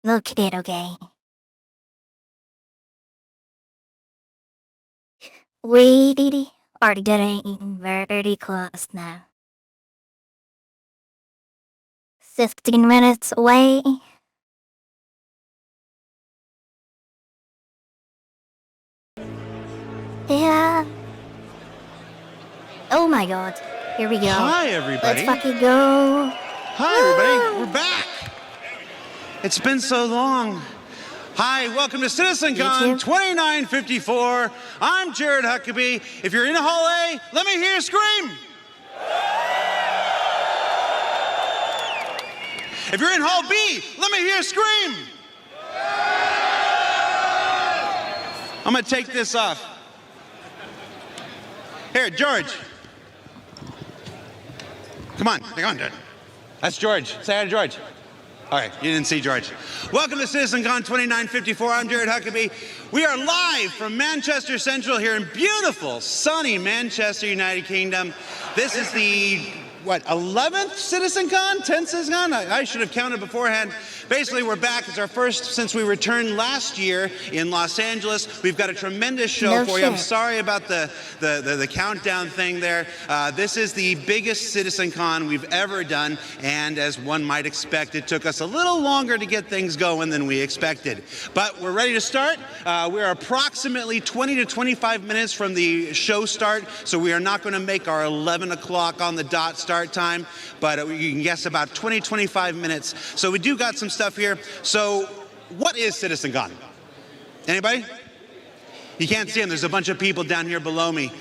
Look at it, okay? We are getting very close now. 15 minutes away. Yeah. Oh my god. Here we go. Hi, everybody. Let's fucking go. Hi, everybody. We're back. It's been so long. Hi, welcome to CitizenCon 2954. I'm Jared Huckabee. If you're in Hall A, let me hear you scream. If you're in Hall B, let me hear you scream. I'm gonna take this off. Here, George. Come on, dude. That's George. Say hi to George. All right, you didn't see George. Welcome to CitizenCon 2954. I'm Jared Huckabee. We are live from Manchester Central here in beautiful, sunny Manchester, United Kingdom. This is the, 11th CitizenCon? 10th CitizenCon? I should have counted beforehand. Basically, we're back. It's our first since we returned last year in Los Angeles. We've got a tremendous show for you. I'm sorry about the countdown thing there. This is the biggest CitizenCon we've ever done, and as one might expect, it took us a little longer to get things going than we expected. But we're ready to start. We're approximately 20 to 25 minutes from the show start, so we are not going to make our 11 o'clock on the dot start time, but you can guess about 20, 25 minutes. So we do got some stuff here. So what is CitizenCon? Anybody? You can't see them. There's a bunch of people down here below me.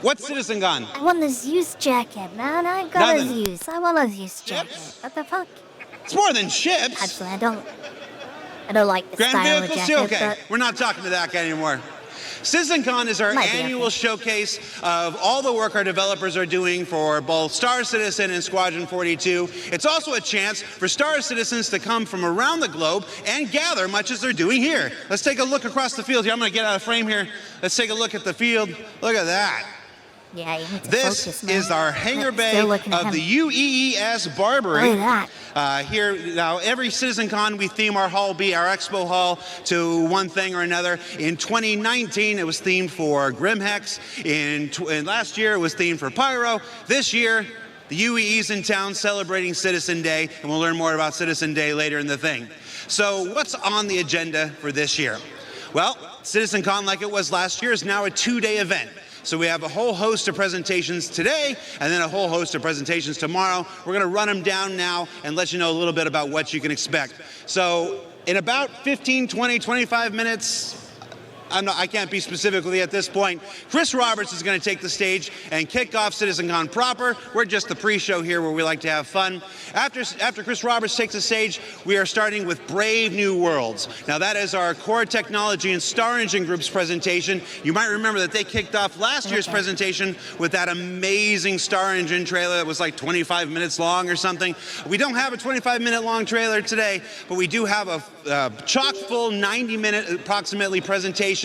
What's CitizenCon? I want this Zeus jacket, man. I got a Zeus. I want a Zeus jacket. Ships? What the fuck? It's more than ships. Actually, I don't like the Grand style of vehicles, jacket, okay. but We're not talking to that guy anymore. CitizenCon is our annual showcase of all the work our developers are doing for both Star Citizen and Squadron 42. It's also a chance for Star Citizens to come from around the globe and gather much as they're doing here. Let's take a look across the field here. I'm going to get out of frame here. Let's take a look at the field. Look at that. yeah, you need to This focus, man. is our hangar bay Still of looking at the him. UEES Barbary. Look at Here, now every CitizenCon we theme our Hall B, our Expo Hall, to one thing or another. In 2019, it was themed for Grimhex. In last year, it was themed for Pyro. This year, the UEE's in town celebrating Citizen Day, and we'll learn more about Citizen Day later in the thing. So what's on the agenda for this year? Well, CitizenCon, like it was last year, is now a two-day event. So we have a whole host of presentations today and then a whole host of presentations tomorrow. We're going to run them down now and let you know a little bit about what you can expect. So in about 15, 20, 25 minutes, I can't be specifically at this point, Chris Roberts is going to take the stage and kick off CitizenCon proper. We're just the pre-show here where we like to have fun. After Chris Roberts takes the stage, we are starting with Brave New Worlds. Now that is our Core Technology and Star Engine Group's presentation. You might remember that they kicked off last year's presentation with that amazing Star Engine trailer that was like 25 minutes long or something. We don't have a 25-minute long trailer today, but we do have a chock-full 90-minute approximately presentation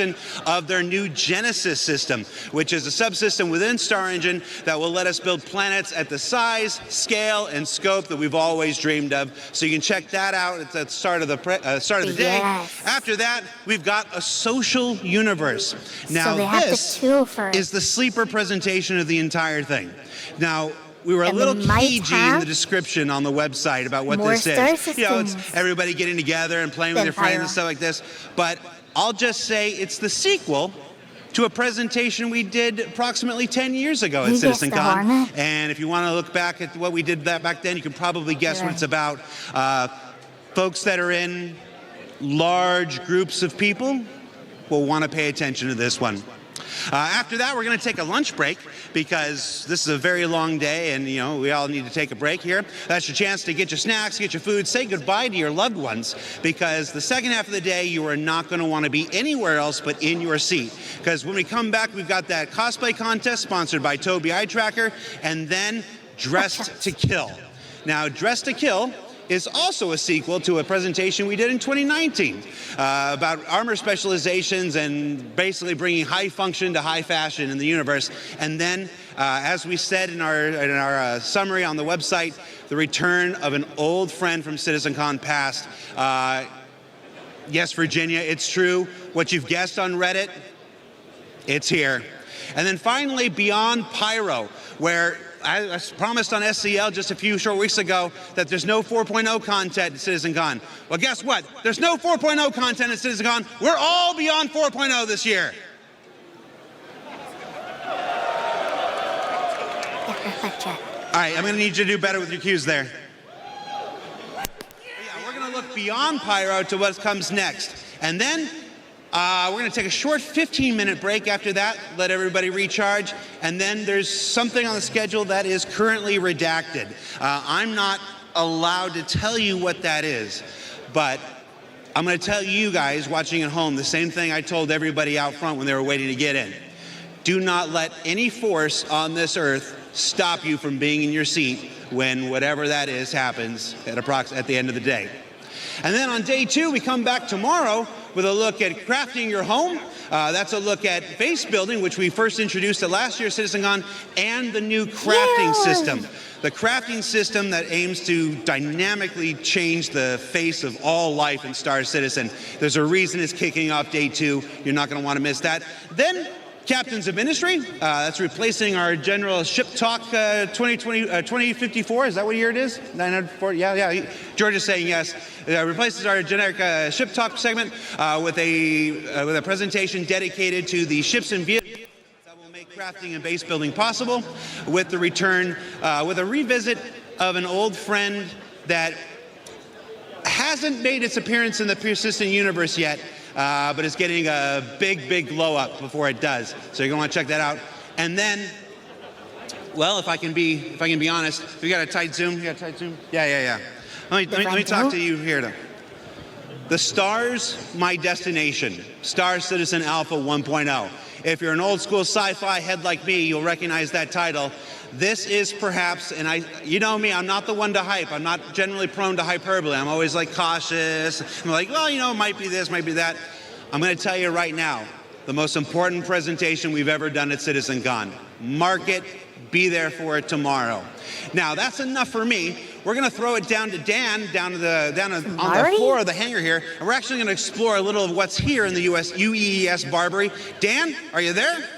of their new Genesis system, which is a subsystem within Star Engine that will let us build planets at the size, scale, and scope that we've always dreamed of. So you can check that out at the start of the day. Yes. After that, we've got a social universe. Now so they this have is the sleeper presentation of the entire thing. Now, we were a little cagey in the description on the website about what this is. You know, it's everybody getting together and playing with your friends and stuff like this. But I'll just say it's the sequel to a presentation we did approximately 10 years ago at CitizenCon. And if you want to look back at what we did back then, you can probably guess what it's about. Folks that are in large groups of people will want to pay attention to this one. After that, we're going to take a lunch break because this is a very long day and, you know, we all need to take a break here. That's your chance to get your snacks, get your food, say goodbye to your loved ones because the second half of the day, you are not going to want to be anywhere else but in your seat. Because when we come back, we've got that cosplay contest sponsored by Tobii Eye Tracker and then Dressed to Kill. Now, Dressed to Kill is also a sequel to a presentation we did in 2019 about armor specializations and basically bringing high function to high fashion in the universe. And then, as we said in our summary on the website, the return of an old friend from CitizenCon past. Yes, Virginia, it's true. What you've guessed on Reddit, it's here. And then finally, Beyond Pyro, where I promised on SCL just a few short weeks ago that there's no 4.0 content at CitizenCon. Well, guess what? There's no 4.0 content at CitizenCon. We're all beyond 4.0 this year. All right, I'm going to need you to do better with your cues there. Yeah, we're going to look beyond Pyro to what comes next. And then we're going to take a short 15-minute break after that, let everybody recharge, and then there's something on the schedule that is currently redacted. I'm not allowed to tell you what that is, but I'm going to tell you guys watching at home the same thing I told everybody out front when they were waiting to get in. Do not let any force on this earth stop you from being in your seat when whatever that is happens at the end of the day. And then on day 2, we come back tomorrow with a look at crafting your home. That's a look at base building, which we first introduced at last year's CitizenCon, and the new crafting system. The crafting system that aims to dynamically change the face of all life in Star Citizen. There's a reason it's kicking off day 2. You're not going to want to miss that. Then Captains of Ministry, that's replacing our general ship talk 2054. Is that what year it is? 940? Yeah. George is saying yes. Replaces our generic ship talk segment with a presentation dedicated to the ships and vehicles that will make crafting and base building possible, with the return, with a revisit of an old friend that hasn't made its appearance in the Persistent universe yet, but it's getting a big glow up before it does. So you're gonna want to check that out. And then, well, if I can be honest, we got a tight zoom. You got a tight zoom? Yeah. Let me talk to you here, though. The Star's my destination. Star Citizen Alpha 1.0. If you're an old school sci-fi head like me, you'll recognize that title. This is perhaps, and you know me, I'm not the one to hype. I'm not generally prone to hyperbole. I'm always like cautious. I'm like, well, you know, it might be this, might be that. I'm going to tell you right now, the most important presentation we've ever done at CitizenCon. Mark it, be there for it tomorrow. Now, that's enough for me. We're going to throw it down to Dan, on the floor of the hangar here, and we're actually going to explore a little of what's here in the UEES Barbary. Dan, are you there?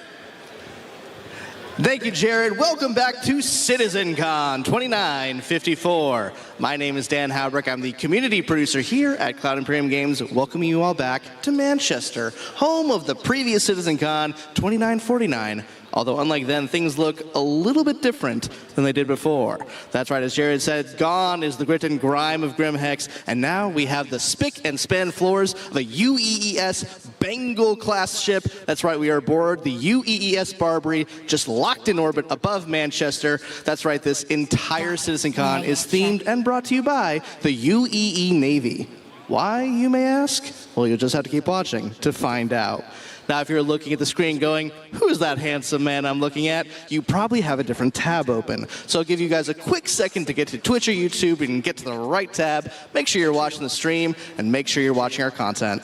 Thank you, Jared. Welcome back to CitizenCon 2954. My name is Dan Howbrick. I'm the community producer here at Cloud Imperium Games, welcoming you all back to Manchester, home of the previous CitizenCon 2949. Although unlike then, things look a little bit different than they did before. That's right, as Jared said, gone is the grit and grime of Grimhex, and now we have the spick and span floors of a UEES Bengal-class ship. That's right, we are aboard the UEES Barbary, just locked in orbit above Manchester. That's right, this entire CitizenCon is themed and brought to you by the UEE Navy. Why, you may ask? Well, you'll just have to keep watching to find out. Now, if you're looking at the screen going, who's that handsome man I'm looking at? You probably have a different tab open. So I'll give you guys a quick second to get to Twitch or YouTube and get to the right tab. Make sure you're watching the stream and make sure you're watching our content.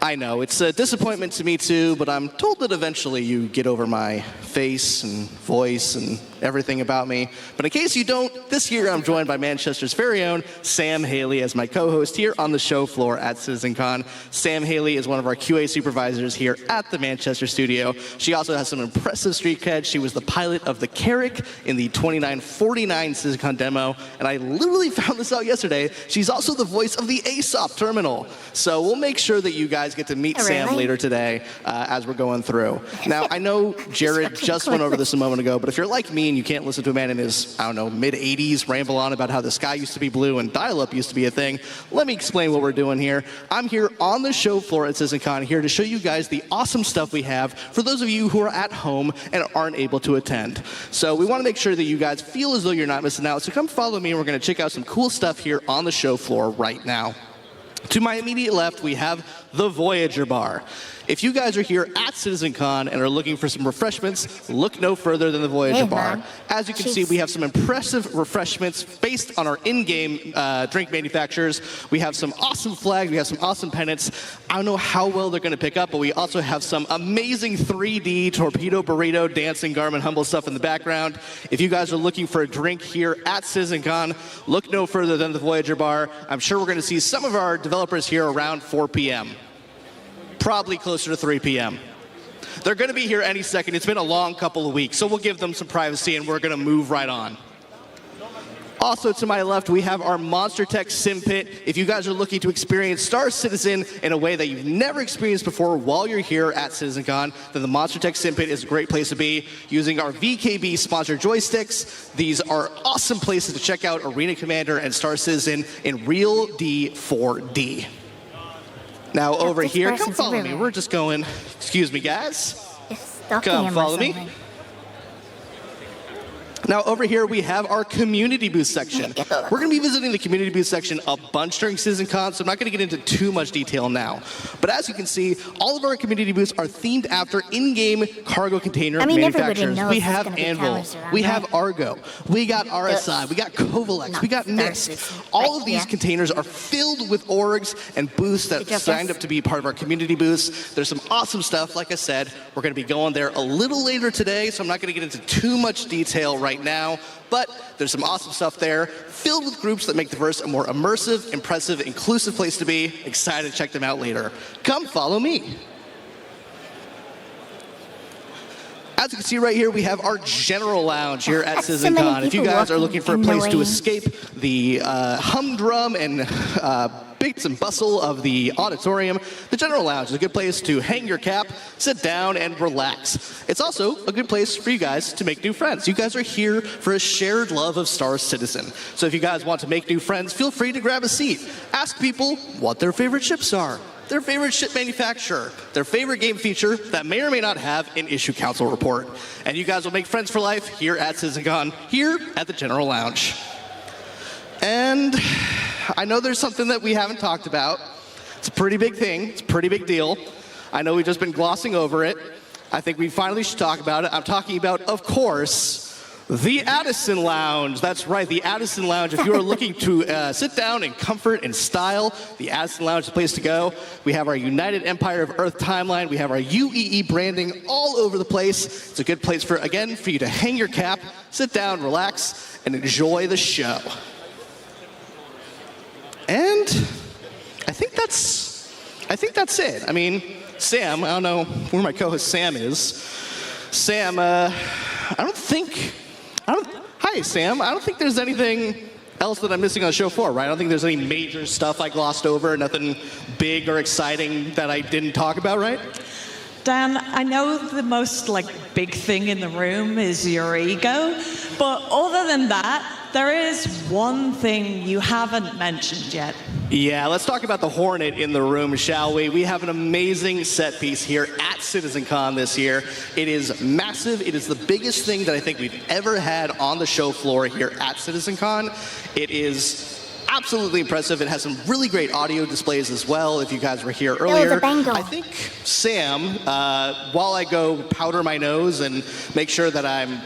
I know, it's a disappointment to me too, but I'm told that eventually you get over my face and voice and everything about me. But in case you don't, this year I'm joined by Manchester's very own Sam Haley as my co-host here on the show floor at CitizenCon. Sam Haley is one of our QA supervisors here at the Manchester studio. She also has some impressive street cred. She was the pilot of the Carrick in the 2949 CitizenCon demo, and I literally found this out yesterday. She's also the voice of the ASOP terminal. So we'll make sure that you guys get to meet Sam later today as we're going through. Now, I know Jared just went over this a moment ago, but if you're like me and you can't listen to a man in his, I don't know, mid-80s ramble on about how the sky used to be blue and dial-up used to be a thing, let me explain what we're doing here. I'm here on the show floor at CitizenCon here to show you guys the awesome stuff we have for those of you who are at home and aren't able to attend. So we want to make sure that you guys feel as though you're not missing out. So come follow me and we're going to check out some cool stuff here on the show floor right now. To my immediate left, we have the Voyager Bar. If you guys are here at CitizenCon and are looking for some refreshments, look no further than the Voyager Bar. As you can see, we have some impressive refreshments based on our in-game drink manufacturers. We have some awesome flags, we have some awesome pennants. I don't know how well they're going to pick up, but we also have some amazing 3D torpedo burrito dancing Garmin Humble stuff in the background. If you guys are looking for a drink here at CitizenCon, look no further than the Voyager Bar. I'm sure we're going to see some of our developers here around 4 p.m. Probably closer to 3 p.m. They're going to be here any second. It's been a long couple of weeks, so we'll give them some privacy and we're going to move right on. Also to my left, we have our Monster Tech Sim Pit. If you guys are looking to experience Star Citizen in a way that you've never experienced before while you're here at CitizenCon, then the Monster Tech Sim Pit is a great place to be. Using our VKB sponsored joysticks, these are awesome places to check out Arena Commander and Star Citizen in real D4D. Now over here, come follow me. We're just going, excuse me guys. Come follow me. Now over here we have our community booth section. We're going to be visiting the community booth section a bunch during CitizenCon, so I'm not going to get into too much detail now. But as you can see, all of our community booths are themed after in-game cargo container manufacturers. We have Anvil, we have Argo, we got RSI, we got Kovalex, we got NIST. All of these containers are filled with orgs and booths that signed up to be part of our community booths. There's some awesome stuff. Like I said, we're going to be going there a little later today, so I'm not going to get into too much detail right now, but there's some awesome stuff there, filled with groups that make the verse a more immersive, impressive, inclusive place to be. Excited to check them out later. Come follow me. As you can see right here, we have our general lounge here at CitizenCon. If you guys are looking for a place to escape the humdrum and bits and bustle of the auditorium, the general lounge is a good place to hang your cap, sit down, and relax. It's also a good place for you guys to make new friends. You guys are here for a shared love of Star Citizen. So if you guys want to make new friends, feel free to grab a seat. Ask people what their favorite ships are, their favorite ship manufacturer, their favorite game feature that may or may not have an issue council report. And you guys will make friends for life here at CitizenCon, here at the General Lounge. And I know there's something that we haven't talked about. It's a pretty big thing, it's a pretty big deal. I know we've just been glossing over it. I think we finally should talk about it. I'm talking about, of course, the Addison Lounge. That's right, the Addison Lounge. If you are looking to sit down in comfort and style, the Addison Lounge is the place to go. We have our United Empire of Earth timeline. We have our UEE branding all over the place. It's a good place for, again, for you to hang your cap, sit down, relax, and enjoy the show. And I think that's it. I mean, Sam, I don't know where my co-host Sam is. Sam, hi Sam, I don't think there's anything else that I'm missing on show 4, right? I don't think there's any major stuff I glossed over, nothing big or exciting that I didn't talk about, right? Dan, I know the most big thing in the room is your ego, but other than that, there is one thing you haven't mentioned yet. Yeah, let's talk about the Hornet in the room, shall we? We have an amazing set piece here at CitizenCon this year. It is massive. It is the biggest thing that I think we've ever had on the show floor here at CitizenCon. It is absolutely impressive. It has some really great audio displays as well, if you guys were here earlier. I think, Sam, while I go powder my nose and make sure that I'm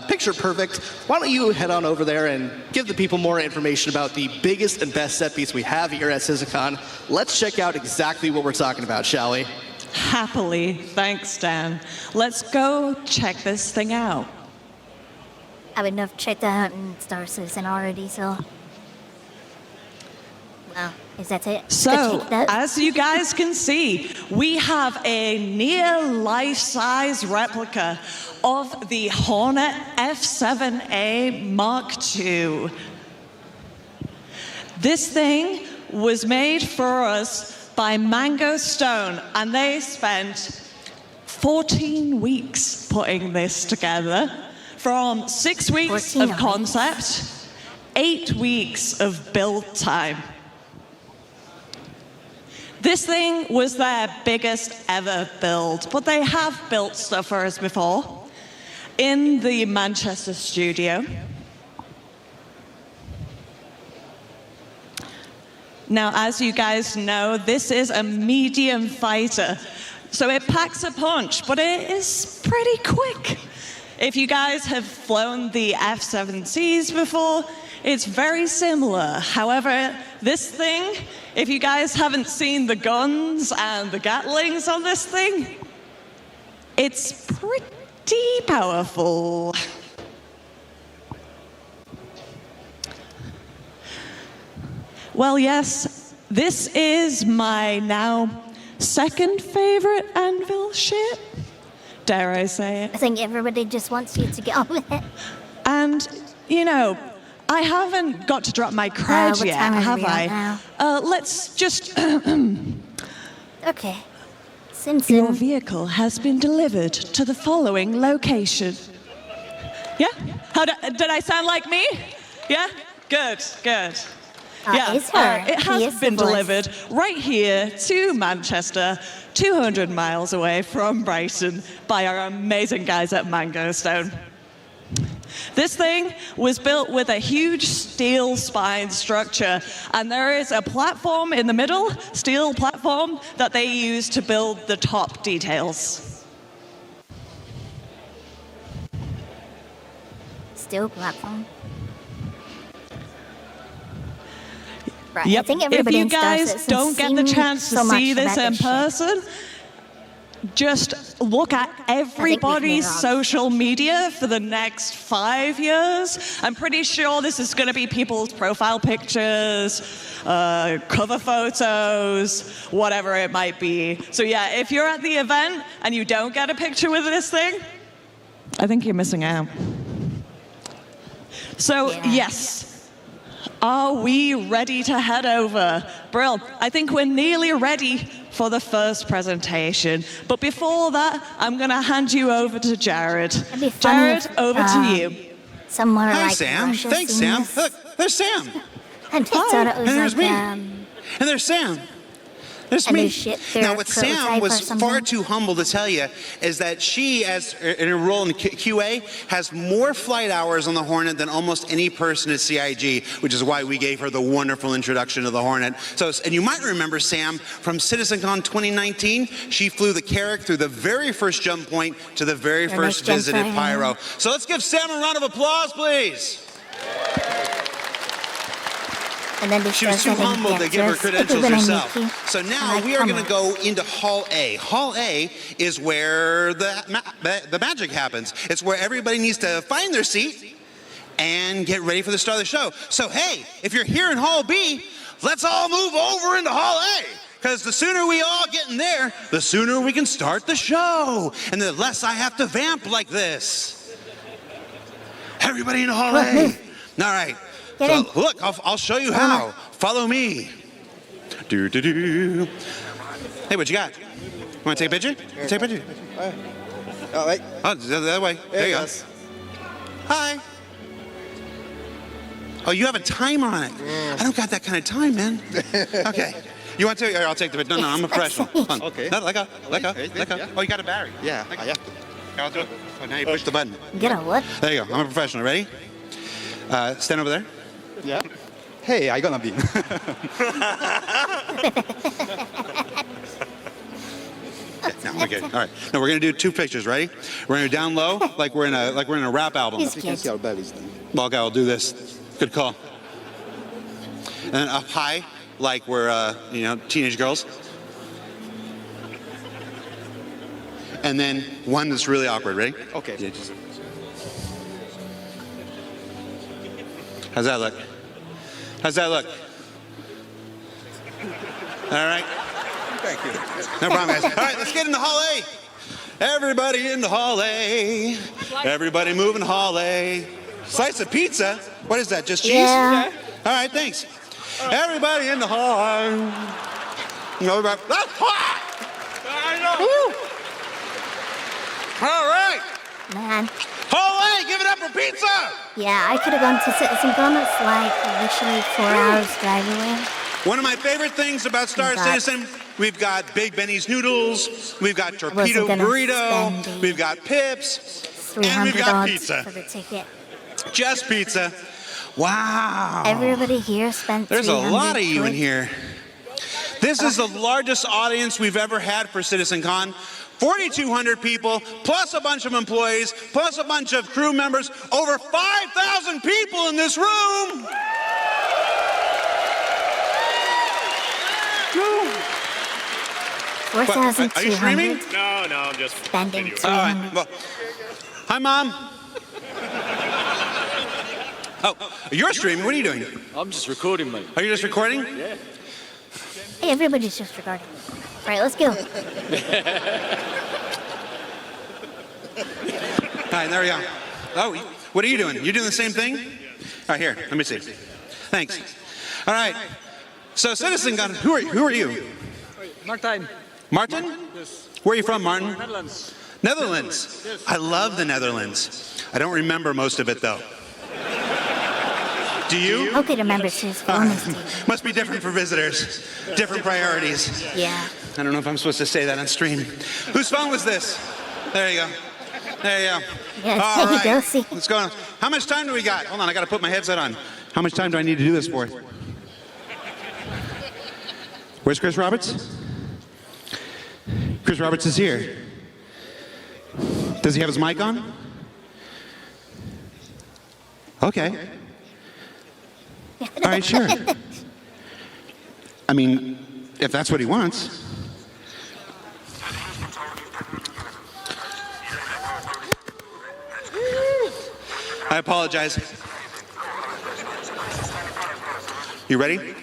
picture perfect, why don't you head on over there and give the people more information about the biggest and best set piece we have here at CitizenCon. Let's check out exactly what we're talking about, shall we? Happily. Thanks, Dan. Let's go check this thing out. I would have checked that out in Star Citizen already, so... Wow, is that it? So, as you guys can see, we have a near life-size replica of the Hornet F7A Mark II. This thing was made for us by Mango Stone, and they spent 14 weeks putting this together, from 6 weeks of concept, 8 weeks of build time. This thing was their biggest ever build, but they have built stuff for us before in the Manchester studio. Now, as you guys know, this is a medium fighter. So it packs a punch, but it is pretty quick. If you guys have flown the F7Cs before, it's very similar. However, this thing, if you guys haven't seen the guns and the Gatlings on this thing, it's pretty powerful. Well, yes, this is my now second favorite anvil ship. Dare I say it? I think everybody just wants you to get on with it. And, you know, I haven't got to drop my cred what yet, time are have we at I? Let's just... Okay. Simpson. Your vehicle has been delivered to the following location. Yeah? Did I sound like me? Yeah? Good, good. It's her. It He has is been the voice. delivered right here to Manchester, 200 miles away from Brighton, by our amazing guys at Mango Stone. This thing was built with a huge steel spine structure, and there is a platform in the middle, steel platform, that they use to build the top details. Steel platform. Right. Yep. I think everybody if you in Star guys Citizen don't get the seen chance to so much see this about in ship. person, just look at everybody's move on. social media for the next 5 years. I'm pretty sure this is going to be people's profile pictures, cover photos, whatever it might be. So yeah, if you're at the event and you don't get a picture with this thing, I think you're missing out. So Yeah. yes. Are we ready to head over? Brill, I think we're nearly ready for the first presentation. But before that, I'm going to hand you over to Jared. It'd be funny Jared, if, over to you. Somewhere Hi, like Sam. Russia Thanks, seen Sam. this. Look, there's Sam. I just thought it was And there's like me. And there's Sam. There's a me. new ship Now, what Sam prototype was or something. far too humble to tell you is that she, as in her role in QA, has more flight hours on the Hornet than almost any person at CIG, which is why we gave her the wonderful introduction to the Hornet. So, and you might remember Sam from CitizenCon 2019. She flew the Carrack through the very first jump point to the very first next gen visit at fighter. Pyro. So let's give Sam a round of applause, please. And then She was too humble to give her credentials herself. So now we are going to go into Hall A. Hall A is where the magic happens. It's where everybody needs to find their seat and get ready for the start of the show. So hey, if you're here in Hall B, let's all move over into Hall A. Because the sooner we all get in there, the sooner we can start the show. And the less I have to vamp like this. Everybody in Hall A. All right. So look, I'll show you how. Follow me. Do. Hey, what you got? You want to take a picture? Take a picture. All right. Oh, that way. There you go. Hi. Oh, you have a timer on it. I don't got that kind of time, man. Okay. You want to? Here, I'll take the picture. No, I'm a professional. Hold on. Okay. No, let go. Yeah. Oh, you got a battery. Yeah, I have to. Here, I'll do it. Oh, now you push the button. Get a what? There you go. I'm a professional. Ready? Stand over there. Yeah. Hey, I gonna be. No, we're good. All right. No, we're gonna do two pictures. Ready? We're gonna do down low, like we're in a rap album. He's You can see our bellies then. Well, guy will do this. Good call. And then up high, like we're teenage girls. And then one that's really awkward. Ready? Okay. Yeah, how's that look? How's that look? All right. Thank you. No problem, guys. All right, let's get into Hall A. Everybody into Hall A. Everybody moving Hall A. Slice of pizza? What is that, just cheese? Yeah. All right, thanks. Everybody in the hall. Everybody. That's hot! I know. All right. Man. Hall A, give it up for pizza! Yeah, I could have gone to CitizenCon. It's like literally 4 hours drive away. One of my favorite things about Star Citizen, we've got Big Benny's Noodles, we've got Torpedo Burrito, we've got Pips, and we've got $300 pizza. for the ticket. Just pizza. Wow. Everybody here spent There's a 300 lot of you in quid. here. This is the largest audience we've ever had for CitizenCon. 4,200 people, plus a bunch of employees, plus a bunch of crew members. Over 5,000 people in this room. What, are you 4,200. streaming? No, I'm just Spending video. 300. Well, hi, Mom. Oh, you're streaming. What are you doing? I'm just recording, mate. Are you just recording? Yeah. Hey, everybody's just recording. All right, let's go. All right, there we go. Oh, what are you doing? You doing the same thing? All right, here, let me see. Thanks. All right. So, CitizenCon, who are you? Martijn. Martin? Yes. Where are you from, Martin? Netherlands. Netherlands. Yes. I love the Netherlands. I don't remember most of it, though. Do you? Okay, remember Sue's phone is too. Must be different for visitors. Different priorities. Yeah. I don't know if I'm supposed to say that on stream. Whose phone was this? There you go. There you go. Yeah, All there you go, right. see. What's going on? How much time do we got? Hold on, I got to put my headset on. How much time do I need to do this for? Where's Chris Roberts? Chris Roberts is here. Does he have his mic on? Okay. All right, sure. I mean, if that's what he wants. I apologize. You ready? Did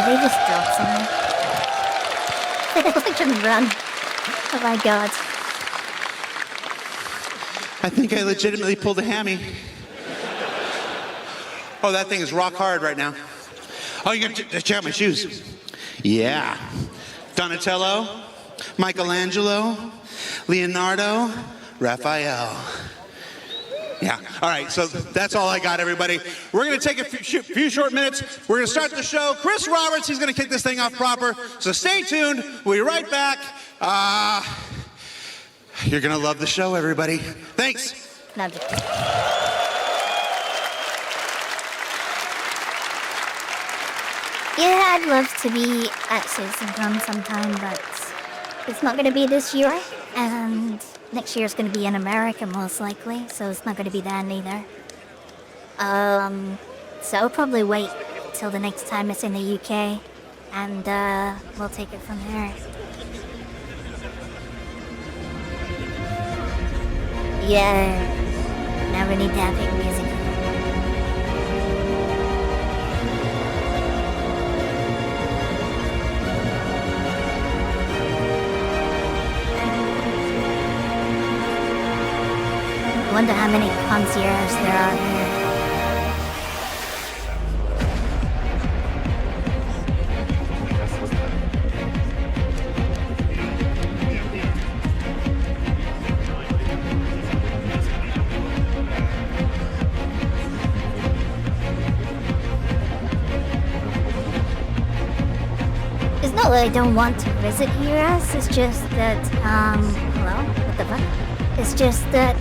they just drop something? Look at them run. Oh my god. I think I legitimately pulled a hammy. Oh, that thing is rock hard right now. Oh, you're gonna check out my shoes. Yeah. Donatello, Michelangelo, Leonardo, Raphael. Yeah, all right, so that's all I got, everybody. We're gonna take a few short minutes. We're gonna start the show. Chris Roberts, he's gonna kick this thing off proper. So stay tuned, we'll be right back. You're gonna love the show, everybody. Thanks. Love it. Yeah, I'd love to be at CitizenCon sometime, but it's not gonna be this year, and next year is going to be in America, most likely, so it's not going to be that either. So I'll probably wait till the next time it's in the UK, and we'll take it from there. Yeah, now we need to have big music. I wonder how many concierges there are here. It's not that I don't want to visit US, it's just that, hello? What the fuck? It's just that,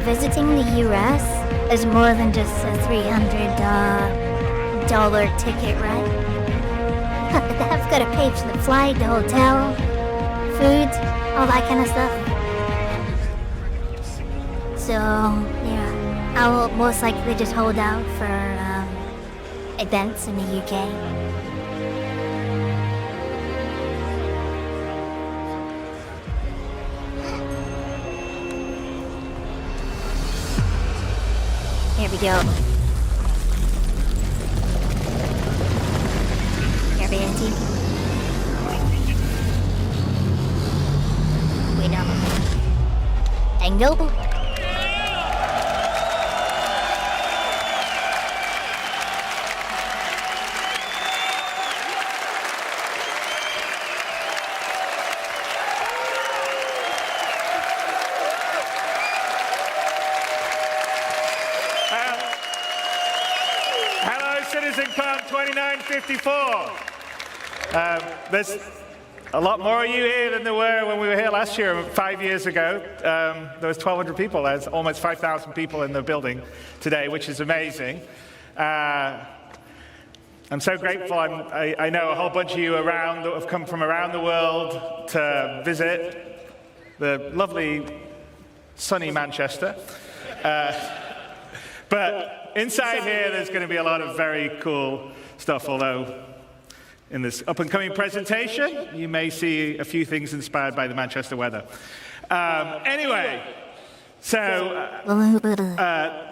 visiting the US is more than just a $300 ticket, right? I've got to pay for the flight, the hotel, food, all that kind of stuff. So, yeah, I will most likely just hold out for, events in the UK. Here we go. Airbnb. Wait up. Angle. Hello, CitizenCon 2954. A lot more of you here than there were when we were here last year, 5 years ago. There was 1,200 people. There's almost 5,000 people in the building today, which is amazing. I'm so grateful. I know a whole bunch of you around that have come from around the world to visit the lovely, sunny Manchester. But inside here, there's going to be a lot of very cool stuff, although in this up-and-coming presentation, you may see a few things inspired by the Manchester weather. Anyway, so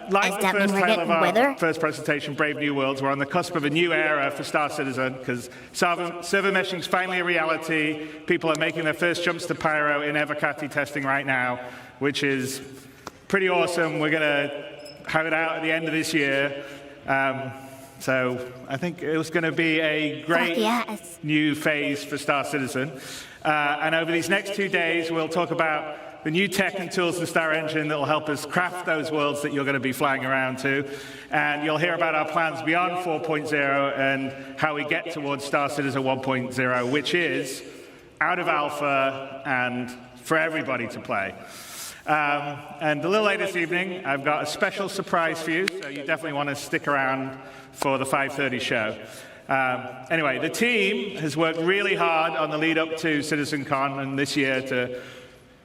like the first title of our first presentation, Brave New Worlds, we're on the cusp of a new era for Star Citizen because server meshing is finally a reality. People are making their first jumps to Pyro in Evocati testing right now, which is pretty awesome. We're going to have it out at the end of this year. So I think it was going to be a great new phase for Star Citizen. And over these next 2 days, we'll talk about the new tech and tools in Star Engine that will help us craft those worlds that you're going to be flying around to. And you'll hear about our plans beyond 4.0 and how we get towards Star Citizen 1.0, which is out of alpha and for everybody to play. And a little later this evening, I've got a special surprise for you, so you definitely want to stick around for the 5:30 show. Anyway, the team has worked really hard on the lead up to CitizenCon and this year to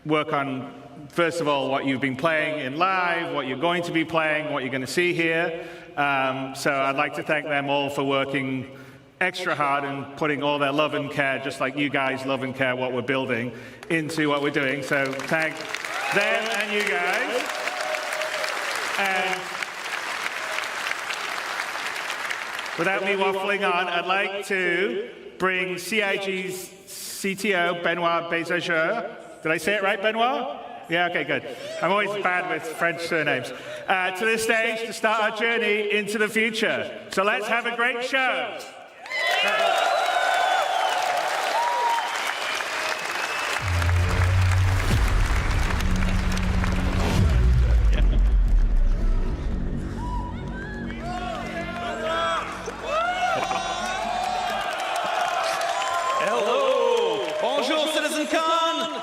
work on, first of all, what you've been playing in live, what you're going to be playing, what you're going to see here. So I'd like to thank them all for working extra hard and putting all their love and care, just like you guys love and care what we're building, into what we're doing. So thank them and you guys. And without me waffling on, I'd like to bring CIG's CTO, Benoit Beausejour. Did I say it right, Benoit? Yeah, okay, good. I'm always bad with French surnames. To the stage to start our journey into the future. So let's have a great show. Hello! Bonjour, CitizenCon!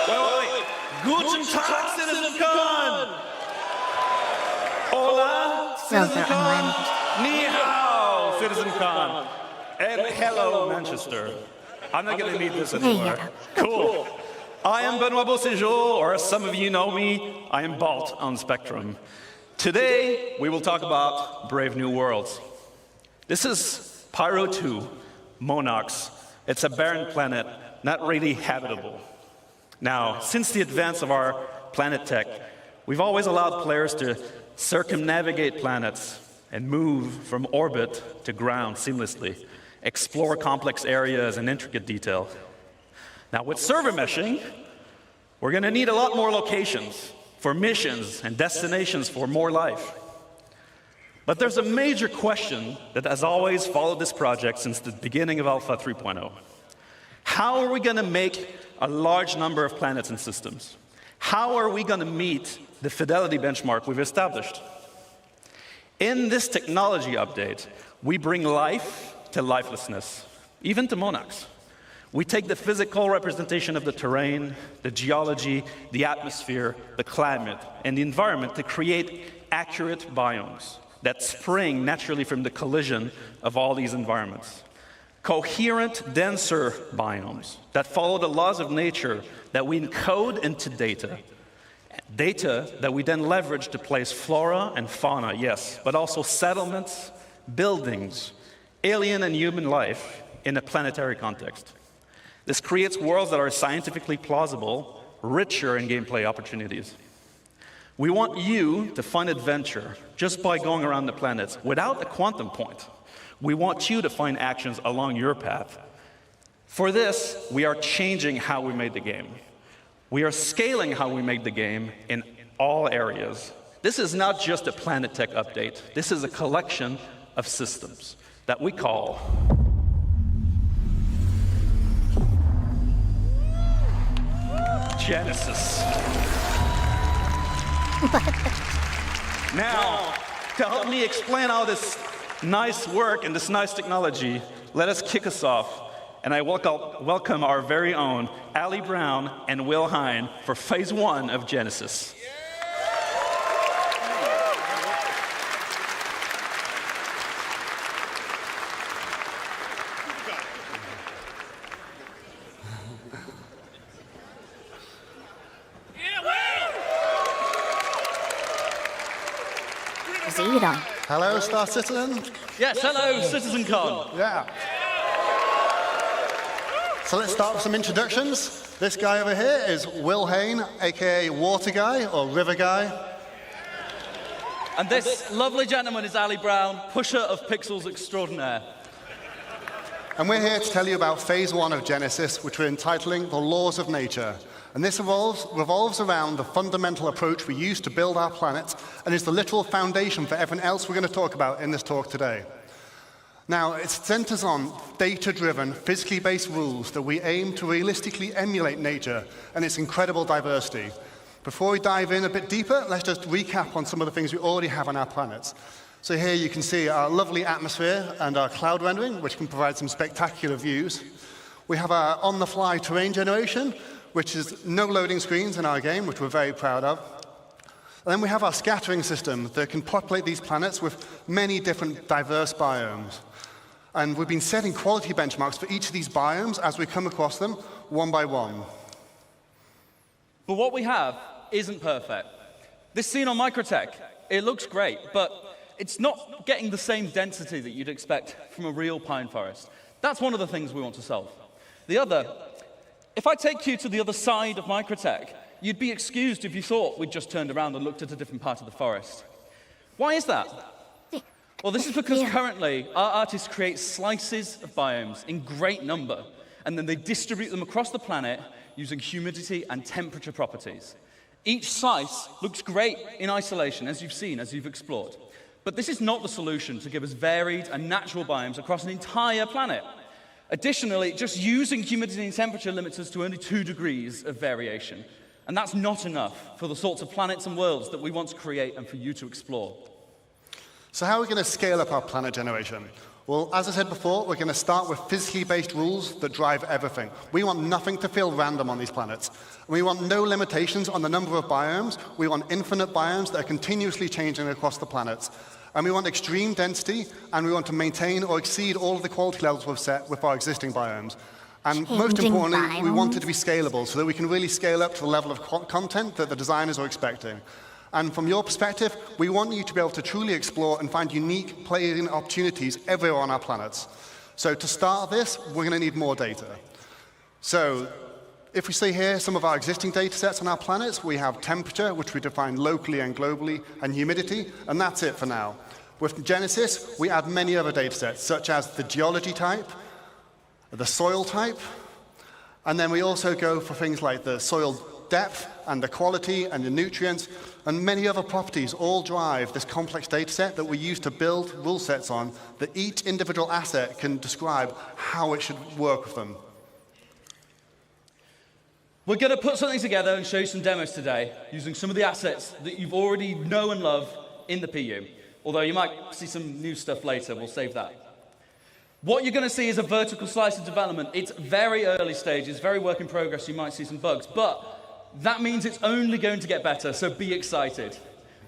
Wait. Guten Tag, CitizenCon! Hola, CitizenCon! Ni hao, CitizenCon! And hello, Manchester. I'm not going to need this anymore. Cool. I am Benoit Beausejour, or as some of you know me, I am Balt on Spectrum. Today, we will talk about Brave New Worlds. This is Pyro 2, Monox. It's a barren planet, not really habitable. Now, since the advance of our planet tech, we've always allowed players to circumnavigate planets and move from orbit to ground seamlessly, explore complex areas in intricate detail. Now, with server meshing, we're going to need a lot more locations for missions and destinations for more life. But there's a major question that has always followed this project since the beginning of Alpha 3.0. How are we going to make a large number of planets and systems? How are we going to meet the fidelity benchmark we've established? In this technology update, we bring life to lifelessness, even to Monox. We take the physical representation of the terrain, the geology, the atmosphere, the climate, and the environment to create accurate biomes that spring naturally from the collision of all these environments. Coherent, denser biomes that follow the laws of nature that we encode into data. Data that we then leverage to place flora and fauna, yes, but also settlements, buildings, alien and human life in a planetary context. This creates worlds that are scientifically plausible, richer in gameplay opportunities. We want you to find adventure just by going around the planets without a quantum point. We want you to find actions along your path. For this, we are changing how we made the game. We are scaling how we make the game in all areas. This is not just a Planet Tech update. This is a collection of systems that we call Genesis. Now, to help me explain all this nice work and this nice technology, let us kick us off And I welcome our very own Ali Brown and Will Hain for Phase 1 of Genesis. Hello, Star Citizen. Yes, hello, CitizenCon. Yeah. So let's start with some introductions. This guy over here is Will Hain, aka Water Guy or River Guy. And this lovely gentleman is Ali Brown, pusher of pixels extraordinaire. And we're here to tell you about Phase 1 of Genesis, which we're entitling The Laws of Nature. And this revolves around the fundamental approach we use to build our planet and is the literal foundation for everything else we're going to talk about in this talk today. Now, it centers on data-driven, physically based rules that we aim to realistically emulate nature and its incredible diversity. Before we dive in a bit deeper, let's just recap on some of the things we already have on our planets. So here you can see our lovely atmosphere and our cloud rendering, which can provide some spectacular views. We have our on-the-fly terrain generation, which is no loading screens in our game, which we're very proud of. And then we have our scattering system that can populate these planets with many different diverse biomes. And we've been setting quality benchmarks for each of these biomes as we come across them one by one. But what we have isn't perfect. This scene on Microtech, it looks great, but it's not getting the same density that you'd expect from a real pine forest. That's one of the things we want to solve. The other, if I take you to the other side of Microtech, you'd be excused if you thought we'd just turned around and looked at a different part of the forest. Why is that? Well, this is because currently our artists create slices of biomes in great number, and then they distribute them across the planet using humidity and temperature properties. Each slice looks great in isolation, as you've seen, as you've explored. But this is not the solution to give us varied and natural biomes across an entire planet. Additionally, just using humidity and temperature limits us to only 2 degrees of variation. And that's not enough for the sorts of planets and worlds that we want to create and for you to explore. So how are we going to scale up our planet generation? Well, as I said before, we're going to start with physically based rules that drive everything. We want nothing to feel random on these planets. We want no limitations on the number of biomes. We want infinite biomes that are continuously changing across the planets. And we want extreme density, and we want to maintain or exceed all of the quality levels we've set with our existing biomes. And most importantly, we want it to be scalable so that we can really scale up to the level of content that the designers are expecting. And from your perspective, we want you to be able to truly explore and find unique playing opportunities everywhere on our planets. So to start this, we're going to need more data. So if we see here some of our existing data sets on our planets, we have temperature, which we define locally and globally, and humidity, and that's it for now. With Genesis, we add many other data sets, such as the geology type, the soil type, and then we also go for things like the soil depth and the quality and the nutrients, and many other properties all drive this complex data set that we use to build rule sets on that each individual asset can describe how it should work with them. We're going to put something together and show you some demos today using some of the assets that you've already know and love in the PU. Although you might see some new stuff later, we'll save that. What you're going to see is a vertical slice of development. It's very early stages, very work in progress, you might see some bugs, but that means it's only going to get better, so be excited.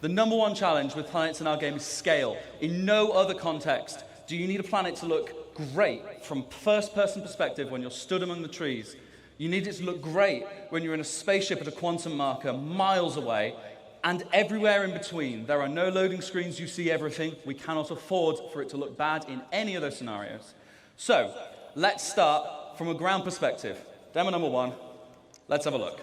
The #1 challenge with planets in our game is scale. In no other context do you need a planet to look great from first-person perspective when you're stood among the trees. You need it to look great when you're in a spaceship at a quantum marker miles away, and everywhere in between. There are no loading screens, you see everything. We cannot afford for it to look bad in any of those scenarios. So, let's start from a ground perspective. Demo #1, let's have a look.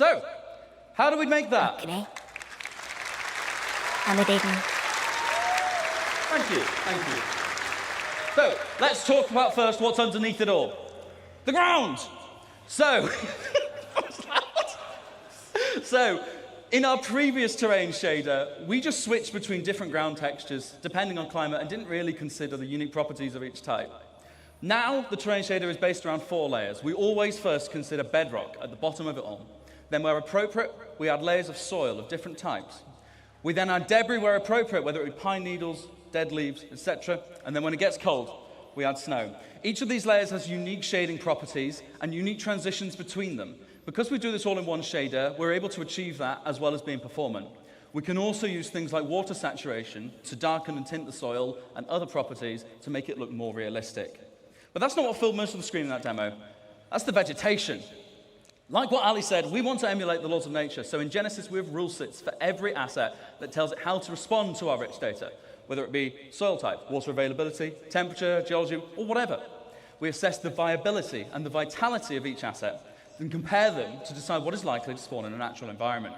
So, how do we make that? Okay. Validating. Thank you, thank you. So, let's talk about first what's underneath it all. The ground! So, in our previous terrain shader, we just switched between different ground textures depending on climate and didn't really consider the unique properties of each type. Now, the terrain shader is based around 4 layers. We always first consider bedrock at the bottom of it all. Then, where appropriate, we add layers of soil of different types. We then add debris where appropriate, whether it be pine needles, dead leaves, etc. And then when it gets cold, we add snow. Each of these layers has unique shading properties and unique transitions between them. Because we do this all in one shader, we're able to achieve that as well as being performant. We can also use things like water saturation to darken and tint the soil and other properties to make it look more realistic. But that's not what filled most of the screen in that demo. That's the vegetation. Like what Ali said, we want to emulate the laws of nature. So in Genesis, we have rule sets for every asset that tells it how to respond to our rich data, whether it be soil type, water availability, temperature, geology, or whatever. We assess the viability and the vitality of each asset and compare them to decide what is likely to spawn in a natural environment.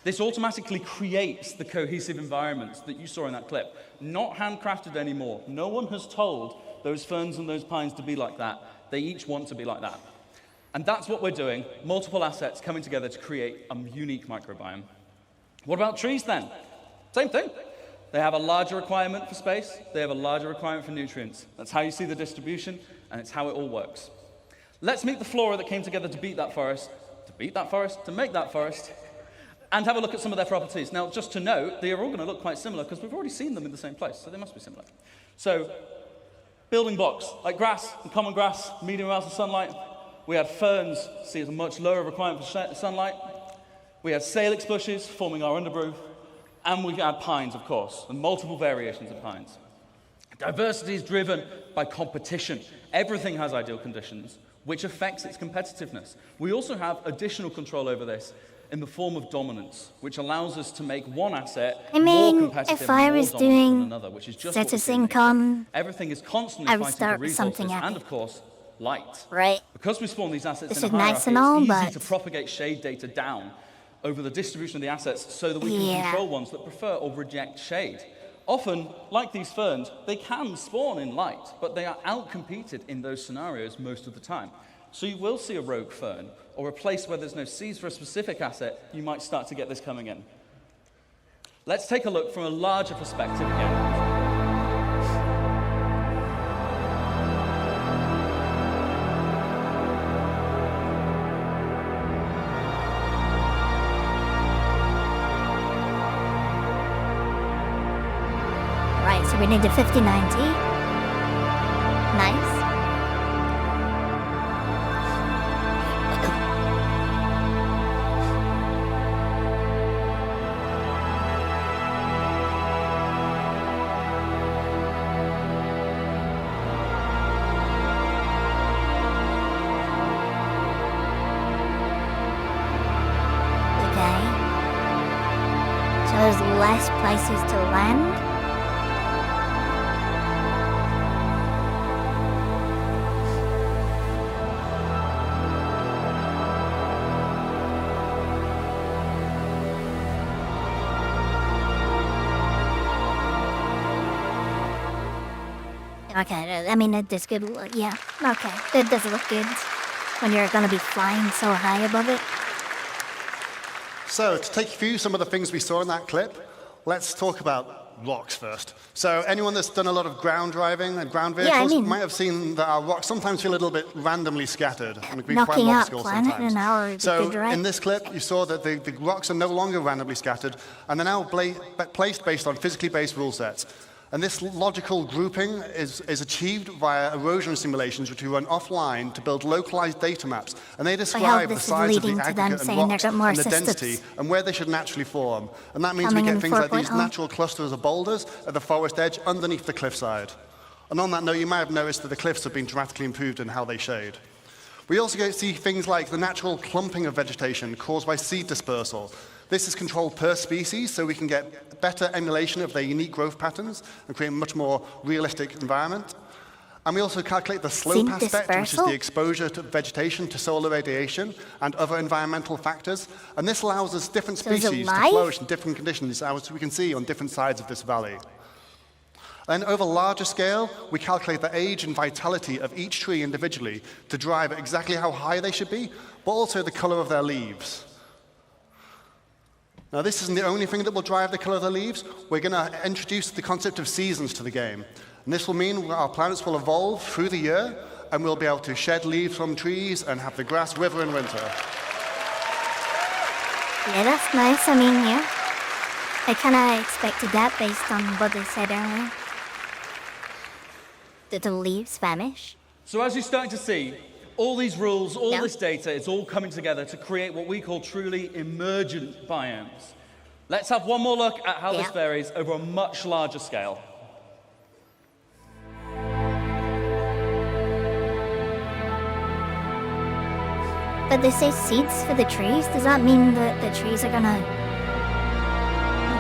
This automatically creates the cohesive environments that you saw in that clip. Not handcrafted anymore. No one has told those ferns and those pines to be like that. They each want to be like that. And that's what we're doing, multiple assets coming together to create a unique microbiome. What about trees then? Same thing. They have a larger requirement for space, they have a larger requirement for nutrients. That's how you see the distribution, and it's how it all works. Let's meet the flora that came together to make that forest, and have a look at some of their properties. Now, just to note, they are all going to look quite similar because we've already seen them in the same place, so they must be similar. So, building blocks, like grass and common grass, medium amounts of sunlight. We had ferns, see it's a much lower requirement for sunlight. We had salix bushes forming our undergrowth. And we had pines, of course, and multiple variations of pines. Diversity is driven by competition. Everything has ideal conditions, which affects its competitiveness. We also have additional control over this in the form of dominance, which allows us to make one asset more competitive if I was doing than another, which is just what we're doing. CitizenCon, Everything is constantly I would fighting start for with resources, something and epic. of course, light. Right. Because we spawn these assets This in a is nice hierarchy, and all, it's easy but to propagate shade data down over the distribution of the assets so that we can control ones that prefer or reject shade. Often, like these ferns, they can spawn in light, but they are outcompeted in those scenarios most of the time. So you will see a rogue fern, or a place where there's no seeds for a specific asset, you might start to get this coming in. Let's take a look from a larger perspective again. So we need a 5090. Nice. Okay. So there's less places to land. Okay, I mean, it does good. Yeah, okay. It does look good when you're going to be flying so high above it. So, to take you through some of the things we saw in that clip, let's talk about rocks first. So, anyone that's done a lot of ground driving and ground vehicles might have seen that our rocks sometimes feel a little bit randomly scattered. And be quite knocking out lobscure planet sometimes. an hour would be good, right? In this clip, you saw that the rocks are no longer randomly scattered, and they're now placed based on physically based rule sets. And this logical grouping is achieved via erosion simulations, which we run offline to build localized data maps. And they describe the size of the aggregate and rocks and the density and where they should naturally form. And that means we get things like these natural clusters of boulders at the forest edge underneath the cliffside. And on that note, you might have noticed that the cliffs have been dramatically improved in how they shade. We also see things like the natural clumping of vegetation caused by seed dispersal. This is controlled per species, so we can get better emulation of their unique growth patterns and create a much more realistic environment. And we also calculate the slope Zinc aspect, which is dispersal? the exposure to vegetation to solar radiation and other environmental factors. And this allows us different So is it species to live? flourish in different conditions, as we can see on different sides of this valley. Then over larger scale, we calculate the age and vitality of each tree individually to drive exactly how high they should be, but also the color of their leaves. Now, this isn't the only thing that will drive the color of the leaves. We're going to introduce the concept of seasons to the game. And this will mean our planets will evolve through the year, and we'll be able to shed leaves from trees and have the grass wither in winter. Yeah, that's nice. I mean, yeah. I kind of expected that based on what they said earlier. Did the leaves vanish? So as you're starting to see, all these rules, all Yeah. this data, it's all coming together to create what we call truly emergent biomes. Let's have one more look at how this Yeah. varies over a much larger scale. But they say seeds for the trees. Does that mean that the trees are gonna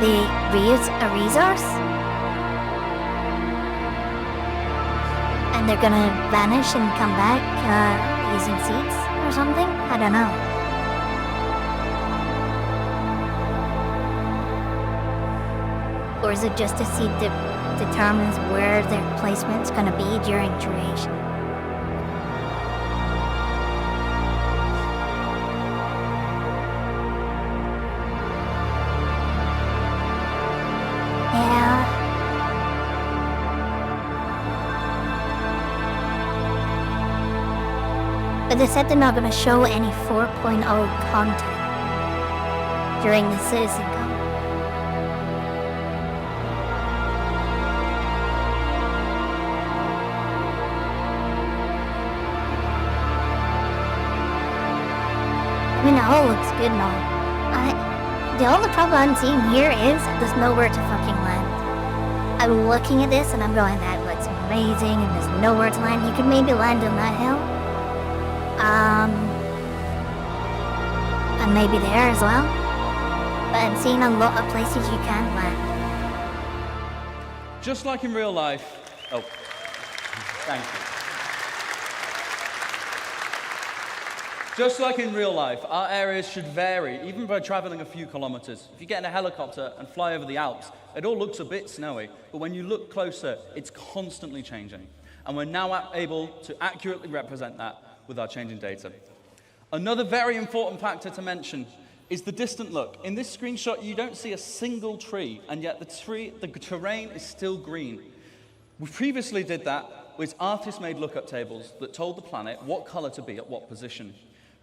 be a resource? And they're gonna vanish and come back using seeds or something? I don't know. Or is it just a seed that determines where their placement's gonna be during duration? Yeah. But they said they're not going to show any 4.0 content during the CitizenCon. I mean, it all looks good and all. The only problem I'm seeing here is there's nowhere to fucking land. I'm looking at this and I'm going, that looks amazing, and there's nowhere to land. You could maybe land on that hill. And maybe there as well. But I'm seeing a lot of places you can't land. Just like in real life. Oh, thank you. Just like in real life, our areas should vary, even by traveling a few kilometers. If you get in a helicopter and fly over the Alps, it all looks a bit snowy, but when you look closer, it's constantly changing. And we're now able to accurately represent that with our changing data. Another very important factor to mention is the distant look. In this screenshot, you don't see a single tree, and yet the terrain is still green. We previously did that with artist-made lookup tables that told the planet what color to be at what position.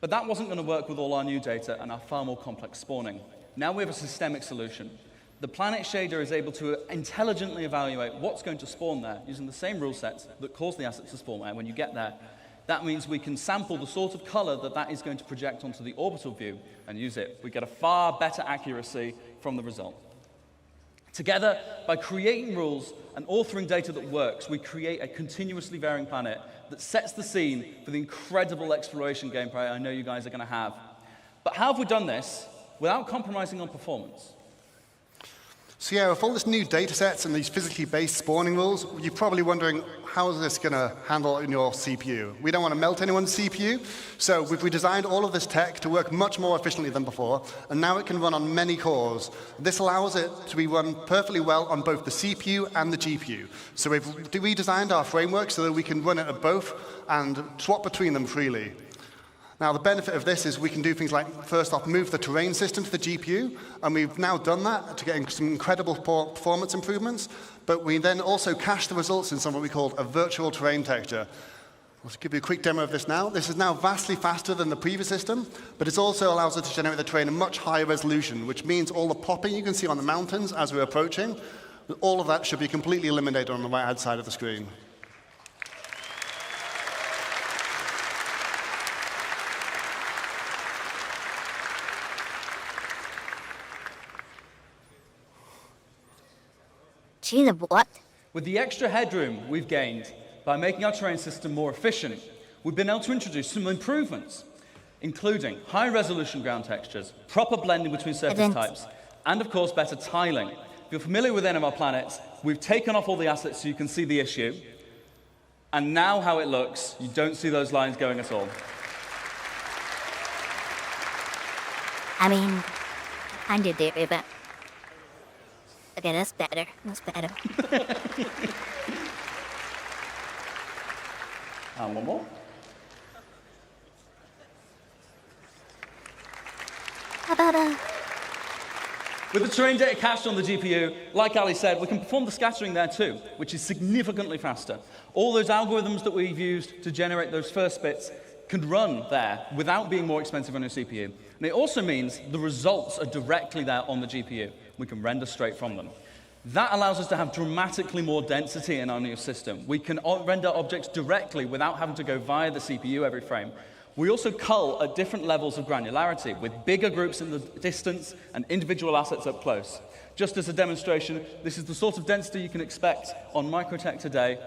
But that wasn't going to work with all our new data and our far more complex spawning. Now we have a systemic solution. The planet shader is able to intelligently evaluate what's going to spawn there using the same rule sets that cause the assets to spawn there when you get there. That means we can sample the sort of color that is going to project onto the orbital view and use it. We get a far better accuracy from the result. Together, by creating rules and authoring data that works, we create a continuously varying planet that sets the scene for the incredible exploration gameplay I know you guys are going to have. But how have we done this without compromising on performance? So yeah, with all this new data sets and these physically based spawning rules, you're probably wondering, how is this going to handle in your CPU? We don't want to melt anyone's CPU, so we've redesigned all of this tech to work much more efficiently than before, and now it can run on many cores. This allows it to be run perfectly well on both the CPU and the GPU. So we've redesigned our framework so that we can run it at both and swap between them freely. Now, the benefit of this is we can do things like, first off, move the terrain system to the GPU, and we've now done that to get some incredible performance improvements, but we then also cache the results in something we call a virtual terrain texture. I'll give you a quick demo of this now. This is now vastly faster than the previous system, but it also allows us to generate the terrain in much higher resolution, which means all the popping you can see on the mountains as we're approaching, all of that should be completely eliminated on the right-hand side of the screen. Gee, the what? With the extra headroom we've gained by making our terrain system more efficient, we've been able to introduce some improvements, including high-resolution ground textures, proper blending between surface types, and of course, better tiling. If you're familiar with any of our planets, we've taken off all the assets so you can see the issue, And now how it looks, you don't see those lines going at all. I mean, I did it, but okay, that's better. That's better. And one more. How about With the terrain data cached on the GPU, like Ali said, we can perform the scattering there too, which is significantly faster. All those algorithms that we've used to generate those first bits can run there without being more expensive on your CPU. And it also means the results are directly there on the GPU. We can render straight from them. That allows us to have dramatically more density in our new system. We can render objects directly without having to go via the CPU every frame. We also cull at different levels of granularity, with bigger groups in the distance and individual assets up close. Just as a demonstration, this is the sort of density you can expect on Microtech today.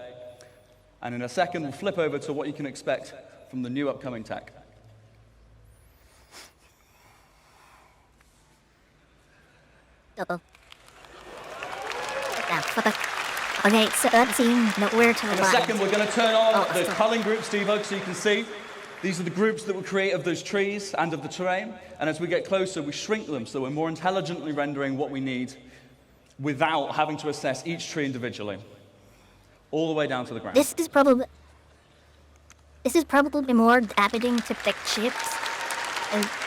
And in a second, we'll flip over to what you can expect from the new upcoming tech. double? Okay, so that's seeing nowhere to the In a second, we're going to turn on the sorry. culling groups debug so you can see. These are the groups that we create of those trees and of the terrain. And as we get closer, we shrink them so we're more intelligently rendering what we need without having to assess each tree individually, all the way down to the ground. This is probably more happening to pick chips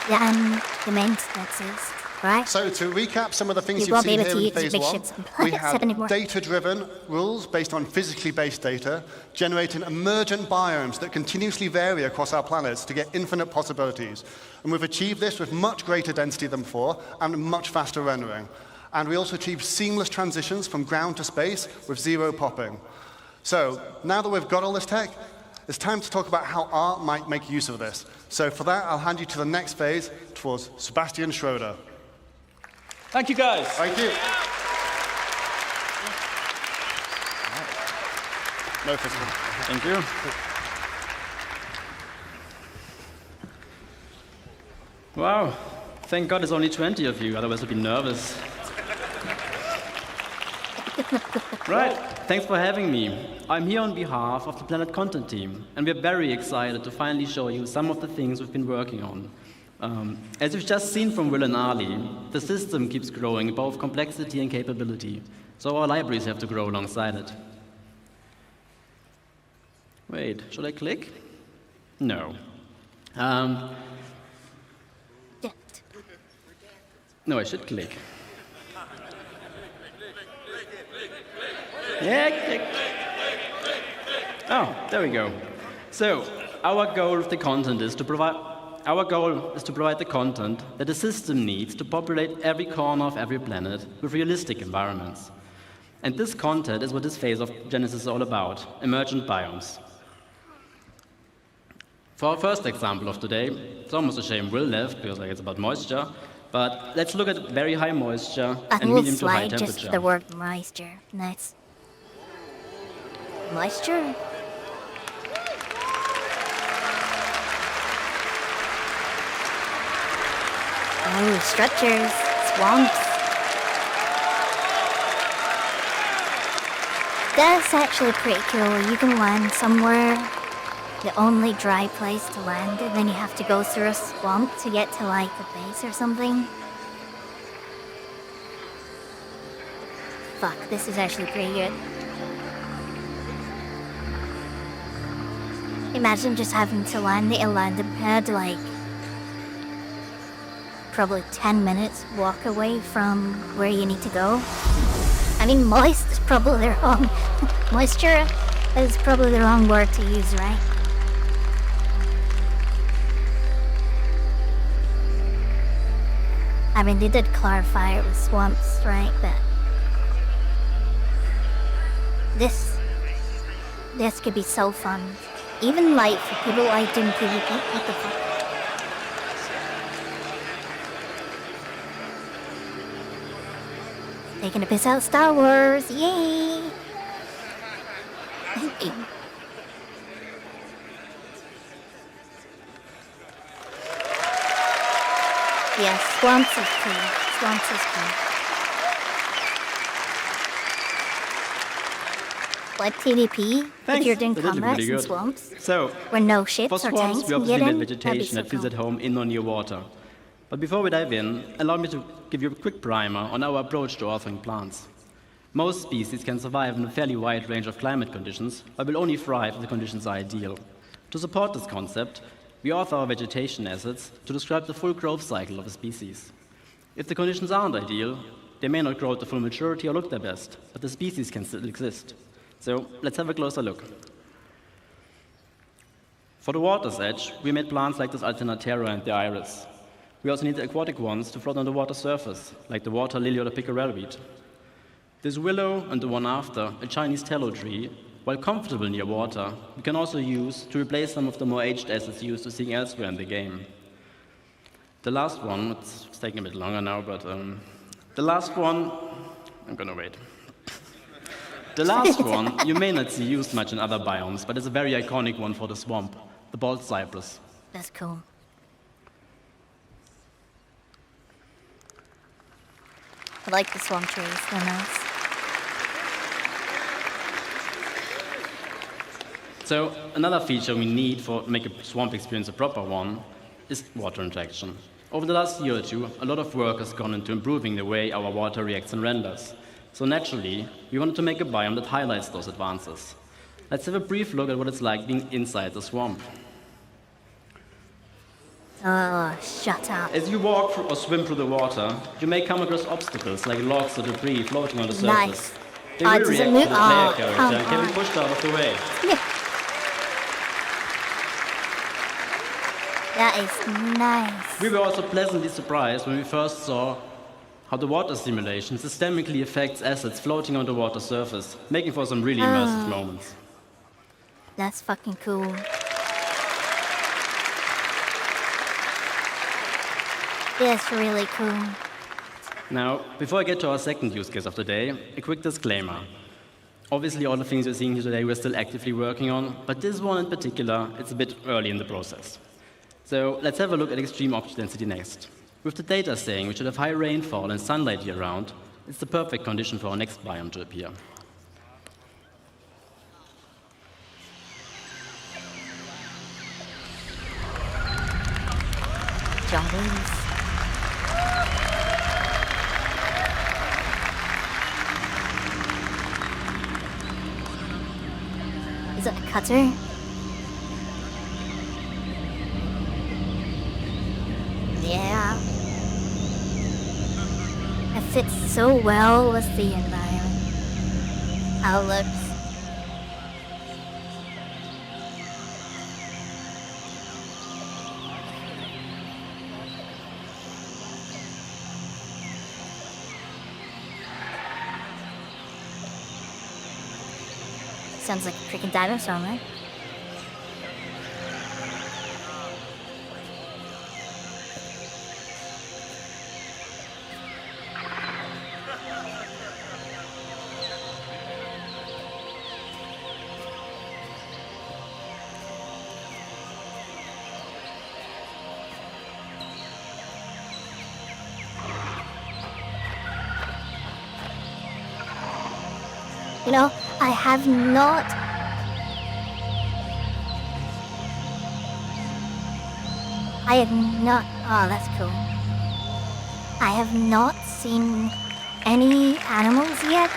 than the maintenances, right? So to recap some of the things You you've won't be seen able here to in use phase big one, ships and we seven have anymore. data-driven rules based on physically based data, generating emergent biomes that continuously vary across our planets to get infinite possibilities. And we've achieved this with much greater density than before and much faster rendering. And we also achieved seamless transitions from ground to space with zero popping. So now that we've got all this tech, it's time to talk about how art might make use of this. So for that, I'll hand you to the next phase towards Sebastian Schroeder. Thank you, guys. Thank you. No physical. Thank you. Wow, thank God it's only 20 of you, otherwise I'd be nervous. Right, thanks for having me. I'm here on behalf of the Planet Content team, and we're very excited to finally show you some of the things we've been working on. As you've just seen from Will and Ali, the system keeps growing in both complexity and capability, so our libraries have to grow alongside it. Wait, should I click? No. No, I should click. Yeah, click. Oh, there we go. So, our goal with the content is to provide the content that the system needs to populate every corner of every planet with realistic environments. And this content is what this phase of Genesis is all about, emergent biomes. For our first example of today, it's almost a shame Will left because it's about moisture, but let's look at very high moisture and medium to high temperature. Just the word moisture. Nice. Moisture? Oh, structures, swamps. That's actually pretty cool. You can land somewhere, the only dry place to land, and then you have to go through a swamp to get to like the base or something. Fuck, this is actually pretty good. Imagine just having to land the landing pad like probably 10 minutes walk away from where you need to go. I mean, moist is probably the wrong... moisture is probably the wrong word to use, right? I mean, they did clarify it with swamps, right? But this could be so fun. Even like for people like doing PvP, what the fuck? Taking a piss out Star Wars, yay! Yeah, swamps is cool. Swamps is cool. Like PvP, if Thanks. you're doing That did look combats really in good. swamps, So, where no for ships or swamps, tanks we can obviously get need in, that'd be vegetation so that feels cool. at home in or near water. But before we dive in, allow me to give you a quick primer on our approach to authoring plants. Most species can survive in a fairly wide range of climate conditions, but will only thrive if the conditions are ideal. To support this concept, we author our vegetation assets to describe the full growth cycle of a species. If the conditions aren't ideal, they may not grow to full maturity or look their best, but the species can still exist. So let's have a closer look. For the water's edge, we made plants like this Alternatera and the iris. We also need the aquatic ones to float on the water surface, like the water lily or the pickerel weed. This willow and the one after, a Chinese tallow tree, while comfortable near water, we can also use to replace some of the more aged assets used to seeing elsewhere in the game. The last one, it's taking a bit longer now, but the last one, I'm gonna wait. The last one you may not see used much in other biomes, but it's a very iconic one for the swamp, the bald cypress. That's cool. I like the swamp trees, they're nice. So another feature we need to make a swamp experience a proper one is water interaction. Over the last year or two, a lot of work has gone into improving the way our water reacts and renders. So naturally, we wanted to make a biome that highlights those advances. Let's have a brief look at what it's like being inside the swamp. Oh, shut up. As you walk through or swim through the water, you may come across obstacles like logs or debris floating on the surface. Nice. They Oh, will does it react move? to the player Oh, character come and can be on. pushed out of the way. That is nice. We were also pleasantly surprised when we first saw how the water simulation systemically affects assets floating on the water surface, making for some really immersive moments. That's fucking cool. That's really cool. Now, before I get to our second use case of the day, a quick disclaimer. Obviously, all the things you're seeing here today we're still actively working on, but this one in particular, it's a bit early in the process. So let's have a look at extreme object density next. With the data saying we should have high rainfall and sunlight year-round, it's the perfect condition for our next biome to appear. Jungles. Is it a cutter? Yeah. It fits so well with the environment. How it looks. Sounds like a freaking dinosaur, right? You know, I have not... Oh, that's cool. I have not seen any animals yet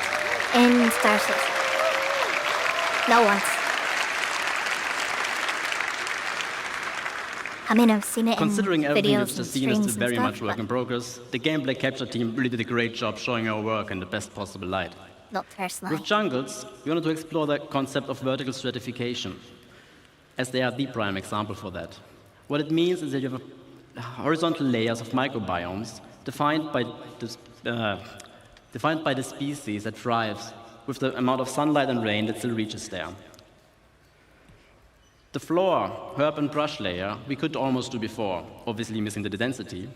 in Star Citizen. Not once. I mean, I've seen it Considering in everything videos we've and just seen is streams very and much stuff, work in progress, the gameplay capture team really did a great job showing our work in the best possible light. not personally. With jungles, we wanted to explore the concept of vertical stratification, as they are the prime example for that. What it means is that you have horizontal layers of microbiomes defined by the species that thrives with the amount of sunlight and rain that still reaches there. The floor, herb and brush layer, we could almost do before, obviously missing the density.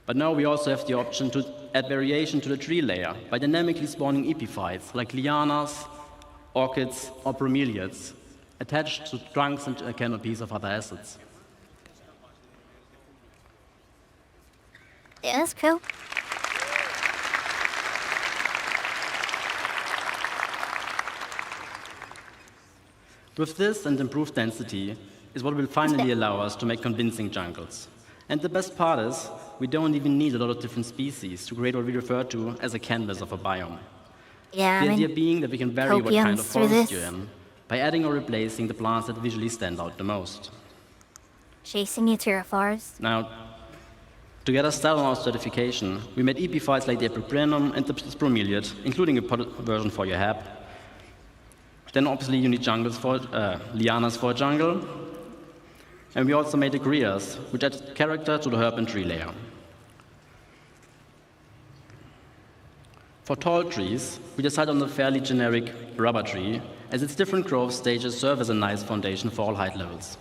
But now we also have the option to add variation to the tree layer by dynamically spawning epiphytes like lianas, orchids, or bromeliads attached to trunks and canopies of other assets. Yeah, that's cool. With this and improved density is what will finally allow us to make convincing jungles. And the best part is, we don't even need a lot of different species to create what we refer to as a canvas of a biome. Yeah, The idea being that we can vary what kind of copiums through forest this. you're in by adding or replacing the plants that visually stand out the most. Chasing you to your forest. Now, to get us started on our certification, we made EP files like the Epiprenum and the Bromeliad, including a potted version for your hab. Then obviously you need jungles for, lianas for a jungle. And we also made the Grias, which add character to the herb and tree layer. For tall trees, we decided on the fairly generic rubber tree, as its different growth stages serve as a nice foundation for all height levels.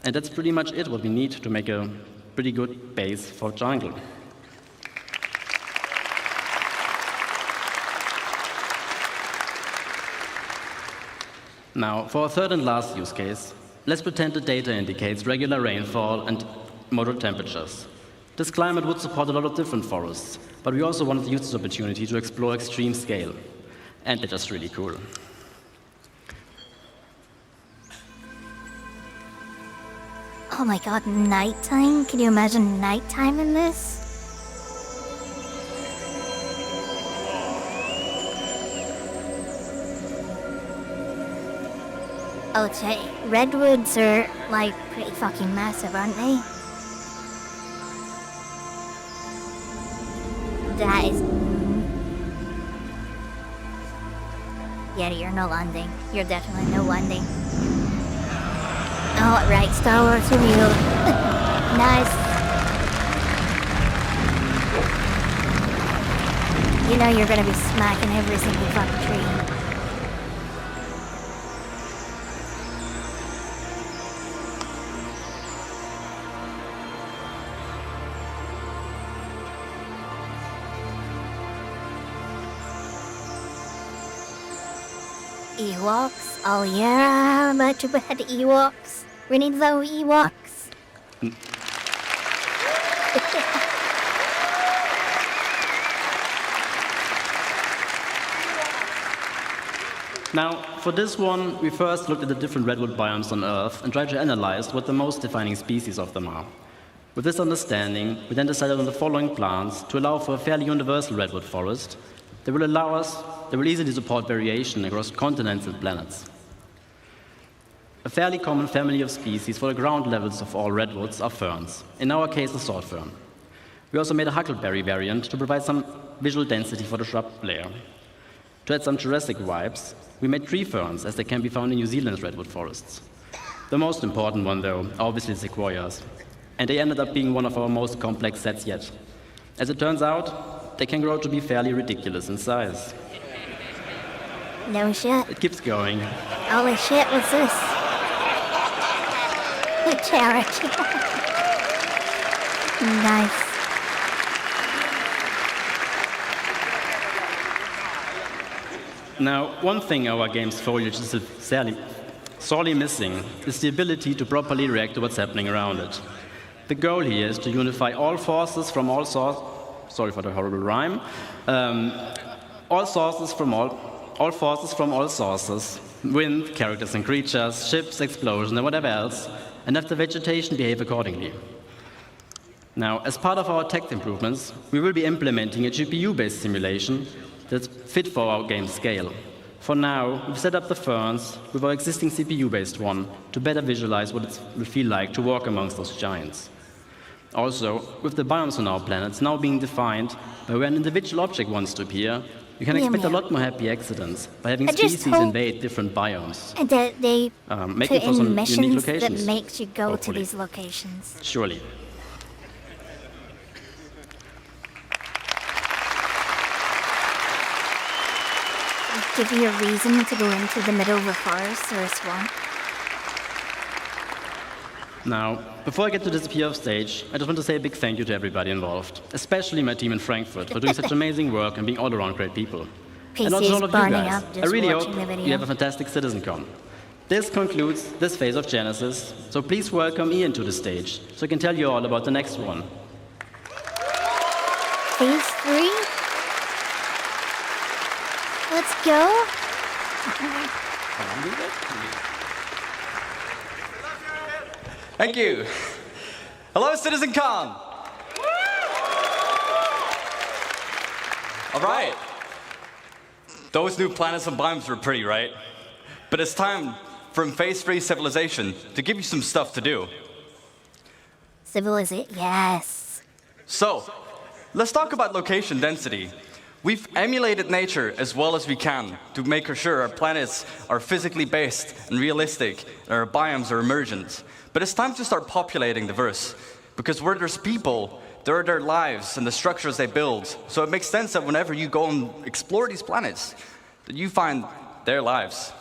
And that's pretty much it, what we need to make a pretty good base for jungle. Now, for our third and last use case, let's pretend the data indicates regular rainfall and moderate temperatures. This climate would support a lot of different forests, but we also wanted to use this opportunity to explore extreme scale. And they're just really cool. Oh my god, nighttime? Can you imagine nighttime in this? Okay, redwoods are like pretty fucking massive, aren't they? That is... Yeah, you're no landing. You're definitely no landing. Oh, right, Star Wars reveal. Nice. You know you're gonna be smacking every single fucking tree. Ewoks? Oh yeah, how much about the Ewoks? We need those Ewoks. Now, for this one, we first looked at the different redwood biomes on Earth and tried to analyze what the most defining species of them are. With this understanding, we then decided on the following plants to allow for a fairly universal redwood forest that will easily support variation across continents and planets. A fairly common family of species for the ground levels of all redwoods are ferns, in our case the sword fern. We also made a huckleberry variant to provide some visual density for the shrub layer. To add some Jurassic vibes, we made tree ferns, as they can be found in New Zealand's redwood forests. The most important one, though, are obviously sequoias, and they ended up being one of our most complex sets yet. As it turns out, they can grow to be fairly ridiculous in size. No shit. It keeps going. Holy shit, what's this? A charity. Nice. Now, one thing our game's foliage is sorely missing is the ability to properly react to what's happening around it. The goal here is to unify all forces from all sources. Sorry for the horrible rhyme. All forces from all sources, wind, characters and creatures, ships, explosions, and whatever else, and have the vegetation behave accordingly. Now, as part of our tech improvements, we will be implementing a GPU-based simulation that's fit for our game scale. For now, we've set up the ferns with our existing CPU-based one to better visualize what it will feel like to walk amongst those giants. Also, with the biomes on our planets now being defined by where an individual object wants to appear, you can expect a lot more happy accidents by having species invade different biomes. And that they making for some unique missions locations. that makes you go Hopefully. to these locations. Surely. Give you a reason to go into the middle of a forest or a swamp. Now, before I get to disappear off stage, I just want to say a big thank you to everybody involved, especially my team in Frankfurt for doing such amazing work and being all around great people. And also all of you guys. I really hope you have a fantastic CitizenCon. This concludes this phase of Genesis, so please welcome Ian to the stage so I can tell you all about the next one. Phase 3? Let's go. Thank you. Hello, CitizenCon. All right. Those new planets and biomes were pretty, right? But it's time from Phase 3 Civilization to give you some stuff to do. Civilization, yes. So, let's talk about location density. We've emulated nature as well as we can to make sure our planets are physically based and realistic, and our biomes are emergent. But it's time to start populating the verse, because where there's people, there are their lives and the structures they build. So it makes sense that whenever you go and explore these planets, that you find their lives.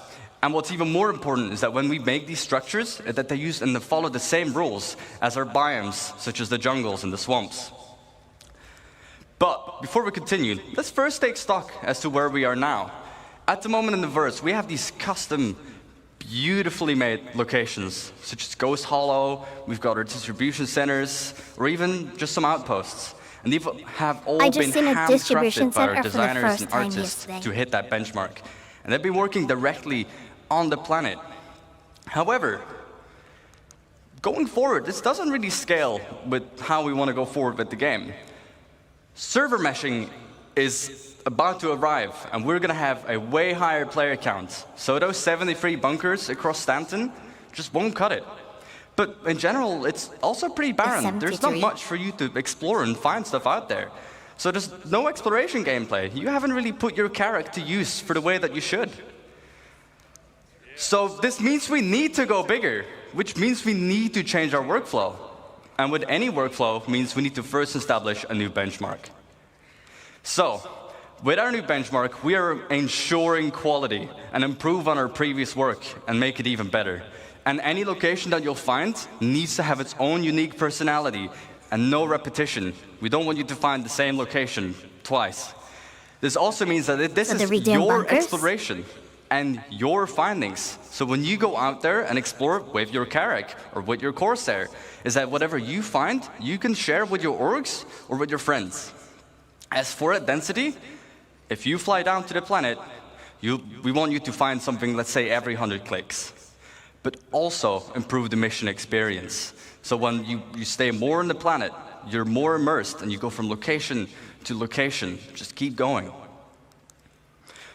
And what's even more important is that when we make these structures, that they use and they follow the same rules as our biomes, such as the jungles and the swamps. But before we continue, let's first take stock as to where we are now. At the moment in the verse, we have these custom, beautifully made locations, such as Ghost Hollow, we've got our distribution centers, or even just some outposts. And these have all been handcrafted by our designers and artists to hit that benchmark. And they've been working directly on the planet. However, going forward, this doesn't really scale with how we want to go forward with the game. Server meshing is about to arrive, and we're going to have a way higher player count. So those 73 bunkers across Stanton just won't cut it. But in general, it's also pretty barren. There's not much for you to explore and find stuff out there. So there's no exploration gameplay. You haven't really put your character to use for the way that you should. So this means we need to go bigger, which means we need to change our workflow. And with any workflow means we need to first establish a new benchmark. So, with our new benchmark, we are ensuring quality and improve on our previous work and make it even better. And any location that you'll find needs to have its own unique personality and no repetition. We don't want you to find the same location twice. This also means that this is your exploration and your findings. So when you go out there and explore with your Carrack or with your Corsair, is that whatever you find, you can share with your orgs or with your friends. As for that density, if you fly down to the planet, we want you to find something, let's say, every 100 clicks. But also improve the mission experience. So when you stay more on the planet, you're more immersed and you go from location to location. Just keep going.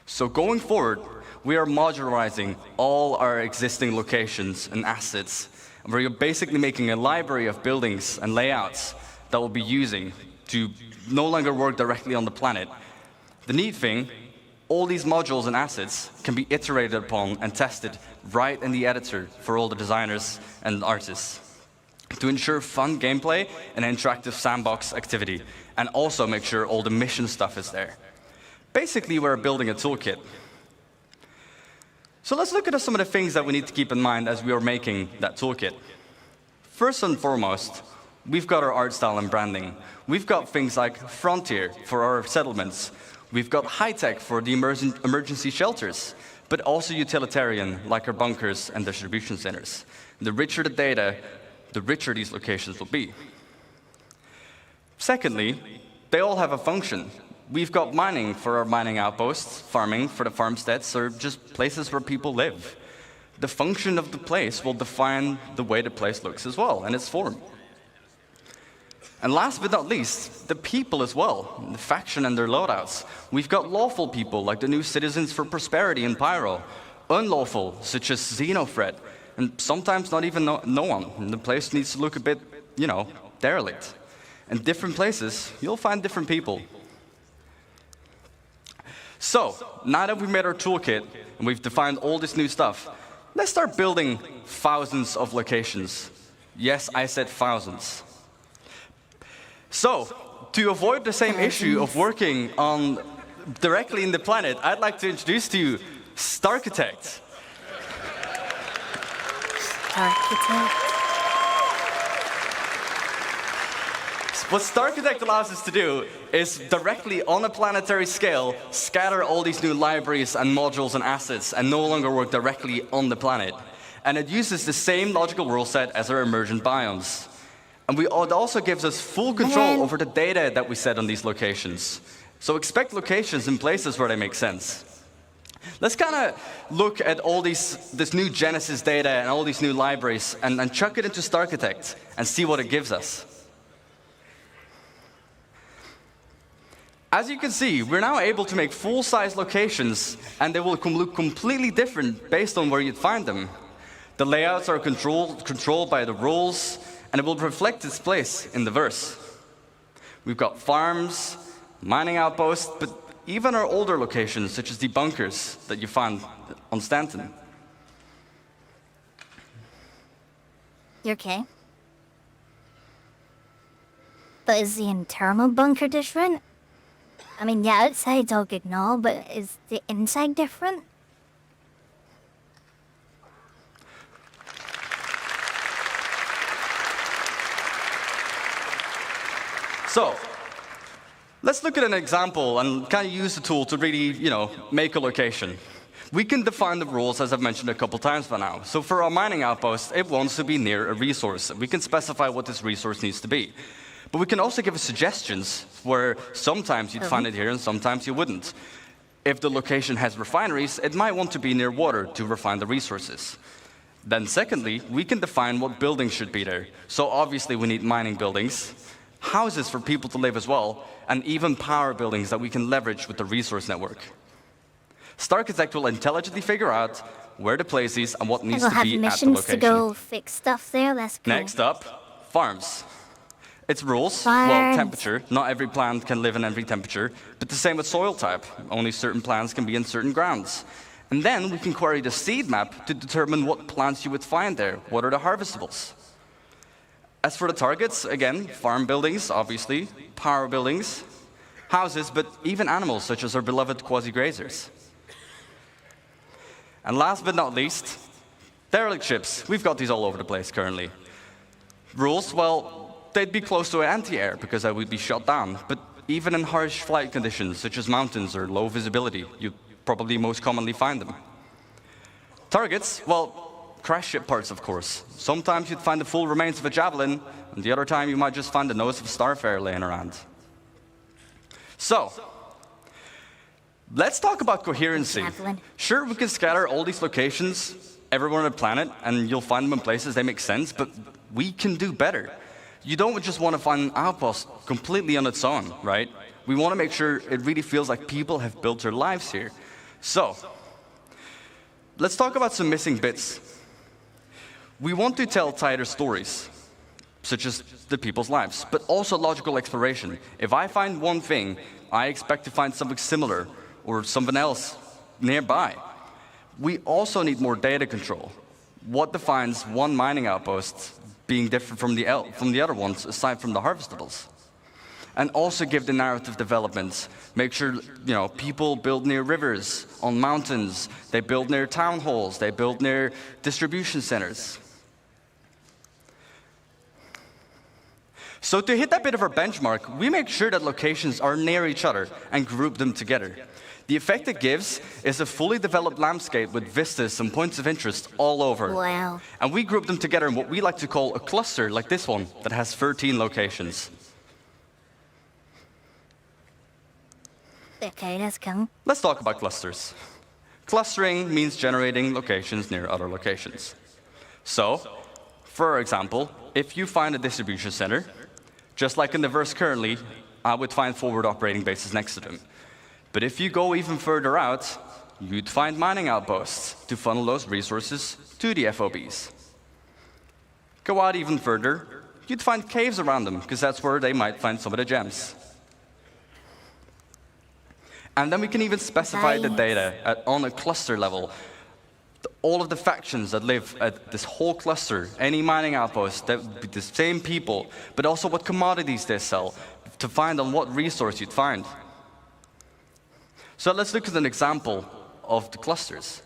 So going forward, we are modularizing all our existing locations and assets. And we're basically making a library of buildings and layouts that we'll be using to no longer work directly on the planet. The neat thing, all these modules and assets can be iterated upon and tested right in the editor for all the designers and artists to ensure fun gameplay and interactive sandbox activity, and also make sure all the mission stuff is there. Basically, we're building a toolkit. So let's look at some of the things that we need to keep in mind as we are making that toolkit. First and foremost, we've got our art style and branding. We've got things like Frontier for our settlements. We've got high-tech for the emergency shelters, but also utilitarian, like our bunkers and distribution centers. The richer the data, the richer these locations will be. Secondly, they all have a function. We've got mining for our mining outposts, farming for the farmsteads, or just places where people live. The function of the place will define the way the place looks as well, and its form. And last but not least, the people as well, the faction and their loadouts. We've got lawful people, like the new Citizens for Prosperity in Pyro, unlawful, such as Xenofred, and sometimes not even no one. And the place needs to look a bit, derelict. In different places, you'll find different people. So, now that we've made our toolkit and we've defined all this new stuff, let's start building thousands of locations. Yes, I said thousands. So, to avoid the same issue of working on directly in the planet, I'd like to introduce to you Starchitect. What Starchitect allows us to do is directly on a planetary scale scatter all these new libraries and modules and assets and no longer work directly on the planet. And it uses the same logical rule set as our emergent biomes. And it also gives us full control over the data that we set on these locations. So expect locations in places where they make sense. Let's kind of look at all this new Genesis data and all these new libraries and chuck it into StarArchitect and see what it gives us. As you can see, we're now able to make full-size locations, and they will look completely different based on where you'd find them. The layouts are controlled by the rules, and it will reflect its place in the verse. We've got farms, mining outposts, but even our older locations, such as the bunkers that you find on Stanton. You okay? But is the internal bunker different? I mean, the outside's all good and all, but is the inside different? So, let's look at an example and kind of use the tool to really, make a location. We can define the rules, as I've mentioned a couple times by now. So for our mining outpost, it wants to be near a resource. We can specify what this resource needs to be. But we can also give it suggestions where sometimes you'd find it here and sometimes you wouldn't. If the location has refineries, it might want to be near water to refine the resources. Then secondly, we can define what buildings should be there. So obviously we need mining buildings, houses for people to live as well, and even power buildings that we can leverage with the resource network. StarArchitect will intelligently figure out where to place these and what needs to be at the location. Have missions to go fix stuff there. That's cool. Next up, farms. It's rules, Farms. well, temperature. Not every plant can live in every temperature, but the same with soil type. Only certain plants can be in certain grounds. And then we can query the seed map to determine what plants you would find there. What are the harvestables? As for the targets, again, farm buildings, obviously, power buildings, houses, but even animals, such as our beloved quasi-grazers. And last but not least, derelict ships. We've got these all over the place currently. Rules, well, they'd be close to anti-air because I would be shot down. But even in harsh flight conditions, such as mountains or low visibility, you probably most commonly find them. Targets, well, crash ship parts, of course. Sometimes you'd find the full remains of a javelin, and the other time you might just find the nose of a starfare laying around. So, let's talk about coherency. Sure, we can scatter all these locations everywhere on the planet, and you'll find them in places they make sense, but we can do better. You don't just want to find an outpost completely on its own, right? We want to make sure it really feels like people have built their lives here. So, let's talk about some missing bits. We want to tell tighter stories, such as the people's lives, but also logical exploration. If I find one thing, I expect to find something similar or something else nearby. We also need more data control. What defines one mining outpost being different from the other ones, aside from the harvestables? And also give the narrative development. Make sure, people build near rivers, on mountains, they build near town halls, they build near distribution centers. So to hit that bit of our benchmark, we make sure that locations are near each other and group them together. The effect it gives is a fully developed landscape with vistas and points of interest all over. Wow. And we group them together in what we like to call a cluster, like this one, that has 13 locations. Okay, that's cool. Let's talk about clusters. Clustering means generating locations near other locations. So, for example, if you find a distribution center, just like in the verse currently, I would find forward operating bases next to them. But if you go even further out, you'd find mining outposts to funnel those resources to the FOBs. Go out even further, you'd find caves around them, because that's where they might find some of the gems. And then we can even specify the data on a cluster level. All of the factions that live at this whole cluster, any mining outpost, that would be the same people, but also what commodities they sell, to find on what resource you'd find. So let's look at an example of the clusters.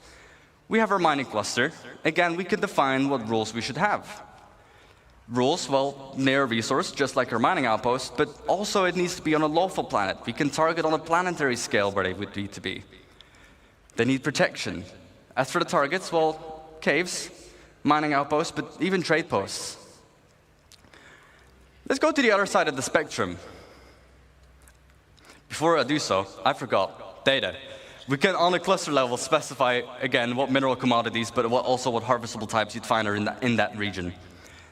We have our mining cluster. Again, we can define what rules we should have. Rules, well, near a resource, just like our mining outpost, but also it needs to be on a lawful planet. We can target on a planetary scale where they would need to be. They need protection. As for the targets, well, caves, mining outposts, but even trade posts. Let's go to the other side of the spectrum. Before I do so, I forgot. Data. We can, on a cluster level, specify, again, what mineral commodities, but also what harvestable types you'd find are in that region.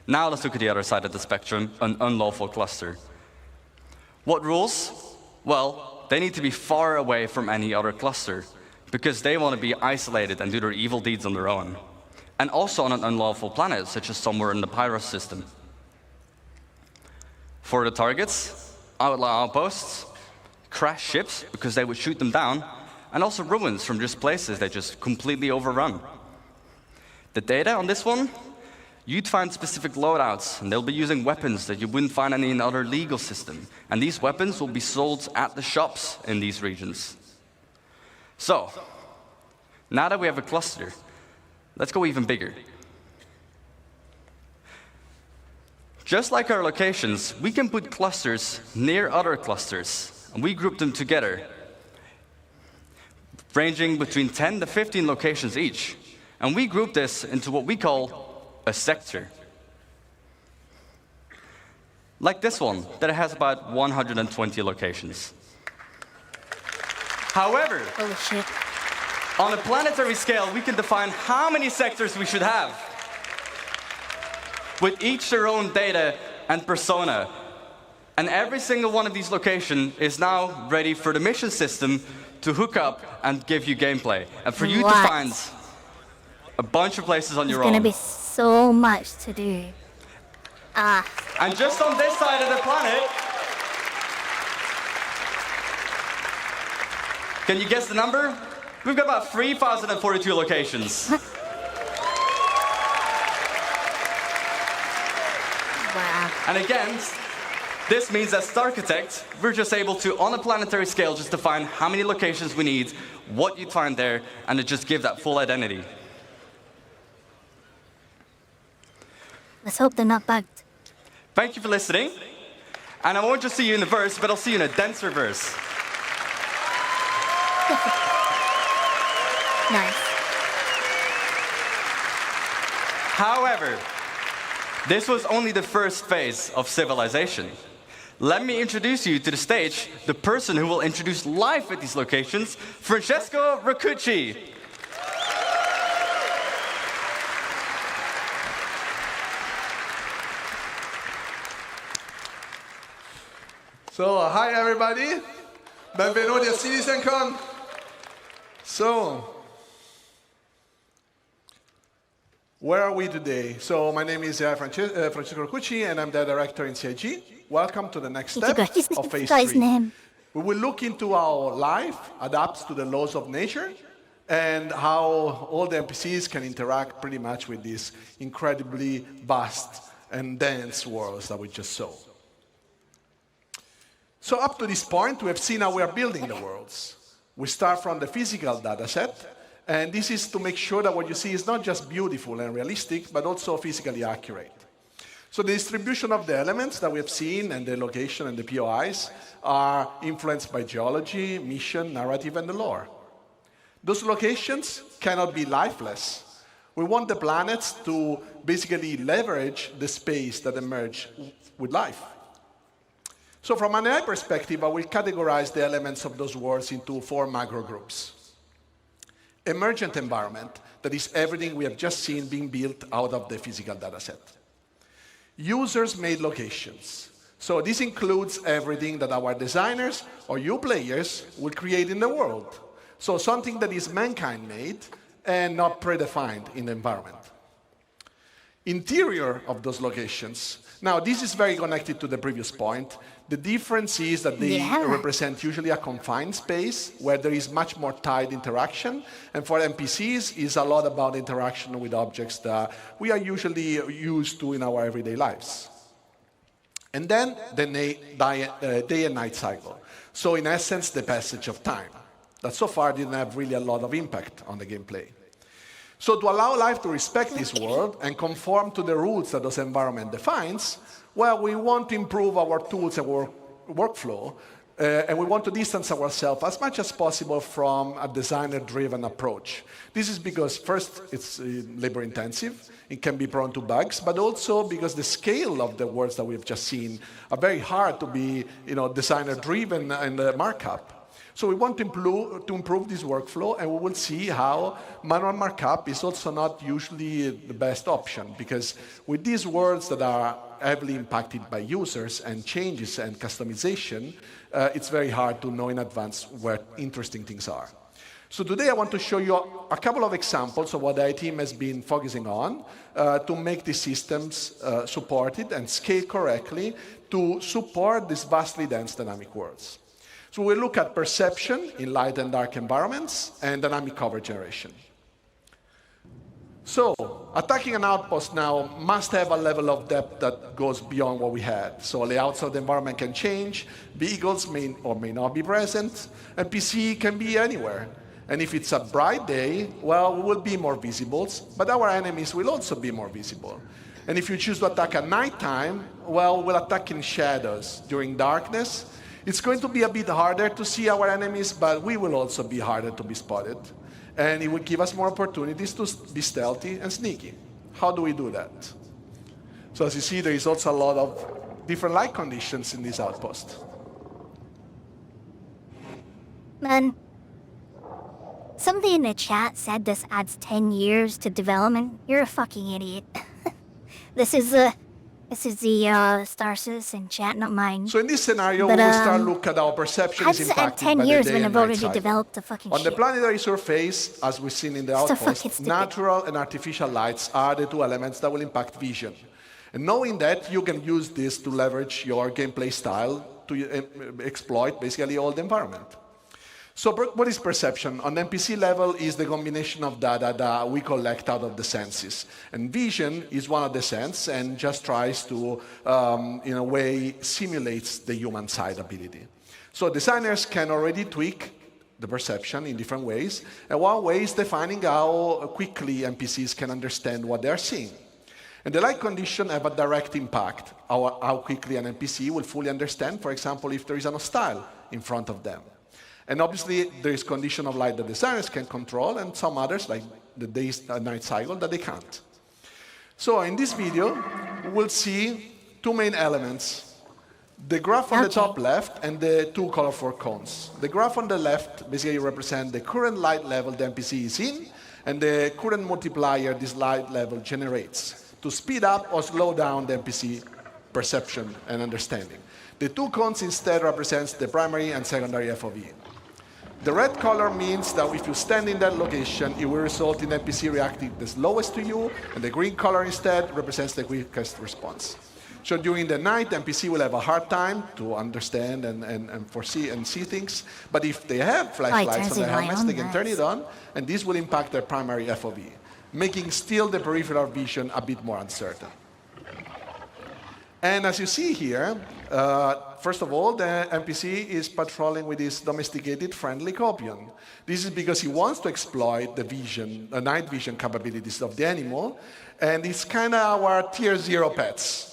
Now let's look at the other side of the spectrum, an unlawful cluster. What rules? Well, they need to be far away from any other cluster, because they want to be isolated and do their evil deeds on their own. And also on an unlawful planet, such as somewhere in the Pyros system. For the targets, outlaw outposts, crash ships, because they would shoot them down, and also ruins from just places they just completely overrun. The data on this one, you'd find specific loadouts, and they'll be using weapons that you wouldn't find in any other legal system. And these weapons will be sold at the shops in these regions. So, now that we have a cluster, let's go even bigger. Just like our locations, we can put clusters near other clusters, and we group them together, ranging between 10 to 15 locations each. And we group this into what we call a sector. Like this one, that has about 120 locations. However, on a planetary scale, we can define how many sectors we should have, with each their own data and persona. And every single one of these locations is now ready for the mission system to hook up and give you gameplay. And for you to find a bunch of places on your own. There's gonna be so much to do. And just on this side of the planet, can you guess the number? We've got about 3,042 locations. Wow. And again, this means as Starchitect, we're just able to, on a planetary scale, just define how many locations we need, what you'd find there, and to just give that full identity. Let's hope they're not bugged. Thank you for listening. And I won't just see you in the verse, but I'll see you in a denser verse. Nice. However, this was only the first phase of Civilization. Let me introduce you to the stage, the person who will introduce life at these locations, Francesco Raccucci. So, hi everybody. Benvenuti a CitizenCon. So, where are we today? So, my name is Francesco Raccucci, and I'm the director in CIG. Welcome to the next step of Phase 3. We will look into how life adapts to the laws of nature and how all the NPCs can interact pretty much with these incredibly vast and dense worlds that we just saw. So up to this point, we have seen how we are building the worlds. We start from the physical data set, and this is to make sure that what you see is not just beautiful and realistic, but also physically accurate. So the distribution of the elements that we have seen and the location and the POIs are influenced by geology, mission, narrative, and the lore. Those locations cannot be lifeless. We want the planets to basically leverage the space that emerge with life. So from an AI perspective, I will categorize the elements of those worlds into 4 macro groups. Emergent environment, that is everything we have just seen being built out of the physical data set. Users-made locations. So this includes everything that our designers or you players will create in the world. So something that is mankind-made and not predefined in the environment. Interior of those locations. Now, this is very connected to the previous point. The difference is that they represent usually a confined space where there is much more tight interaction. And for NPCs, it's a lot about interaction with objects that we are usually used to in our everyday lives. And then the day and night cycle. So in essence, the passage of time. That so far didn't have really a lot of impact on the gameplay. So to allow life to respect this world and conform to the rules that this environment defines, well, we want to improve our tools and workflow, and we want to distance ourselves as much as possible from a designer-driven approach. This is because, first, it's labor-intensive, it can be prone to bugs, but also because the scale of the worlds that we've just seen are very hard to be designer-driven in the markup. So we want to improve this workflow, and we will see how manual markup is also not usually the best option, because with these worlds that are heavily impacted by users and changes and customization, it's very hard to know in advance where interesting things are. So today I want to show you a couple of examples of what the IT team has been focusing on to make these systems supported and scale correctly to support these vastly dense dynamic worlds. So we'll look at perception in light and dark environments and dynamic cover generation. So attacking an outpost now must have a level of depth that goes beyond what we had. So layouts of the environment can change, vehicles may or may not be present, and PC can be anywhere. And if it's a bright day, well, we will be more visible, but our enemies will also be more visible. And if you choose to attack at nighttime, well, we'll attack in shadows. During darkness, it's going to be a bit harder to see our enemies, but we will also be harder to be spotted. And it will give us more opportunities to be stealthy and sneaky. How do we do that? So as you see, there is also a lot of different light conditions in this outpost. Man, somebody in the chat said this adds 10 years to development. You're a fucking idiot. This is the Star Citizen chat, not mine. So in this scenario, we will start look at our perception is impacted by the day and night cycle. 10 years when I've already developed the fucking On shit. the planetary surface, as we've seen in the outpost, natural and artificial lights are the two elements that will impact vision. And knowing that, you can use this to leverage your gameplay style to exploit basically all the environment. So what is perception? On the NPC level is the combination of data that we collect out of the senses. And vision is one of the senses and just tries to, in a way, simulates the human side ability. So designers can already tweak the perception in different ways. And one way is defining how quickly NPCs can understand what they're seeing. And the light conditions have a direct impact, how quickly an NPC will fully understand, for example, if there is an hostile in front of them. And obviously, there is condition of light that designers can control, and some others, like the day-night cycle, that they can't. So in this video, we'll see two main elements. The graph on the top left and the two colorful cones. The graph on the left basically represents the current light level the NPC is in, and the current multiplier this light level generates to speed up or slow down the NPC perception and understanding. The two cones instead represents the primary and secondary FOV. The red color means that if you stand in that location, it will result in NPC reacting the slowest to you, and the green color instead represents the quickest response. So during the night, NPC will have a hard time to understand and foresee and see things, but if they have flashlights on their helmets, they can turn it on, and this will impact their primary FOV, making still the peripheral vision a bit more uncertain. And as you see here, first of all, the NPC is patrolling with his domesticated friendly Copion. This is because he wants to exploit the vision, the night vision capabilities of the animal, and it's kind of our tier 0 pets.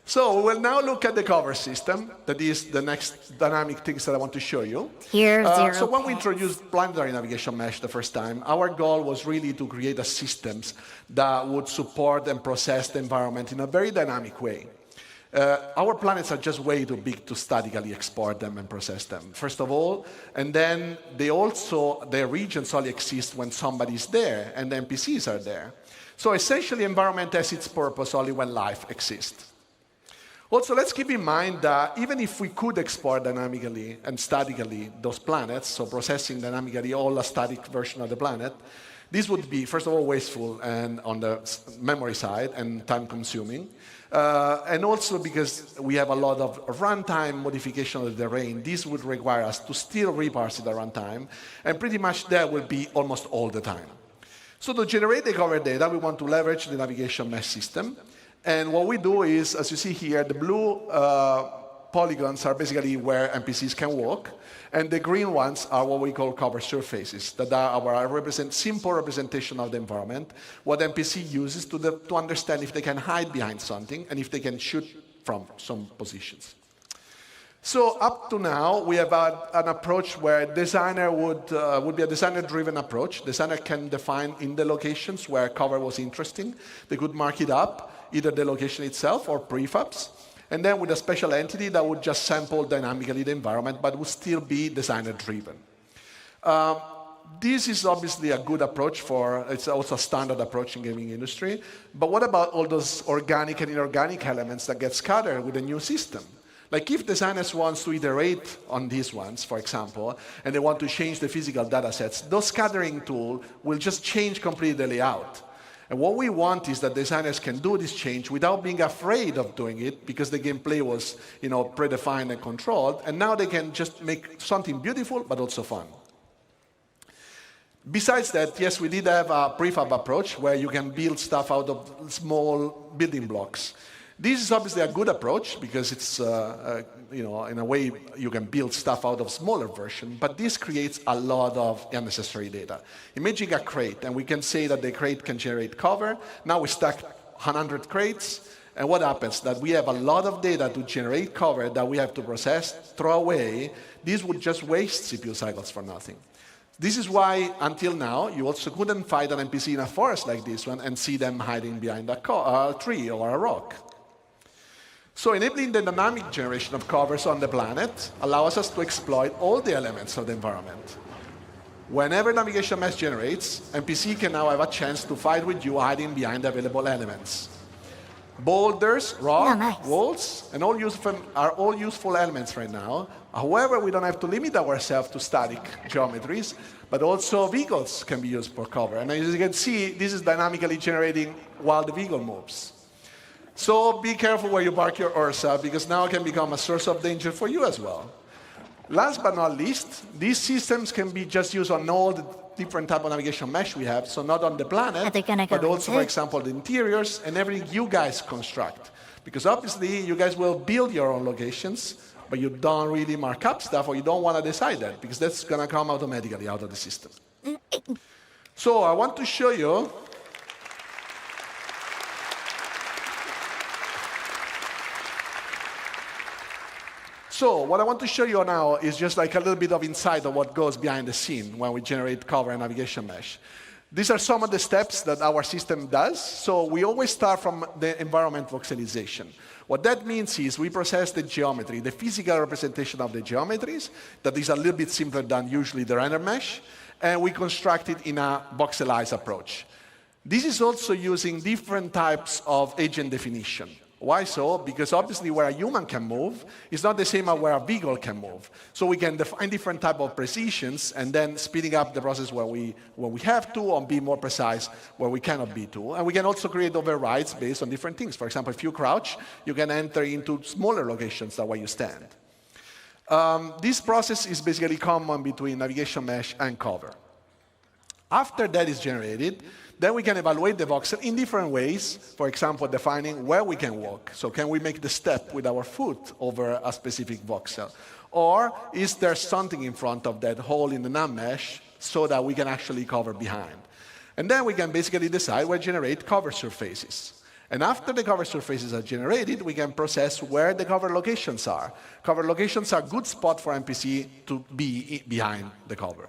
So we will now look at the cover system. That is the next dynamic things that I want to show you. Tier 0 So when we introduced planetary navigation mesh the first time, our goal was really to create a systems that would support and process the environment in a very dynamic way. Our planets are just way too big to statically export them and process them, first of all. And then their regions only exist when somebody's there and the NPCs are there. So essentially, environment has its purpose only when life exists. Also, let's keep in mind that even if we could export dynamically and statically those planets, so processing dynamically all a static version of the planet, this would be, first of all, wasteful and on the memory side and time-consuming. And also because we have a lot of runtime modification of the terrain, this would require us to still reparse it at runtime, and pretty much that will be almost all the time. So to generate the cover data, we want to leverage the navigation mesh system. And what we do is, as you see here, the blue polygons are basically where NPCs can walk, and the green ones are what we call cover surfaces, that are our simple representation of the environment, what NPC uses to understand if they can hide behind something and if they can shoot from some positions. So up to now, we have an approach where designer would be a designer-driven approach. Designer can define in the locations where cover was interesting. They could mark it up, either the location itself or prefabs. And then with a special entity that would just sample dynamically the environment, but would still be designer-driven. This is obviously a good approach it's also a standard approach in gaming industry. But what about all those organic and inorganic elements that get scattered with a new system? Like if designers want to iterate on these ones, for example, and they want to change the physical data sets, those scattering tools will just change completely the layout. And what we want is that designers can do this change without being afraid of doing it because the gameplay was, predefined and controlled. And now they can just make something beautiful, but also fun. Besides that, yes, we did have a prefab approach where you can build stuff out of small building blocks. This is obviously a good approach because it's, in a way, you can build stuff out of smaller version, but this creates a lot of unnecessary data. Imagine a crate, and we can say that the crate can generate cover. Now we stack 100 crates, and what happens? That we have a lot of data to generate cover that we have to process, throw away. This would just waste CPU cycles for nothing. This is why, until now, you also couldn't find an NPC in a forest like this one and see them hiding behind a tree or a rock. So enabling the dynamic generation of covers on the planet allows us to exploit all the elements of the environment. Whenever navigation mesh generates, NPC can now have a chance to fight with you hiding behind the available elements. Boulders, rock, walls, and are all useful elements right now. However, we don't have to limit ourselves to static geometries, but also vehicles can be used for cover. And as you can see, this is dynamically generating while the vehicle moves. So be careful where you park your Ursa, because now it can become a source of danger for you as well. Last but not least, these systems can be just used on all the different type of navigation mesh we have, so not on the planet, but also, for example, the interiors and everything you guys construct. Because obviously, you guys will build your own locations, but you don't really mark up stuff, or you don't want to decide that, because that's going to come automatically out of the system. So I want to show you So what I want to show you now is just like a little bit of insight of what goes behind the scene when we generate cover and navigation mesh. These are some of the steps that our system does. So we always start from the environment voxelization. What that means is we process the geometry, the physical representation of the geometries, that is a little bit simpler than usually the render mesh, and we construct it in a voxelized approach. This is also using different types of agent definition. Why so? Because obviously where a human can move is not the same as where a vehicle can move. So we can define different type of precisions and then speeding up the process where we have to, or be more precise where we cannot be to. And we can also create overrides based on different things. For example, if you crouch, you can enter into smaller locations than where you stand. This process is basically common between navigation mesh and cover. After that is generated, then we can evaluate the voxel in different ways. For example, defining where we can walk. So can we make the step with our foot over a specific voxel? Or is there something in front of that hole in the NAM mesh so that we can actually cover behind? And then we can basically decide where to generate cover surfaces. And after the cover surfaces are generated, we can process where the cover locations are. Cover locations are a good spot for NPC to be behind the cover.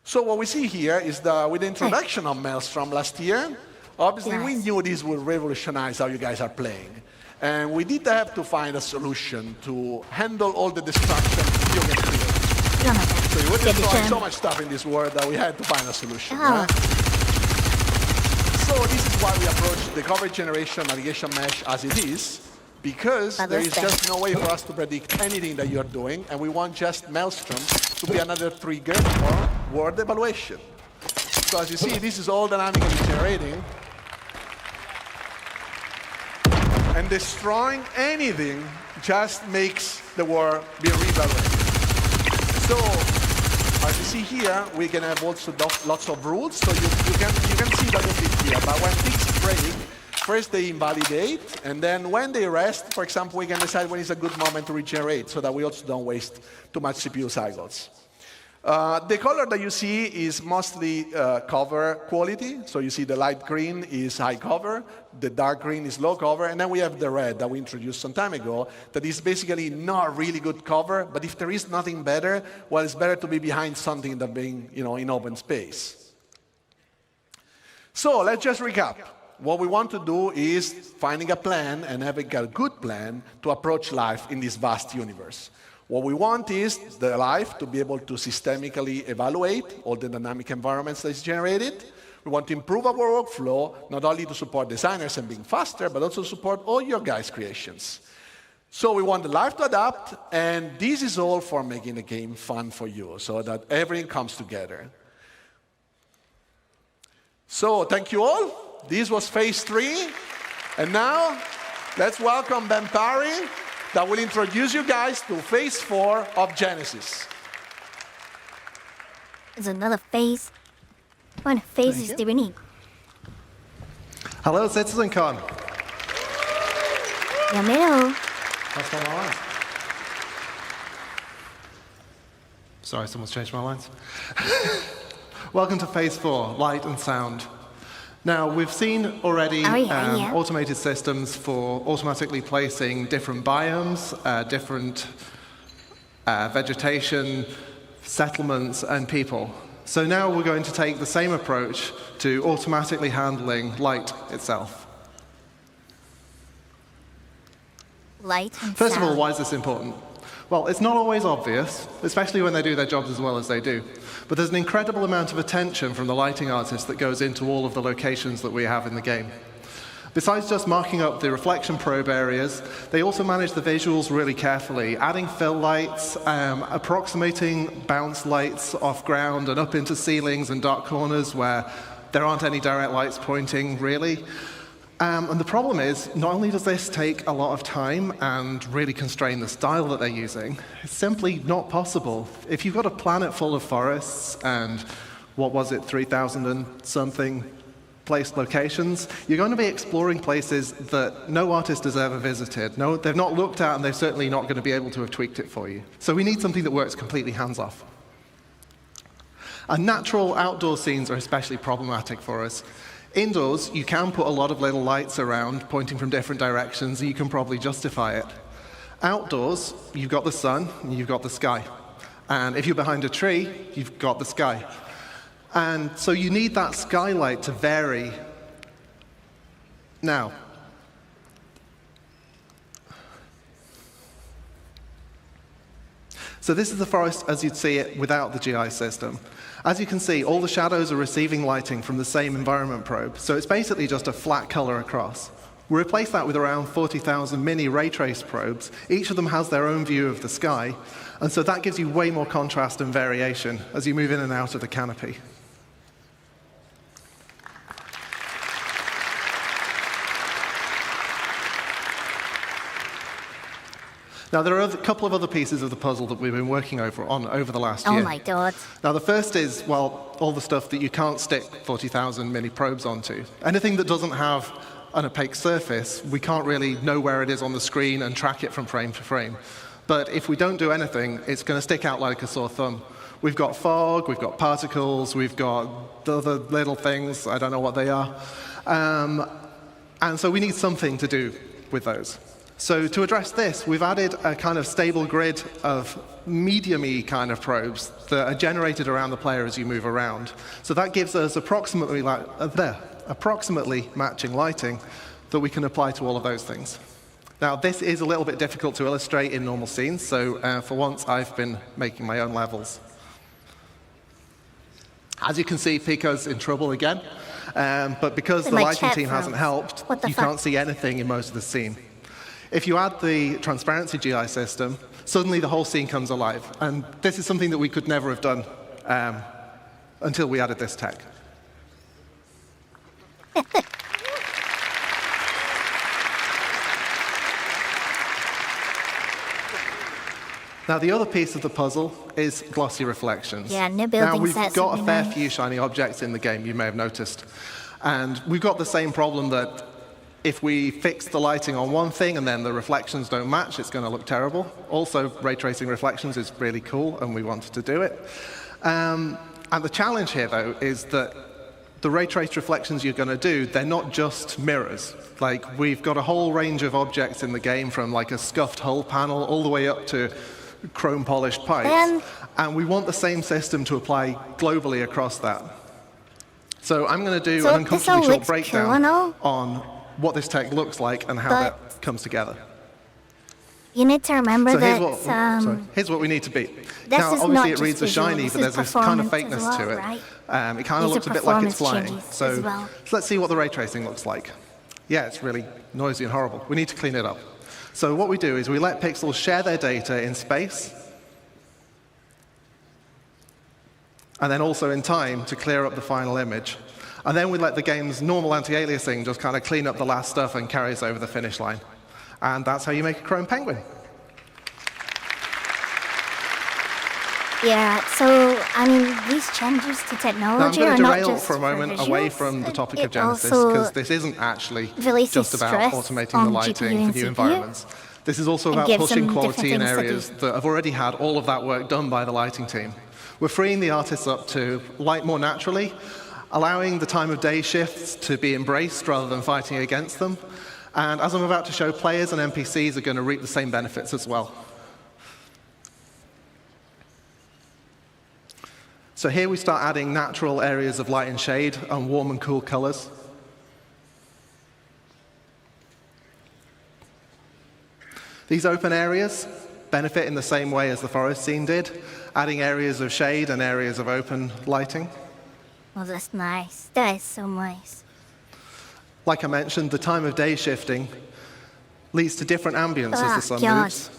So what we see here is with the introduction of Maelstrom last year, obviously we knew this would revolutionize how you guys are playing. And we did have to find a solution to handle all the destruction you can create. So you would destroy so much stuff in this world that we had to find a solution. Right? So this is why we approach the cover generation navigation mesh as it is, because there is just no way for us to predict anything that you're doing, and we want just Maelstrom to be another trigger for word evaluation. So as you see, this is all dynamically generating. And destroying anything just makes the word be reevaluated. So as you see here, we can have also lots of rules. So you can see that a bit here. But when things break, first they invalidate, and then when they rest, for example, we can decide when is a good moment to regenerate so that we also don't waste too much CPU cycles. The color that you see is mostly cover quality. So you see the light green is high cover, the dark green is low cover, and then we have the red that we introduced some time ago that is basically not really good cover, but if there is nothing better, well, it's better to be behind something than being in open space. So let's just recap. What we want to do is finding a plan and having a good plan to approach life in this vast universe. What we want is the life to be able to systemically evaluate all the dynamic environments that is generated. We want to improve our workflow, not only to support designers and being faster, but also support all your guys' creations. So we want the life to adapt, and this is all for making the game fun for you, so that everything comes together. So thank you all. This was phase 3. And now, let's welcome Ben Parry, that will introduce you guys to phase 4 of Genesis. There's another phase. What kind of phases do we need? Hello, CitizenCon. Yamero. That's not my lines. Sorry, someone's changed my lines. Welcome to Phase 4, Light and Sound. Now, we've seen already automated systems for automatically placing different biomes, different vegetation, settlements, and people. So now we're going to take the same approach to automatically handling light itself. Light and First sound. of all, why is this important? Well, it's not always obvious, especially when they do their jobs as well as they do. But there's an incredible amount of attention from the lighting artists that goes into all of the locations that we have in the game. Besides just marking up the reflection probe areas, they also manage the visuals really carefully, adding fill lights, approximating bounce lights off ground and up into ceilings and dark corners where there aren't any direct lights pointing, really. And the problem is, not only does this take a lot of time and really constrain the style that they're using, it's simply not possible. If you've got a planet full of forests and, 3,000 and something placed locations, you're going to be exploring places that no artist has ever visited. No, they've not looked at, and they're certainly not going to be able to have tweaked it for you. So we need something that works completely hands-off. And natural outdoor scenes are especially problematic for us. Indoors, you can put a lot of little lights around, pointing from different directions, and you can probably justify it. Outdoors, you've got the sun, and you've got the sky. And if you're behind a tree, you've got the sky. And so you need that skylight to vary. Now, so this is the forest as you'd see it without the GI system. As you can see, all the shadows are receiving lighting from the same environment probe, so it's basically just a flat color across. We replace that with around 40,000 mini ray trace probes. Each of them has their own view of the sky, and so that gives you way more contrast and variation as you move in and out of the canopy. Now, there are a couple of other pieces of the puzzle that we've been working over the last year. Oh my God. Now, the first is, well, all the stuff that you can't stick 40,000 mini probes onto. Anything that doesn't have an opaque surface, we can't really know where it is on the screen and track it from frame to frame. But if we don't do anything, it's going to stick out like a sore thumb. We've got fog, we've got particles, we've got the other little things, I don't know what they are. And so we need something to do with those. So to address this, we've added a kind of stable grid of medium-y kind of probes that are generated around the player as you move around. So that gives us approximately matching lighting that we can apply to all of those things. Now, this is a little bit difficult to illustrate in normal scenes, so for once I've been making my own levels. As you can see, Pico's in trouble again, but because the lighting team hasn't helped, you can't see anything in most of the scene. If you add the transparency GI system, suddenly the whole scene comes alive. And this is something that we could never have done until we added this tech. Now, the other piece of the puzzle is glossy reflections. Yeah, no building now, we've sets got a fair nice. few shiny objects in the game, you may have noticed. And we've got the same problem that if we fix the lighting on one thing and then the reflections don't match, it's going to look terrible. Also, ray tracing reflections is really cool, and we wanted to do it. And the challenge here, though, is that the ray trace reflections you're going to do, they're not just mirrors. Like, we've got a whole range of objects in the game, from like a scuffed hull panel all the way up to chrome polished pipes. And we want the same system to apply globally across that. So I'm going to do So an this all uncomfortably short looks breakdown cool and all, on what this tech looks like and how but that comes together. you need to remember So that here's what we need to beat. this Now, is obviously not it reads just as shiny, visual, but there's this is this kind of performance fakeness as well, to it. right? It kind of These looks are a bit like it's performance flying. changes So as well. let's see what the ray tracing looks like. Yeah, it's really noisy and horrible. We need to clean it up. So what we do is we let pixels share their data in space, and then also in time to clear up the final image. And then we let the game's normal anti-aliasing just kind of clean up the last stuff and carry us over the finish line. And that's how you make a chrome penguin. Yeah, so, I mean, these changes to Now, I'm technology going are to not derail just for a moment away from the topic of Genesis, because this isn't actually just about automating the lighting for new environments. This is also about pushing quality in areas that have already had all of that work done by the lighting team. We're freeing the artists up to light more naturally, allowing the time of day shifts to be embraced rather than fighting against them. And as I'm about to show, players and NPCs are going to reap the same benefits as well. So here we start adding natural areas of light and shade and warm and cool colors. These open areas benefit in the same way as the forest scene did, adding areas of shade and areas of open lighting. Well, that's nice. That is so nice. Like I mentioned, the time of day shifting leads to different ambience as the sun moves.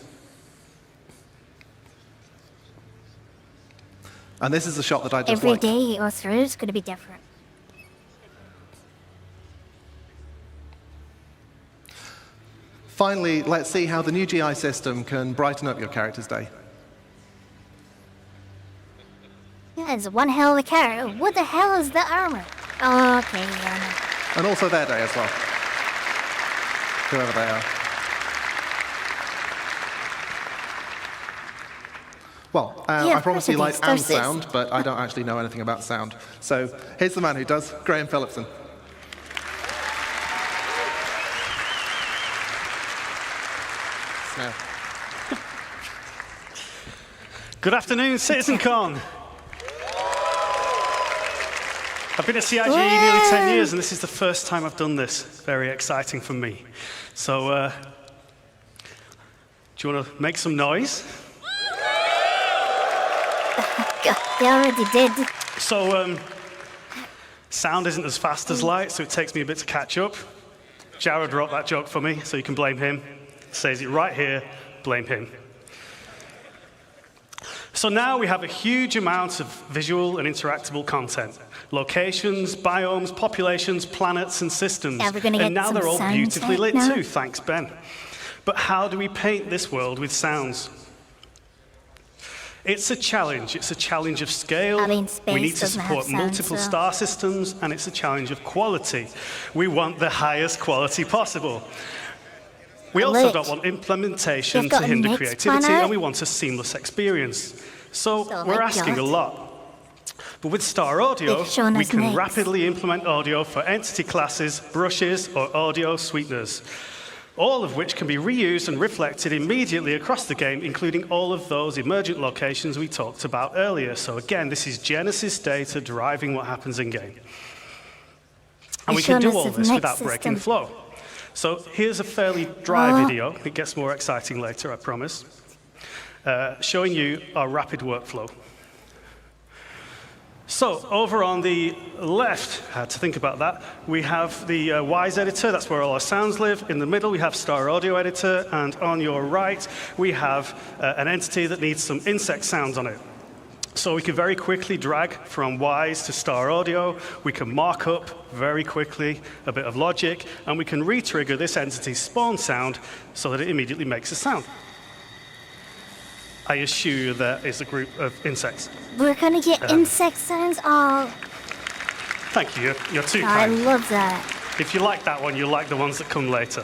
And this is the shot that I just Every liked. day you go through is going to be different. Finally, let's see how the new GI system can brighten up your character's day. Yeah, it's one hell of a character. What the hell is the armor? Oh, okay, yeah. And also their day as well, whoever they are. Well, I promise you light and sound, but I don't actually know anything about sound. So here's the man who does, Graham Phillipson. So. Good afternoon, CitizenCon. I've been at CIG nearly 10 years, and this is the first time I've done this. Very exciting for me. So, do you want to make some noise? They already did. So, sound isn't as fast as light, so it takes me a bit to catch up. Jared wrote that joke for me, so you can blame him. Says it right here, blame him. So now we have a huge amount of visual and interactable content. Locations, biomes, populations, planets, and systems. Yeah, we're gonna get and now some they're all sound beautifully tech lit now. too, thanks Ben. But how do we paint this world with sounds? It's a challenge. It's a challenge of scale. I mean, space we need to doesn't have support sound, multiple so- star systems, and it's a challenge of quality. We want the highest quality possible. We also Look, don't want implementation you've to got a hinder mixed creativity, planet. and we want a seamless experience. So Oh we're my asking God. a lot. But with Star Audio, They've shown we us can mix. rapidly implement audio for entity classes, brushes, or audio sweeteners, all of which can be reused and reflected immediately across the game, including all of those emergent locations we talked about earlier. So again, this is Genesis data driving what happens in-game. And we can do all this without breaking the flow. So here's a fairly dry video. It gets more exciting later, I promise, showing you our rapid workflow. So over on the left, I had to think about that, we have the Wise editor, that's where all our sounds live. In the middle, we have Star Audio editor, and on your right, we have an entity that needs some insect sounds on it. So we can very quickly drag from Wise to Star Audio. We can mark up very quickly a bit of logic, and we can re-trigger this entity's spawn sound so that it immediately makes a sound. I assure you there is a group of insects. We're gonna get insect sounds. Oh, Thank you, you're too I kind. love that. If you like that one, you'll like the ones that come later.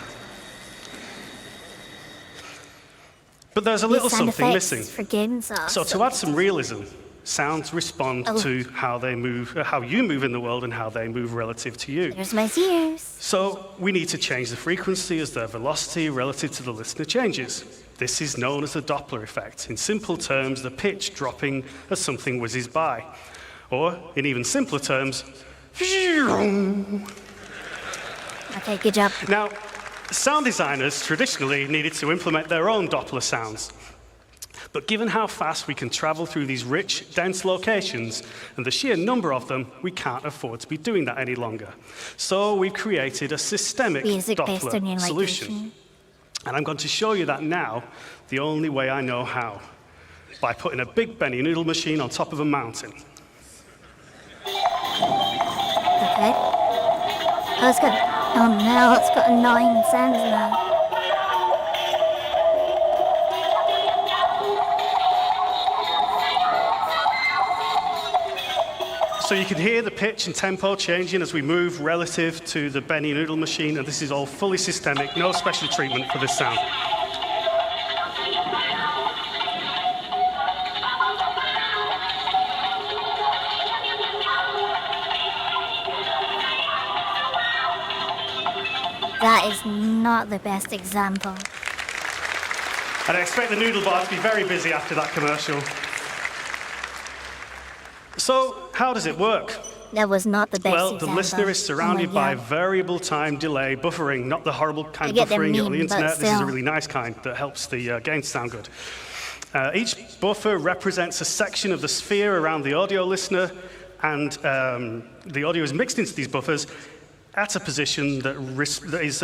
But there's a little These sound something effects missing. for games are So to add some realism, sounds respond Oh. to how they move, how you move in the world and how they move relative to you. There's my ears. So we need to change the frequency as their velocity relative to the listener changes. This is known as the Doppler effect. In simple terms, the pitch dropping as something whizzes by. Or, in even simpler terms, Okay, good job. Now, sound designers traditionally needed to implement their own Doppler sounds. But given how fast we can travel through these rich, dense locations and the sheer number of them, we can't afford to be doing that any longer. So we've created a systemic Doppler solution. And I'm going to show you that now, the only way I know how, by putting a big Benny noodle machine on top of a mountain. Okay. Oh, it's got... Oh no, it's got annoying sounds now. So you can hear the pitch and tempo changing as we move relative to the Benny noodle machine, and this is all fully systemic, no special treatment for this sound. That is not the best example. And I expect the noodle bar to be very busy after that commercial. So, how does it work? That was not the best Well, example. the listener is surrounded by variable time delay buffering, not the horrible kind of buffering on the internet. This is a really nice kind that helps the game sound good. Each buffer represents a section of the sphere around the audio listener, and the audio is mixed into these buffers at a position that is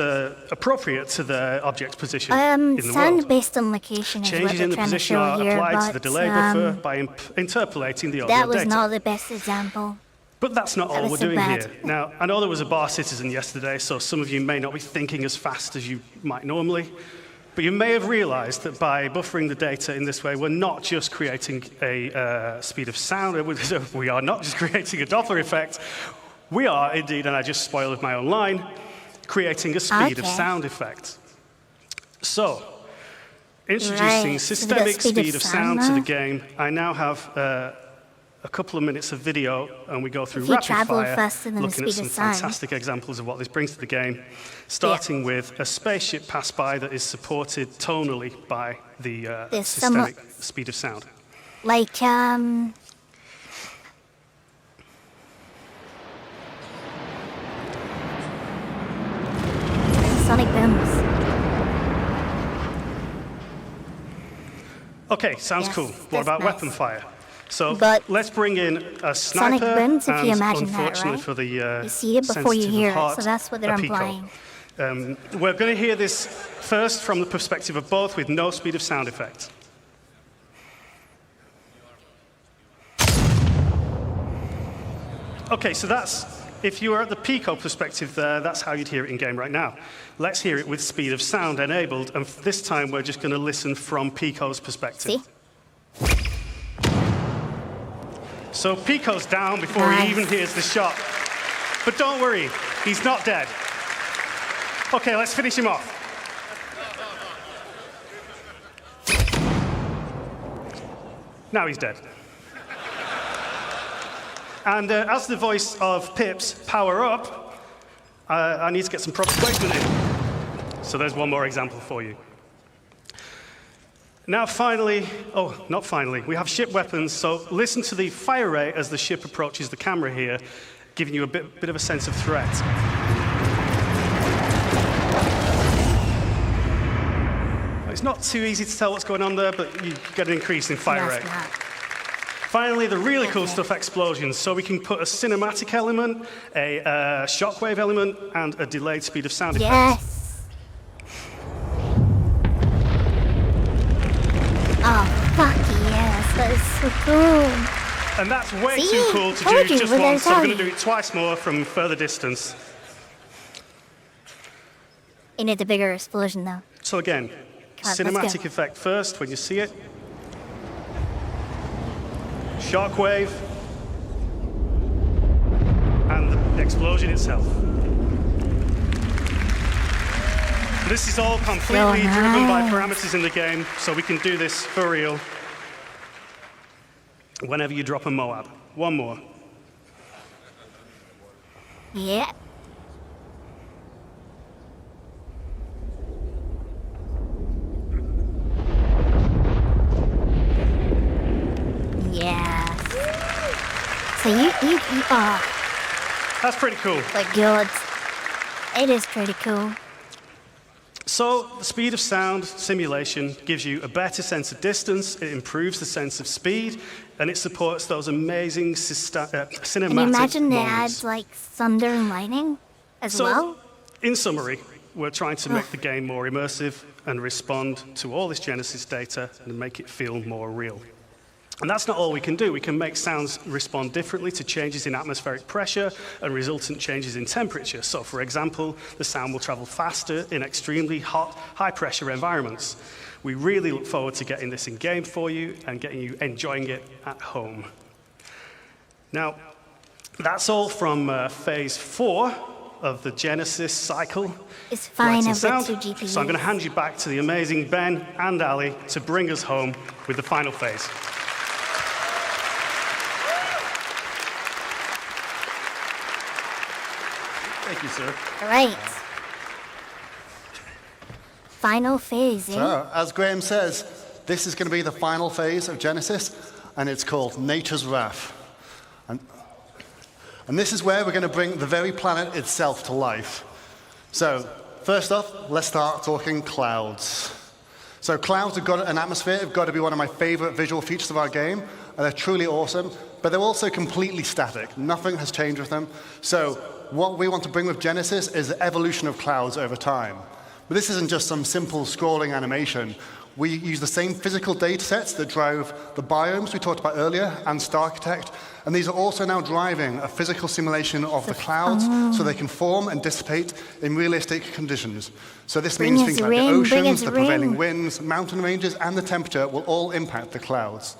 appropriate to the object's position in the sound world. based on location is Changes what in they're the trying to position show are here, applied but, to the delay buffer by interpolating the audio that was data. not the best example. But that's not all was we're so doing bad. here. Now, I know there was a bar citizen yesterday, so some of you may not be thinking as fast as you might normally, but you may have realized that by buffering the data in this way, we're not just creating a speed of sound, we are not just creating a Doppler effect, we are indeed, and I just spoiled my own line, creating a speed of sound effect. So, introducing systemic speed of sound to the game, I now have a couple of minutes of video, and we go through rapid fire, looking at some fantastic examples of what this brings to the game, starting with a spaceship pass by that is supported tonally by the systemic speed of sound. Like, Sonic Booms. Okay, sounds cool. What about weapon fire? So let's bring in a Sonic sniper, Booms, if you and imagine that, unfortunately right? for the You see it before you hear it, so that's what they're implying. We're going to hear this first from the perspective of both with no speed of sound effect. Okay, so that's, if you were at the Pico perspective there, that's how you'd hear it in game right now. Let's hear it with speed of sound enabled, and this time we're just going to listen from Pico's perspective. See? So Pico's down before he even hears the shot. But don't worry, he's not dead. Okay, let's finish him off. Now he's dead. And as the voice of Pips power up, I need to get some proper placement in. So there's one more example for you. Now finally, oh, not finally, we have ship weapons, so listen to the fire rate as the ship approaches the camera here, giving you a bit of a sense of threat. It's not too easy to tell what's going on there, but you get an increase in fire rate. Finally, the really cool stuff, explosions. So we can put a cinematic element, a shockwave element, and a delayed speed of sound effect. Yes! Oh, fuck yes, that is so cool. And that's way too cool to do just once, so I'm going to do it twice more from further distance. You need a bigger explosion, though. So again, cinematic effect first when you see it. Shockwave. And the explosion itself. This is all completely driven by parameters in the game, so we can do this for real whenever you drop a Moab. One more. Yeah. Yes. So you That's pretty cool. Like, good. It is pretty cool. So, the speed of sound simulation gives you a better sense of distance, it improves the sense of speed, and it supports those amazing cinematic Can you imagine they moments. add, like, thunder and lightning as well? In summary, we're trying to make the game more immersive and respond to all this Genesis data and make it feel more real. And that's not all we can do. We can make sounds respond differently to changes in atmospheric pressure and resultant changes in temperature. So, for example, the sound will travel faster in extremely hot, high-pressure environments. We really look forward to getting this in-game for you and getting you enjoying it at home. Now, that's all from Phase 4 of the Genesis cycle. It's fine, Lighting I've got sound. 2 GPUs. So I'm going to hand you back to the amazing Ben and Ali to bring us home with the final phase. Thank you, sir. All right. Final phase, eh? So, as Graham says, this is going to be the final phase of Genesis, and it's called Nature's Wrath. And this is where we're going to bring the very planet itself to life. So, first off, let's start talking clouds. So clouds have got an atmosphere, have got to be one of my favorite visual features of our game, and they're truly awesome, but they're also completely static. Nothing has changed with them. So what we want to bring with Genesis is the evolution of clouds over time. But this isn't just some simple scrolling animation. We use the same physical data sets that drove the biomes we talked about earlier and StarArchitect, and these are also now driving a physical simulation of the clouds so they can form and dissipate in realistic conditions. So this means things like the oceans, the prevailing winds, mountain ranges, and the temperature will all impact the clouds.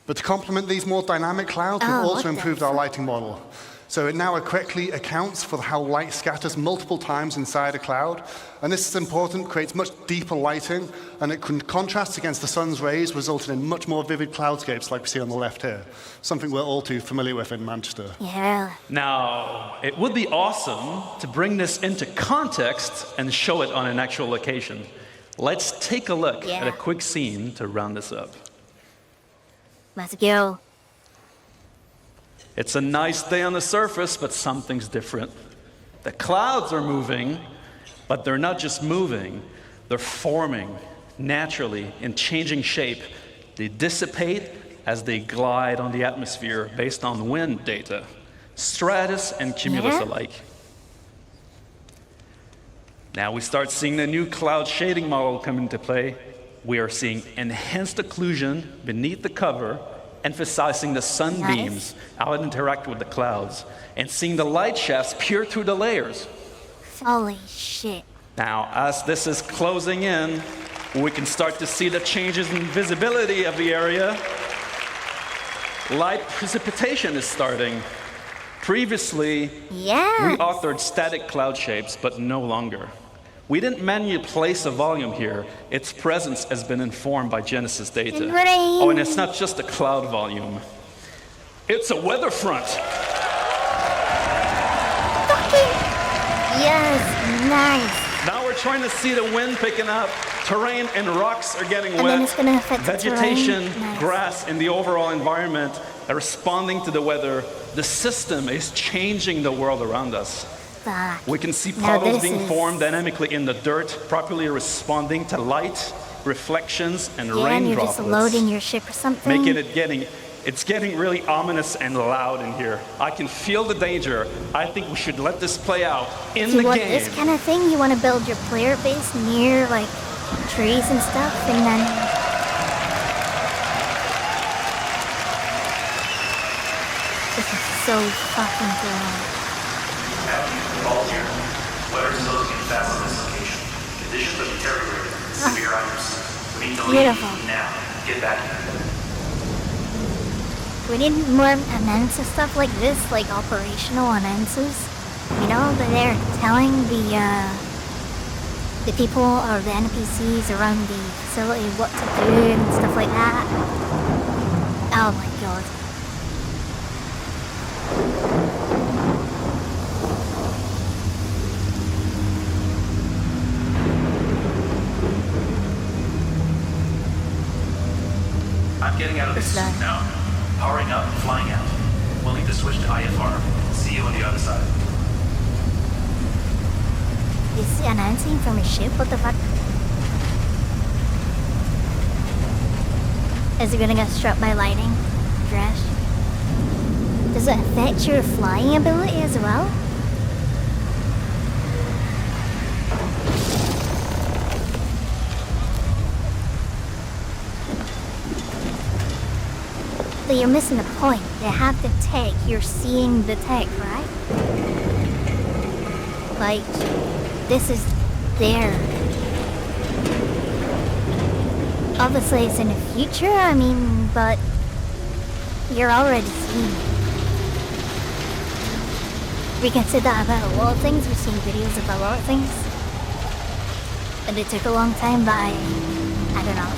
But to complement these more dynamic clouds, we've also improved our lighting model. So it now correctly accounts for how light scatters multiple times inside a cloud. And this is important, creates much deeper lighting, and it can contrast against the sun's rays, resulting in much more vivid cloudscapes like we see on the left here. Something we're all too familiar with in Manchester. Yeah. Now, it would be awesome to bring this into context and show it on an actual location. Let's take a look at a quick scene to round this up. Let's go. It's a nice day on the surface, but something's different. The clouds are moving, but they're not just moving, they're forming naturally in changing shape. They dissipate as they glide on the atmosphere based on wind data, stratus and cumulus alike. Now we start seeing the new cloud shading model come into play. We are seeing enhanced occlusion beneath the cover, emphasizing the sunbeams, how it interact with the clouds, and seeing the light shafts peer through the layers. Holy shit. Now, as this is closing in, we can start to see the changes in visibility of the area. Light precipitation is starting. Previously, we authored static cloud shapes, but no longer. We didn't manually place a volume here. Its presence has been informed by Genesis data. Oh, and it's not just a cloud volume. It's a weather front. Yes, nice. Now we're trying to see the wind picking up. Terrain and rocks are getting wet. Then it's gonna affect Vegetation, the terrain. grass, and the overall environment are responding to the weather. The system is changing the world around us. We can see puddles being formed dynamically in the dirt, properly responding to light, reflections, and rain and you're droplets. just loading your ship or something. It's getting really ominous and loud in here. I can feel the danger. I think we should let this play out in the game. This kind of thing, you want to build your player base near like trees and stuff, and then this is so fucking cool. Volunteer. Weather is looking fast on this location. Conditions are deteriorating. Severe items. We need to leave now. Get back here. We need more announcer stuff like this, like operational announcers. You know, that they're telling the people or the NPCs around the facility what to do and stuff like that. Oh my god. I'm getting out of this suit now. Powering up and flying out. We'll need to switch to IFR. See you on the other side. Is he announcing from his ship? What the fuck? Is he gonna get struck by lightning? Trash. Does it affect your flying ability as well? But you're missing the point. They have the tech. You're seeing the tech, right? Like, this is there. Obviously, it's in the future, I mean, but you're already seeing it. We can say that about a lot of things. We've seen videos about a lot of things. And it took a long time, but I don't know.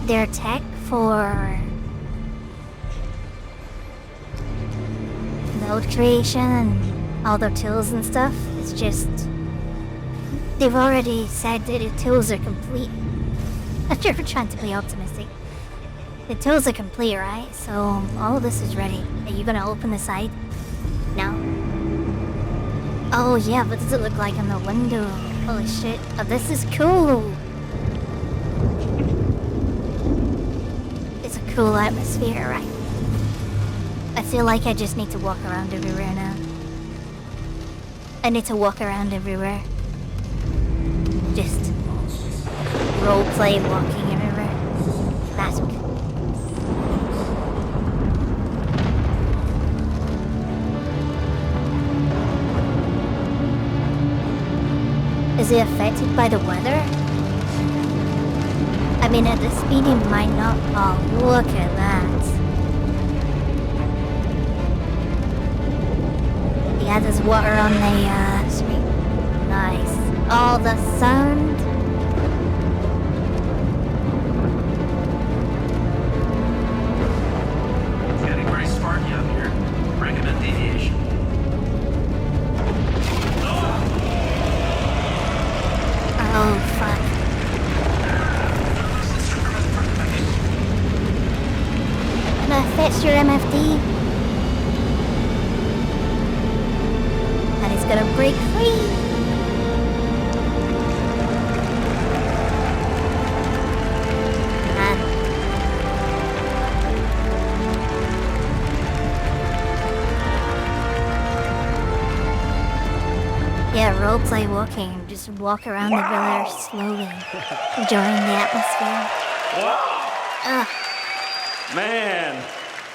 Their tech for node creation and all their tools and stuff is just... They've already said that the tools are complete. I'm sure we're trying to be optimistic. The tools are complete, right? So all of this is ready. Are you gonna open the side? No? Oh yeah, what does it look like on the window? Holy shit. Oh, this is cool! It's a cool atmosphere, right? I feel like I just need to walk around everywhere now. I need to walk around everywhere. Just roleplay walking everywhere. That's good. Is it affected by the weather? I mean, at this speed it might not. Oh, look at that. Yeah, there's water on the street. Nice. All the sound. It's getting very sparky up here. Recommend deviation. Oh, fuck. Can I fetch your MFD? And it's gonna break free. Yeah, roleplay walking. Just walk around the villa slowly, enjoying the atmosphere. Wow! Man,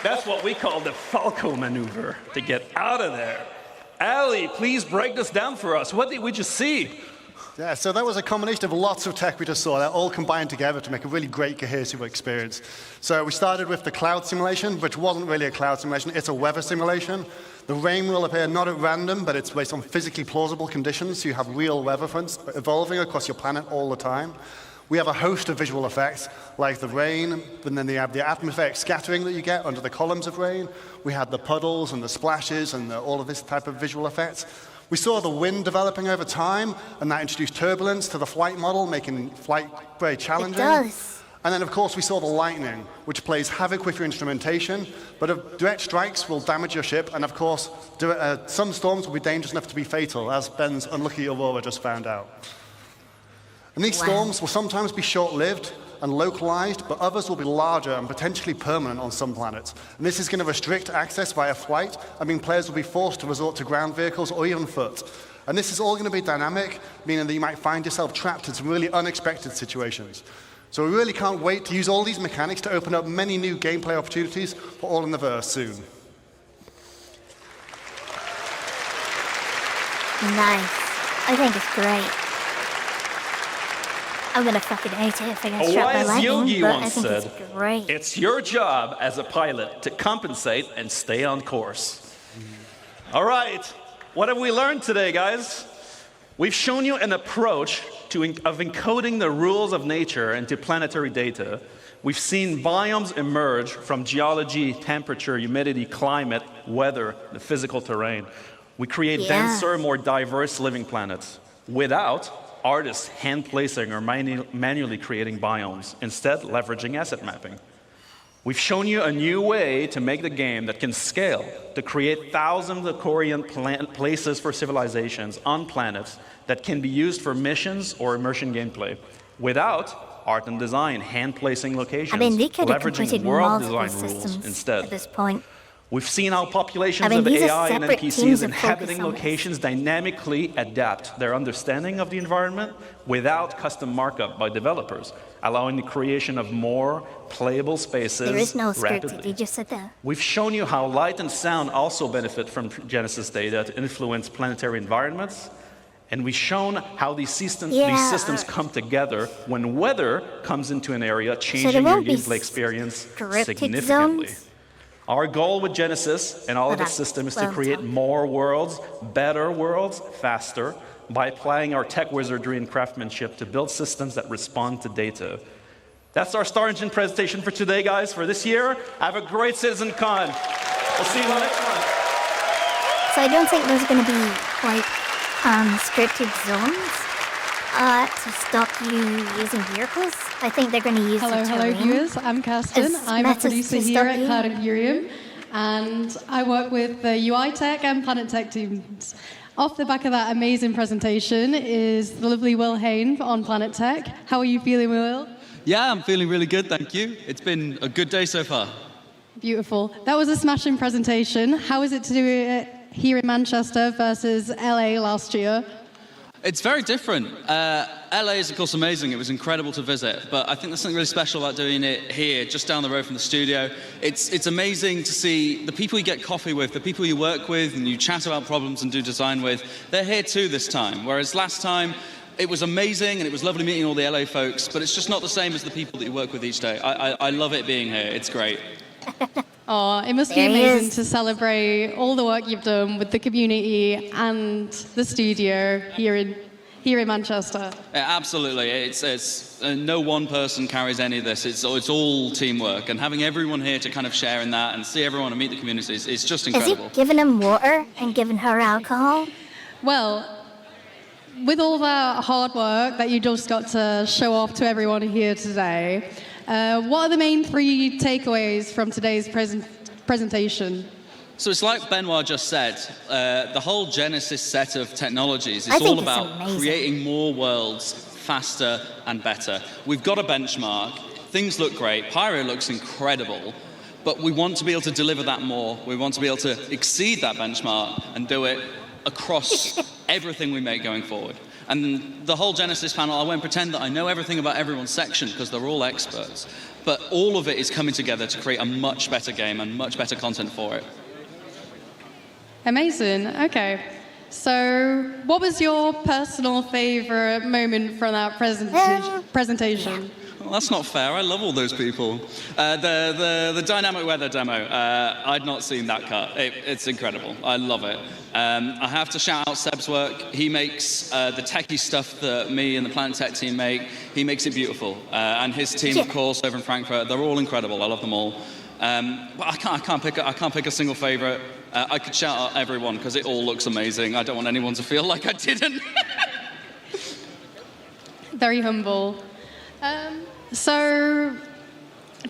that's what we call the Falco maneuver, to get out of there. Ali, please break this down for us. What did we just see? Yeah, so that was a combination of lots of tech we just saw that all combined together to make a really great cohesive experience. So we started with the cloud simulation, which wasn't really a cloud simulation, it's a weather simulation. The rain will appear not at random, but it's based on physically plausible conditions, so you have real weather fronts evolving across your planet all the time. We have a host of visual effects, like the rain, and then you have the atmospheric scattering that you get under the columns of rain. We had the puddles and the splashes and all of this type of visual effects. We saw the wind developing over time, and that introduced turbulence to the flight model, making flight very challenging. It does. And then, of course, we saw the lightning, which plays havoc with your instrumentation, but direct strikes will damage your ship, and of course, some storms will be dangerous enough to be fatal, as Ben's unlucky Aurora just found out. And these storms will sometimes be short-lived and localized, but others will be larger and potentially permanent on some planets. And this is going to restrict access via flight. I mean, players will be forced to resort to ground vehicles or even foot. And this is all going to be dynamic, meaning that you might find yourself trapped in some really unexpected situations. So we really can't wait to use all these mechanics to open up many new gameplay opportunities for All in the Verse soon. Nice. I think it's great. I'm gonna fucking hate it if I get struck by Wise lightning, Yogi but I once think said, it's great. "It's your job as a pilot to compensate and stay on course." All right, what have we learned today, guys? We've shown you an approach of encoding the rules of nature into planetary data. We've seen biomes emerge from geology, temperature, humidity, climate, weather, the physical terrain. We create denser, more diverse living planets without artists hand placing or manually creating biomes, instead leveraging asset mapping. We've shown you a new way to make the game that can scale, to create thousands of Korean places for civilizations on planets that can be used for missions or immersion gameplay without art and design, hand-placing locations, I mean, they could have completed leveraging world multiple design rules systems instead. at this point. We've seen how populations I mean, of these are AI and separate teams NPCs that inhabiting focus on this. locations dynamically adapt their understanding of the environment without custom markup by developers, allowing the creation of more playable spaces There is no script, rapidly. you just sit there. We've shown you how light and sound also benefit from Genesis data to influence planetary environments. And we've shown how these systems come together when weather comes into an area, changing your won't be gameplay experience scripted significantly. zones? Our goal with Genesis and all of its systems is to create more worlds, better worlds, faster, by applying our tech wizardry and craftsmanship to build systems that respond to data. That's our Star Engine presentation for today, guys, for this year. Have a great CitizenCon. We'll see you next month. So I don't think there's going to be, like, scripted zones to stop you using vehicles. I think they're going to use Hello, the hello, terrain viewers. I'm Kirsten. as I'm a methods producer to here stop at you. Cloud Imperium, and I work with the UI Tech and Planet Tech teams. Off the back of that amazing presentation is the lovely Will Hain on Planet Tech. How are you feeling, Will? Yeah, I'm feeling really good, thank you. It's been a good day so far. Beautiful. That was a smashing presentation. How is it to do it here in Manchester versus LA last year? It's very different. LA is, of course, amazing. It was incredible to visit. But I think there's something really special about doing it here, just down the road from the studio. It's amazing to see the people you get coffee with, the people you work with, and you chat about problems and do design with. They're here too this time. Whereas last time, it was amazing, and it was lovely meeting all the LA folks, but it's just not the same as the people that you work with each day. I love it being here. It's great. Oh, it must be There he amazing is. to celebrate all the work you've done with the community and the studio here in Manchester. Yeah, absolutely. It's no one person carries any of this. It's all teamwork, and having everyone here to kind of share in that and see everyone and meet the community is just Is incredible. he giving him water and giving her alcohol? Well, with all that hard work that you just got to show off to everyone here today, what are the main 3 takeaways from today's presentation? So it's like Benoit just said, the whole Genesis set of technologies I is think all it's about amazing. creating more worlds faster and better. We've got a benchmark. Things look great. Pyro looks incredible. But we want to be able to deliver that more. We want to be able to exceed that benchmark and do it across everything we make going forward. And the whole Genesis panel, I won't pretend that I know everything about everyone's section because they're all experts. But all of it is coming together to create a much better game and much better content for it. Amazing. Okay. So, what was your personal favorite moment from that presentation? Well, that's not fair. I love all those people. The dynamic weather demo, I'd not seen that cut. It's incredible. I love it. I have to shout out Seb's work. He makes the techie stuff that me and the Planet Tech team make. He makes it beautiful. And his team, of course, over in Frankfurt, they're all incredible. I love them all. But I can't pick a single favorite. I could shout out everyone because it all looks amazing. I don't want anyone to feel like I didn't. Very humble. So,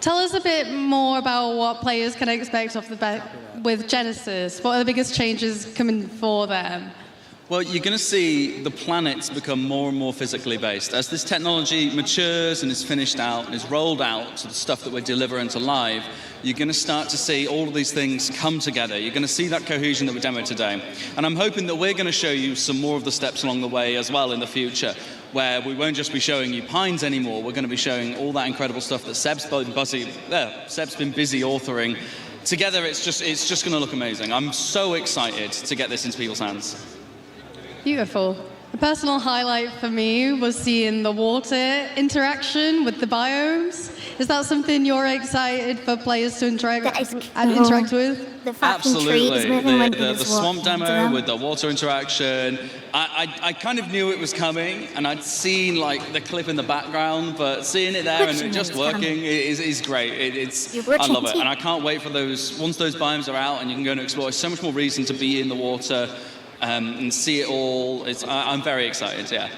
tell us a bit more about what players can expect off the bat with Genesis. What are the biggest changes coming for them? Well, you're going to see the planets become more and more physically based. As this technology matures and is finished out and is rolled out to the stuff that we're delivering to live, you're going to start to see all of these things come together. You're going to see that cohesion that we demoed today. And I'm hoping that we're going to show you some more of the steps along the way as well in the future, where we won't just be showing you Pines anymore. We're going to be showing all that incredible stuff that Seb's been busy authoring. Together, it's just going to look amazing. I'm so excited to get this into people's hands. Beautiful. A personal highlight for me was seeing the water interaction with the biomes. Is that something you're excited for players to interact with? The Absolutely. The swamp demo with the water interaction. I kind of knew it was coming, and I'd seen like the clip in the background, but seeing it there and it just working is great. I love it, and I can't wait for those. Once those biomes are out and you can go and explore, so much more reason to be in the water and see it all. I'm very excited. Yeah.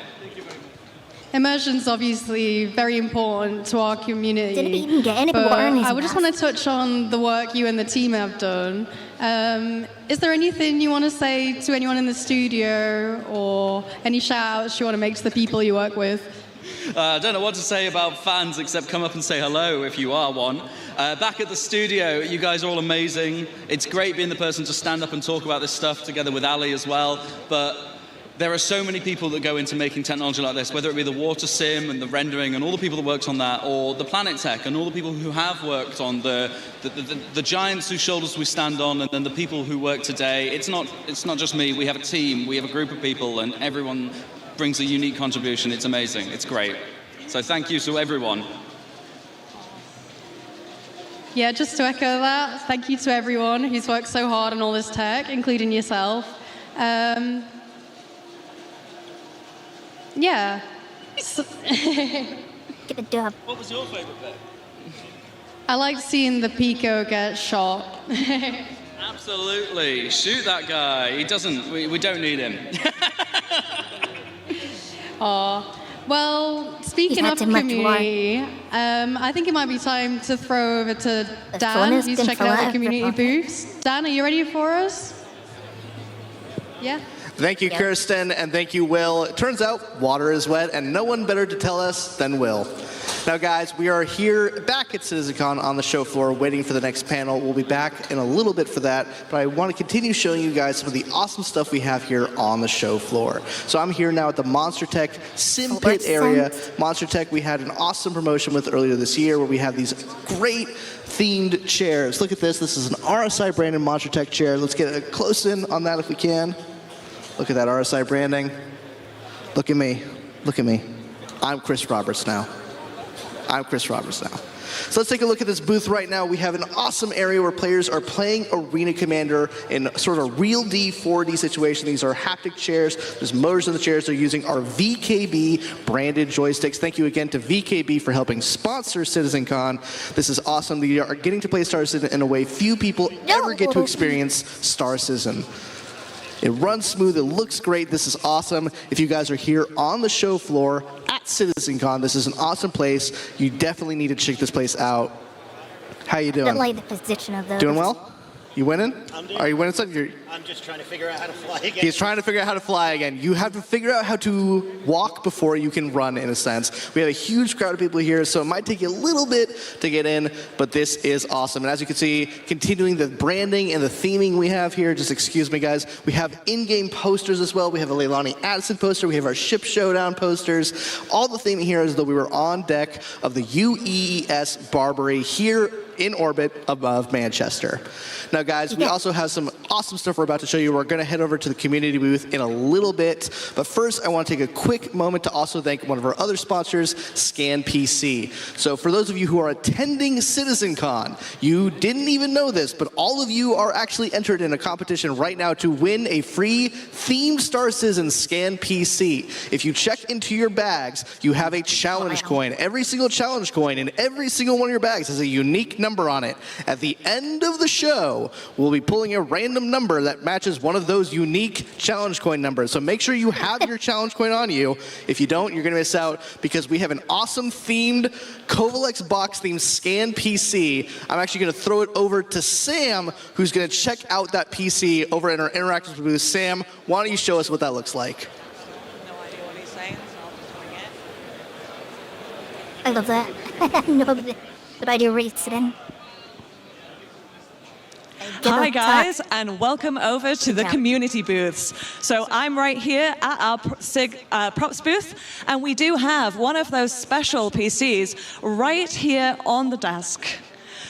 Emergent's obviously very important to our community. Didn't even get any but water in his I just mouth. want to touch on the work you and the team have done. Is there anything you want to say to anyone in the studio, or any shout-outs you want to make to the people you work with? I don't know what to say about fans except come up and say hello if you are one. Back at the studio, you guys are all amazing. It's great being the person to stand up and talk about this stuff together with Ali as well. But there are so many people that go into making technology like this, whether it be the water sim and the rendering and all the people that worked on that, or the Planet Tech and all the people who have worked on the giants whose shoulders we stand on, and then the people who work today. It's not just me. We have a team. We have a group of people, and everyone brings a unique contribution. It's amazing. It's great. So thank you to everyone. Yeah, just to echo that, thank you to everyone who's worked so hard on all this tech, including yourself. Yeah. Good job. What was your favorite bit? I liked seeing the Pico get shot. Absolutely. Shoot that guy. He doesn't. We don't need him. Well, speaking of community, I think it might be time to throw over to Dan, who's checking out the community booths. Dan, are you ready for us? Yeah? Thank you, Kirsten, and thank you, Will. It turns out water is wet, and no one better to tell us than Will. Now, guys, we are here back at CitizenCon on the show floor waiting for the next panel. We'll be back in a little bit for that, but I want to continue showing you guys some of the awesome stuff we have here on the show floor. So I'm here now at the Monster Tech Sim Pit area. Monster Tech we had an awesome promotion with earlier this year where we have these great themed chairs. Look at this. This is an RSI branded Monster Tech chair. Let's get a close in on that if we can. Look at that RSI branding. Look at me. Look at me. I'm Chris Roberts now. I'm Chris Roberts now. So let's take a look at this booth right now. We have an awesome area where players are playing Arena Commander in sort of a real D 4D situation. These are haptic chairs. There's motors in the chairs. They're using our VKB branded joysticks. Thank you again to VKB for helping sponsor CitizenCon. This is awesome. We are getting to play Star Citizen in a way few people ever get to experience Star Citizen. It runs smooth, it looks great, this is awesome. If you guys are here on the show floor at CitizenCon, this is an awesome place. You definitely need to check this place out. How you doing? I don't like the position of those. Doing well? You winning? I'm doing Are you winning something? I'm just trying to figure out how to fly again. He's trying to figure out how to fly again. You have to figure out how to walk before you can run, in a sense. We have a huge crowd of people here, so it might take you a little bit to get in, but this is awesome. And as you can see, continuing the branding and the theming we have here, just excuse me, guys, we have in-game posters as well. We have a Leilani Addison poster. We have our Ship Showdown posters. All the theming here is though we were on deck of the UES Barbary here in orbit above Manchester. Now, guys, we also have some awesome stuff we're about to show you. We're going to head over to the community booth in a little bit. But first, I want to take a quick moment to also thank one of our other sponsors, Scan PC. So for those of you who are attending CitizenCon, you didn't even know this, but all of you are actually entered in a competition right now to win a free themed Star Citizen Scan PC. If you check into your bags, you have a challenge coin. Every single challenge coin in every single one of your bags has a unique number on it. At the end of the show, we'll be pulling a random number that matches one of those unique challenge coin numbers. So make sure you have your challenge coin on you. If you don't, you're going to miss out because we have an awesome themed Kovalex box themed Scan PC. I'm actually going to throw it over to Sam, who's going to check out that PC over in our interactive booth. Sam, why don't you show us what that looks like? I love that. No idea where it's in. Hi guys, and welcome over to the community booths. So I'm right here at our props booth, and we do have one of those special PCs right here on the desk.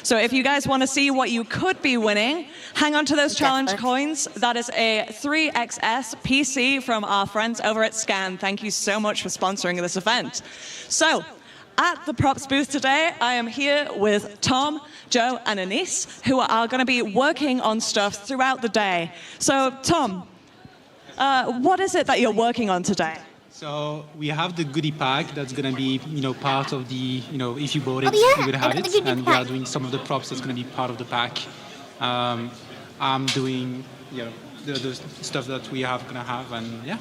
So if you guys want to see what you could be winning, hang on to those challenge coins. That is a 3XS PC from our friends over at Scan. Thank you so much for sponsoring this event. So, at the props booth today, I am here with Tom, Joe, and Anise, who are going to be working on stuff throughout the day. So, Tom, what is it that you're working on today? So we have the goodie pack that's going to be, part of the, if you bought it, you would have it, and we are doing some of the props that's going to be part of the pack. I'm doing, the stuff that we have going to have, and yeah.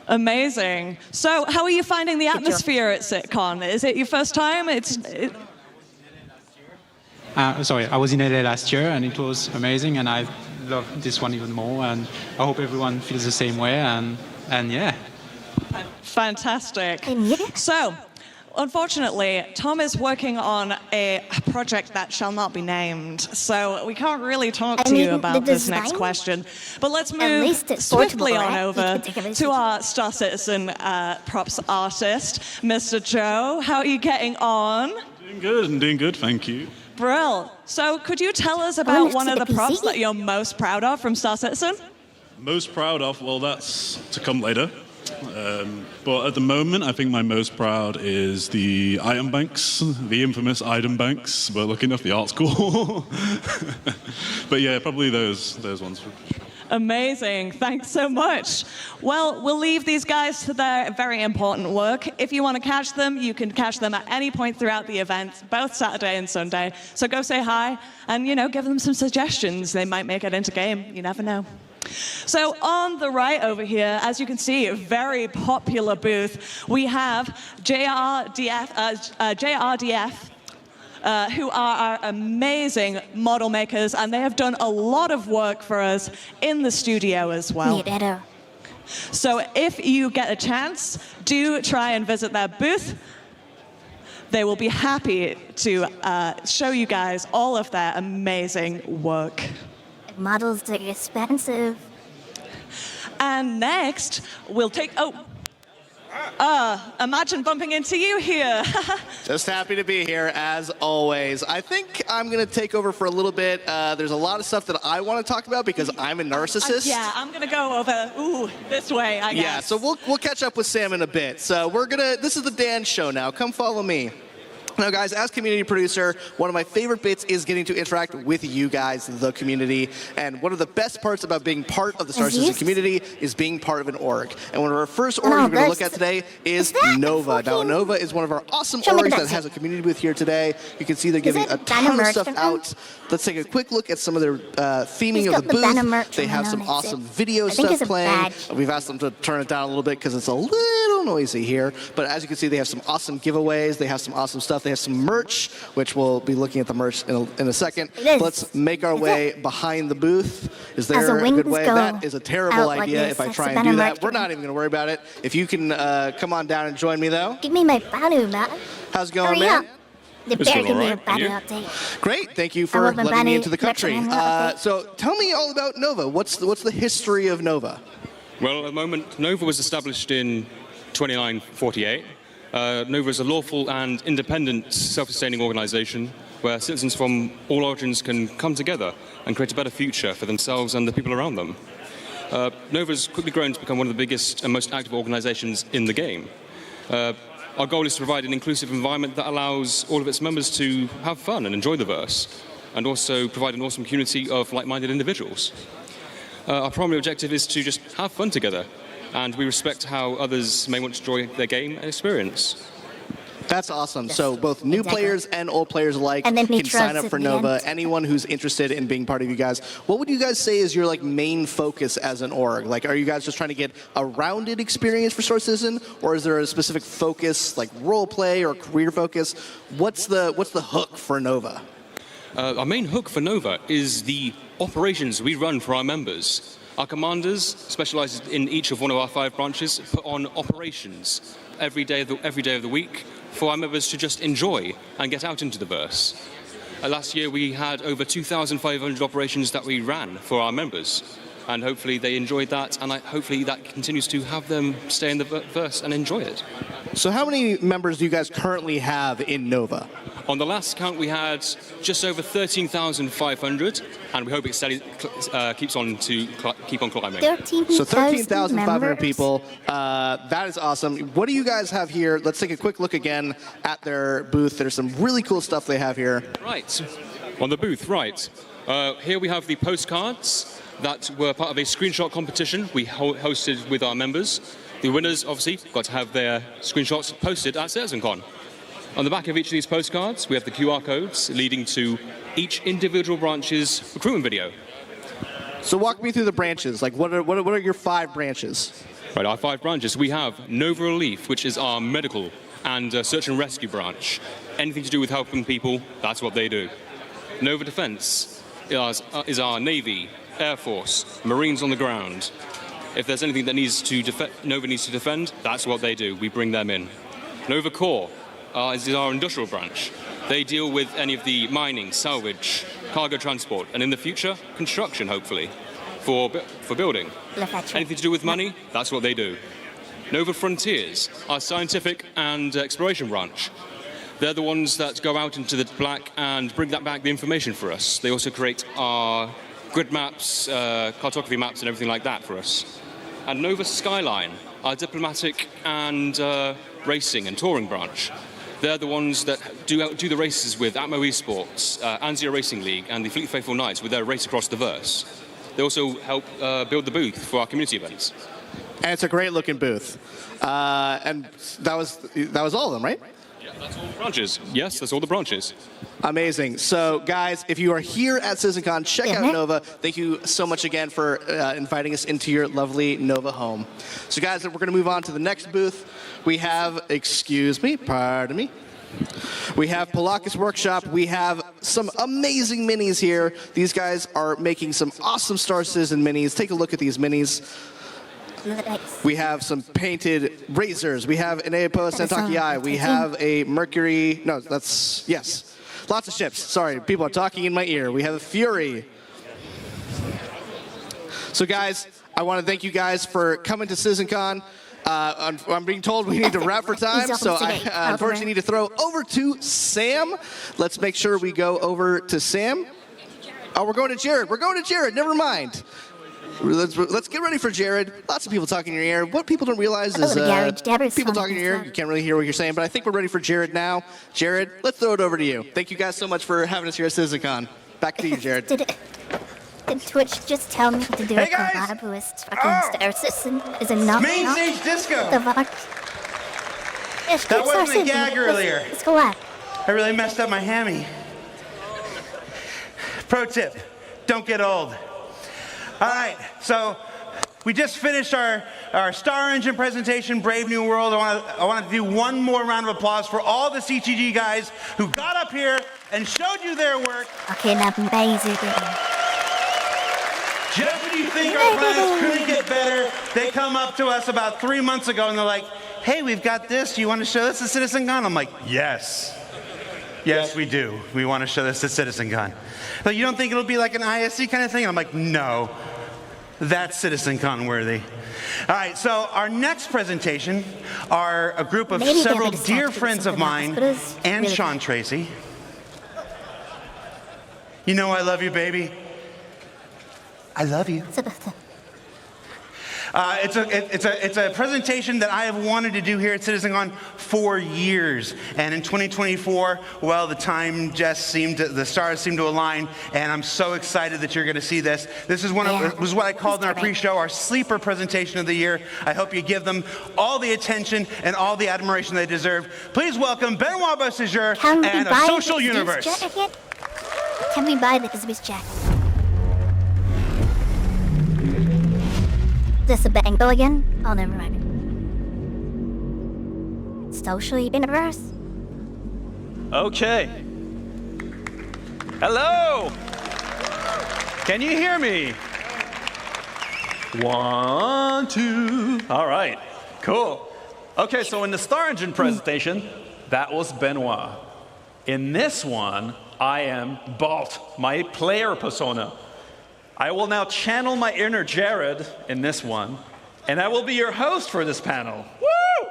Amazing. So, how are you finding the atmosphere at CitizenCon? Is it your first time? Sorry, I was in LA last year, and it was amazing, and I love this one even more, and I hope everyone feels the same way, and yeah. Fantastic. So, unfortunately, Tom is working on a project that shall not be named, so we can't really talk to you about this next question. But let's move swiftly on over to our Star Citizen props artist, Mr. Joe. How are you getting on? Doing good, thank you. Brill. So could you tell us about one of the props that you're most proud of from Star Citizen? Most proud of? Well, that's to come later. But at the moment, I think my most proud is the item banks, the infamous item banks. But lucky enough, the art's cool. But yeah, probably those ones. Amazing. Thanks so much. Well, we'll leave these guys to their very important work. If you want to catch them, you can catch them at any point throughout the event, both Saturday and Sunday. So go say hi and, give them some suggestions. They might make it into game. You never know. So on the right over here, as you can see, a very popular booth, we have JRDF, who are our amazing model makers, and they have done a lot of work for us in the studio as well. So if you get a chance, do try and visit their booth. They will be happy to show you guys all of their amazing work. Models are expensive. And next, we'll take... imagine bumping into you here. Just happy to be here, as always. I think I'm going to take over for a little bit. There's a lot of stuff that I want to talk about because I'm a narcissist. Yeah, I'm going to go over this way, I guess. Yeah, so we'll catch up with Sam in a bit. So this is the Dan show now. Come follow me. Now, guys, as community producer, one of my favorite bits is getting to interact with you guys, the community. And one of the best parts about being part of the Star Citizen community is being part of an org. And one of our first orgs we're going to look at today is Nova. Now, Nova is one of our awesome orgs that has a community booth here today. You can see they're giving a ton of stuff out. Let's take a quick look at some of their theming of the booth. They have some awesome video stuff playing. We've asked them to turn it down a little bit because it's a little noisy here. But as you can see, they have some awesome giveaways. They have some awesome stuff. They have some merch, which we'll be looking at the merch in a second. Let's make our way behind the booth. Is there a good way? That is a terrible idea if I try and do that. We're not even going to worry about it. If you can come on down and join me, though. Give me my Banu, man. How's it going, man? They better give me a Banu update. Great, thank you for letting me into the country. So tell me all about Nova. What's the history of Nova? Well, at the moment, Nova was established in 2948. Nova is a lawful and independent, self-sustaining organization where citizens from all origins can come together and create a better future for themselves and the people around them. Nova has quickly grown to become one of the biggest and most active organizations in the game. Our goal is to provide an inclusive environment that allows all of its members to have fun and enjoy the verse, and also provide an awesome community of like-minded individuals. Our primary objective is to just have fun together, and we respect how others may want to enjoy their game and experience. That's awesome. So both new players and old players alike can sign up for Nova. Anyone who's interested in being part of you guys. What would you guys say is your main focus as an org? Are you guys just trying to get a rounded experience for Star Citizen, or is there a specific focus, like role play or career focus? What's the hook for Nova? Our main hook for Nova is the operations we run for our members. Our commanders, specialized in each of one of our 5 branches, put on operations every day of the week for our members to just enjoy and get out into the verse. Last year we had over 2,500 operations that we ran for our members, and hopefully they enjoyed that, and hopefully that continues to have them stay in the verse and enjoy it. So how many members do you guys currently have in Nova? On the last count, we had just over 13,500, and we hope it steady, keeps on to keep on climbing. So 13,500 people. That is awesome. What do you guys have here? Let's take a quick look again at their booth. There's some really cool stuff they have here. Right. On the booth, right. Here we have the postcards that were part of a screenshot competition we hosted with our members. The winners, obviously, got to have their screenshots posted at CitizenCon. On the back of each of these postcards, we have the QR codes leading to each individual branch's recruitment video. So walk me through the branches. What are your 5 branches? Right, our 5 branches. We have Nova Relief, which is our medical and search and rescue branch. Anything to do with helping people, that's what they do. Nova Defense is our Navy, Air Force, Marines on the ground. If there's anything that Nova needs to defend, that's what they do. We bring them in. Nova Corps is our industrial branch. They deal with any of the mining, salvage, cargo transport, and in the future, construction, hopefully, for building. Anything to do with money, that's what they do. Nova Frontiers, our scientific and exploration branch. They're the ones that go out into the black and bring back the information for us. They also create our grid maps, cartography maps, and everything like that for us. And Nova Skyline, our diplomatic and racing and touring branch. They're the ones that do the races with Atmo Esports, Anzio Racing League, and the Fleet Faithful Knights with their race across the verse. They also help build the booth for our community events. And it's a great looking booth. And that was all of them, right? Yeah, that's all the branches. Yes, that's all the branches. Amazing. So, guys, if you are here at CitizenCon, check out Nova. Thank you so much again for inviting us into your lovely Nova home. So, guys, we're going to move on to the next booth. We have, pardon me. We have Palakis Workshop. We have some amazing minis here. These guys are making some awesome Star Citizen minis. Take a look at these minis. We have some painted razors. We have an Apo Santaki. We have a Mercury. No, that's, yes. Lots of ships. Sorry, people are talking in my ear. We have a Fury. So, guys, I want to thank you guys for coming to CitizenCon. I'm being told we need to wrap for time, so I unfortunately need to throw over to Sam. Let's make sure we go over to Sam. Oh, we're going to Jared. We're going to Jared. Never mind. Let's get ready for Jared. Lots of people talking in your ear. What people don't realize is people talking in your ear, you can't really hear what you're saying, but I think we're ready for Jared now. Jared, let's throw it over to you. Thank you guys so much for having us here at CitizenCon. Back to you, Jared. Did Twitch just tell me to do a collab with fucking Star Citizen? Is it not? Main stage disco. The fuck? Yes, That wasn't a gag earlier. Let's go out. I really messed up my hammy. Pro tip, don't get old. All right, so we just finished our Star Engine presentation, Brave New World. I want to do one more round of applause for all the CTG guys who got up here and showed you their work. Okay, now amazing. Just when you think our plans couldn't get better, they come up to us about 3 months ago and they're like, hey, we've got this. Do you want to show this at CitizenCon? I'm like, yes. Yes, we do. We want to show this at CitizenCon. But you don't think it'll be like an ISC kind of thing? I'm like, no. That's CitizenCon worthy. All right, so our next presentation are a group of several dear friends of mine and Sean Tracy. You know I love you, baby. I love you. It's a presentation that I have wanted to do here at CitizenCon for years, and in 2024, well, the stars seemed to align, and I'm so excited that you're going to see this. This is was what I called in our pre-show our sleeper presentation of the year. I hope you give them all the attention and all the admiration they deserve. Please welcome Benoit Beausejour and A Social Universe. Can we buy the Bisbee's jacket? This a bango again? Oh, never mind. Social Universe? Okay. Hello! Can you hear me? 1, 2. All right, cool. Okay, so in the Star Engine presentation, that was Benoit. In this one, I am Bolt, my player persona. I will now channel my inner Jared in this one, and I will be your host for this panel. Woo!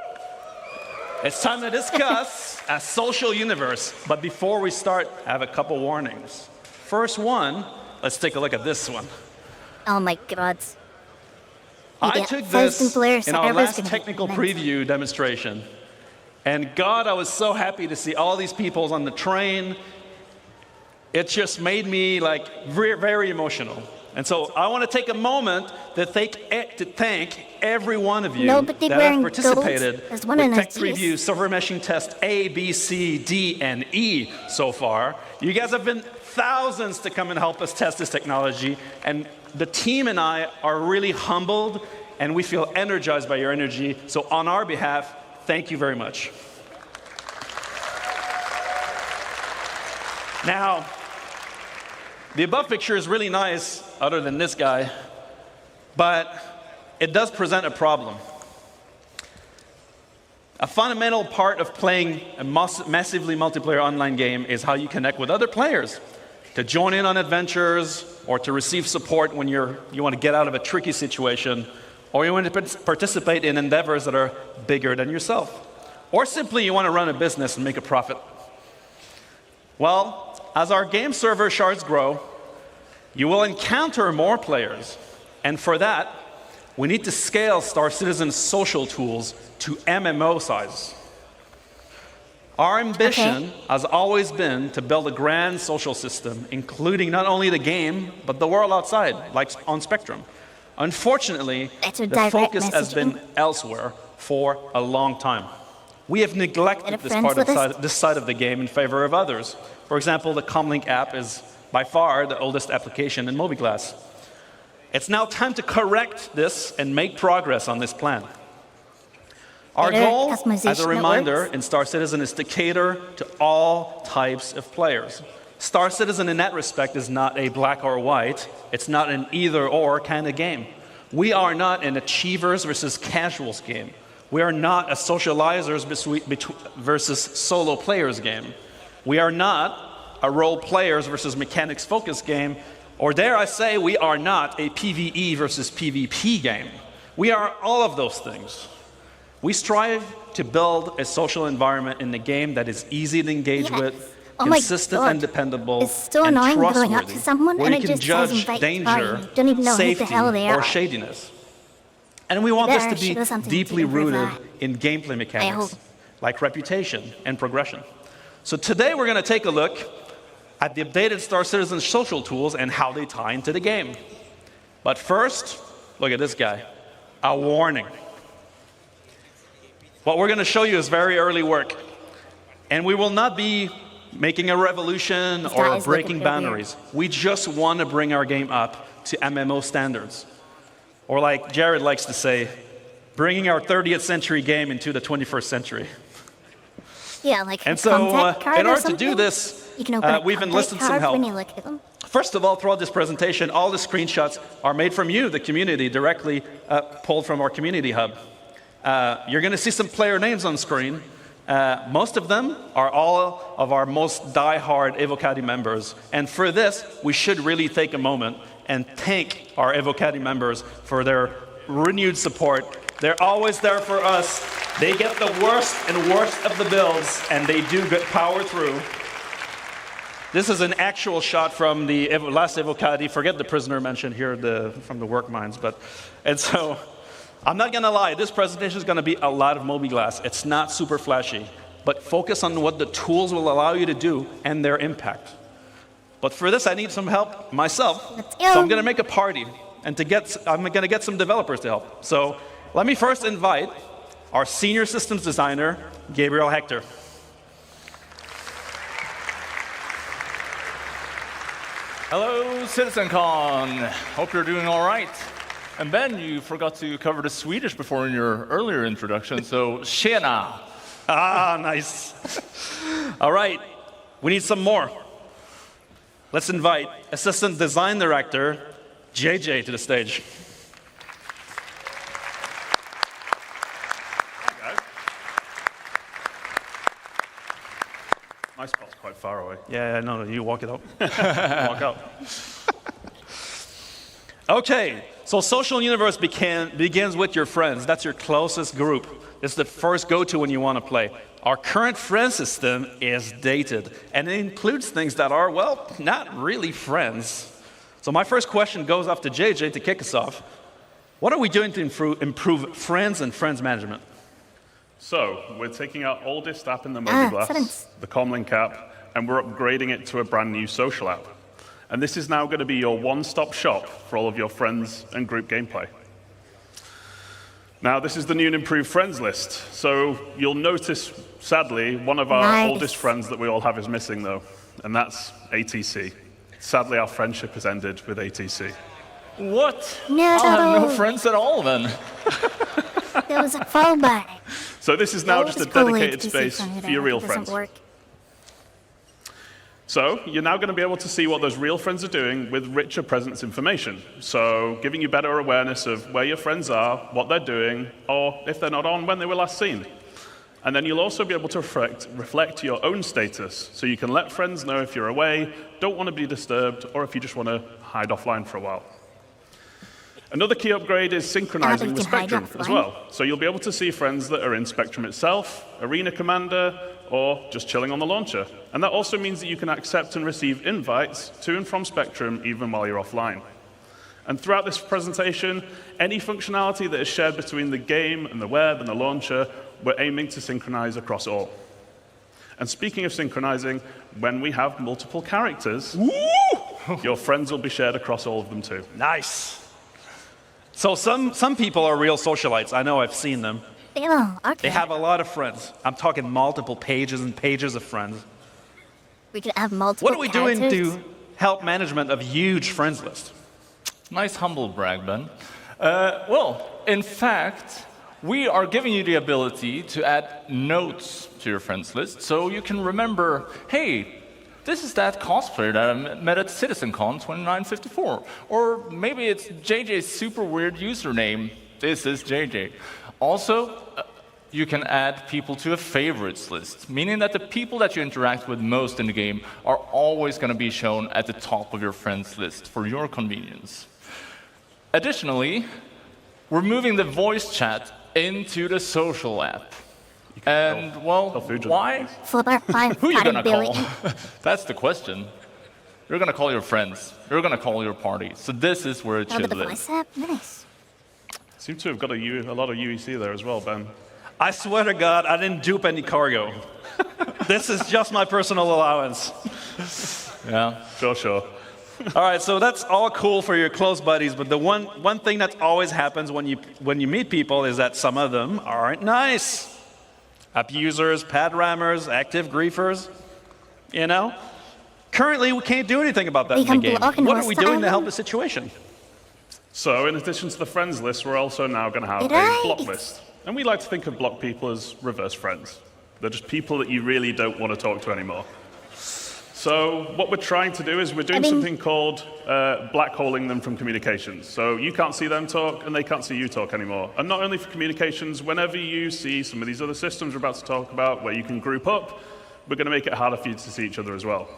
It's time to discuss a social universe. But before we start, I have a couple warnings. First one, let's take a look at this one. Oh my god. I took this in our last technical preview demonstration. And God, I was so happy to see all these people on the train. It just made me like very emotional. And so I want to take a moment to thank every one of you that have participated with Tech Preview Server Meshing Test A, B, C, D, and E so far. You guys have been thousands to come and help us test this technology. And the team and I are really humbled and we feel energized by your energy. So on our behalf, thank you very much. Now, the above picture is really nice, other than this guy, but it does present a problem. A fundamental part of playing a massively multiplayer online game is how you connect with other players, to join in on adventures, or to receive support when you want to get out of a tricky situation, or you want to participate in endeavors that are bigger than yourself, or simply you want to run a business and make a profit. Well, as our game server shards grow, you will encounter more players, and for that, we need to scale Star Citizen's social tools to MMO size. Our ambition has always been to build a grand social system, including not only the game, but the world outside, like on Spectrum. Unfortunately, the focus has been elsewhere for a long time. We have neglected this part of this side of the game in favor of others. For example, the Comlink app is by far the oldest application in Mobiglass. It's now time to correct this and make progress on this plan. Our goal, as a reminder, in Star Citizen is to cater to all types of players. Star Citizen in that respect is not a black or white. It's not an either-or kind of game. We are not an achievers versus casuals game. We are not a socializers versus solo players game. We are not a role players versus mechanics focused game. Or dare I say, we are not a PvE versus PvP game. We are all of those things. We strive to build a social environment in the game that is easy to engage with, consistent and dependable, and trustworthy, where you can judge danger, safety, or shadiness. And we want this to be deeply rooted in gameplay mechanics, like reputation and progression. So today we're going to take a look at the updated Star Citizen social tools and how they tie into the game. But first, look at this guy, a warning. What we're going to show you is very early work, and we will not be making a revolution or breaking boundaries. We just want to bring our game up to MMO standards. Or like Jared likes to say, bringing our 30th century game into the 21st century. Yeah, like and so, in order to do this, we've enlisted some help. First of all, throughout this presentation, all the screenshots are made from you, the community, directly pulled from our community hub. You're going to see some player names on screen. Most of them are all of our most die-hard Evocati members. And for this, we should really take a moment and thank our Evocati members for their renewed support. They're always there for us. They get the worst and worst of the builds, and they do power through. This is an actual shot from the last Evocati. Forget the prisoner mentioned here from the work mines. And so, I'm not going to lie, this presentation is going to be a lot of Mobiglass. It's not super flashy, but focus on what the tools will allow you to do and their impact. But for this, I need some help myself, so I'm going to make a party, and I'm going to get some developers to help. So let me first invite our senior systems designer, Gabriel Hector. Hello, CitizenCon. Hope you're doing all right. And Ben, you forgot to cover the Swedish before in your earlier introduction, so tjena. Ah, nice. All right, we need some more. Let's invite Assistant Design Director, JJ, to the stage. My spot's quite far away. Yeah, no, you walk it up. Walk out. Okay, so Social Universe begins with your friends. That's your closest group. It's the first go-to when you want to play. Our current friend system is dated, and it includes things that are, well, not really friends. So my first question goes off to JJ to kick us off. What are we doing to improve friends and friends management? So we're taking our oldest app in the Mobiglass, the Comlink app, and we're upgrading it to a brand new social app. And this is now going to be your one-stop shop for all of your friends and group gameplay. Now, this is the new and improved friends list. So you'll notice, sadly, one of our oldest friends that we all have is missing, though, and that's ATC. Sadly, our friendship has ended with ATC. What? No. I'll have no friends at all then. There was a fallback. So this is now just a dedicated space for your real friends. So you're now going to be able to see what those real friends are doing with richer presence information. So giving you better awareness of where your friends are, what they're doing, or if they're not on, when they were last seen. And then you'll also be able to reflect your own status. So you can let friends know if you're away, don't want to be disturbed, or if you just want to hide offline for a while. Another key upgrade is synchronizing with Spectrum as well. So you'll be able to see friends that are in Spectrum itself, Arena Commander, or just chilling on the launcher. And that also means that you can accept and receive invites to and from Spectrum even while you're offline. And throughout this presentation, any functionality that is shared between the game and the web and the launcher, we're aiming to synchronize across all. And speaking of synchronizing, when we have multiple characters, your friends will be shared across all of them too. Nice. So some people are real socialites. I know, I've seen them. Yeah, okay. They have a lot of friends. I'm talking multiple pages and pages of friends. We could have multiple What are we doing to help management of huge friends list? Nice humble brag, Ben. Well, in fact, we are giving you the ability to add notes to your friends list so you can remember, hey, this is that cosplayer that I met at CitizenCon 2954. Or maybe it's JJ's super weird username. This is JJ. Also, you can add people to a favorites list, meaning that the people that you interact with most in the game are always going to be shown at the top of your friends list for your convenience. Additionally, we're moving the voice chat into the social app. And, well, why? Who are you going to call? That's the question. You're going to call your friends. You're going to call your party. So this is where it should live. Nice. Seem to have got a lot of UEC there as well, Ben. I swear to God, I didn't dupe any cargo. This is just my personal allowance. Yeah, sure. All right, so that's all cool for your close buddies, but the one thing that always happens when you meet people is that some of them aren't nice. Abusers, pad rammers, active griefers, you know? Currently, we can't do anything about that in the game. What are we doing to help the situation? So, in addition to the friends list, we're also now going to have a block list. And we like to think of block people as reverse friends. They're just people that you really don't want to talk to anymore. So, what we're trying to do is we're doing something called blackholing them from communications. So, you can't see them talk, and they can't see you talk anymore. And not only for communications, whenever you see some of these other systems we're about to talk about where you can group up, we're going to make it harder for you to see each other as well.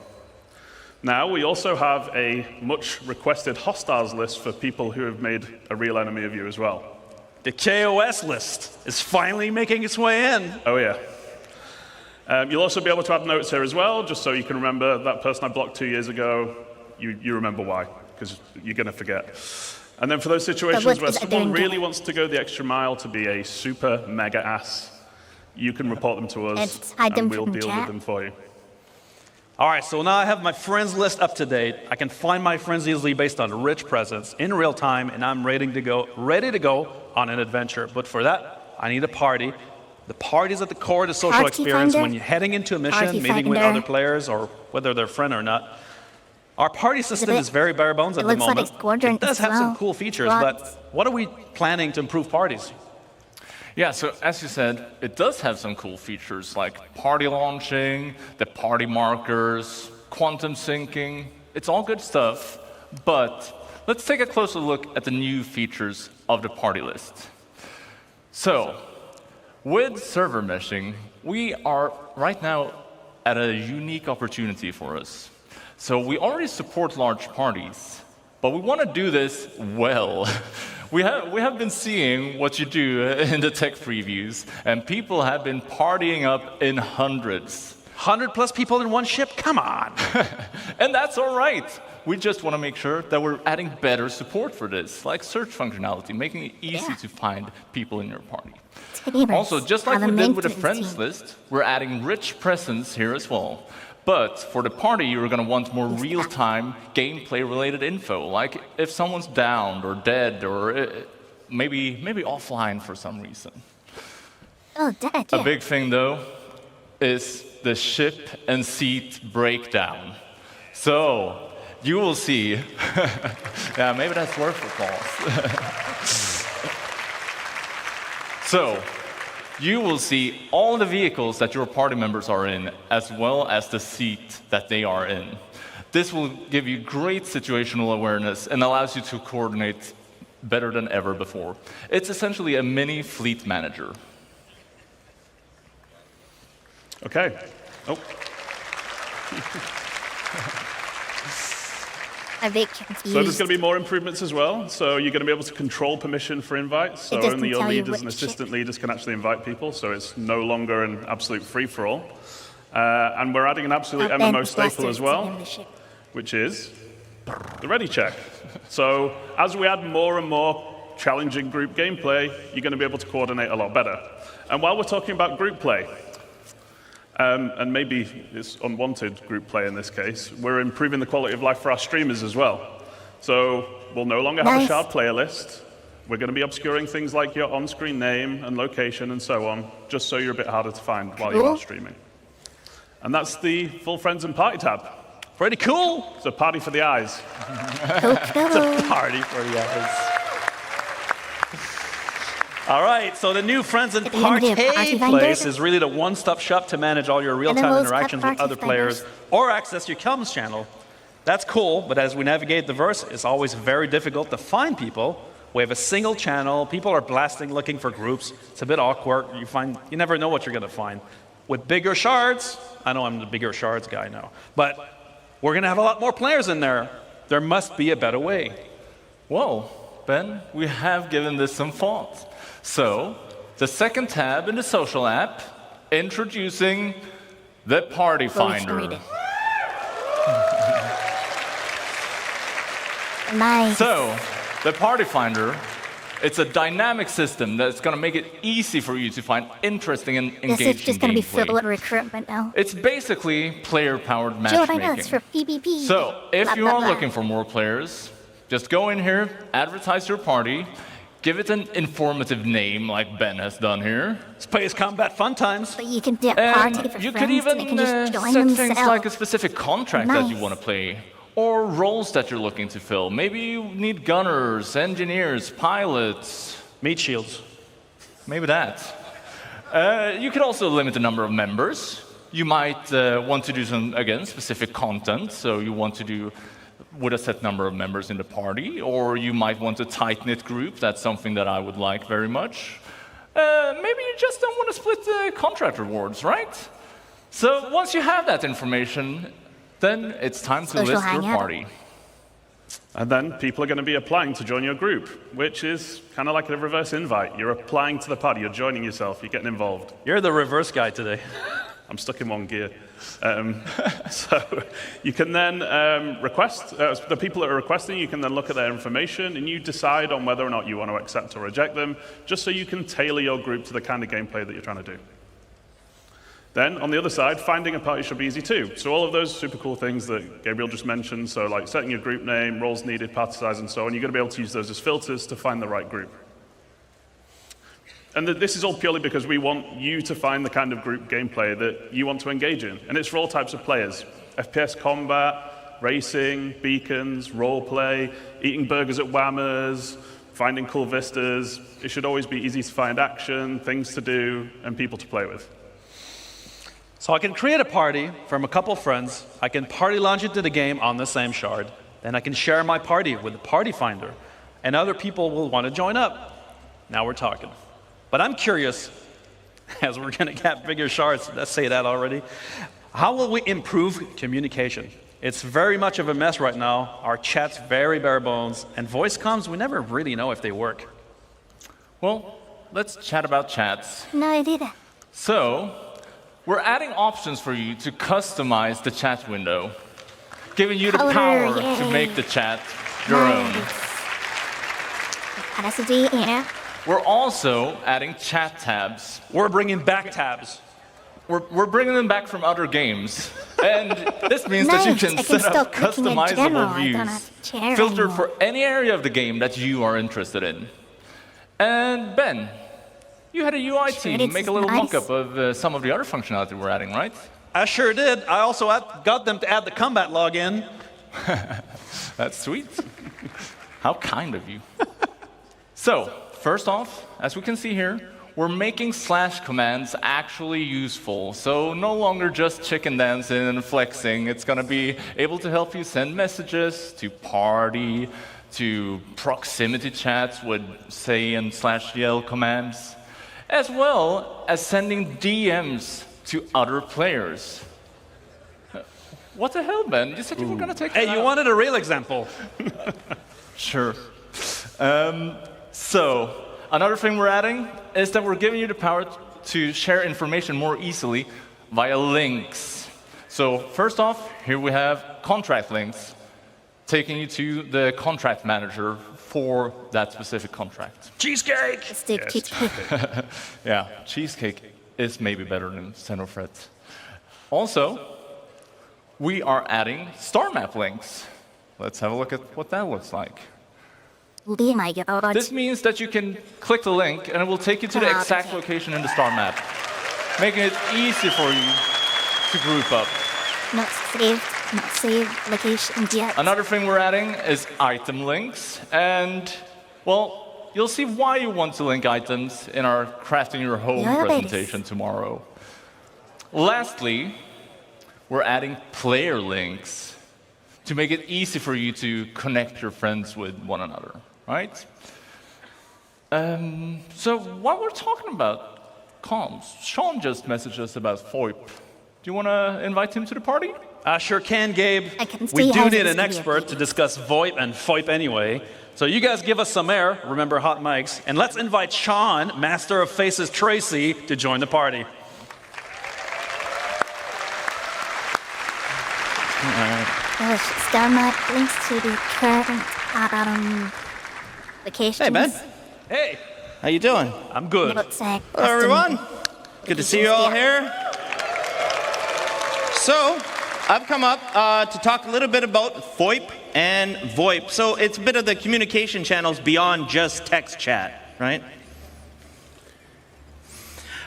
Now, we also have a much requested hostiles list for people who have made a real enemy of you as well. The KOS list is finally making its way in. Oh, yeah. You'll also be able to add notes here as well, just so you can remember that person I blocked 2 years ago, you remember why, because you're going to forget. And then for those situations where someone really wants to go the extra mile to be a super mega ass, you can report them to us, and we'll deal with them for you. All right, so now I have my friends list up to date. I can find my friends easily based on rich presence in real time, and I'm ready to go on an adventure. But for that, I need a party. The party is at the core of the social experience when you're heading into a mission, meeting with other players, or whether they're a friend or not. Our party system is very bare bones at the moment. It does have some cool features, but what are we planning to improve parties? Yeah, so as you said, it does have some cool features like party launching, the party markers, quantum syncing. It's all good stuff, but let's take a closer look at the new features of the party list. So, with server meshing, we are right now at a unique opportunity for us. So we already support large parties, but we want to do this well. We have been seeing what you do in the tech previews, and people have been partying up in hundreds. 100+ people in one ship? Come on! And that's all right. We just want to make sure that we're adding better support for this, like search functionality, making it easy to find people in your party. Also, just like we did with the friends list, we're adding rich presence here as well. But for the party, you're going to want more real-time gameplay-related info, like if someone's downed or dead or maybe offline for some reason. Oh, dead, yeah. A big thing, though, is the ship and seat breakdown. So, you will see. Yeah, maybe that's worth applause. So, you will see all the vehicles that your party members are in, as well as the seat that they are in. This will give you great situational awareness and allows you to coordinate better than ever before. It's essentially a mini fleet manager. Okay. Oh. A bit confused. So there's going to be more improvements as well. So you're going to be able to control permission for invites. So only your leaders and assistant leaders can actually invite people. So it's no longer an absolute free-for-all. And we're adding an absolute MMO staple as well, which is the ready check. So as we add more and more challenging group gameplay, you're going to be able to coordinate a lot better. And while we're talking about group play, and maybe it's unwanted group play in this case, we're improving the quality of life for our streamers as well. So we'll no longer have a shard player list. We're going to be obscuring things like your on-screen name and location and so on, just so you're a bit harder to find while you are streaming. And that's the full friends and party tab. Pretty cool. It's a party for the eyes. It's a party for the eyes. All right, so the new Friends and Party place is really the one-stop shop to manage all your real-time interactions with other players or access your comms channel. That's cool, but as we navigate the verse, it's always very difficult to find people. We have a single channel. People are blasting, looking for groups. It's a bit awkward. You never know what you're going to find. With bigger shards, I know I'm the bigger shards guy now, but we're going to have a lot more players in there. There must be a better way. Well, Ben, we have given this some thought. So, the second tab in the social app, introducing the Party Finder. Nice. So, the Party Finder, it's a dynamic system that's going to make it easy for you to find interesting and engaging gameplay. This is just going to be filled with recruitment now. It's basically player-powered matchmaking. Join us for PvP. So, if you are looking for more players, just go in here, advertise your party, give it an informative name like Ben has done here. Space Combat Fun Times. But you can do a party for you friends could even and they can just join set themselves. things like a specific contract that you want to play, or roles that you're looking to fill. Maybe you need gunners, engineers, pilots. Meat shields. Maybe that. You could also limit the number of members. You might want to do some, again, specific content. So you want to do with a set number of members in the party, or you might want a tight-knit group. That's something that I would like very much. Maybe you just don't want to split the contract rewards, right? So once you have that information, then it's time to list your party. And then people are going to be applying to join your group, which is kind of like a reverse invite. You're applying to the party, you're joining yourself, you're getting involved. You're the reverse guy today. I'm stuck in one gear. So you can then request, the people that are requesting, you can then look at their information and you decide on whether or not you want to accept or reject them, just so you can tailor your group to the kind of gameplay that you're trying to do. Then, on the other side, finding a party should be easy too. So all of those super cool things that Gabriel just mentioned, so like setting your group name, roles needed, party size, and so on, you're going to be able to use those as filters to find the right group. And this is all purely because we want you to find the kind of group gameplay that you want to engage in. And it's for all types of players. FPS combat, racing, beacons, roleplay, eating burgers at Whammers, finding cool vistas. It should always be easy to find action, things to do, and people to play with. So I can create a party from a couple friends. I can party launch into the game on the same shard. Then I can share my party with the Party Finder. And other people will want to join up. Now we're talking. But I'm curious, as we're going to get bigger shards, let's say that already, how will we improve communication? It's very much of a mess right now. Our chat's very bare bones, and voice comms, we never really know if they work. Well, let's chat about chats. No idea. So, we're adding options for you to customize the chat window, giving you the power to make the chat your own. We're also adding chat tabs. We're bringing back tabs. We're bringing them back from other games. And this means that you can set up customizable views, filtered for any area of the game that you are interested in. And Ben, you had a UI team make a little mock-up of some of the other functionality we're adding, right? I sure did. I also got them to add the combat login That's sweet. How kind of you. So, first off, as we can see here, we're making slash commands actually useful. So no longer just chicken dancing and flexing. It's going to be able to help you send messages to party, to proximity chats with say and /yell commands, as well as sending DMs to other players. What the hell, Ben? You said you were going to take that Hey, you wanted a real example. Sure. So, another thing we're adding is that we're giving you the power to share information more easily via links. So, first off, here we have contract links, taking you to the contract manager for that specific contract. Cheesecake! Cheesecake. Yeah, cheesecake is maybe better than Xenofret. Also, we are adding star map links. Let's have a look at what that looks like. This means that you can click the link and it will take you to the exact location in the star map, making it easy for you to group up. Not saved location yet. Another thing we're adding is item links, and, well, you'll see why you want to link items in our Crafting Your Home presentation tomorrow. Lastly, we're adding player links to make it easy for you to connect your friends with one another, right? So while we're talking about comms, Sean just messaged us about FOIP. Do you want to invite him to the party? I sure can, Gabe. We do need an expert to discuss VOIP and FOIP anyway. So you guys give us some air, remember hot mics, and let's invite Sean, Master of Faces Tracy, to join the party. Star map links to the current locations. Hey, Ben. Hey. How you doing? I'm good. Hello, everyone. Good to see you all here. So, I've come up to talk a little bit about FOIP and VOIP. So, it's a bit of the communication channels beyond just text chat, right?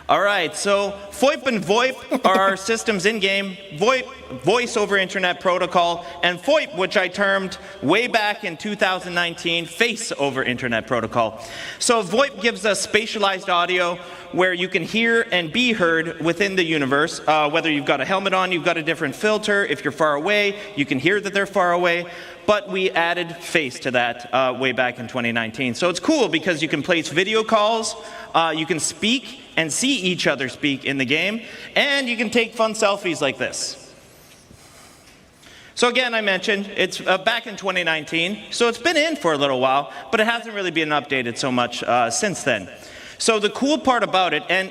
All right, so FOIP and VOIP are our systems in-game. VOIP, Voice over Internet Protocol, and FOIP, which I termed way back in 2019, Face over Internet Protocol. So VOIP gives us spatialized audio where you can hear and be heard within the universe. Whether you've got a helmet on, you've got a different filter. If you're far away, you can hear that they're far away. But we added face to that way back in 2019. So it's cool because you can place video calls, you can speak and see each other speak in the game, and you can take fun selfies like this. So again, I mentioned, it's back in 2019, so it's been in for a little while, but it hasn't really been updated so much since then. So the cool part about it, and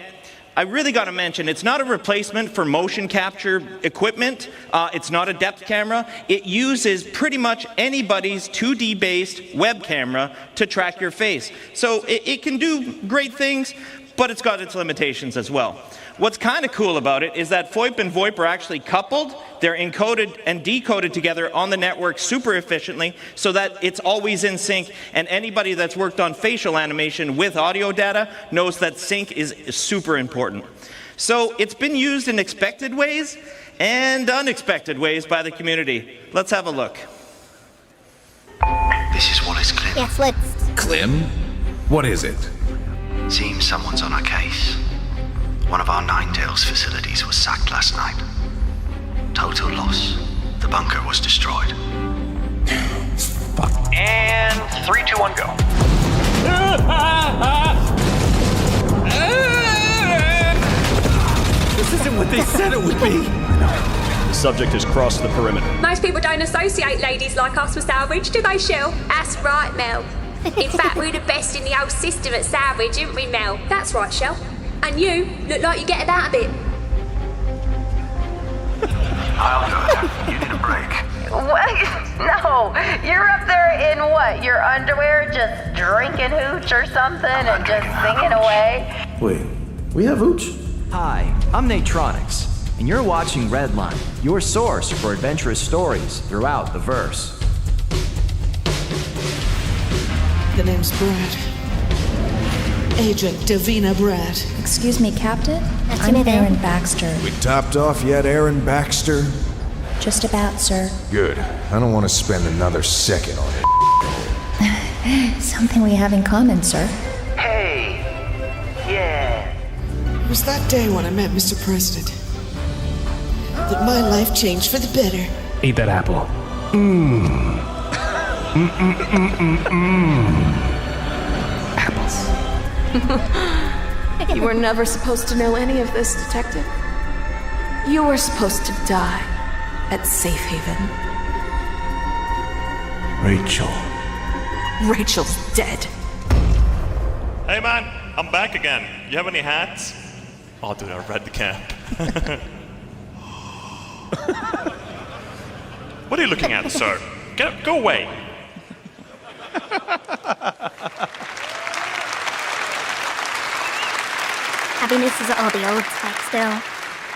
I really got to mention, it's not a replacement for motion capture equipment. It's not a depth camera. It uses pretty much anybody's 2D-based web camera to track your face. So it can do great things, but it's got its limitations as well. What's kind of cool about it is that FOIP and VOIP are actually coupled. They're encoded and decoded together on the network super efficiently so that it's always in sync, and anybody that's worked on facial animation with audio data knows that sync is super important. So it's been used in expected ways and unexpected ways by the community. Let's have a look. This is Wallace Klim. Yes, let's. Klim? What is it? Seems someone's on our case. One of our Ninetales facilities was sacked last night. Total loss. The bunker was destroyed. Fuck. And 3, 2, 1, go. This isn't what they said it would be. The subject has crossed the perimeter. Most people don't associate ladies like us with salvage, do they, Shell? That's right, Mel. In fact, we're the best in the old system at salvage, aren't we, Mel? That's right, Shell. And you look like you get about a bit. I'll go. You need a break. What? No, you're up there in what? Your underwear just drinking hooch or something and just singing away? Wait, we have hooch? Hi, I'm Natronics, and you're watching Redline, your source for adventurous stories throughout the verse. The name's Brad. Agent Davina Brad. Excuse me, Captain? I'm Aaron Baxter. We topped off yet, Aaron Baxter? Just about, sir. Good. I don't want to spend another second on it. Something we have in common, sir. Hey! Yeah. It was that day when I met Mr. President that my life changed for the better. Eat that apple. Apples. You were never supposed to know any of this, Detective. You were supposed to die at Safe Haven. Rachel. Rachel's dead. Hey man, I'm back again. You have any hats? Oh dude, I read the cap. What are you looking at, sir? Go away. Happiness is all the old tech still.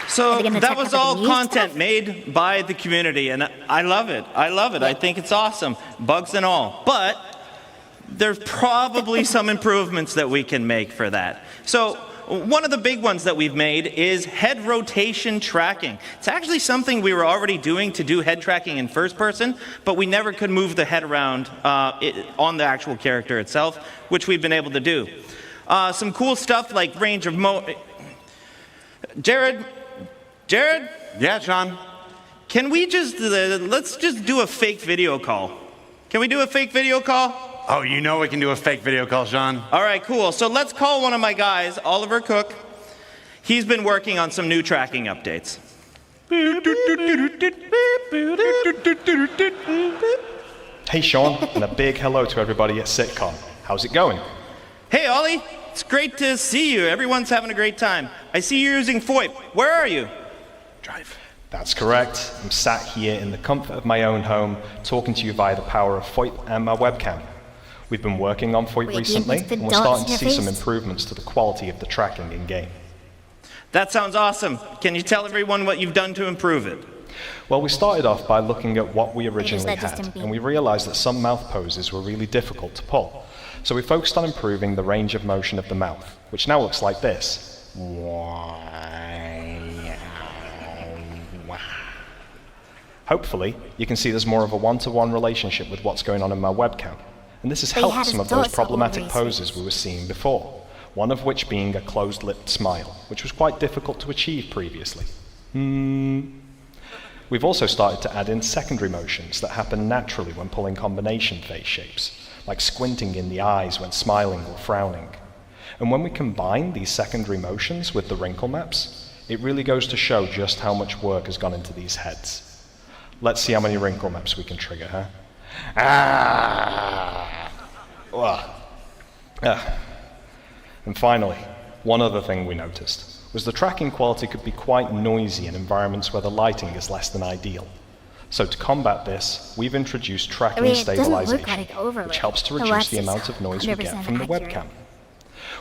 So that was all content made by the community, and I love it. I love it. I think it's awesome, bugs and all. But there's probably some improvements that we can make for that. So one of the big ones that we've made is head rotation tracking. It's actually something we were already doing to do head tracking in first person, but we never could move the head around on the actual character itself, which we've been able to do. Some cool stuff like range of Jared? Yeah, John? Can we just, let's just do a fake video call. Can we do a fake video call? Oh, you know we can do a fake video call, John. All right, cool. So let's call one of my guys, Oliver Cook. He's been working on some new tracking updates. Hey, Sean, and a big hello to everybody at CitizenCon. How's it going? Hey, Ollie. It's great to see you. Everyone's having a great time. I see you're using FOIP. Where are you? That's correct. I'm sat here in the comfort of my own home, talking to you via the power of FOIP and my webcam. We've been working on FOIP recently, and we're starting to see some improvements to the quality of the tracking in-game. That sounds awesome. Can you tell everyone what you've done to improve it? Well, we started off by looking at what we originally had, and we realized that some mouth poses were really difficult to pull. So we focused on improving the range of motion of the mouth, which now looks like this. Hopefully, you can see there's more of a one-to-one relationship with what's going on in my webcam. And this has helped some of those problematic poses we were seeing before, one of which being a closed-lipped smile, which was quite difficult to achieve previously. We've also started to add in secondary motions that happen naturally when pulling combination face shapes, like squinting in the eyes when smiling or frowning. And when we combine these secondary motions with the wrinkle maps, it really goes to show just how much work has gone into these heads. Let's see how many wrinkle maps we can trigger, huh? And finally, one other thing we noticed was the tracking quality could be quite noisy in environments where the lighting is less than ideal. So to combat this, we've introduced tracking stabilization, which helps to reduce the amount of noise we get from the webcam.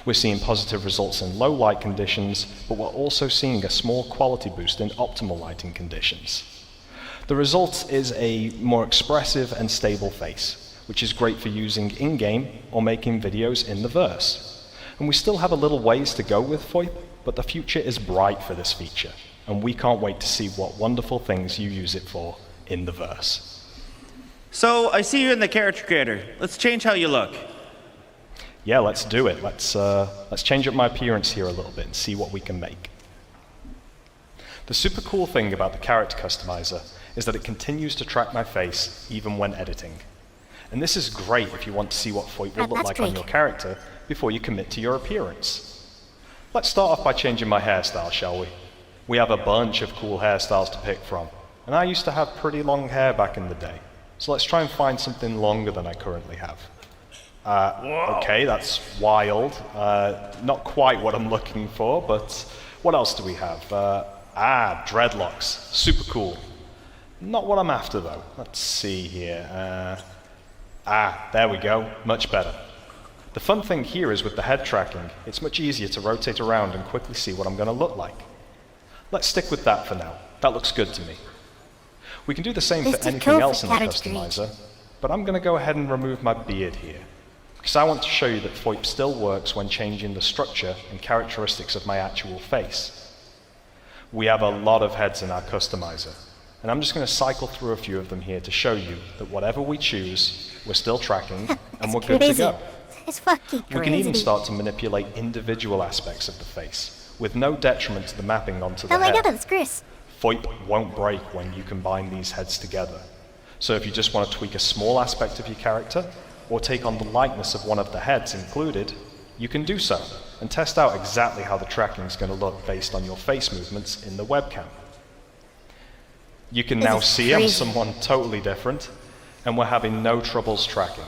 We're seeing positive results in low light conditions, but we're also seeing a small quality boost in optimal lighting conditions. The result is a more expressive and stable face, which is great for using in-game or making videos in the verse. And we still have a little ways to go with FOIP, but the future is bright for this feature, and we can't wait to see what wonderful things you use it for in the verse. So I see you in the character creator. Let's change how you look. Yeah, let's do it. Let's change up my appearance here a little bit and see what we can make. The super cool thing about the character customizer is that it continues to track my face even when editing. And this is great if you want to see what FOIP will look like on your character before you commit to your appearance. Let's start off by changing my hairstyle, shall we? We have a bunch of cool hairstyles to pick from, and I used to have pretty long hair back in the day, so let's try and find something longer than I currently have. Okay, that's wild. Not quite what I'm looking for, but what else do we have? Dreadlocks. Super cool. Not what I'm after, though. Let's see here. There we go. Much better. The fun thing here is with the head tracking, it's much easier to rotate around and quickly see what I'm going to look like. Let's stick with that for now. That looks good to me. We can do the same for anything else in the customizer, but I'm going to go ahead and remove my beard here, because I want to show you that FOIP still works when changing the structure and characteristics of my actual face. We have a lot of heads in our customizer, And I'm just going to cycle through a few of them here to show you that whatever we choose, we're still tracking and we're good to go. It's fucking crazy. We can even start to manipulate individual aspects of the face, with no detriment to the mapping onto the head. Oh my god, it's Chris. VOIP won't break when you combine these heads together. So if you just want to tweak a small aspect of your character, or take on the likeness of one of the heads included, you can do so, and test out exactly how the tracking is going to look based on your face movements in the webcam. You can now see I'm someone totally different, and we're having no troubles tracking.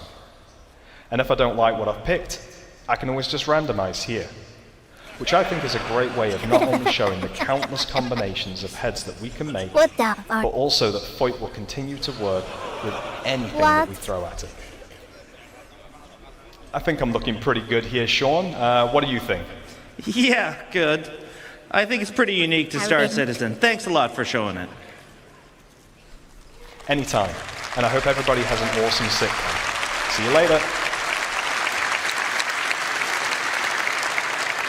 And if I don't like what I've picked, I can always just randomize here, which I think is a great way of not only showing the countless combinations of heads that we can make, but also that VOIP will continue to work with anything that we throw at it. I think I'm looking pretty good here, Sean. What do you think? Yeah, good. I think it's pretty unique to Star Citizen. Thanks a lot for showing it. Anytime. And I hope everybody has an awesome sitcom. See you later.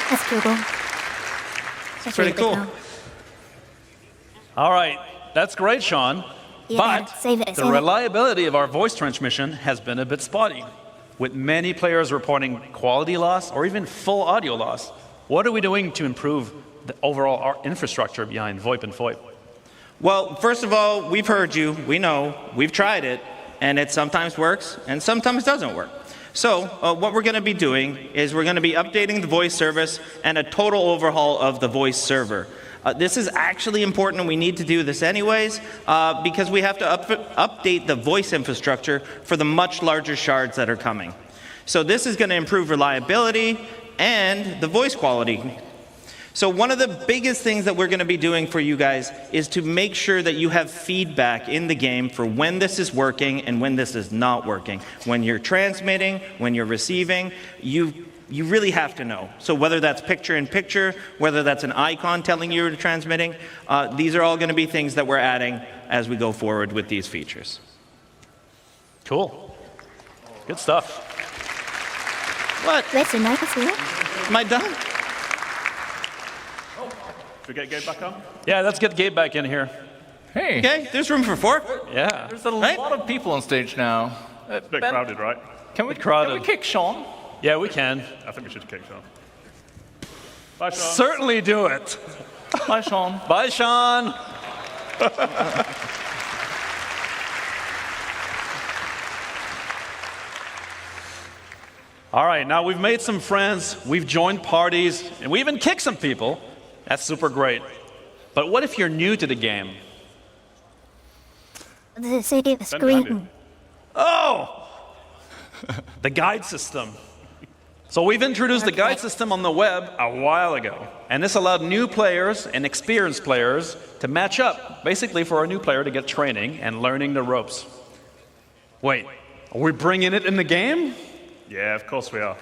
That's cool. That's pretty cool. All right, that's great, Sean. Yeah, but the reliability of our voice transmission has been a bit spotty, with many players reporting quality loss or even full audio loss. What are we doing to improve the overall infrastructure behind VOIP and FOIP? Well, first of all, we've heard you, we know, we've tried it, and it sometimes works and sometimes doesn't work. So what we're going to be doing is we're going to be updating the voice service and a total overhaul of the voice server. This is actually important, and we need to do this anyways, because we have to update the voice infrastructure for the much larger shards that are coming. So this is going to improve reliability and the voice quality. So one of the biggest things that we're going to be doing for you guys is to make sure that you have feedback in the game for when this is working and when this is not working. When you're transmitting, when you're receiving, you really have to know. So whether that's picture-in-picture, whether that's an icon telling you you're transmitting, these are all going to be things that we're adding as we go forward with these features. Cool. Good stuff. What? Listen, I can see it. Am I done? Should we get Gabe back on? Yeah, let's get Gabe back in here. Hey. Okay, there's room for 4. Yeah. There's a lot of people on stage now. It's a bit crowded, right? Can we kick Sean? Yeah, we can. I think we should kick Sean. Bye, Sean. Certainly do it. Bye, Sean. Bye, Sean. All right, now we've made some friends, we've joined parties, and we even kicked some people. That's super great. But what if you're new to the game? The city of screen. Oh! The guide system. So we've introduced the guide system on the web a while ago. And this allowed new players and experienced players to match up, basically for a new player to get training and learning the ropes. Wait, are we bringing it in the game? Yeah, of course we are.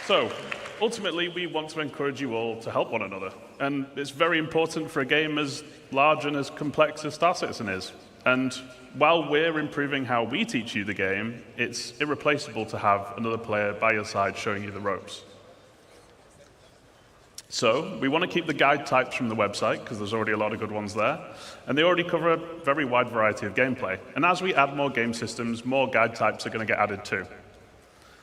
So, ultimately, we want to encourage you all to help one another. And it's very important for a game as large and as complex as Star Citizen is. And while we're improving how we teach you the game, it's irreplaceable to have another player by your side showing you the ropes. So, we want to keep the guide types from the website, because there's already a lot of good ones there. And they already cover a very wide variety of gameplay. And as we add more game systems, more guide types are going to get added too.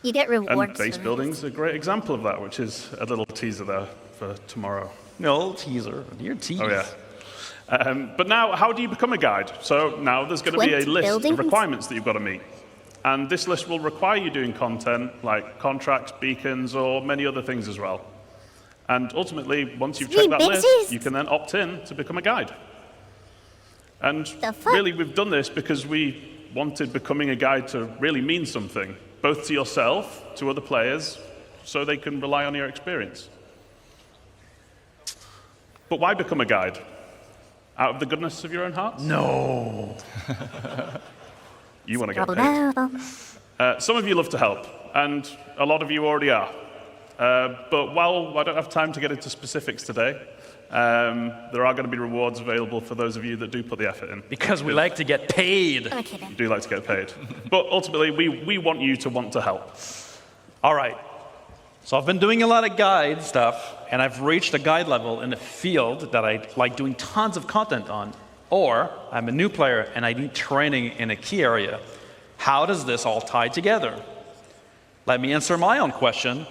You get rewards. And base building's a great example of that, which is a little teaser there for tomorrow. No, teaser. You're teased. Oh, yeah. But now, how do you become a guide? So now there's going to be a list of requirements that you've got to meet. And this list will require you doing content like contracts, beacons, or many other things as well. And ultimately, once you've checked that list, you can then opt in to become a guide. And really, we've done this because we wanted becoming a guide to really mean something, both to yourself, to other players, so they can rely on your experience. But why become a guide? Out of the goodness of your own hearts? No. You want to get paid. Some of you love to help, and a lot of you already are. But while I don't have time to get into specifics today, there are going to be rewards available for those of you that do put the effort in. Because we like to get paid. You do like to get paid. But ultimately, we want you to want to help. All right. So I've been doing a lot of guide stuff, and I've reached a guide level in a field that I like doing tons of content on. Or I'm a new player and I need training in a key area. How does this all tie together? Let me answer my own question.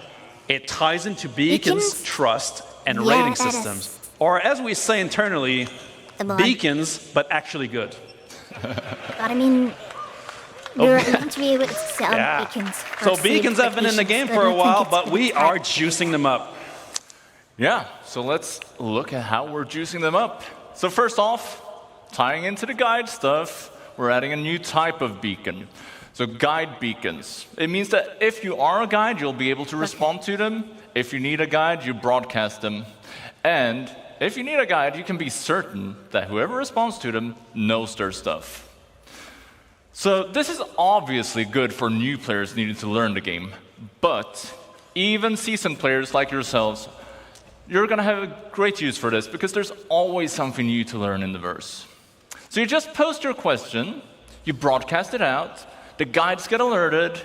It ties into beacons, trust, and rating systems. Or as we say internally, beacons, but actually good. But I mean, you're meant to be able to sell beacons. So beacons have been in the game for a while, but we are juicing them up. Yeah, so let's look at how we're juicing them up. So first off, tying into the guide stuff, we're adding a new type of beacon. So guide beacons. It means that if you are a guide, you'll be able to respond to them. If you need a guide, you broadcast them. And if you need a guide, you can be certain that whoever responds to them knows their stuff. So this is obviously good for new players needing to learn the game. But even seasoned players like yourselves, you're going to have a great use for this because there's always something new to learn in the verse. So you just post your question, you broadcast it out, the guides get alerted,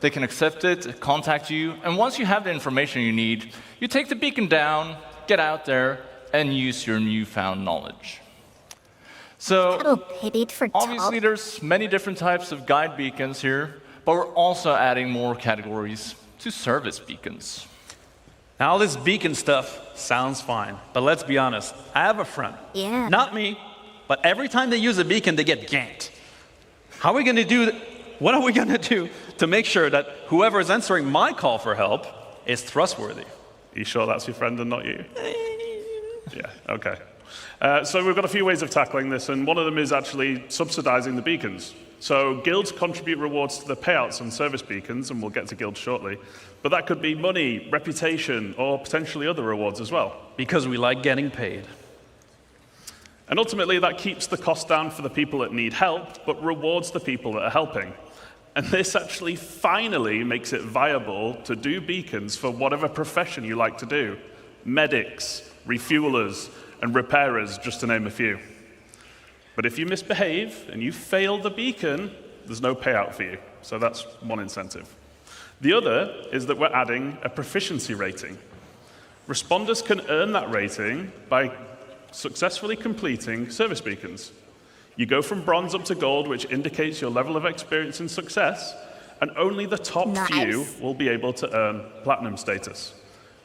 they can accept it, contact you, and once you have the information you need, you take the beacon down, get out there, and use your newfound knowledge. So obviously there's many different types of guide beacons here, but we're also adding more categories to service beacons. Now all this beacon stuff sounds fine, but let's be honest, I have a friend. Yeah. Not me, but every time they use a beacon, they get ganked. How are we going to do what are we going to do to make sure that whoever is answering my call for help is trustworthy? Are you sure that's your friend and not you? Yeah, okay. So we've got a few ways of tackling this, and one of them is actually subsidizing the beacons. So guilds contribute rewards to the payouts on service beacons, and we'll get to guilds shortly. But that could be money, reputation, or potentially other rewards as well. Because we like getting paid. And ultimately, that keeps the cost down for the people that need help, but rewards the people that are helping. And this actually finally makes it viable to do beacons for whatever profession you like to do. Medics, refuelers, and repairers, just to name a few. But if you misbehave and you fail the beacon, there's no payout for you. So that's one incentive. The other is that we're adding a proficiency rating. Responders can earn that rating by successfully completing service beacons. You go from bronze up to gold, which indicates your level of experience and success, and only the top few will be able to earn platinum status,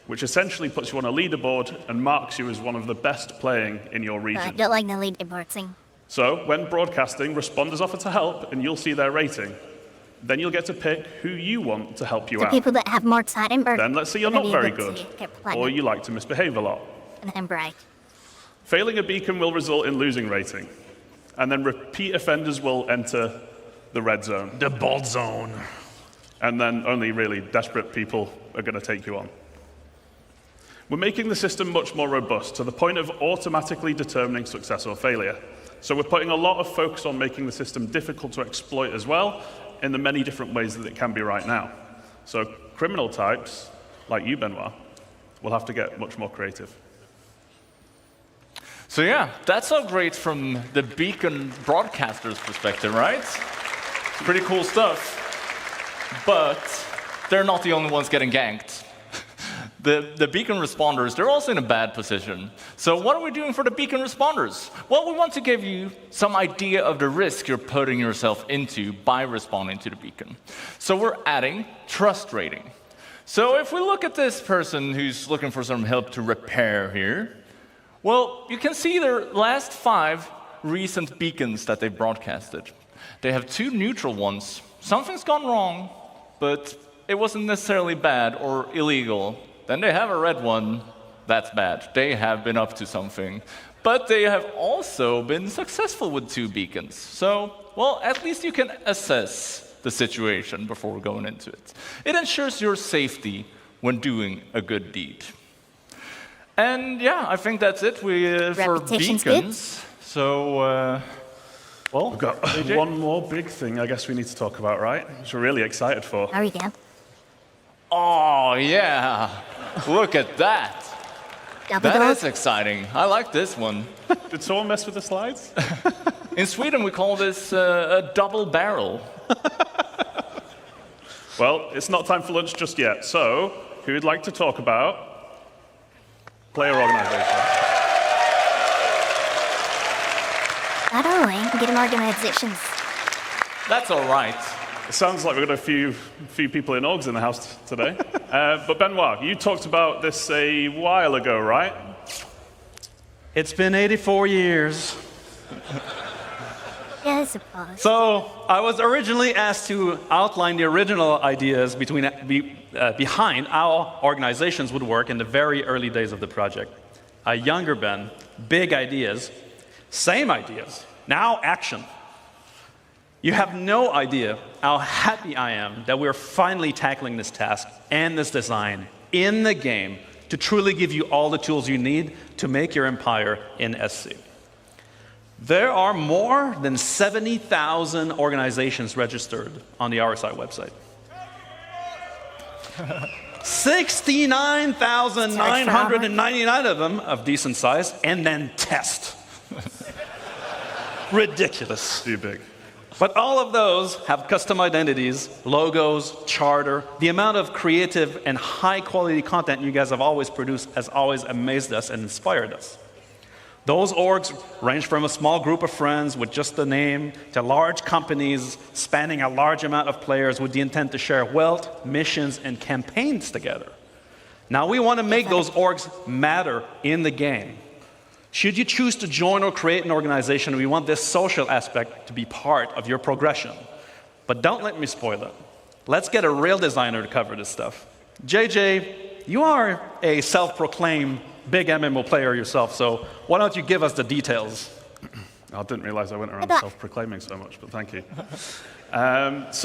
which essentially puts you on a leaderboard and marks you as one of the best playing in your region. I don't like the leaderboard thing. So when broadcasting, responders offer to help, and you'll see their rating. Then you'll get to pick who you want to help you out. People that have more time. Then let's say you're not very good, or you like to misbehave a lot. And then brag. Failing a beacon will result in losing rating. And then repeat offenders will enter the red zone. The bald zone. And then only really desperate people are going to take you on. We're making the system much more robust to the point of automatically determining success or failure. So we're putting a lot of focus on making the system difficult to exploit as well, in the many different ways that it can be right now. So criminal types, like you, Benoit, will have to get much more creative. So yeah, that's all great from the beacon broadcaster's perspective, right? Pretty cool stuff. But they're not the only ones getting ganked. The beacon responders, they're also in a bad position. So what are we doing for the beacon responders? Well, we want to give you some idea of the risk you're putting yourself into by responding to the beacon. So we're adding trust rating. So if we look at this person who's looking for some help to repair here, well, you can see their last 5 recent beacons that they've broadcasted. They have 2 neutral ones. Something's gone wrong, but it wasn't necessarily bad or illegal. Then they have a red one. That's bad. They have been up to something. But they have also been successful with 2 beacons. So, well, at least you can assess the situation before going into it. It ensures your safety when doing a good deed. And yeah, I think that's it for beacons. Good. So, well, we've got one more big thing I guess we need to talk about, right? Which we're really excited for. Are we done? Oh, yeah. Look at that. That is exciting. I like this one. Did someone mess with the slides? In Sweden, we call this a double barrel. Well, it's not time for lunch just yet. So, who would like to talk about player organization? I don't know, get organizations. That's all right. It sounds like we've got a few people in orgs in the house today. But Benoit, you talked about this a while ago, right? It's been 84 years. Yeah, I suppose. So I was originally asked to outline the original ideas behind how organizations would work in the very early days of the project. A younger Ben, big ideas, same ideas, now action. You have no idea how happy I am that we're finally tackling this task and this design in the game to truly give you all the tools you need to make your empire in SC. There are more than 70,000 organizations registered on the RSI website. 69,999 of them of decent size, and then test. Ridiculous. Too big. But all of those have custom identities, logos, charter. The amount of creative and high-quality content you guys have always produced has always amazed us and inspired us. Those orgs range from a small group of friends with just the name to large companies spanning a large amount of players with the intent to share wealth, missions, and campaigns together. Now we want to make those orgs matter in the game. Should you choose to join or create an organization, we want this social aspect to be part of your progression. But don't let me spoil it. Let's get a real designer to cover this stuff. JJ, you are a self-proclaimed big MMO player yourself, so why don't you give us the details? I didn't realize I went around self-proclaiming so much, but thank you. But as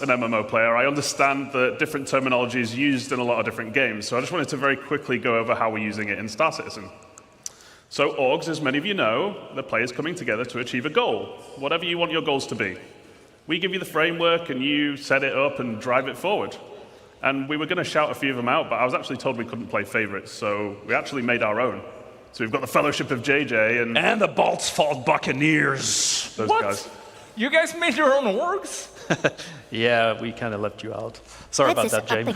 an MMO player, I understand that different terminology is used in a lot of different games, so I just wanted to very quickly go over how we're using it in Star Citizen. So orgs, as many of you know, the players coming together to achieve a goal, whatever you want your goals to be. We give you the framework and you set it up and drive it forward. And we were going to shout a few of them out, but I was actually told we couldn't play favorites, so we actually made our own. So we've got the Fellowship of JJ and the Balt's Fault Buccaneers. Those what? Guys. You guys made your own orgs? Yeah, we kind of left you out. Sorry about that, James.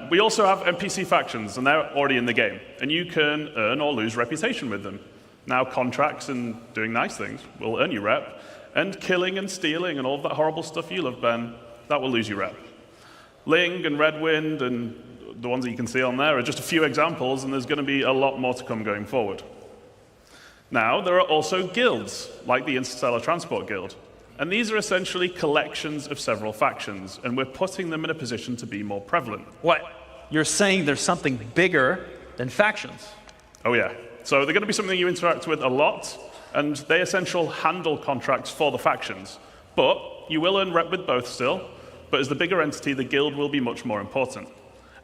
We also have NPC factions, and they're already in the game. And you can earn or lose reputation with them. Now, contracts and doing nice things will earn you rep. And killing and stealing and all of that horrible stuff you love, Ben, that will lose you rep. Ling and Redwind and the ones that you can see on there are just a few examples, and there's going to be a lot more to come going forward. Now, there are also guilds, like the Interstellar Transport Guild. And these are essentially collections of several factions, and we're putting them in a position to be more prevalent. What? You're saying there's something bigger than factions? Oh, yeah. So they're going to be something you interact with a lot, and they essentially handle contracts for the factions. But you will earn rep with both still, but as the bigger entity, the guild will be much more important.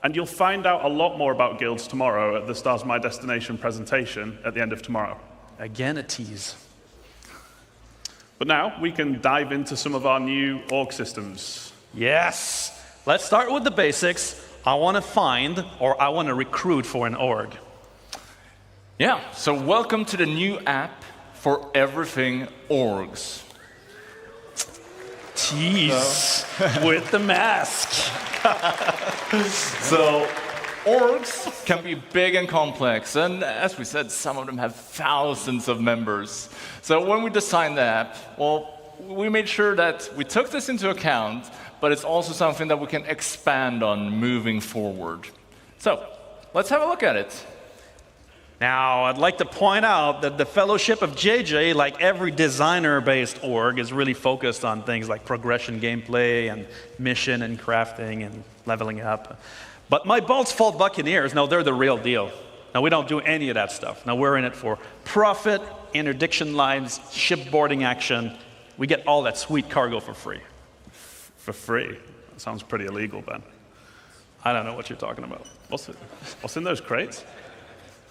And you'll find out a lot more about guilds tomorrow at the Stars My Destination presentation at the end of tomorrow. Again, a tease. But now we can dive into some of our new org systems. Yes. Let's start with the basics. I want to find or I want to recruit for an org. Yeah, so welcome to the new app for everything orgs. Tease with the mask. So orgs can be big and complex, and as we said, some of them have thousands of members. So when we designed the app, well, we made sure that we took this into account, but it's also something that we can expand on moving forward. So let's have a look at it. Now, I'd like to point out that the Fellowship of JJ, like every designer-based org, is really focused on things like progression gameplay and mission and crafting and leveling up. But my Balt's Fault Buccaneers, no, they're the real deal. Now, we don't do any of that stuff. Now, we're in it for profit, interdiction lines, shipboarding action. We get all that sweet cargo for free. For free? That sounds pretty illegal, Ben. I don't know what you're talking about. What's in those crates?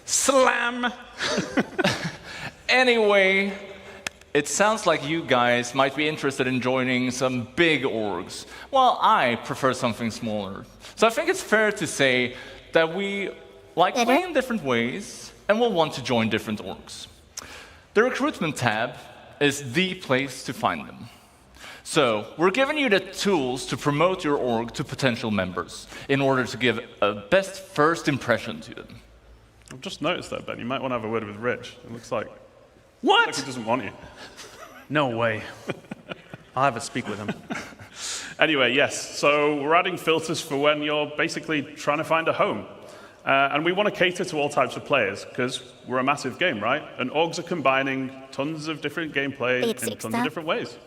Slam! Anyway, it sounds like you guys might be interested in joining some big orgs. Well, I prefer something smaller. So I think it's fair to say that we like playing in different ways and will want to join different orgs. The recruitment tab is the place to find them. So we're giving you the tools to promote your org to potential members in order to give a best first impression to them. I've just noticed that, Ben. You might want to have a word with Rich. It looks like... What? Like he doesn't want you. No way. I'll have to speak with him. Anyway, yes. So we're adding filters for when you're basically trying to find a home. And we want to cater to all types of players, because we're a massive game, right? And orgs are combining tons of different gameplay in tons of different ways.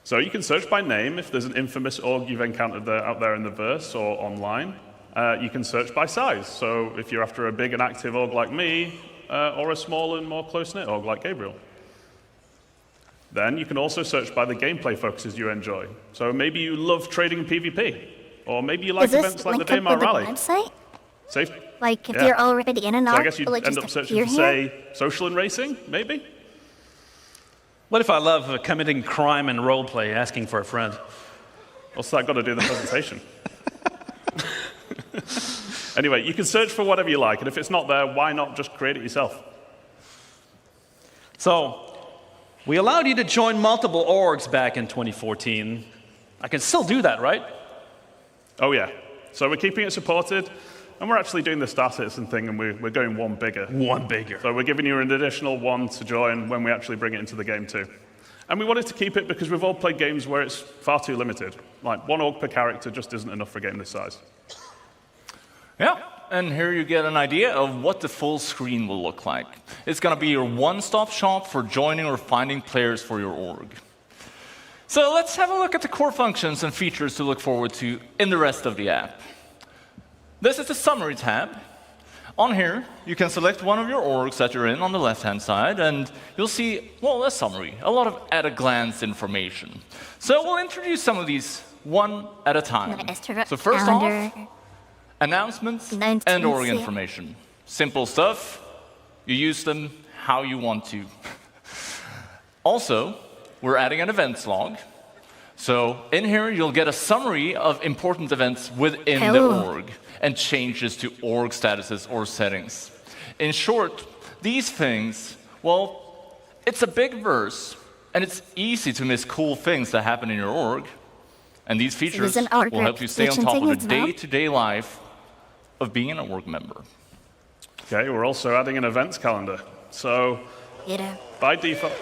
So you can search by name if there's an infamous org you've encountered out there in the verse or online. You can search by size. So if you're after a big and active org like me, or a small and more close-knit org like Gabriel. Then you can also search by the gameplay focuses you enjoy. So maybe you love trading PvP, or maybe you like events like the Daymar Rally. Website? Safe? Like if you're already in an So org, I guess you'd will it end just up searching appear for, here? say, social and racing, maybe? What if I love committing crime and roleplay, asking for a friend? What's that got to do with the presentation? Anyway, you can search for whatever you like, and if it's not there, why not just create it yourself? So, we allowed you to join multiple orgs back in 2014. I can still do that, right? Oh, yeah. So we're keeping it supported, and we're actually doing the star citizen thing, and we're going one bigger. One bigger. So we're giving you an additional one to join when we actually bring it into the game, too. And we wanted to keep it because we've all played games where it's far too limited. Like, one org per character just isn't enough for a game this size. Yeah, and here you get an idea of what the full screen will look like. It's going to be your one-stop shop for joining or finding players for your org. So let's have a look at the core functions and features to look forward to in the rest of the app. This is the Summary tab. On here, you can select one of your orgs that you're in on the left-hand side, and you'll see, well, a summary, a lot of at-a-glance information. So we'll introduce some of these one at a time. So first off, announcements and org information. Simple stuff. You use them how you want to. Also, we're adding an events log. So in here, you'll get a summary of important events within the org and changes to org statuses or settings. In short, these things, well, it's a big verse, and it's easy to miss cool things that happen in your org. And these features will help you stay on top of the day-to-day life of being an org member. Okay, we're also adding an events calendar. So, by default...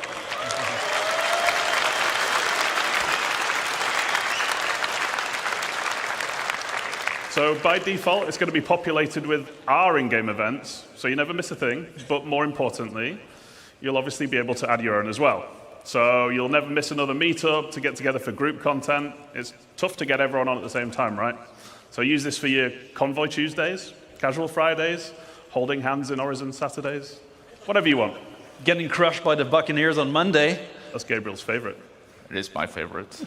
So by default, it's going to be populated with our in-game events, so you never miss a thing. But more importantly, you'll obviously be able to add your own as well. So you'll never miss another meetup to get together for group content. It's tough to get everyone on at the same time, right? So use this for your Convoy Tuesdays, Casual Fridays, holding hands in Horizon Saturdays, whatever you want. Getting crushed by the Buccaneers on Monday. That's Gabriel's favorite. It is my favorite.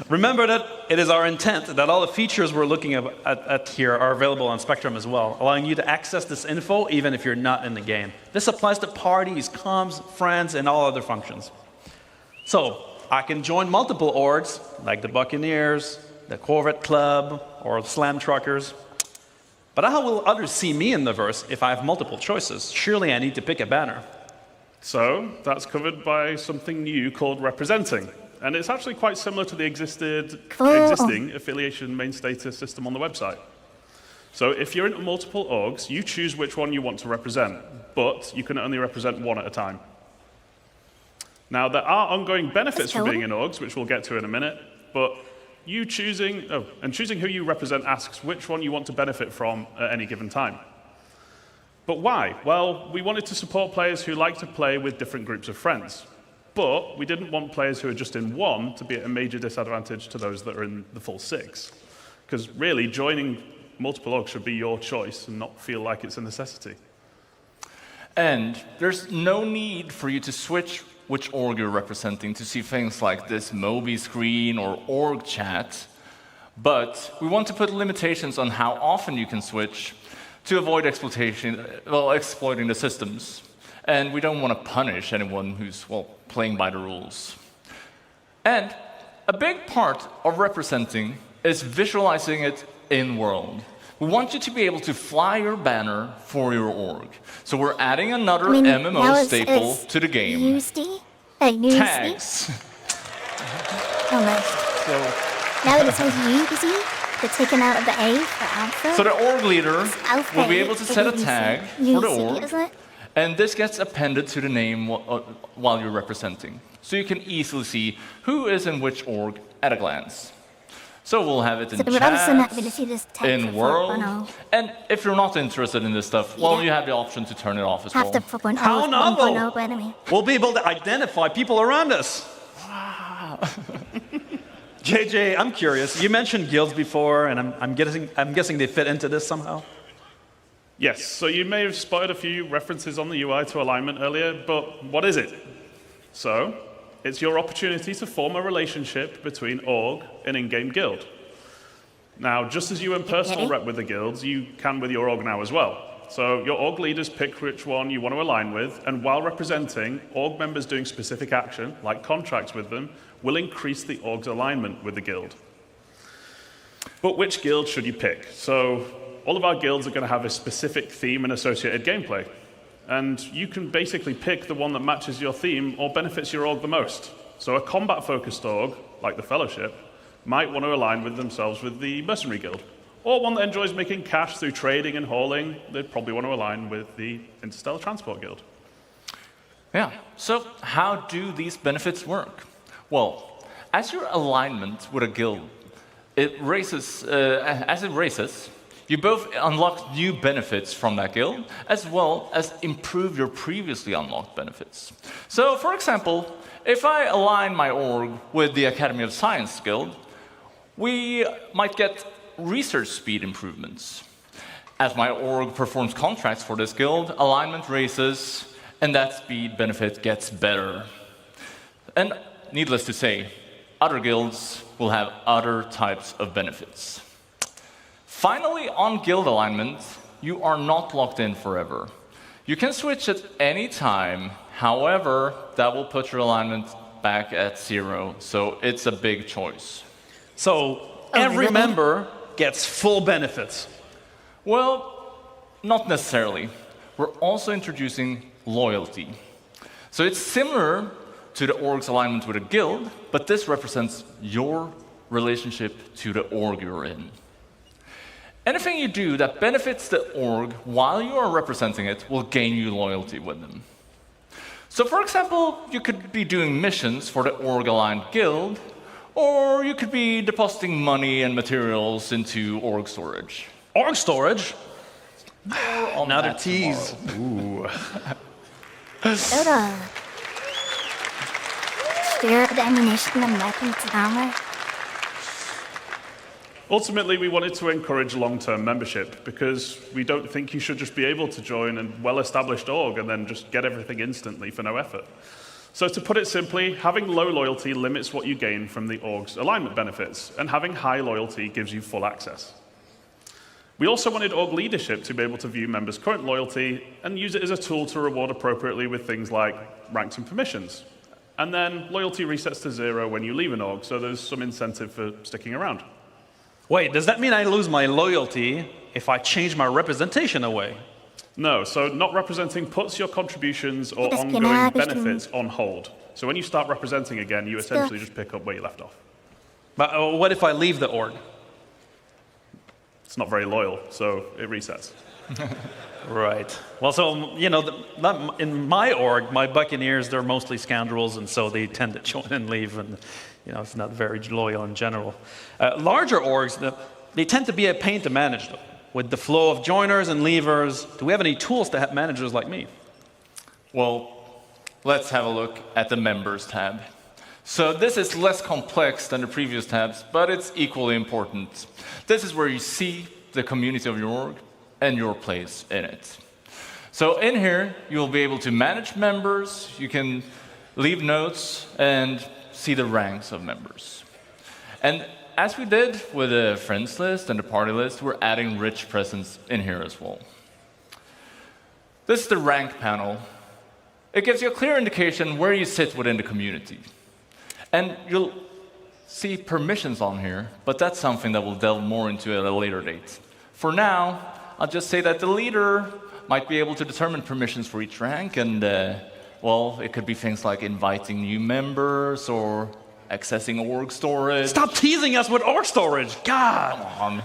Remember that it is our intent that all the features we're looking at here are available on Spectrum as well, allowing you to access this info even if you're not in the game. This applies to parties, comms, friends, and all other functions. So, I can join multiple orgs, like the Buccaneers, the Corvette Club, or the Slam Truckers. But how will others see me in the verse if I have multiple choices? Surely I need to pick a banner. So, that's covered by something new called representing. And it's actually quite similar to the existing affiliation main status system on the website. So if you're in multiple orgs, you choose which one you want to represent, but you can only represent one at a time. Now, there are ongoing benefits for being in orgs, which we'll get to in a minute, but choosing who you represent asks which one you want to benefit from at any given time. But why? Well, we wanted to support players who like to play with different groups of friends. But we didn't want players who are just in one to be at a major disadvantage to those that are in the full 6. Because really, joining multiple orgs should be your choice and not feel like it's a necessity. And there's no need for you to switch which org you're representing to see things like this Moby screen or org chat. But we want to put limitations on how often you can switch to avoid exploiting the systems. And we don't want to punish anyone who's, playing by the rules. And a big part of representing is visualizing it in-world. We want you to be able to fly your banner for your org. So we're adding another MMO staple to the game. Hey, new tags. Oh, nice. So, now that it says U, you see? The taken out of the A for Alpha. So the org leader will be able to set a tag for the org, and this gets appended to the name while you're representing. So you can easily see who is in which org at a glance. So we'll have it in chat, in world, and if you're not interested in this stuff, well, you have the option to turn it off as well. How novel! We'll be able to identify people around us. Wow. JJ, I'm curious. You mentioned guilds before, and I'm guessing they fit into this somehow. Yes, so you may have spotted a few references on the UI to alignment earlier, but what is it? So, it's your opportunity to form a relationship between org and in-game guild. Now, just as you in personal rep with the guilds, you can with your org now as well. So your org leaders pick which one you want to align with, and while representing, org members doing specific action, like contracts with them, will increase the org's alignment with the guild. But which guild should you pick? So all of our guilds are going to have a specific theme and associated gameplay. And you can basically pick the one that matches your theme or benefits your org the most. So a combat-focused org, like the Fellowship, might want to align with themselves with the Mercenary Guild. Or one that enjoys making cash through trading and hauling, they'd probably want to align with the Interstellar Transport Guild. Yeah, so how do these benefits work? Well, as your alignment with a guild, as it raises, you both unlock new benefits from that guild, as well as improve your previously unlocked benefits. So, for example, if I align my org with the Academy of Science Guild, we might get research speed improvements. As my org performs contracts for this guild, alignment raises, and that speed benefit gets better. And needless to say, other guilds will have other types of benefits. Finally, on guild alignment, you are not locked in forever. You can switch at any time. However, that will put your alignment back at 0, so it's a big choice. So every member gets full benefits. Well, not necessarily. We're also introducing loyalty. So it's similar to the org's alignment with a guild, but this represents your relationship to the org you're in. Anything you do that benefits the org while you are representing it will gain you loyalty with them. So for example, you could be doing missions for the org-aligned guild, or you could be depositing money and materials into org storage. Org storage? Another tease. Ooh. Soda. Spare the ammunition and weapons and armor. Ultimately, we wanted to encourage long-term membership because we don't think you should just be able to join a well-established org and then just get everything instantly for no effort. So to put it simply, having low loyalty limits what you gain from the org's alignment benefits, and having high loyalty gives you full access. We also wanted org leadership to be able to view members' current loyalty and use it as a tool to reward appropriately with things like ranks and permissions. And then loyalty resets to 0 when you leave an org, so there's some incentive for sticking around. Wait, does that mean I lose my loyalty if I change my representation away? No, so not representing puts your contributions or ongoing benefits on hold. So when you start representing again, you essentially just pick up where you left off. But what if I leave the org? It's not very loyal, so it resets. Right. Well, so, you know, in my org, my Buccaneers, they're mostly scoundrels, and so they tend to join and leave, and, you know, it's not very loyal in general. Larger orgs, they tend to be a pain to manage, though. With the flow of joiners and leavers, do we have any tools to help managers like me? Well, let's have a look at the Members tab. So this is less complex than the previous tabs, but it's equally important. This is where you see the community of your org and your place in it. So in here, you'll be able to manage members, you can leave notes, and see the ranks of members. And as we did with the friends list and the party list, we're adding rich presence in here as well. This is the rank panel. It gives you a clear indication where you sit within the community. And you'll see permissions on here, but that's something that we'll delve more into at a later date. For now, I'll just say that the leader might be able to determine permissions for each rank, and Well, it could be things like inviting new members or accessing org storage. Stop teasing us with org storage! God! Come on.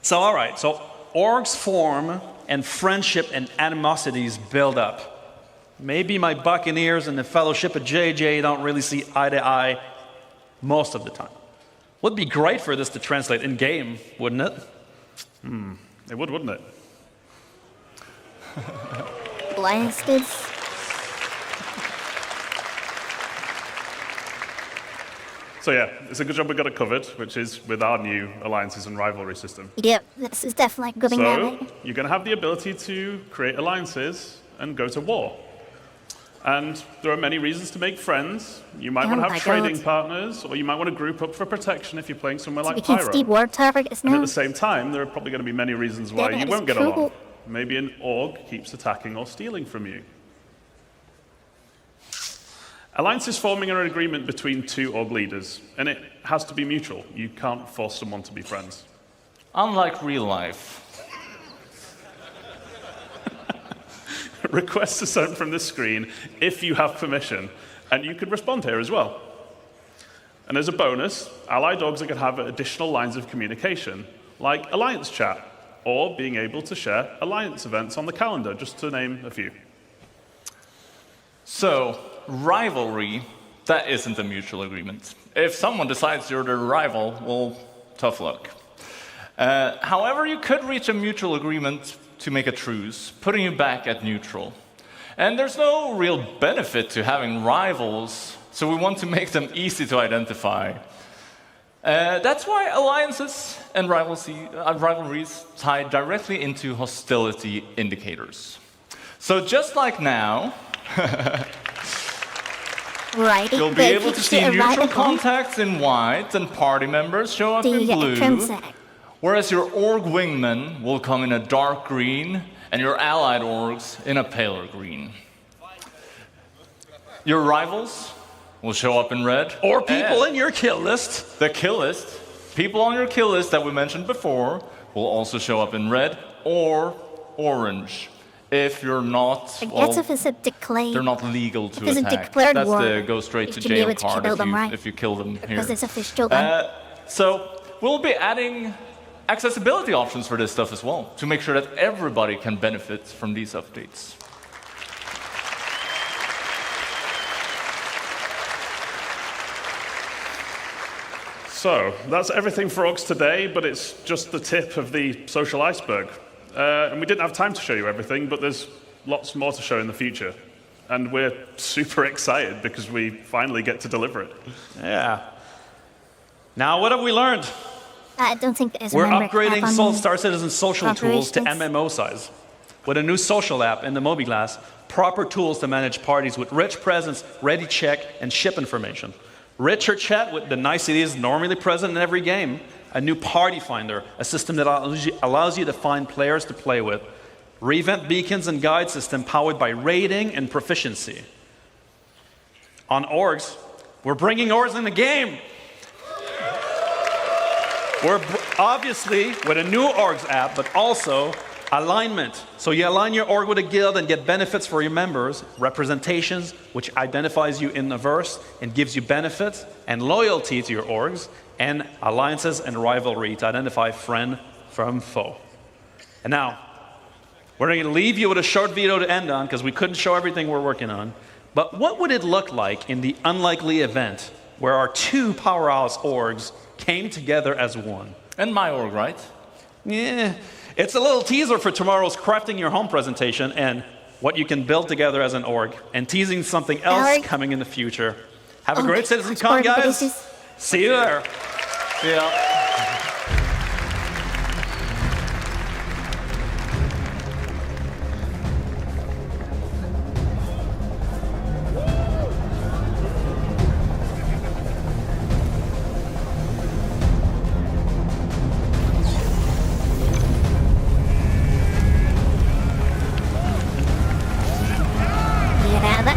So, all right. So, orgs form and friendship and animosities build up. Maybe my Buccaneers and the Fellowship of JJ don't really see eye to eye most of the time. Would be great for this to translate in game, wouldn't it? It would, wouldn't it? Blasted. So yeah, it's a good job we got it covered, which is with our new alliances and rivalry system. Yep, this is definitely a good thing. So you're going to have the ability to create alliances and go to war. And there are many reasons to make friends. You might want to have trading partners, or you might want to group up for protection if you're playing somewhere like Pyro. And at the same time, there are probably going to be many reasons why you won't get along. Maybe an org keeps attacking or stealing from you. Alliance is forming an agreement between two org leaders, and it has to be mutual. You can't force someone to be friends. Unlike real life. Requests are sent from the screen if you have permission, and you could respond here as well. And as a bonus, allied orgs are going to have additional lines of communication, like Alliance Chat, or being able to share Alliance events on the calendar, just to name a few. So, rivalry, that isn't a mutual agreement. If someone decides you're their rival, well, tough luck. However, you could reach a mutual agreement to make a truce, putting you back at neutral. And there's no real benefit to having rivals, so we want to make them easy to identify. That's why alliances and rivalries tie directly into hostility indicators. So just like now, you'll be able to see neutral contacts in white and party members show up in blue, whereas your org wingman will come in a dark green and your allied orgs in a paler green. Your rivals will show up in red. Or people in your kill list. The kill list. People on your kill list that we mentioned before will also show up in red or orange. If you're not, if it's a declared, they're not legal to if attack. Declared That's war, the go straight to jail card if you kill them here. Because it's official gun. So we'll be adding accessibility options for this stuff as well, to make sure that everybody can benefit from these updates. So that's everything for orgs today, but it's just the tip of the social iceberg. And we didn't have time to show you everything, but there's lots more to show in the future. And we're super excited because we finally get to deliver it. Yeah. Now, what have we learned? I don't think there's We're upgrading Star Citizen social tools to MMO size. With a new social app in the MobiGlass, proper tools to manage parties with rich presence, ready check, and ship information. Richer chat with the niceties normally present in every game. A new party finder, a system that allows you to find players to play with. Revamp beacons and guide system powered by rating and proficiency. On orgs, we're bringing orgs in the game. We're obviously with a new orgs app, but also alignment. So you align your org with a guild and get benefits for your members, representations, which identifies you in the verse and gives you benefits and loyalty to your orgs, and alliances and rivalry to identify friend from foe. And now, we're going to leave you with a short video to end on because we couldn't show everything we're working on. But what would it look like in the unlikely event where our two powerhouse orgs came together as one? And my org, right? Yeah. It's a little teaser for tomorrow's Crafting Your Home presentation and what you can build together as an org, and teasing something else coming in the future. Have a great CitizenCon, guys. See you there. Yeah.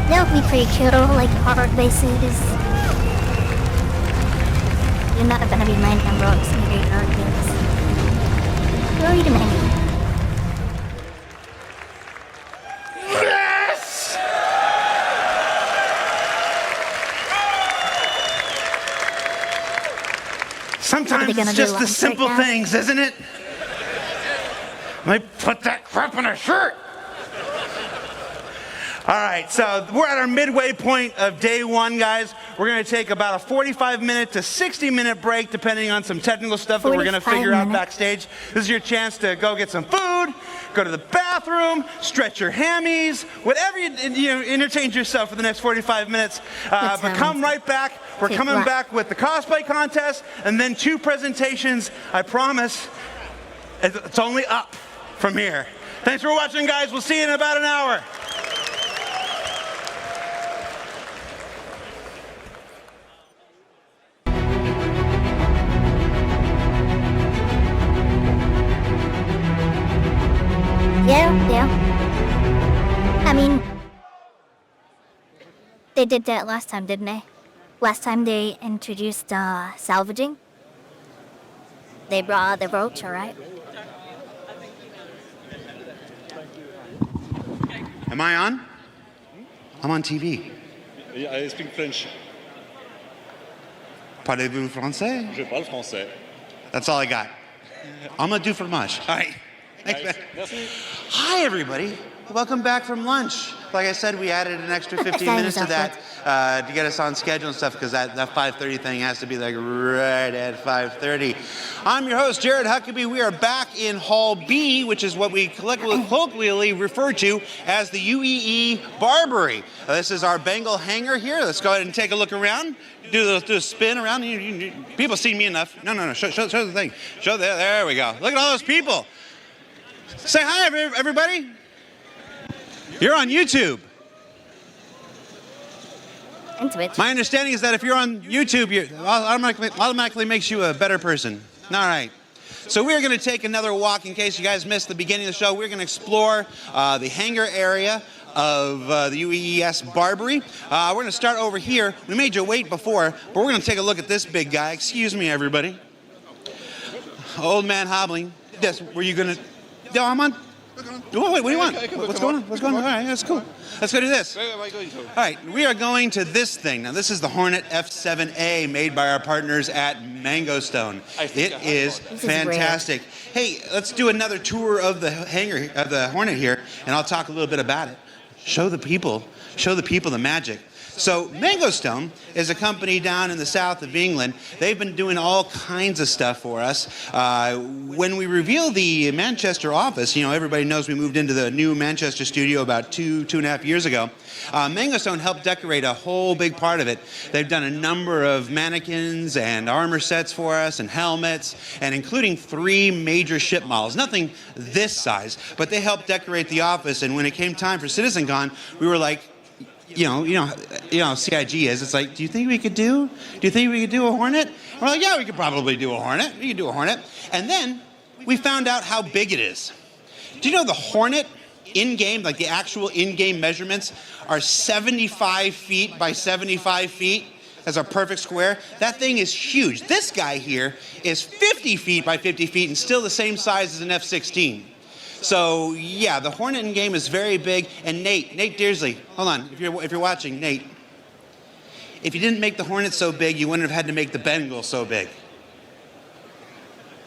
That would be pretty cool, like hard bases. You're not gonna be mining on rocks in your hard games. Wait a minute. Yes! Sometimes it's just the simple things, isn't it? Let me put that crap on a shirt. All right, so we're at our midway point of day one, guys. We're going to take about a 45-minute to 60-minute break, depending on some technical stuff that we're going to figure out backstage. This is your chance to go get some food, go to the bathroom, stretch your hammies, whatever you entertain yourself for the next 45 minutes. But come right back. We're coming back with the cosplay contest and then 2 presentations. I promise it's only up from here. Thanks for watching, guys. We'll see you in about an hour. Yeah. I mean, they did that last time, didn't they? Last time they introduced salvaging. They brought the roach, alright? Am I on? I'm on TV. I speak French. Parlez-vous français? Je parle français. That's all I got. I'm gonna do fromage. All right. Thanks, man. Hi, everybody. Welcome back from lunch. Like I said, we added an extra 15 minutes to that to get us on schedule and stuff, because that 5:30 thing has to be like right at 5:30. I'm your host, Jared Huckabee. We are back in Hall B, which is what we colloquially refer to as the UEE Barbary. This is our Bengal hangar here. Let's go ahead and take a look around. Do a spin around. People see me enough. No. Show the thing. There we go. Look at all those people. Say hi, everybody. You're on YouTube. And Twitch. My understanding is that if you're on YouTube, it automatically makes you a better person. All right. So we're going to take another walk. In case you guys missed the beginning of the show, we're going to explore the hangar area of the UEES Barbary. We're going to start over here. We made you wait before, but we're going to take a look at this big guy. Excuse me, everybody. Old man hobbling. Yes, were you going to... No, I'm on. Oh, wait, what do you want? What's going on? All right, that's cool. Let's go do this. All right, we are going to this thing. Now, this is the Hornet F7A made by our partners at Mango Stone. It is fantastic. Hey, let's do another tour of the hangar, of the Hornet here, and I'll talk a little bit about it. Show the people the magic. So Mango Stone is a company down in the south of England. They've been doing all kinds of stuff for us. When we revealed the Manchester office, everybody knows we moved into the new Manchester studio about two and a half years ago. Mango Stone helped decorate a whole big part of it. They've done a number of mannequins and armor sets for us and helmets, and including 3 major ship models. Nothing this size, but they helped decorate the office. And when it came time for CitizenCon, we were like, you know, CIG is. It's like, do you think we could do a Hornet? And we're like, yeah, we could probably do a Hornet. We could do a Hornet. And then we found out how big it is. Do you know the Hornet in-game, like the actual in-game measurements, are 75 feet by 75 feet? That's a perfect square. That thing is huge. This guy here is 50 feet by 50 feet and still the same size as an F-16. So yeah, the Hornet in game is very big. And Nate Dearsley, hold on, if you're watching, Nate, if you didn't make the Hornet so big, you wouldn't have had to make the Bengal so big.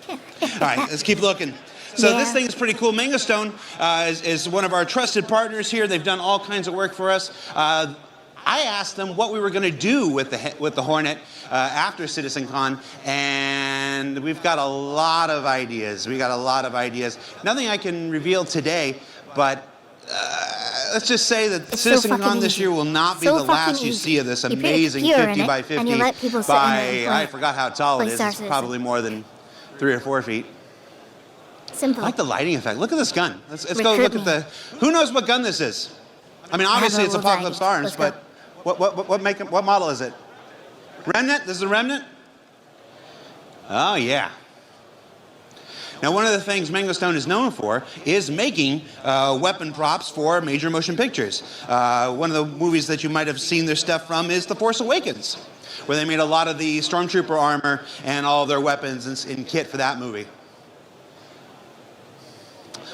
All right, let's keep looking. So this thing is pretty cool. Mango Stone is one of our trusted partners here. They've done all kinds of work for us. I asked them what we were going to do with the Hornet after CitizenCon, and we've got a lot of ideas. Nothing I can reveal today, but let's just say that CitizenCon this year will not be the last you see of this amazing 50 by 50 by, I forgot how tall it is. It's probably more than 3 or 4 feet. Simple. I like the lighting effect. Look at this gun. Let's go look at the... Who knows what gun this is? I mean, obviously it's Apocalypse Orange, but what model is it? Remnant? This is a Remnant? Oh, yeah. Now, one of the things Mango Stone is known for is making weapon props for major motion pictures. One of the movies that you might have seen their stuff from is The Force Awakens, where they made a lot of the Stormtrooper armor and all their weapons in kit for that movie.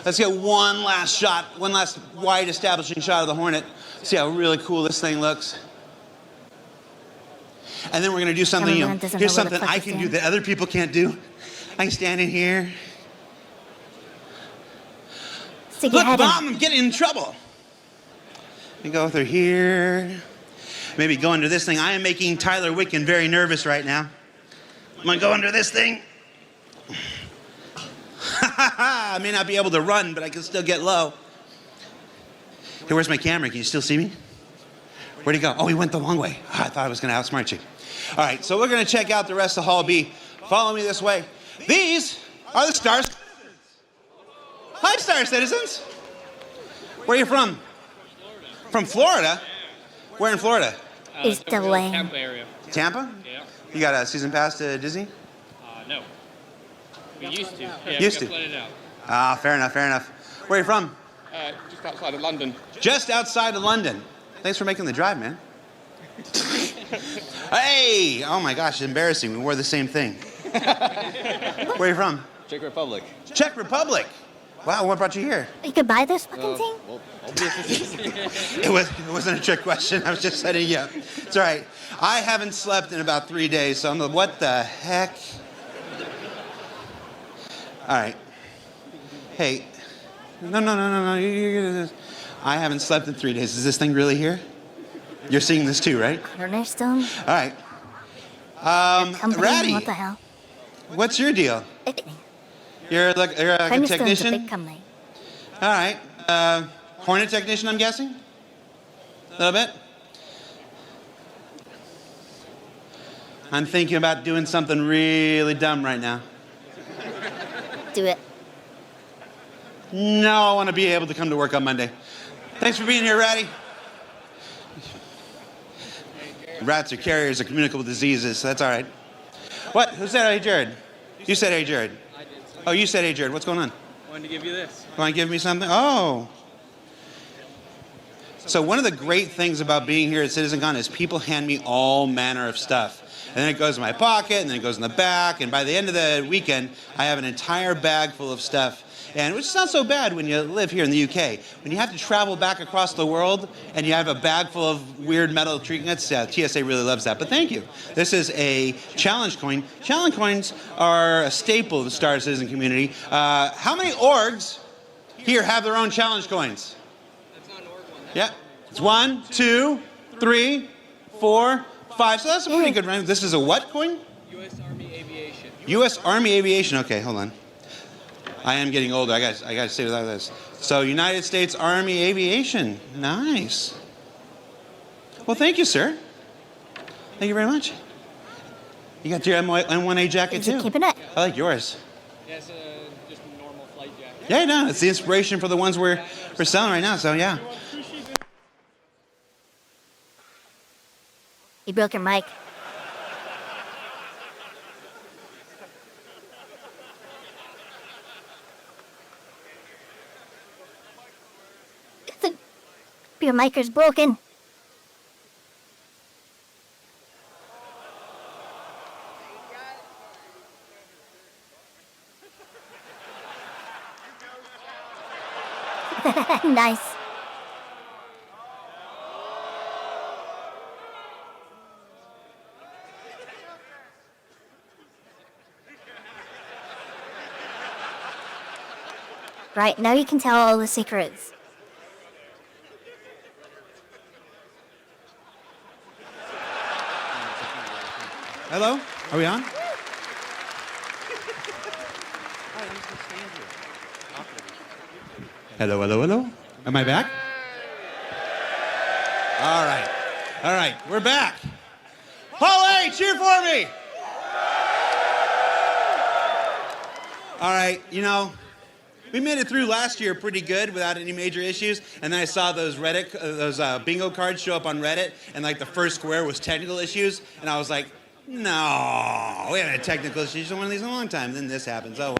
Let's get one last shot, one last wide establishing shot of the Hornet. See how really cool this thing looks. And then we're going to do something, Cameraman doesn't here's know where the something fuck I to can do stand. that other people can't do. I can stand in here. Stick your Look, head in. Mom, I'm getting in trouble. We go through here. Maybe go under this thing. I am making Tyler Wicken very nervous right now. I'm going to go under this thing. I may not be able to run, but I can still get low. Hey, where's my camera? Can you still see me? Where'd he go? Oh, he went the long way. I thought I was going to outsmart you. All right, so we're going to check out the rest of Hall B. Follow me this way. These are the Star Citizens. Hi, Star Citizens. Where are you from? From Florida? Where in Florida? He's delaying. Tampa area. Tampa? Yeah. You got a season pass to Disney? No. We used to. Yeah, Used we to. got flooded out. Ah, fair enough, fair enough. Where are you from? Just outside of London. Just outside of London. Thanks for making the drive, man. Hey! Oh my gosh, it's embarrassing. We wore the same thing. Where are you from? Czech Republic. Czech Republic. Wow, what brought you here? You could buy this fucking thing? Well, obviously. It wasn't a trick question. I was just setting you up. It's all right. I haven't slept in about 3 days, so I'm like, what the heck? All right. Hey. No. I haven't slept in 3 days. Is this thing really here? You're seeing this too, right? Cornerstone? All right. Company? Ratty, What the hell? what's your deal? You're like a Cornerstone's a technician? big company. All right. Hornet technician, I'm guessing? A little bit? I'm thinking about doing something really dumb right now. Do it. No, I want to be able to come to work on Monday. Thanks for being here, Ratty. Rats are carriers of communicable diseases, so that's all right. What? Who said hey, Jared? You said hey, Jared. I did. Oh, you said hey, Jared. What's going on? I wanted to give you this. Want to give me something? Oh. So one of the great things about being here at CitizenCon is people hand me all manner of stuff. And then it goes in my pocket, and then it goes in the back, and by the end of the weekend, I have an entire bag full of stuff. And which is not so bad when you live here in the UK. When you have to travel back across the world, and you have a bag full of weird metal trinkets, TSA really loves that, but thank you. This is a challenge coin. Challenge coins are a staple of the Star Citizen community. How many orgs here have their own challenge coins? That's not an org one. Yeah. It's 1, 2, 3, 4, 5. So that's a pretty good round. This is a what coin? U.S. Army Aviation. U.S. Army Aviation. Okay, hold on. I am getting older. I got to say without this. So United States Army Aviation. Nice. Well, thank you, sir. Thank you very much. You got your M1A jacket too. Keeping it. I like yours. Yeah, it's just a normal flight jacket. Yeah, no, it's the inspiration for the ones we're selling right now. So yeah. You broke your mic. Your mic is broken. Nice. Right, now you can tell all the secrets. Hello? Are we on? Hello. Am I back? All right, we're back. Hall A, cheer for me. All right, we made it through last year pretty good without any major issues, and then I saw those bingo cards show up on Reddit, and like the first square was technical issues, and I was like, no, we haven't had technical issues on one of these in a long time. Then this happens. Oh.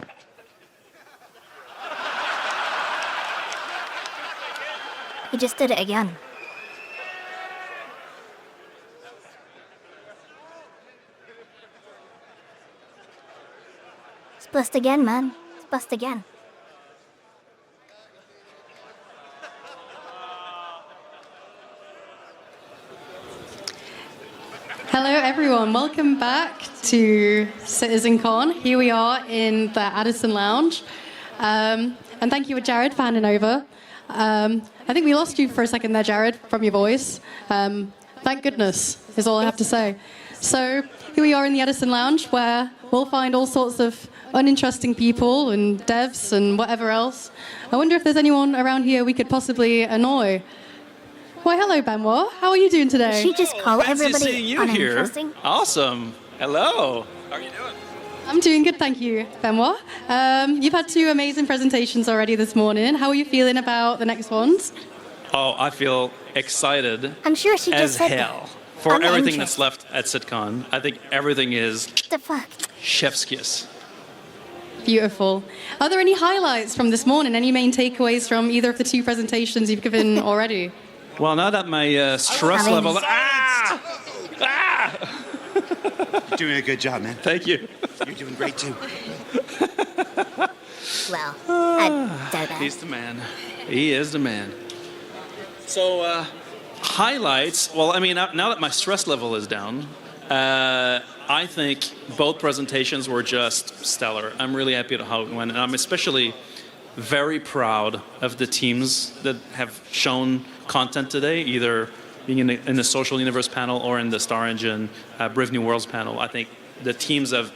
He just did it again. It's blessed again, man. It's blessed again. Hello everyone, everyone. Welcome back to CitizenCon. Here we are in the Addison Lounge. And thank you, Jared, for handing over. I think we lost you for a second there, Jared, from your voice. Thank goodness, is all I have to say. So here we are in the Addison Lounge, where we'll find all sorts of uninteresting people and devs and whatever else. I wonder if there's anyone around here we could possibly annoy. Why, hello, Benoit. How are you doing today? Did she just call everybody seeing you here. uninteresting? Awesome. Hello. How are you doing? I'm doing good, thank you, Benoit. You've had 2 amazing presentations already this morning. How are you feeling about the next ones? Oh, I feel excited I'm sure she as just said hell for I'm everything anxious. that's left at CitCon. I think everything is The fuck? chef's kiss. Beautiful. Are there any highlights from this morning? Any main takeaways from either of the 2 presentations you've given already? Well, now that my stress level... You're doing a good job, man. Thank you. You're doing great, too. Well, I doubt that. He's the man. He is the man. So, highlights. Well, I mean, now that my stress level is down, I think both presentations were just stellar. I'm really happy at how it went, and I'm especially very proud of the teams that have shown content today, either being in the Social Universe panel or in the Star Engine Brave New Worlds panel. I think the teams have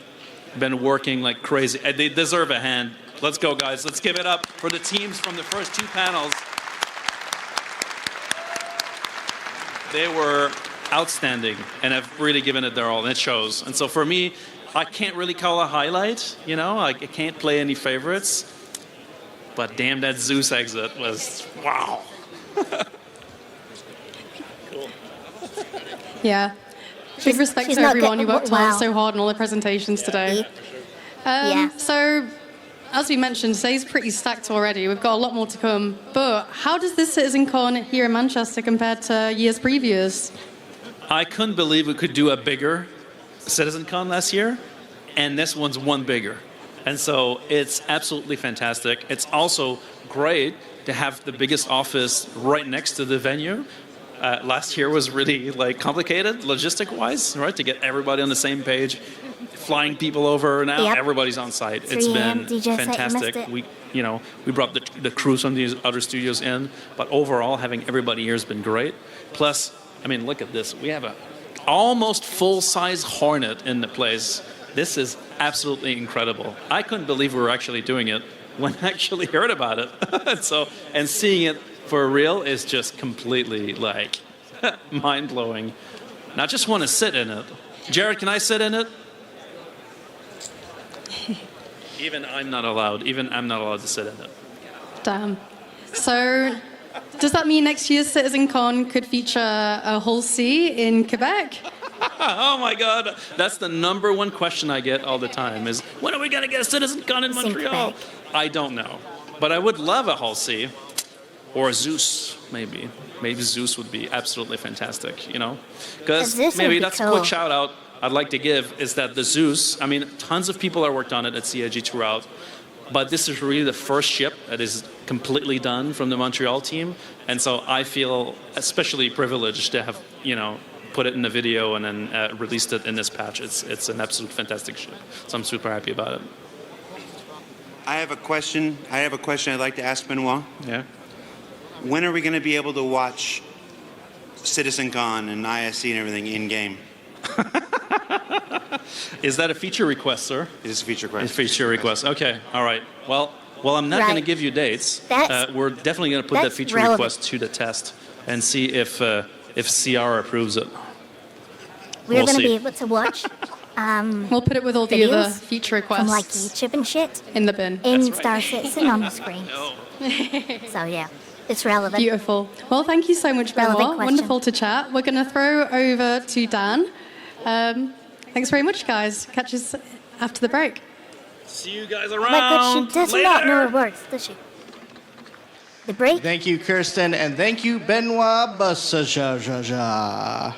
been working like crazy. They deserve a hand. Let's go, guys. Let's give it up for the teams from the first 2 panels. They were outstanding and have really given it their all, and it shows. And so for me, I can't really call a highlight, you know? I can't play any favorites. But damn, that Zeus exit was, wow. Cool. Yeah. Big respect she's to not everyone who good- worked wow. so hard on all the presentations today. So, as we mentioned, today's pretty stacked already. We've got a lot more to come. But how does this CitizenCon here in Manchester compare to years previous? I couldn't believe we could do a bigger CitizenCon last year, and this one's one bigger. And so it's absolutely fantastic. It's also great to have the biggest office right next to the venue. Last year was really complicated logistic-wise, right? To get everybody on the same page, flying people over. Now everybody's on site. It's been fantastic. We brought the crews from these other studios in, but overall having everybody here has been great. Plus, I mean, look at this. We have a almost full-size Hornet in the place. This is absolutely incredible. I couldn't believe we were actually doing it when I actually heard about it. And seeing it for real is just completely mind-blowing. And I just want to sit in it. Jared, can I sit in it? Even I'm not allowed to sit in it. Damn. So, does that mean next year's CitizenCon could feature a Hull C in Quebec? Oh my God, that's the number one question I get all the time is, when are we going to get a CitizenCon in Montreal? I don't know, but I would love a Hull C or a Zeus, maybe. Maybe Zeus would be absolutely fantastic, you know? Because maybe that's a quick shout out I'd like to give is that the Zeus, I mean, tons of people have worked on it at CIG throughout, but this is really the first ship that is completely done from the Montreal team, and so I feel especially privileged to have, put it in the video and then released it in this patch. It's an absolute fantastic ship, so I'm super happy about it. I have a question I'd like to ask Benoit. Yeah. When are we going to be able to watch CitizenCon and ISC and everything in-game? Is that a feature request, sir? It is a feature request. It's a feature request. Okay, all right. Well, I'm not going to give you dates. We're definitely going to put that feature request to the test and see if CR approves it. We're going to be able to watch. We'll put it with all the other feature requests. From YouTube and shit. In the bin. In Star Citizen on the screen. So yeah, it's relevant. Beautiful. Well, thank you so much, Benoit. Wonderful to chat. We're going to throw over to Dan. Thanks very much, guys. Catch us after the break. See you guys around. Oh my God, she does not know it works, does she? The break. Thank you, Kirsten, and thank you, Benoit Beausejour.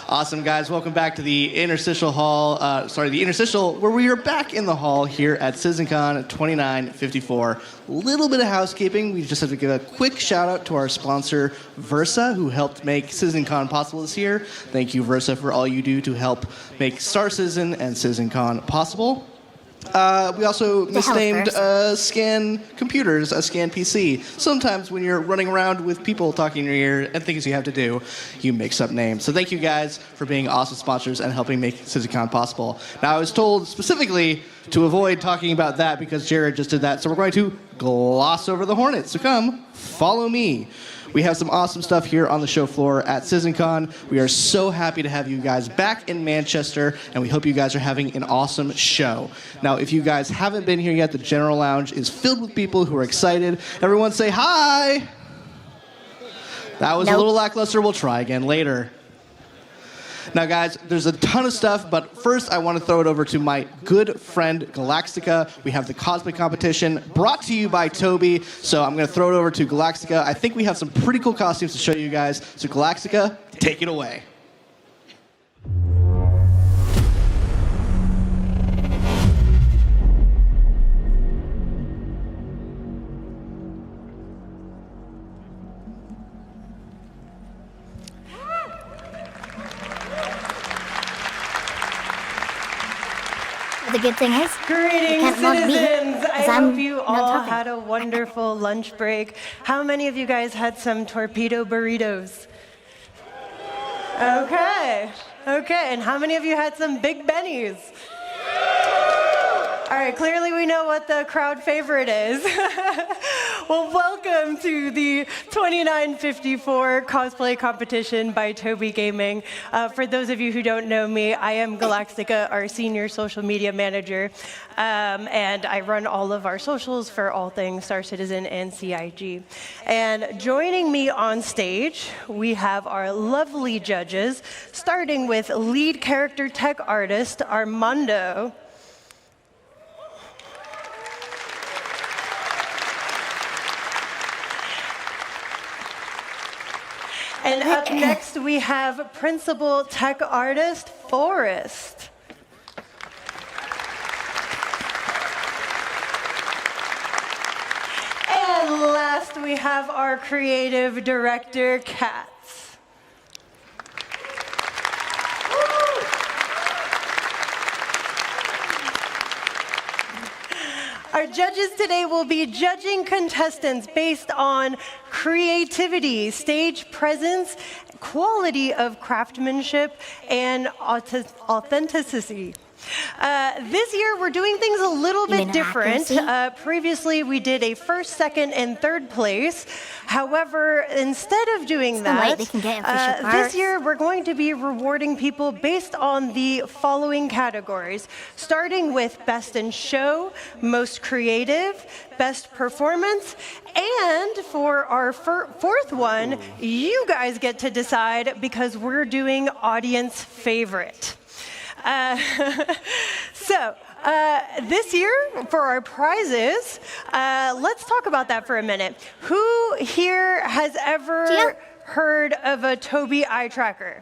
Awesome, guys. Welcome back to the interstitial hall. The interstitial, where we are back in the hall here at CitizenCon 2954. Little bit of housekeeping. We just have to give a quick shout out to our sponsor, Versa, who helped make CitizenCon possible this year. Thank you, Versa, for all you do to help make Star Citizen and CitizenCon possible. We also misnamed Scan Computers, a Scan PC. Sometimes when you're running around with people talking in your ear and things you have to do, you mix up names. So thank you guys for being awesome sponsors and helping make CitizenCon possible. Now, I was told specifically to avoid talking about that because Jared just did that, so we're going to gloss over the Hornets. So come, follow me. We have some awesome stuff here on the show floor at CitizenCon. We are so happy to have you guys back in Manchester, and we hope you guys are having an awesome show. Now, if you guys haven't been here yet, the General Lounge is filled with people who are excited. Everyone say hi! That was a little lackluster. We'll try again later. Now, guys, there's a ton of stuff, but first I want to throw it over to my good friend, Galactica. We have the cosplay competition brought to you by Tobii, so I'm going to throw it over to Galactica. I think we have some pretty cool costumes to show you guys, so Galactica, take it away. The good thing is, greetings, citizens. I hope you all talking. had a wonderful lunch break. How many of you guys had some torpedo burritos? Okay, and how many of you had some Big Bennies? All right, clearly we know what the crowd favorite is. Well, welcome to the 2954 cosplay competition by Tobii Gaming. For those of you who don't know me, I am Galactica, our senior social media manager, and I run all of our socials for all things Star Citizen and CIG. And joining me on stage, we have our lovely judges, starting with lead character tech artist Armando. And up next, we have principal tech artist, Forrest. And last, we have our creative director, Katz. Our judges today will be judging contestants based on creativity, stage presence, quality of craftsmanship, and authenticity. This year, we're doing things a little bit different. Previously, we did a first, second, and third place. However, instead of doing that, this year, we're going to be rewarding people based on the following categories, starting with Best in Show, Most Creative, Best Performance, and for our fourth one, you guys get to decide because we're doing Audience Favorite. This year, for our prizes, let's talk about that for a minute. Who here has ever heard of a Tobii eye tracker?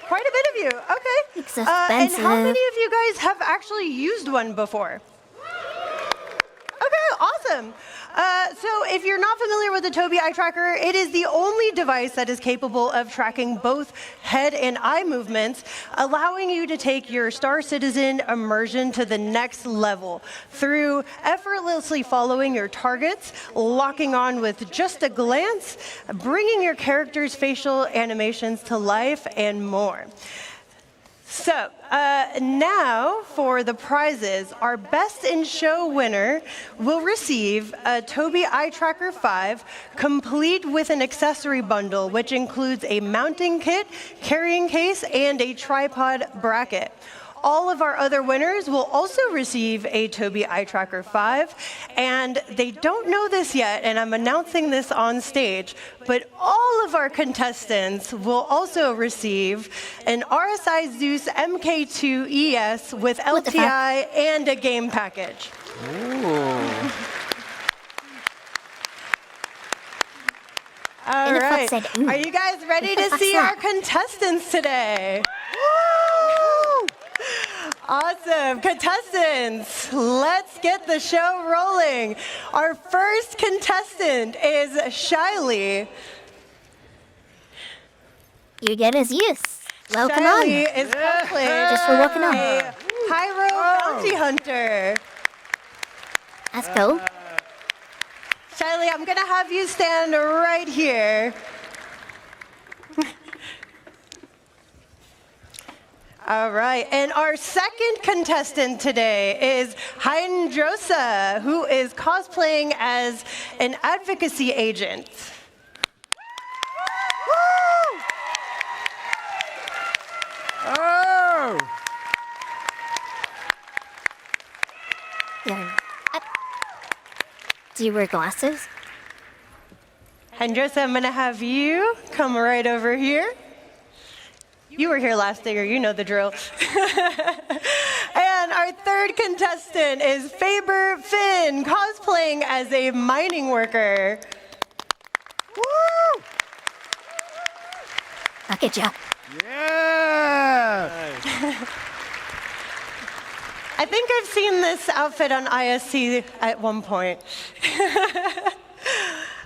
Quite a bit of you. Okay. It's expensive. And how many of you guys have actually used one before? Okay, awesome. So if you're not familiar with the Tobii eye tracker, it is the only device that is capable of tracking both head and eye movements, allowing you to take your Star Citizen immersion to the next level through effortlessly following your targets, locking on with just a glance, bringing your character's facial animations to life, and more. So, now for the prizes. Our Best in Show winner will receive a Tobii Eye Tracker 5, complete with an accessory bundle, which includes a mounting kit, carrying case, and a tripod bracket. All of our other winners will also receive a Tobii Eye Tracker 5, and they don't know this yet, and I'm announcing this on stage, but all of our contestants will also receive an RSI Zeus MK2 ES with LTI and a game package. Ooh. All right. Said, are you guys ready to see our contestants today? Woo! Awesome. Contestants, let's get the show rolling. Our first contestant is Shiley. You get his use. Welcome Shiley on. is cosplaying Just for walking on. a Pyro Bounty Hunter. That's cool. Shiley, I'm going to have you stand right here. All right, and our second contestant today is Hain, who is cosplaying as an advocacy agent. Oh! Yeah. Do you wear glasses? Hendrissa, I'm going to have you come right over here. You were here last year, you know the drill. And our third contestant is Faber Finn, cosplaying as a mining worker. Woo! Look at you. Yeah! I think I've seen this outfit on ISC at one point.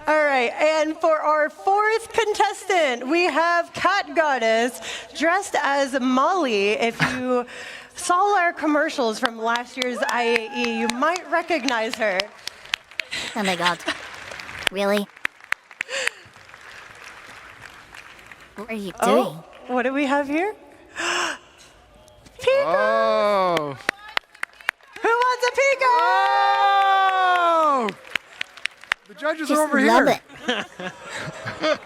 All right, and for our fourth contestant, we have Cat Goddess dressed as Molly. If you saw our commercials from last year's IAE, you might recognize her. Oh my god. Really? What are you doing? Oh, what do we have here? Pico! Oh! Who wants a Pico? Oh! The judges Just are over love here. it.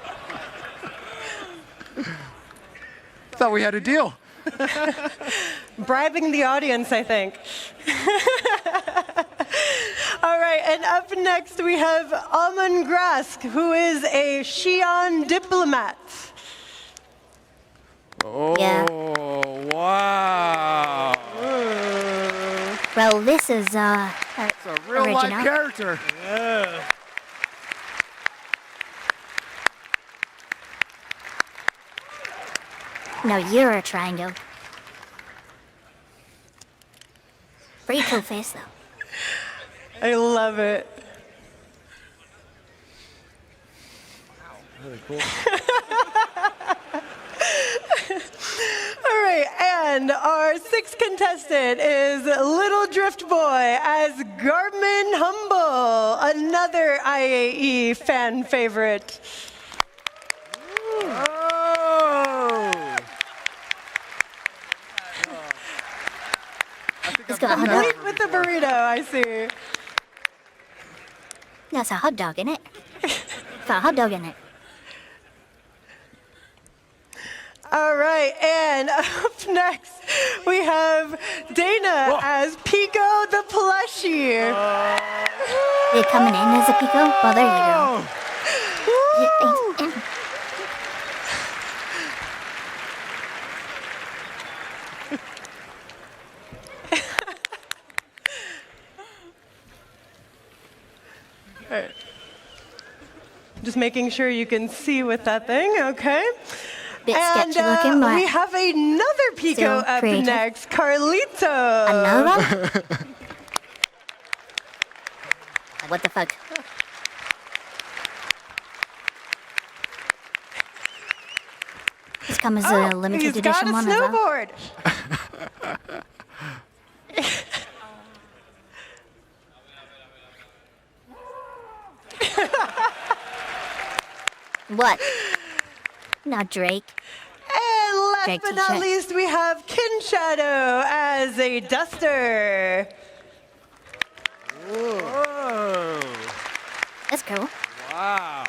Thought we had a deal. Bribing the audience, I think. All right, and up next we have Amon Grask, who is a Xi'an diplomat. Oh, Yeah. Wow. Well, this is It's a real life original. character. Yeah. No, you're a triangle. Pretty cool face, though. I love it. Really cool. All right, and our sixth contestant is Little Drift Boy as Garmin Humble, another IAE fan favorite. Oh! He's got a hot dog. Complete with the burrito, I see. That's a hot dog in it. Got a hot dog in it. All right, and up next we have Dana as Pico the plushie. You coming in as a Pico? Well, there you go. All right. Just making sure you can see with that thing, okay? Bit And sketchy looking, but we have another Pico still up creative. next, Carlito. Another one? What the fuck? This comes as a limited He's got edition a one as well. snowboard. What? Not Drake. And last Drake but not t-shirt. least, we have Kin Shadow as a duster. Whoa. That's cool. Wow.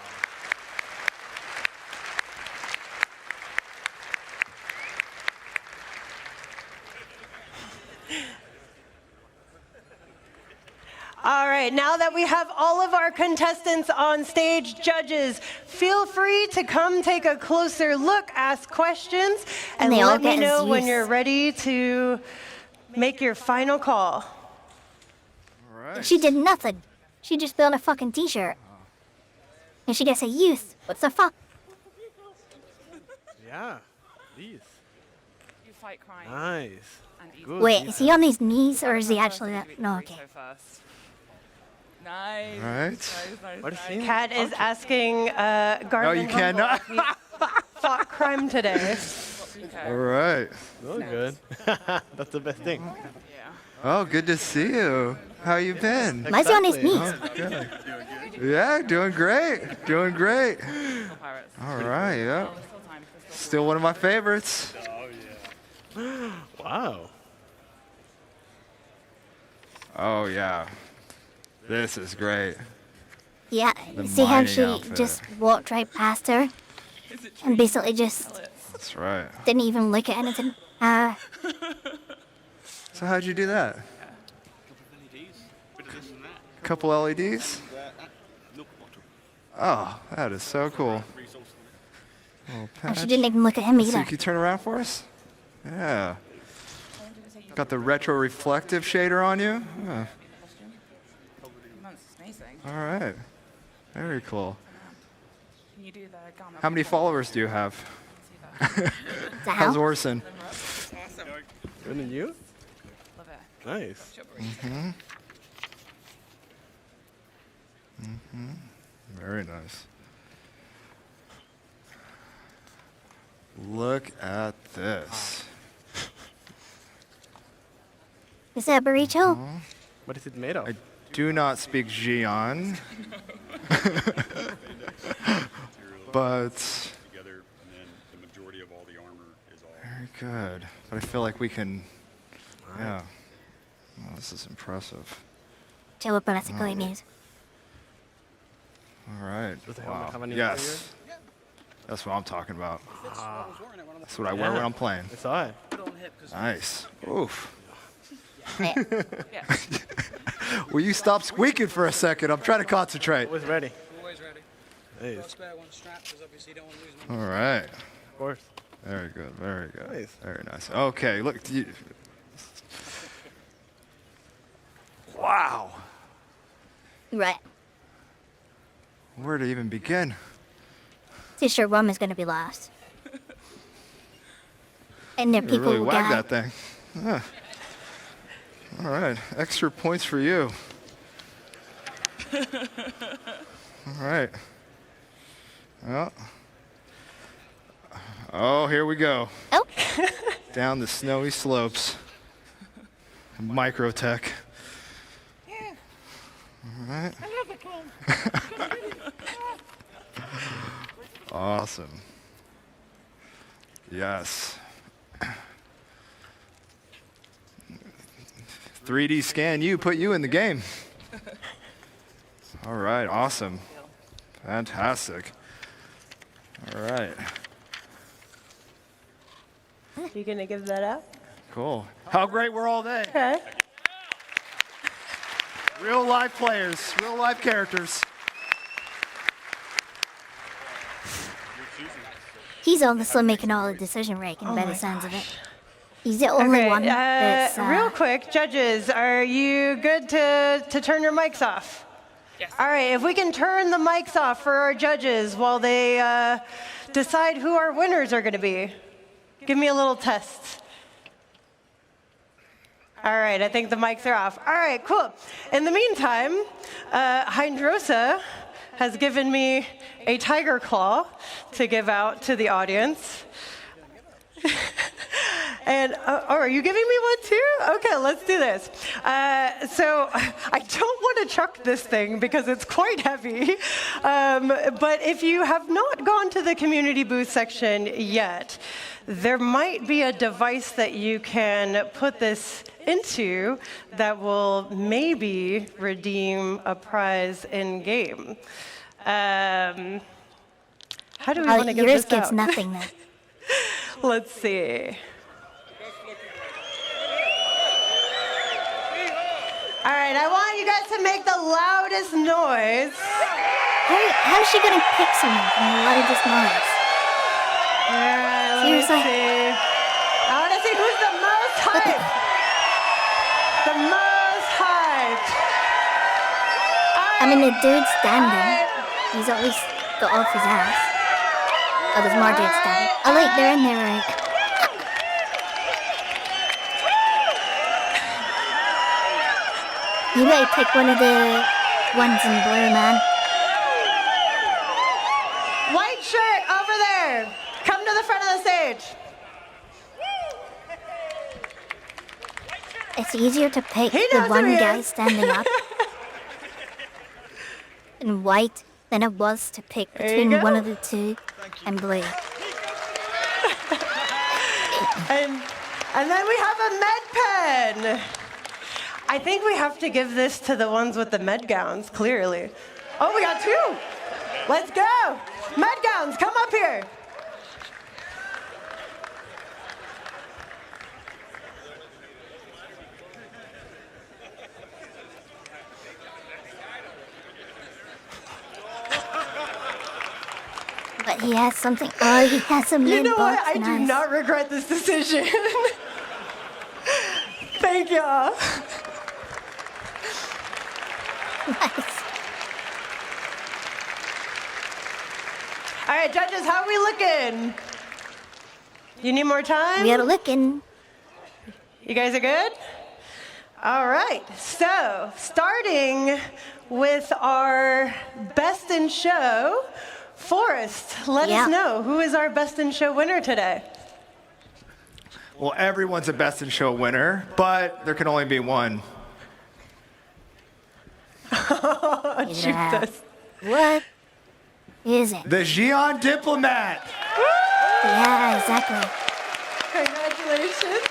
All right, now that we have all of our contestants on stage, judges, feel free to come take a closer look, ask questions, and they all let me get know when Zeus. you're ready to make your final call. All right. She did nothing. She just built a fucking t-shirt. And she gets a youth. What's the fuck? Yeah. These. You fight crime. Nice. Good. Wait, is he on his knees or is he actually... No, okay. Nice. Right. What is he? Kat is asking Garvin No, you cannot. Humble if he fought crime today. All right. Oh, good. That's the best thing. Oh, good to see you. How you been? Why is he on his knees? Oh, good. Yeah, doing great. Doing great. All right, yeah. Still one of my favorites. Wow. Oh, yeah. This is great. Yeah, The see how mining she outfit. just walked right past her? And basically just That's right. didn't even look at anything. So how'd you do that? Couple LEDs? Oh, that is so cool. Little And she patch. didn't even look at him So either. can you turn around for us? Yeah. Got the retro reflective shader on you? Yeah. All right. Very cool. Can you do the garment? How many followers do you have? The How's hell? Orson? Good than you? Love it. Nice. Mm-hmm. Mm-hmm. Very nice. Look at this. Is that a burrito? What is it made of? I do not speak Xi'an. But Together, and then the majority of all the armor is all. very good. But I feel like we can. Yeah. Oh, this is impressive. Te lo parece que news. All right. Does the helmet Wow. have any Yes. That's what I'm talking about. That's what I wear when I'm playing. It's all right. Nice. Oof. Yeah. Will you stop squeaking for a second? I'm trying to concentrate. Always ready. Always ready. Nice. Spare one strap because obviously you don't want to lose them. All right. Of course. Very good. Very good. Nice. Very nice. Okay. Look. Wow. Right. Where to even begin? This sure rum is gonna be lost. And there are You people really who whacked got that thing. Yeah. All right. Extra points for you. All right. Well. Oh, here we go. Oh. Down the snowy slopes. Microtech. All right. Awesome. Yes. 3D scan you, put you in the game. All right, awesome. Fantastic. All right, You gonna give that up? cool. How great were all they? Okay. Real life players, real life characters. He's honestly making all the decision making by the sounds of it. He's the only one that's real quick, judges, are you good to turn your mics off? Yes. All right, if we can turn the mics off for our judges while they decide who our winners are going to be. Give me a little test. All right, I think the mics are off. All right, cool. In the meantime, Hydrosa has given me a tiger claw to give out to the audience. And, oh, are you giving me one too? Okay, let's do this. So I don't want to chuck this thing because it's quite heavy. But if you have not gone to the community booth section yet, there might be a device that you can put this into that will maybe redeem a prize in game. How do we want to get yours this gets out? nothing then. Let's see. All right, I want you guys to make the loudest noise. How's she gonna pick someone from the loudest noise? All right, let me Seriously? see. I want to see who's the most hyped. The most hyped. I mean, the dude's standing. He's at least got off his ass. Oh, there's more dudes standing. Oh wait, they're in there, right? You better pick one of the ones in blue, man. White shirt over there. Come to the front of the stage. It's easier to pick the one guy standing up in white than it was to pick between one of the two and blue. And then we have a med pen. I think we have to give this to the ones with the med gowns, clearly. Oh, we got two. Let's go. Med gowns, come up here. But he has something. Oh, he has some You mid know what? box. I do not regret this decision. Thank y'all. Nice. All right, judges, how are we looking? You need more time? We are looking. You guys are good? All right, so starting with our best in show, Forrest, let us know, who is our best in show winner today? Well, everyone's a best in show winner, but there can only be one. Oh, Jesus. What is it? The Xi'an Diplomat. Yeah, exactly. Congratulations.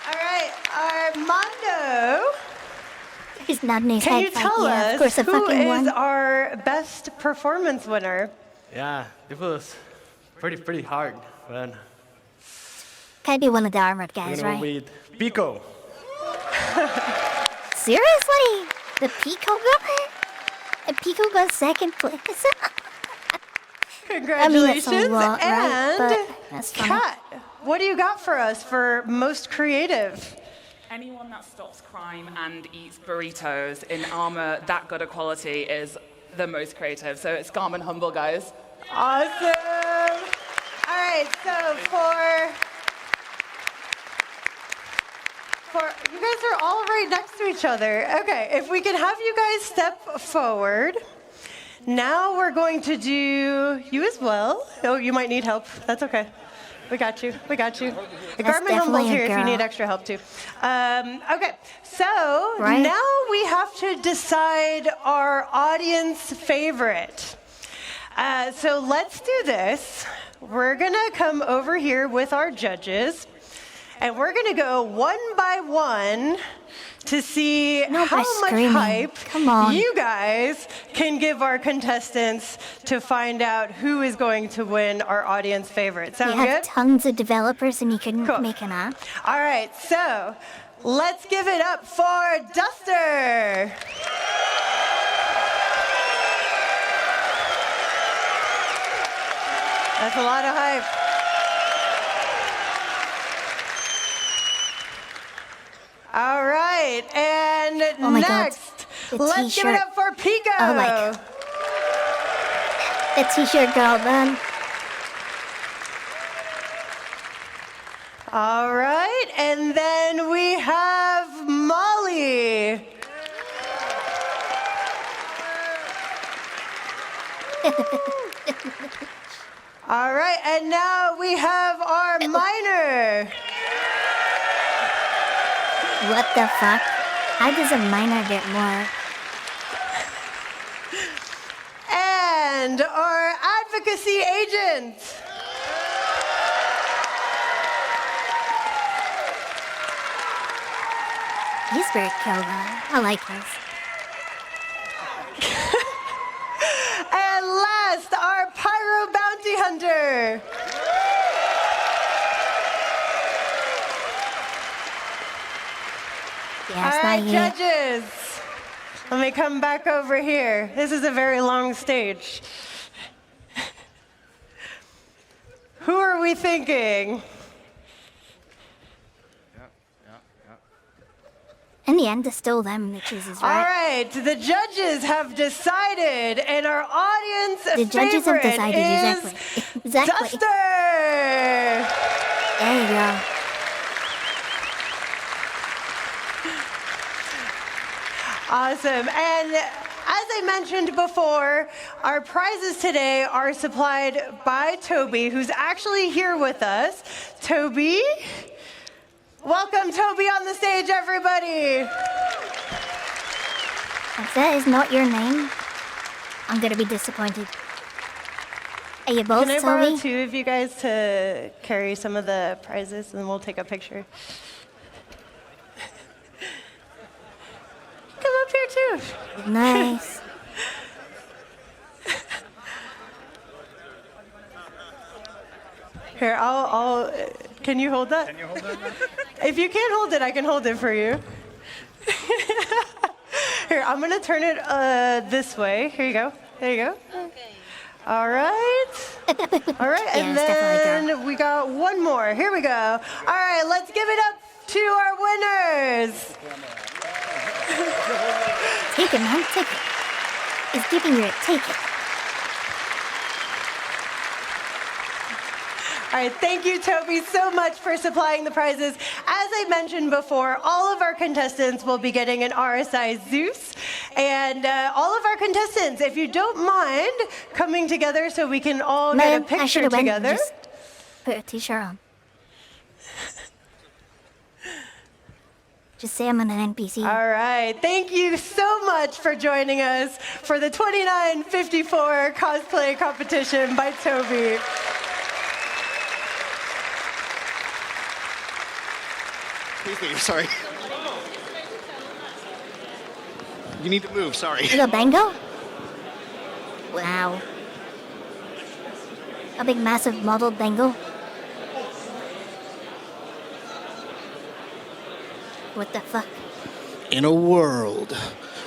All right, Armando. He's nodding his Can head. you tell yeah, of course, us I who fucking is won. our best performance winner? Yeah, it was pretty hard, man. Can't be one of the armored We're guys, gonna right? go with Pico. Seriously? The Pico got? And Pico got second place. Congratulations. I mean, that's a lot, and right? But that's fine. Kat, what do you got for us for most creative? Anyone that stops crime and eats burritos in armor that good a quality is the most creative. So it's Garmin Humble, guys. Awesome. All right, so for you guys are all right next to each other. Okay, if we can have you guys step forward. Now we're going to do you as well. Oh, you might need help. That's okay. We got you. We got you. Garmin Humble's here if you need extra help too. Okay, so now we have to decide our audience favorite. So let's do this. We're gonna come over here with our judges, and we're gonna go one by one to see how much hype you guys can give our contestants to find out who is going to win our audience favorite. Sound We have good? tons of developers and you can make an app. All right, so let's give it up for Duster. That's a lot of hype. All right, and Oh my God, next, the let's give it t-shirt. up for Pico. Oh my God. The t-shirt girl, man. All right, and then we have Molly. All right, and now we have our minor. What the fuck? How does a minor get more? And our advocacy agent. He's very cool, though. I like this. And last, our pyro bounty hunter. Yeah, it's All not right, you. judges. Let me come back over here. This is a very long stage. Who are we thinking? And in the end, it's still them that chooses, right? All right, the judges have decided, and our audience The judges have favorite decided, is exactly. Duster. There you go. Awesome. And as I mentioned before, our prizes today are supplied by Tobii, who's actually here with us. Tobii? Welcome Tobii on the stage, everybody. If that is not your name, I'm gonna be disappointed. Are you both, Can I borrow Tobii? two of you guys to carry some of the prizes, and then we'll take a picture? Come up here too. Nice. Here, I'll. Can you hold that? Can you hold that? If you can't hold it, I can hold it for you. Here, I'm gonna turn it this way. Here you go. There you go. Okay. All right. All right, Yeah, and it's definitely then we got one more. Here we go. All right, let's give it up to our winners. Take it, man. Take it. It's giving you a take it. All right, thank you, Tobii, so much for supplying the prizes. As I mentioned before, all of our contestants will be getting an RSI Zeus. And all of our contestants, if you don't mind coming together so we can all get a Man, I picture should have went and together. just put a t-shirt on. Just say I'm an NPC. All right, thank you so much for joining us for the 2954 cosplay competition by Tobii. Sorry. You need to move, sorry. You got bango? Wow. A big massive modeled bango. What the fuck? In a world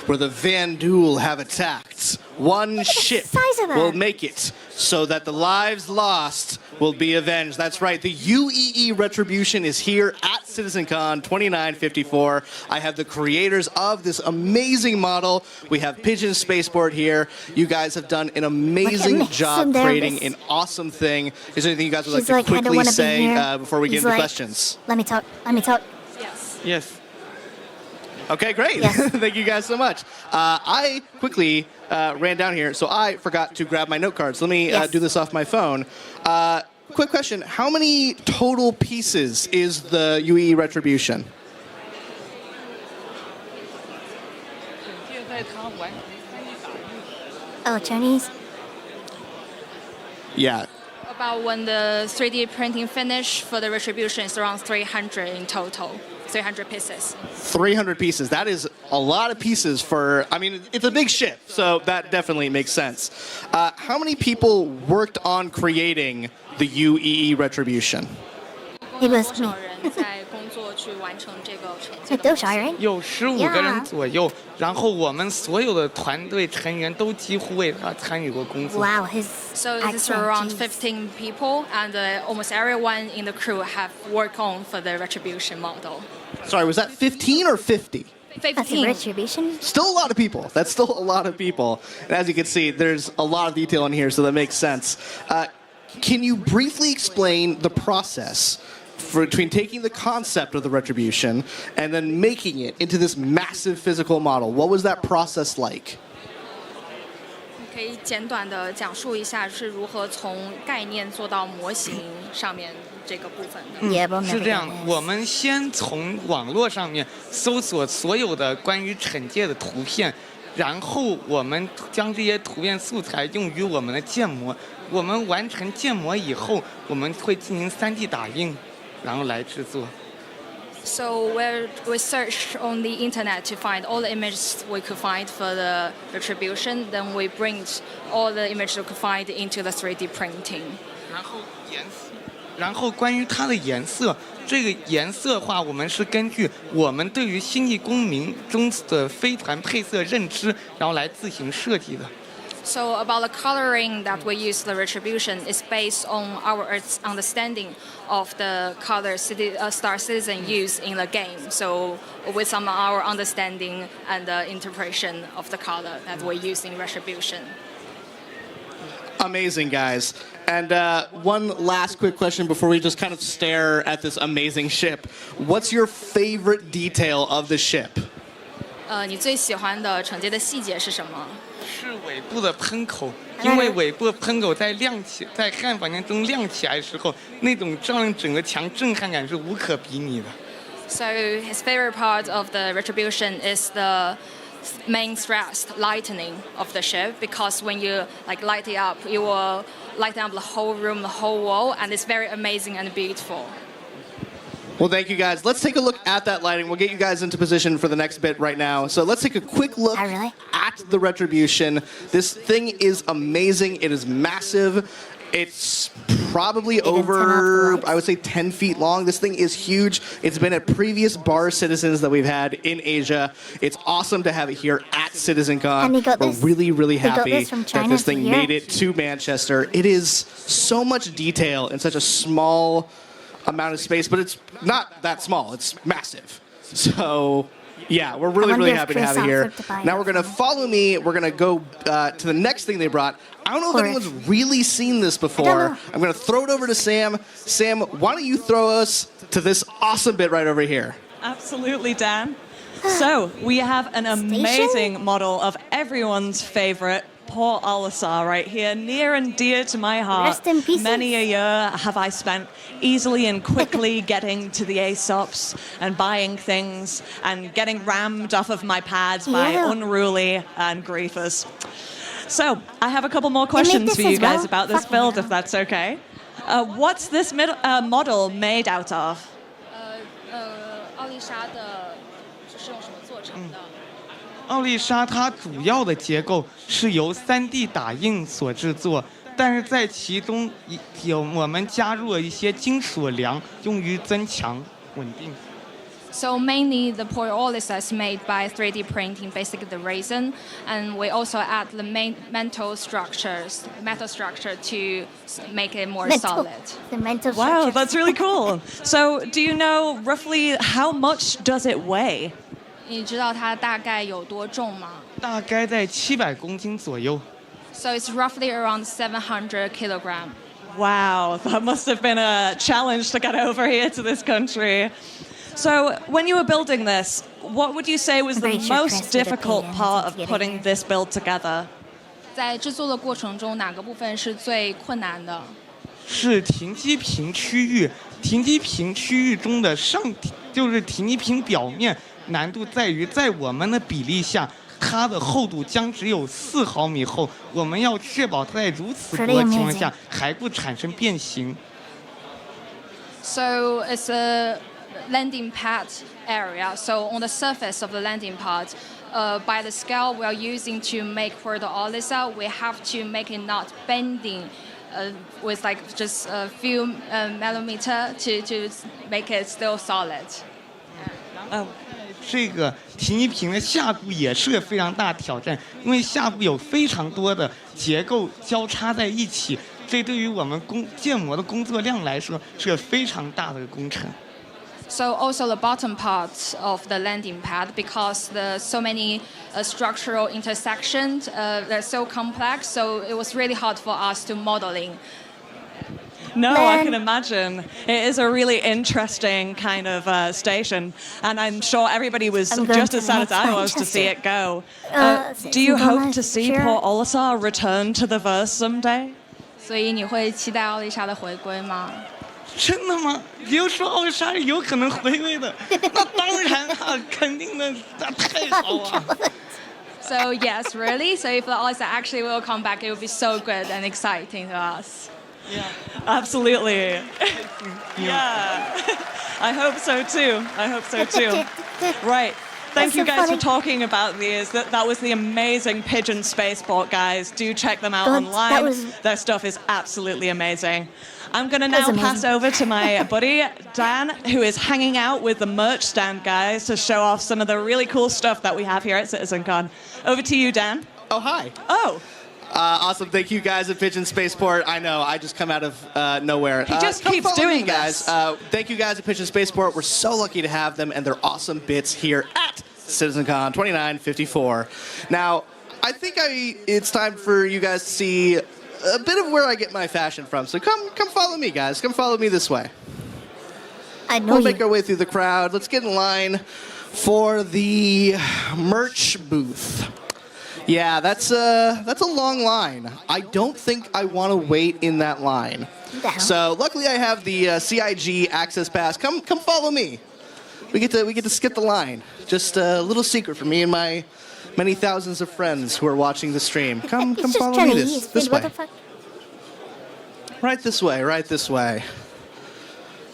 where the Vanduul have attacked, one ship size of that. will make it so that the lives lost will be avenged. That's right, the UEE Retribution is here at CitizenCon 2954. I have the creators of this amazing model. We have Pigeon Spaceport here. You guys have done an amazing job creating an awesome thing. Is there anything you guys would She's like to like, I don't quickly wanna be say here. before we He's get into like, questions? Let me talk. Yes. Okay, great. Thank you guys so much. I quickly ran down here, so I forgot to grab my note cards. Let me do this off my phone. Quick question. How many total pieces is the UE Retribution? Oh, Chinese? Yeah. About when the 3D printing finish for the Retribution is around 300 in total. 300 pieces. 300 pieces. That is a lot of pieces for, I mean, it's a big ship, so that definitely makes sense. How many people worked on creating the UEE Retribution? It was me. 都少人？有15个人左右，然后我们所有的团队成员都几乎为他参与过工作。 Wow, his So it's around 15 people, and almost everyone in the crew have worked on for the Retribution model. Sorry, was that 15 or 50? 15. Retribution? Still a lot of people. That's still a lot of people. And as you can see, there's a lot of detail in here, so that makes sense. Can you briefly explain the process between taking the concept of the Retribution and then making it into this massive physical model? What was that process like? 可以简短的讲述一下是如何从概念做到模型上面这个部分的。是这样，我们先从网络上面搜索所有的关于惩戒的图片，然后我们将这些图片素材用于我们的建模。我们完成建模以后，我们会进行3D 打印，然后来制作。 So we searched on the internet to find all the images we could find for the Retribution. Then we bring all the images we could find into the 3D printing. 然后关于它的颜色，这个颜色的话，我们是根据我们对于星际公民中的飞船配色认知，然后来自行设计的。So about the coloring that we use the Retribution is based on our understanding of the color Star Citizen use in the game. So with some of our understanding and interpretation of the color that we use in Retribution. Amazing, guys. And one last quick question before we just kind of stare at this amazing ship. What's your favorite detail of the ship? 你最喜欢的承接的细节是什么？是尾部的喷口，因为尾部的喷口在汉房间中亮起来的时候，那种照亮整个墙震撼感是无可比拟的。So his favorite part of the Retribution is the main thrust lightening of the ship, because when you light it up, it will lighten up the whole room, the whole wall, and it's very amazing and beautiful. Well, thank you, guys. Let's take a look at that lighting. We'll get you guys into position for the next bit right now. So let's take a quick look at the Retribution. This thing is amazing. It is massive. It's probably over, I would say, 10 feet long. This thing is huge. It's been at previous bar Citizens that we've had in Asia. It's awesome to have it here at CitizenCon. We're really, really happy that this thing made it to Manchester. It is so much detail in such a small amount of space, but it's not that small. It's massive. So yeah, we're really, really happy to have it here. Now we're going to follow me. We're going to go to the next thing they brought. I don't know if anyone's really seen this before. I'm going to throw it over to Sam. Sam, why don't you throw us to this awesome bit right over here? Absolutely, Dan. So we have an amazing model of everyone's favorite Port Ollisar right here, near and dear to my heart. Rest in peace. Many a year have I spent easily and quickly getting to the ASOPs and buying things and getting rammed off of my pads by unruly and griefers. So I have a couple more questions for you guys about this build, if that's okay. What's this model made out of? 奥丽莎的是用什么做成的？奥丽莎它主要的结构是由 3D 打印所制作，但是在其中我们加入了一些金属梁，用于增强稳定。So mainly the Port Ollisar is made by 3D printing, basically the resin, and we also add the metal structure to make it more solid. The mental Wow, structure. that's really cool. So do you know roughly how much does it weigh? 你知道它大概有多重吗？大概在700公斤左右。So it's roughly around 700 kilogram. Wow, that must have been a challenge to get over here to this country. So when you were building this, what would you say was the most difficult part of putting this build together? 在制作的过程中，哪个部分是最困难的？是停机坪区域，停机坪区域中的就是停机坪表面难度在于，在我们的比例下，它的厚度将只有4毫米厚，我们要确保它在如此薄的情况下还不产生变形。So it's a landing pad area. So on the surface of the landing pad, by the scale we are using to make for the Ollisar, we have to make it not bending with just a few millimeter to make it still solid. 这个停机坪的下部也是个非常大的挑战，因为下部有非常多的结构交叉在一起，这对于我们建模的工作量来说是个非常大的工程。So also the bottom part of the landing pad, because there's so many structural intersections, they're so complex, so it was really hard for us to modeling. No, I can imagine. It is a really interesting kind of station, and I'm sure everybody was just as sad as I was to see it go. Do you hope to see Port Ollisar return to the verse someday? 所以你会期待奥丽莎的回归吗？真的吗？你又说奥丽莎有可能回归的，那当然啊，肯定的，那太好了。So yes, really. So if the Ollisar actually will come back, it will be so good and exciting to us. Yeah, absolutely. Yeah, I hope so too. I hope so too. Right. Thank you guys for talking about these. That was the amazing Pigeon Spaceport, guys. Do check them out online. Their stuff is absolutely amazing. I'm going to now pass over to my buddy, Dan, who is hanging out with the merch stand guys to show off some of the really cool stuff that we have here at CitizenCon. Over to you, Dan. Oh, hi. Oh. Awesome. Thank you guys at Pigeon Spaceport. I know, I just come out of nowhere. He just come keeps follow doing me, guys. Thank you guys at Pigeon Spaceport. We're so lucky to have them and their awesome bits here at CitizenCon 2954. Now, I think it's time for you guys to see a bit of where I get my fashion from. So come follow me, guys. Come follow me this way. We'll make our way through the crowd. Let's get in line for the merch booth. Yeah, that's a long line. I don't think I want to wait in that line. So luckily I have the CIG access pass. Come follow me. We get to skip the line. Just a little secret for me and my many thousands of friends who are watching the stream. Come follow me this way. Right this way, right this way.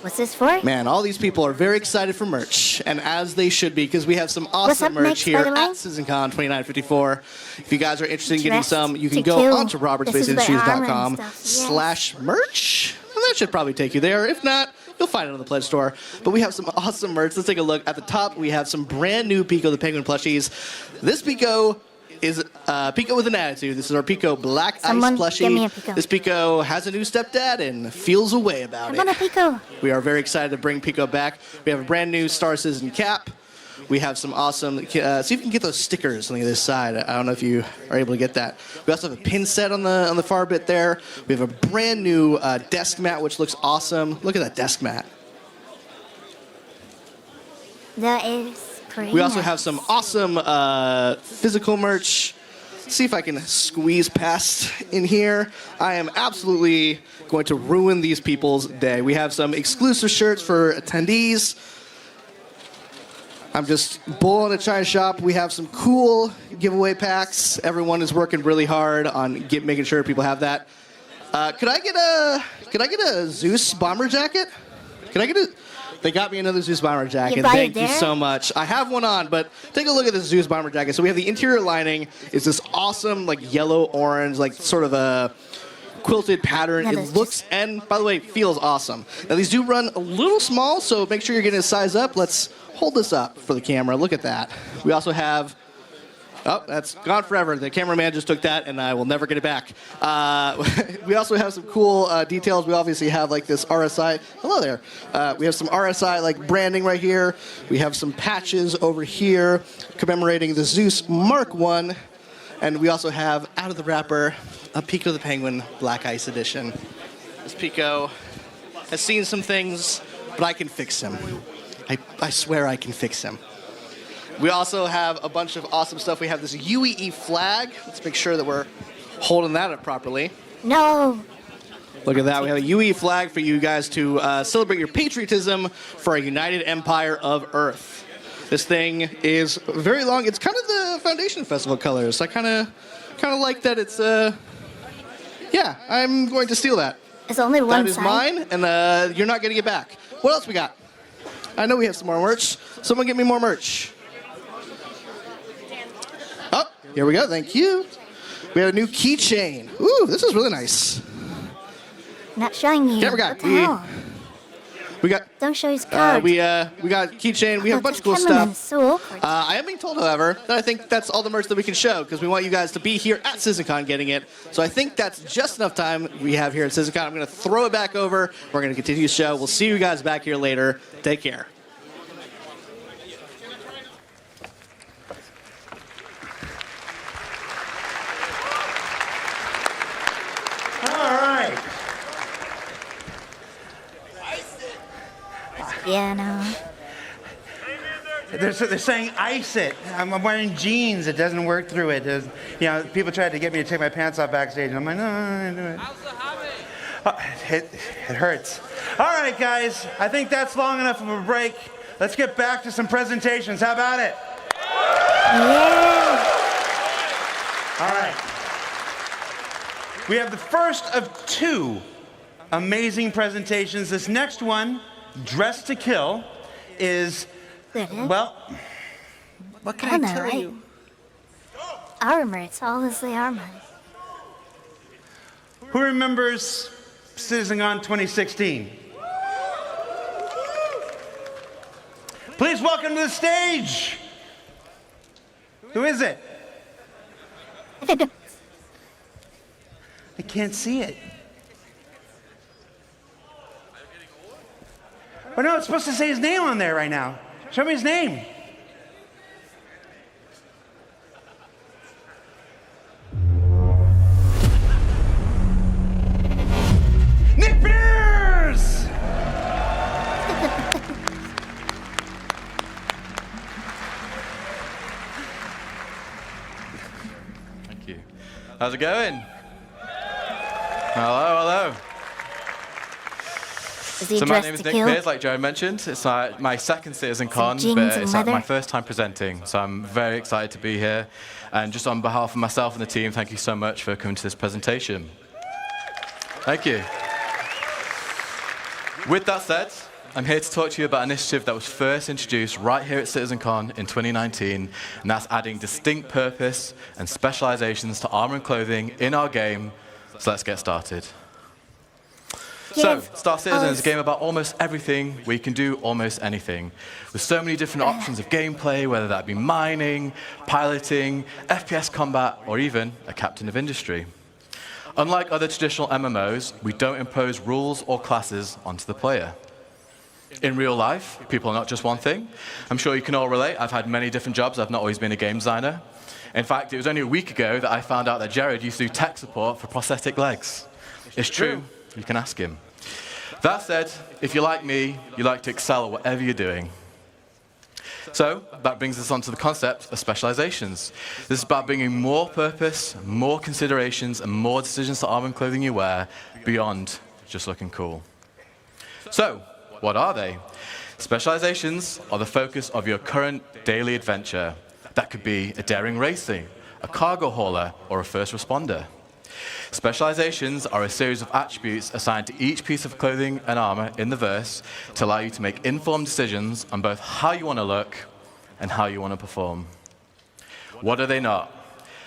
What's this for? Man, all these people are very excited for merch, and as they should be, because we have some awesome merch here at CitizenCon 2954. If you guys are interested in getting some, you can go onto robertspaceindustries.com/merch, and that should probably take you there. If not, you'll find it on the pledge store. But we have some awesome merch. Let's take a look. At the top, we have some brand new Pico the Penguin plushies. This Pico is Pico with an attitude. This is our Pico Black Ice plushie. Give me a Pico. This Pico has a new stepdad and feels a way about it. I want a Pico. We are very excited to bring Pico back. We have a brand new Star Citizen cap. We have some awesome, see if you can get those stickers on the other side. I don't know if you are able to get that. We also have a pin set on the far bit there. We have a brand new desk mat, which looks awesome. Look at that desk mat. That is pretty We also nice. have some awesome physical merch. See if I can squeeze past in here. I am absolutely going to ruin these people's day. We have some exclusive shirts for attendees. I'm just bulling a China shop. We have some cool giveaway packs. Everyone is working really hard on making sure people have that. Could I get a Zeus bomber jacket? They got me another Zeus bomber jacket. Thank you so much. I have one on, but take a look at this Zeus bomber jacket. So we have the interior lining. It's this awesome like yellow orange, like sort of a quilted pattern. It looks and by the way feels awesome. Now these do run a little small, so make sure you're getting a size up. Let's hold this up for the camera. Look at that. We also have. Oh, that's gone forever. The cameraman just took that, and I will never get it back. We also have some cool details. We obviously have like this RSI. Hello there. We have some RSI like branding right here. We have some patches over here commemorating the Zeus Mark I. And we also have, out of the wrapper, a Pico the Penguin Black Ice Edition. This Pico has seen some things, but I can fix him. I swear I can fix him. We also have a bunch of awesome stuff. We have this UEE flag. Let's make sure that we're holding that up properly. No. Look at that. We have a UEE flag for you guys to celebrate your patriotism for a united empire of Earth. This thing is very long. It's kind of the Foundation Festival colors. I kind of like that it's, yeah, I'm going to steal that. It's only one That is side. mine, and you're not getting it back. What else we got? I know we have some more merch. Someone get me more merch. Oh, here we go. Thank you. We have a new keychain. Ooh, this is really nice. Not showing you. Camera guy. What the hell? We got. Don't show his card. We got keychain. We have a bunch of cool cameraman's stuff. so awkward. I am being told, however, that I think that's all the merch that we can show because we want you guys to be here at CitizenCon getting it. So I think that's just enough time we have here at CitizenCon. I'm going to throw it back over. We're going to continue the show. We'll see you guys back here later. Take care. Yeah, no. They're saying ice it. I'm wearing jeans. It doesn't work through it. You know, people tried to get me to take my pants off backstage. And I'm like, no, I do it. It hurts. All right, guys. I think that's long enough of a break. Let's get back to some presentations. How about it? Yeah. All right. We have the first of two amazing presentations. This next one, Dressed to Kill, is, well, what can I tell you? Armor, it's obviously armor. Who remembers CitizenCon 2016? Please welcome to the stage. Who is it? I can't see it. Oh no, it's supposed to say his name on there right now. Show me his name. Nick Beers! Thank you. How's it going? Hello, hello. So my name is Nick Pierce, like Joe mentioned. It's my second CitizenCon, but it's my first time presenting. So I'm very excited to be here. And just on behalf of myself and the team, thank you so much for coming to this presentation. Thank you. With that said, I'm here to talk to you about an initiative that was first introduced right here at CitizenCon in 2019, and that's adding distinct purpose and specializations to armor and clothing in our game. So let's get started. So, Star Citizen is a game about almost everything where you can do almost anything. With so many different options of gameplay, whether that be mining, piloting, FPS combat, or even a captain of industry. Unlike other traditional MMOs, we don't impose rules or classes onto the player. In real life, people are not just one thing. I'm sure you can all relate. I've had many different jobs. I've not always been a game designer. In fact, it was only a week ago that I found out that Jared used to do tech support for prosthetic legs. It's true. You can ask him. That said, if you're like me, you like to excel at whatever you're doing. So that brings us on to the concept of specializations. This is about bringing more purpose, more considerations, and more decisions to armor and clothing you wear beyond just looking cool. So, what are they? Specializations are the focus of your current daily adventure. That could be a daring racing, a cargo hauler, or a first responder. Specializations are a series of attributes assigned to each piece of clothing and armor in the verse to allow you to make informed decisions on both how you want to look and how you want to perform. What are they not?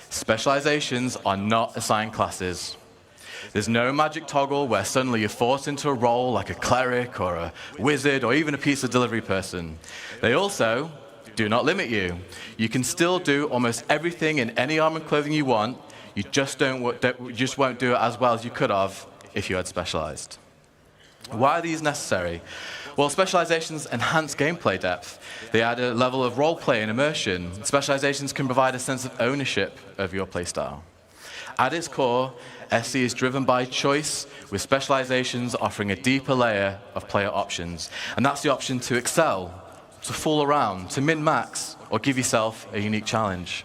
Specializations are not assigned classes. There's no magic toggle where suddenly you're forced into a role like a cleric or a wizard or even a pizza delivery person. They also do not limit you. You can still do almost everything in any armor and clothing you want. You just won't do it as well as you could have if you had specialized. Why are these necessary? Well, specializations enhance gameplay depth. They add a level of roleplay and immersion. Specializations can provide a sense of ownership of your playstyle. At its core, SC is driven by choice, with specializations offering a deeper layer of player options. And that's the option to excel, to fool around, to min-max, or give yourself a unique challenge.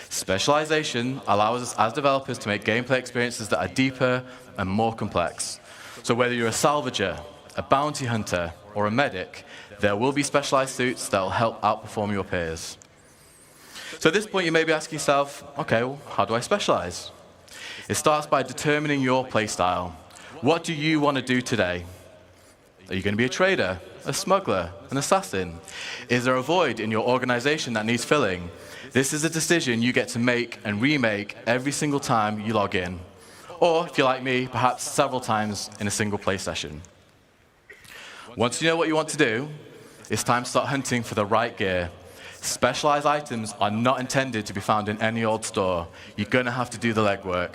Specialization allows us as developers to make gameplay experiences that are deeper and more complex. So whether you're a salvager, a bounty hunter, or a medic, there will be specialized suits that will help outperform your peers. So at this point you may be asking yourself, okay, well, how do I specialize? It starts by determining your playstyle. What do you want to do today? Are you going to be a trader, a smuggler, an assassin? Is there a void in your organization that needs filling? This is a decision you get to make and remake every single time you log in. Or, if you're like me, perhaps several times in a single play session. Once you know what you want to do, it's time to start hunting for the right gear. Specialized items are not intended to be found in any old store. You're going to have to do the legwork.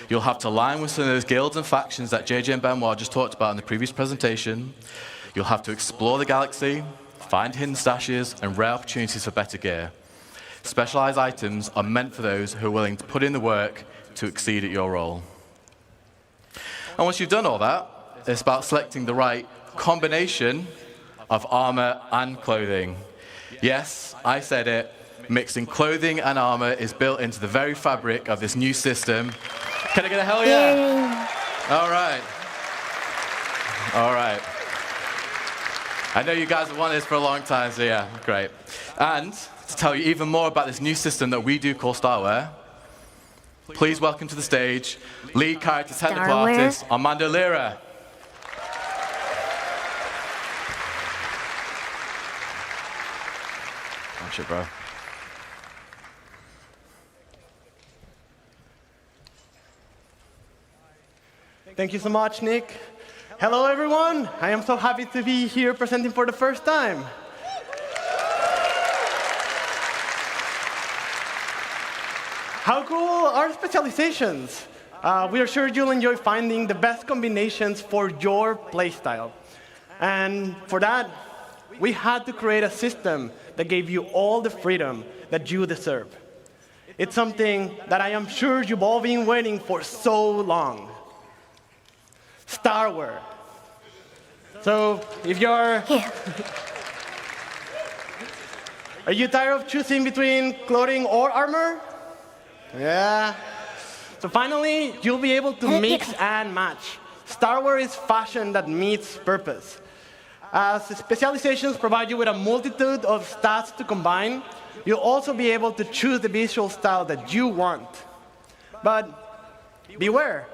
You'll have to align with some of those guilds and factions that JJ and Benoit just talked about in the previous presentation. You'll have to explore the galaxy, find hidden stashes, and rare opportunities for better gear. Specialized items are meant for those who are willing to put in the work to exceed at your role. And once you've done all that, it's about selecting the right combination of armor and clothing. Yes, I said it. Mixing clothing and armor is built into the very fabric of this new system. Can I get a hell yeah? Yay. All right. All right. I know you guys have wanted this for a long time, so yeah, great. And to tell you even more about this new system that we do called StarWear, please welcome to the stage lead character technical artist Armando Lira. Oh shit, bro. Thank you so much, Nick. Hello, everyone. I am so happy to be here presenting for the first time. How cool are specializations? We are sure you'll enjoy finding the best combinations for your playstyle. And for that, we had to create a system that gave you all the freedom that you deserve. It's something that I am sure you've all been waiting for so long. StarWear. So if you're... Are you tired of choosing between clothing or armor? Yeah. So finally, you'll be able to mix and match. StarWear is fashion that meets purpose. As specializations provide you with a multitude of stats to combine, you'll also be able to choose the visual style that you want. But beware,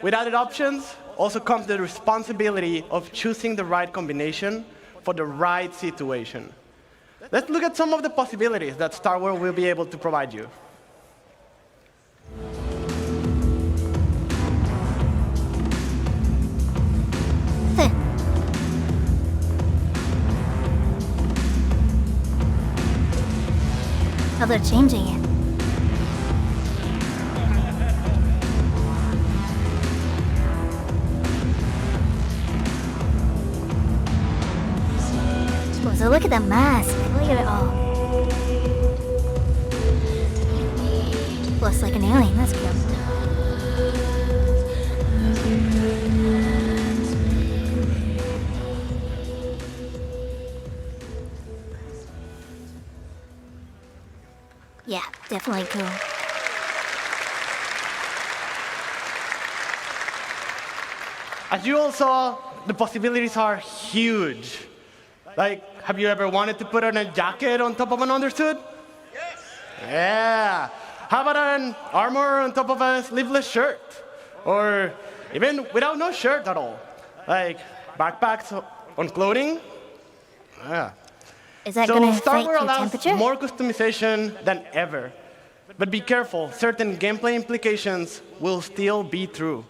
with added options also comes the responsibility of choosing the right combination for the right situation. Let's look at some of the possibilities that StarWear will be able to provide you. Oh, they're changing it. Oh, so look at the mask. Look at it all. Looks like an alien. That's cool. Yeah, definitely cool. As you all saw, the possibilities are huge. Like, have you ever wanted to put on a jacket on top of an undersuit? Yes. Yeah. How about an armor on top of a sleeveless shirt? Or even without no shirt at all? Like backpacks on clothing? Yeah. Is that going to affect StarWear your allows temperature? more customization than ever. But be careful, certain gameplay implications will still be true.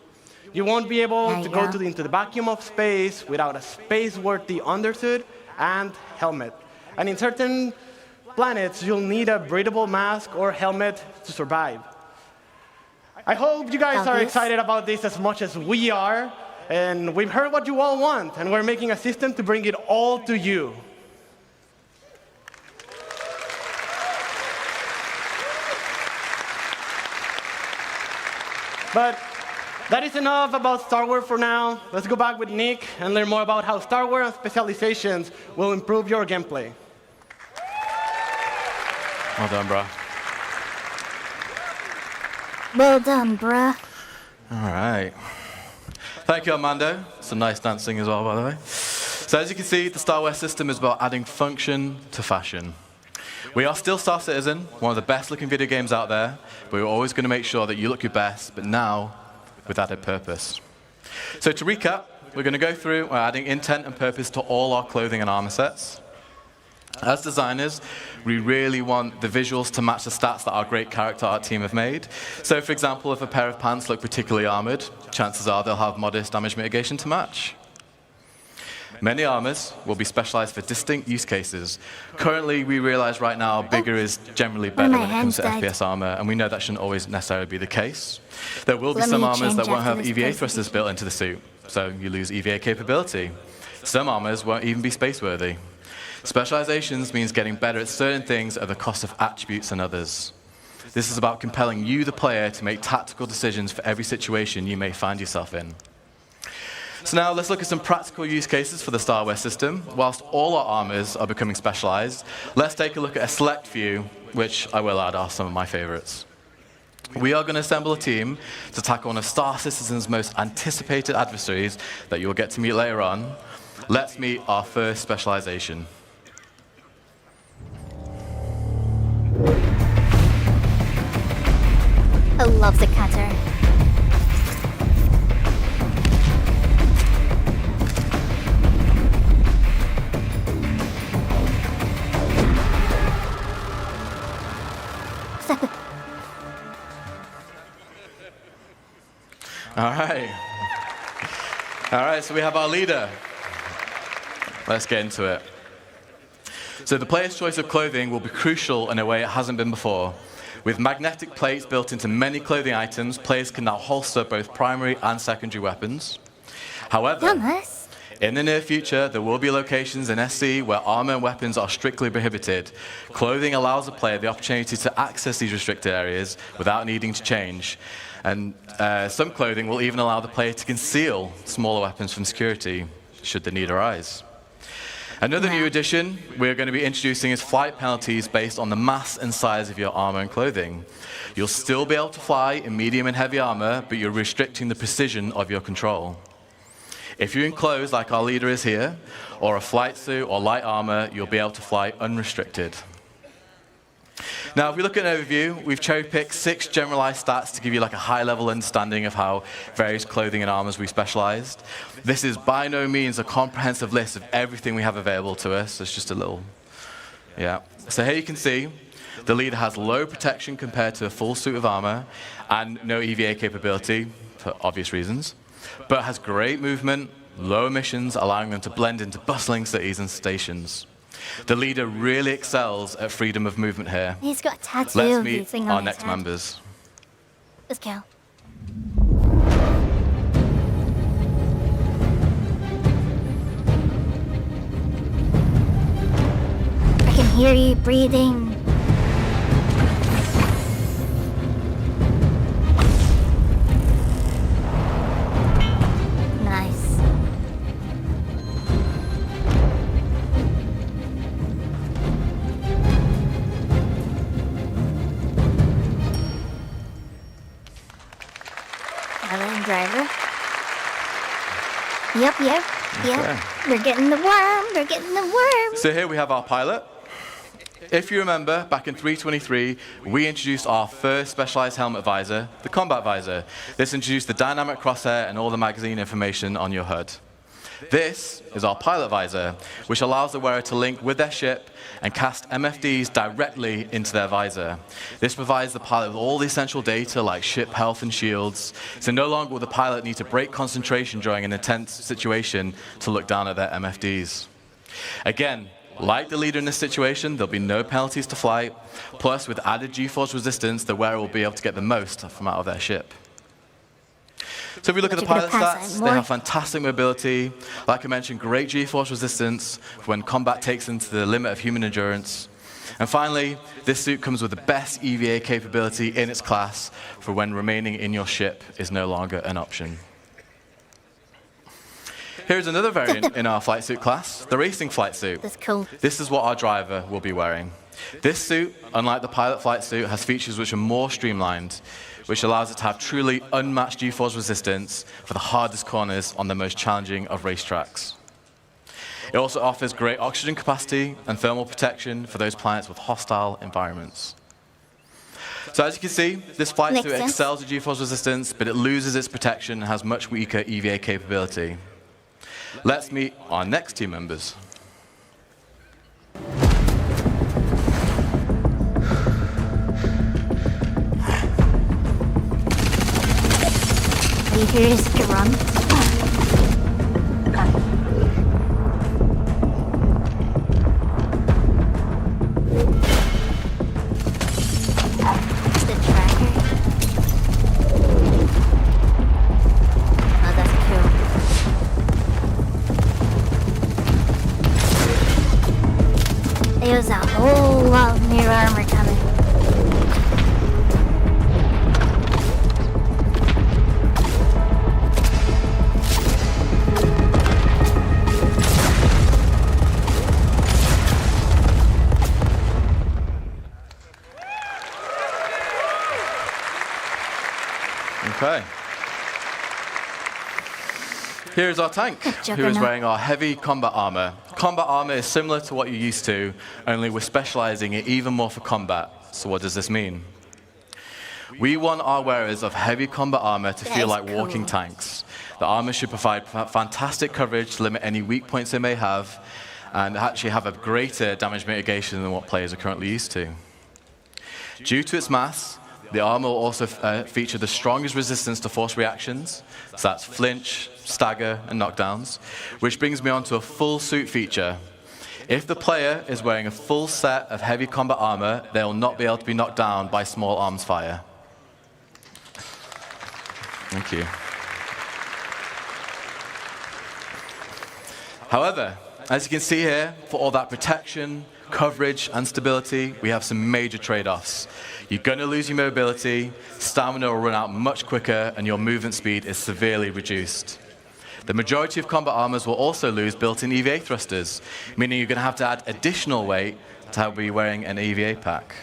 You won't be able to go into the vacuum of space without a space-worthy undersuit and helmet. And in certain planets, you'll need a breathable mask or helmet to survive. I hope you guys are excited about this as much as we are. And we've heard what you all want, and we're making a system to bring it all to you. But that is enough about StarWear for now. Let's go back with Nick and learn more about how StarWear and specializations will improve your gameplay. Well done, bro. Well done, bruh. All right. Thank you, Armando. Some nice dancing as well, by the way. So as you can see, the StarWear system is about adding function to fashion. We are still Star Citizen, one of the best looking video games out there, but we're always going to make sure that you look your best, but now with added purpose. So to recap, we're going to go through adding intent and purpose to all our clothing and armor sets. As designers, we really want the visuals to match the stats that our great character art team have made. So for example, if a pair of pants look particularly armored, chances are they'll have modest damage mitigation to match. Many armors will be specialized for distinct use cases. Currently, we realize right now bigger is generally better when it comes to FPS armor, and we know that shouldn't always necessarily be the case. There will be some armors that won't have EVA thrusters built into the suit, so you lose EVA capability. Some armors won't even be space-worthy. Specializations means getting better at certain things at the cost of attributes and others. This is about compelling you, the player, to make tactical decisions for every situation you may find yourself in. So now let's look at some practical use cases for the StarWear system. Whilst all our armors are becoming specialized, let's take a look at a select few, which I will add are some of my favorites. We are going to assemble a team to tackle one of Star Citizen's most anticipated adversaries that you'll get to meet later on. Let's meet our first specialization. I love the cutter. All right, so we have our leader. Let's get into it. So the player's choice of clothing will be crucial in a way it hasn't been before. With magnetic plates built into many clothing items, players can now holster both primary and secondary weapons. However, in the near future, there will be locations in SC where armor and weapons are strictly prohibited. Clothing allows the player the opportunity to access these restricted areas without needing to change. And some clothing will even allow the player to conceal smaller weapons from security, should the need arise. Another new addition we're going to be introducing is flight penalties based on the mass and size of your armor and clothing. You'll still be able to fly in medium and heavy armor, but you're restricting the precision of your control. If you're in clothes like our leader is here, or a flight suit or light armor, you'll be able to fly unrestricted. Now, if we look at an overview, we've cherry-picked 6 generalized stats to give you like a high-level understanding of how various clothing and armors we specialized. This is by no means a comprehensive list of everything we have available to us. It's just a little, yeah. So here you can see the leader has low protection compared to a full suit of armor and no EVA capability, for obvious reasons, but has great movement, low emissions, allowing them to blend into bustling cities and stations. The leader really excels at freedom of movement here. He's got a tattoo Let's of meet thing our on his next head. members. Let's go. I can hear you breathing. Nice. Driver. Yep. Okay. We're getting the worm. We're getting the worm. So here we have our pilot. If you remember, back in 3.23, we introduced our first specialized helmet visor, the combat visor. This introduced the dynamic crosshair and all the magazine information on your HUD. This is our pilot visor, which allows the wearer to link with their ship and cast MFDs directly into their visor. This provides the pilot with all the essential data like ship health and shields, so no longer will the pilot need to break concentration during an intense situation to look down at their MFDs. Again, like the leader in this situation, there'll be no penalties to flight, plus with added G-force resistance, the wearer will be able to get the most from out of their ship. So if we look at the pilot stats, they have fantastic mobility. Like I mentioned, great G-force resistance when combat takes them to the limit of human endurance. And finally, this suit comes with the best EVA capability in its class for when remaining in your ship is no longer an option. Here's another variant in our flight suit class, the racing flight suit. That's cool. This is what our driver will be wearing. This suit, unlike the pilot flight suit, has features which are more streamlined, which allows it to have truly unmatched G-force resistance for the hardest corners on the most challenging of racetracks. It also offers great oxygen capacity and thermal protection for those planets with hostile environments. So as you can see, this flight suit excels at G-force resistance, but it loses its protection and has much weaker EVA capability. Let's meet our next team members. You hear this grunt? It's the tracker. Oh, that's cool. There's a whole lot of mirror armor coming. Okay. Here's our tank, who is wearing our heavy combat armor. Combat armor is similar to what you're used to, only we're specializing it even more for combat. So what does this mean? We want our wearers of heavy combat armor to feel like walking tanks. The armor should provide fantastic coverage to limit any weak points they may have, and actually have a greater damage mitigation than what players are currently used to. Due to its mass, the armor will also feature the strongest resistance to force reactions, so that's flinch, stagger, and knockdowns, which brings me on to a full suit feature. If the player is wearing a full set of heavy combat armor, they will not be able to be knocked down by small arms fire. Thank you. However, as you can see here, for all that protection, coverage, and stability, we have some major trade-offs. You're going to lose your mobility, stamina will run out much quicker, and your movement speed is severely reduced. The majority of combat armors will also lose built-in EVA thrusters, meaning you're going to have to add additional weight to be wearing an EVA pack.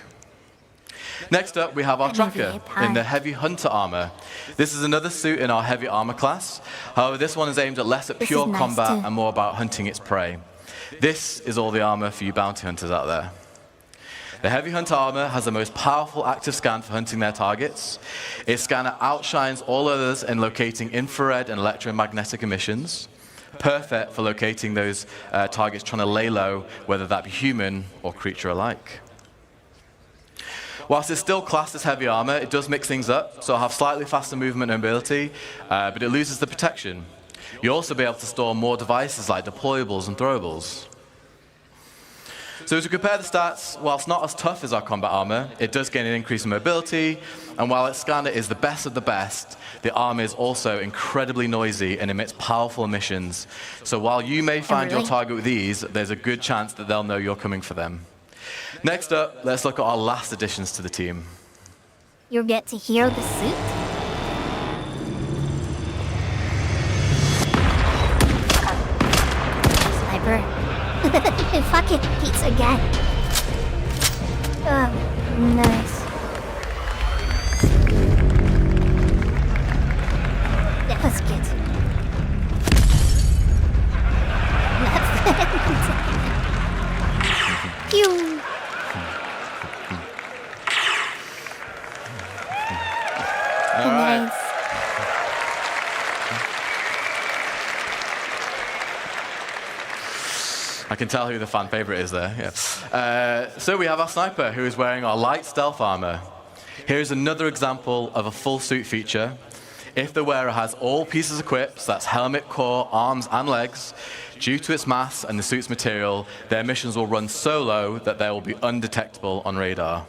Next up, we have our tracker in the heavy hunter armor. This is another suit in our heavy armor class. However, this one is aimed at less at pure combat and more about hunting its prey. This is all the armor for you bounty hunters out there. The heavy hunter armor has the most powerful active scan for hunting their targets. Its scanner outshines all others in locating infrared and electromagnetic emissions, perfect for locating those targets trying to lay low, whether that be human or creature alike. Whilst it's still classed as heavy armor, it does mix things up, so it'll have slightly faster movement and mobility, but it loses the protection. You'll also be able to store more devices like deployables and throwables. So to compare the stats, whilst not as tough as our combat armor, it does gain an increase in mobility, and while its scanner is the best of the best, the armor is also incredibly noisy and emits powerful emissions. So while you may find your target with these, there's a good chance that they'll know you're coming for them. Next up, let's look at our last additions to the team. You get to hear the suit? Sniper. Fuck it, Pete's again. Oh, nice. That was good. Pew! All right. Nice. I can tell who the fan favorite is there. Yeah. So we have our sniper, who is wearing our light stealth armor. Here's another example of a full suit feature. If the wearer has all pieces equipped, so that's helmet, core, arms, and legs, due to its mass and the suit's material, their missions will run so low that they will be undetectable on radar.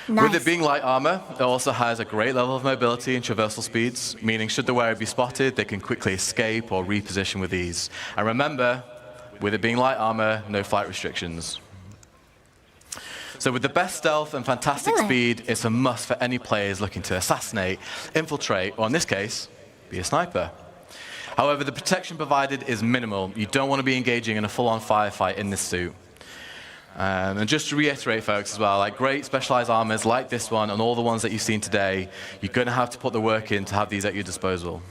Nice. With it being light armor, it also has a great level of mobility and traversal speeds, meaning should the wearer be spotted, they can quickly escape or reposition with ease. And remember, with it being light armor, no flight restrictions. So with the best stealth and fantastic speed, it's a must for any players looking to assassinate, infiltrate, or in this case, be a sniper. However, the protection provided is minimal. You don't want to be engaging in a full-on firefight in this suit. And just to reiterate, folks, as well, like great specialized armors like this one and all the ones that you've seen today, you're going to have to put the work in to have these at your disposal.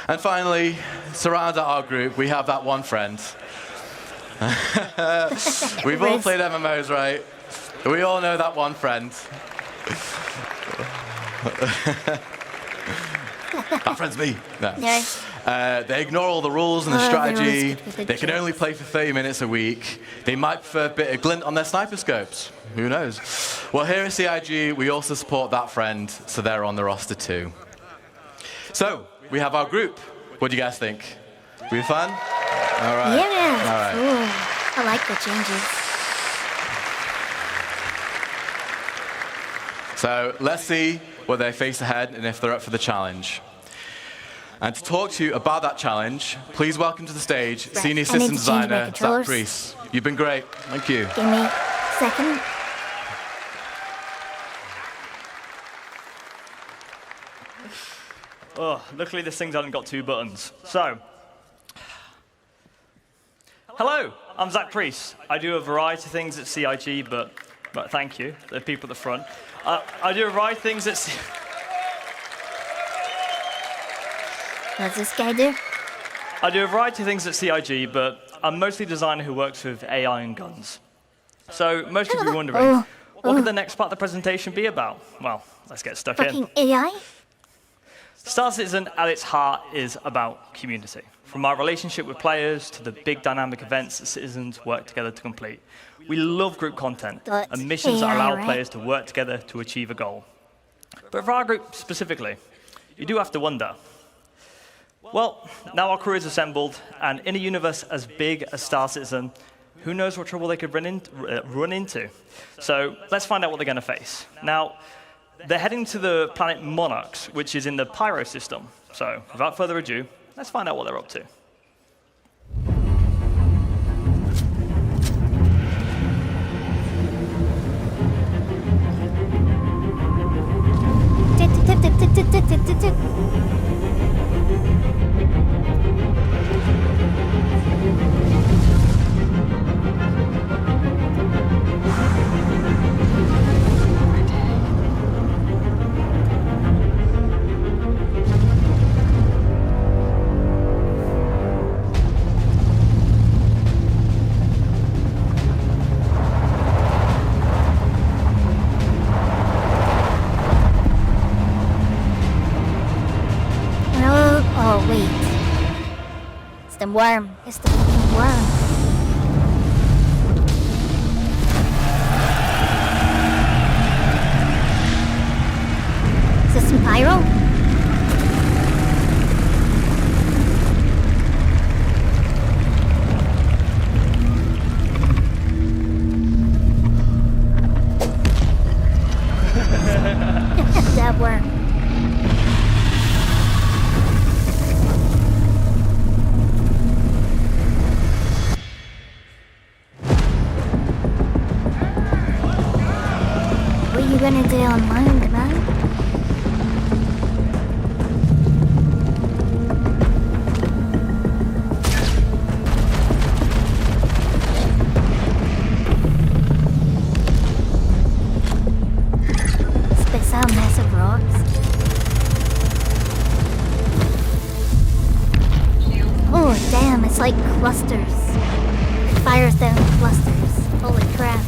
And finally, surround our group, we have that one friend. We've all played MMOs, right? We all know that one friend. That friend's me. No. They ignore all the rules and the strategy. They can only play for 30 minutes a week. They might prefer a bit of glint on their sniper scopes. Who knows? Well, here at CIG, we also support that friend, so they're on the roster too. So, we have our group. What do you guys think? Were you fun? All right. Yeah. All right. Ooh, I like the changes. So let's see what they face ahead and if they're up for the challenge. And to talk to you about that challenge, please welcome to the stage Senior System Designer, Zach Priest. You've been great. Thank you. Give me a second. Oh, luckily this thing's only got 2 buttons. So, hello, I'm Zach Priest. I do a variety of things at CIG, but thank you, the people at the front. I do a variety of things at What's this guy do? I do a variety of things at CIG, but I'm mostly a designer who works with AI and guns. So most of you are wondering, what could the next part of the presentation be about? Well, let's get stuck in. Fucking AI? Star Citizen, at its heart, is about community. From our relationship with players to the big dynamic events that citizens work together to complete. We love group content and missions that allow players to work together to achieve a goal. But for our group specifically, you do have to wonder, Well, now our crew is assembled, and in a universe as big as Star Citizen, who knows what trouble they could run into. So let's find out what they're going to face. Now, they're heading to the planet Monarchs, which is in the Pyro system. So without further ado, let's find out what they're up to. Oh, wait. It's the worm. It's the fucking worm. Is this some pyro? That worm. What are you gonna do online, man? Spits out massive rocks. Oh damn, it's like clusters. It fires down clusters. Holy crap.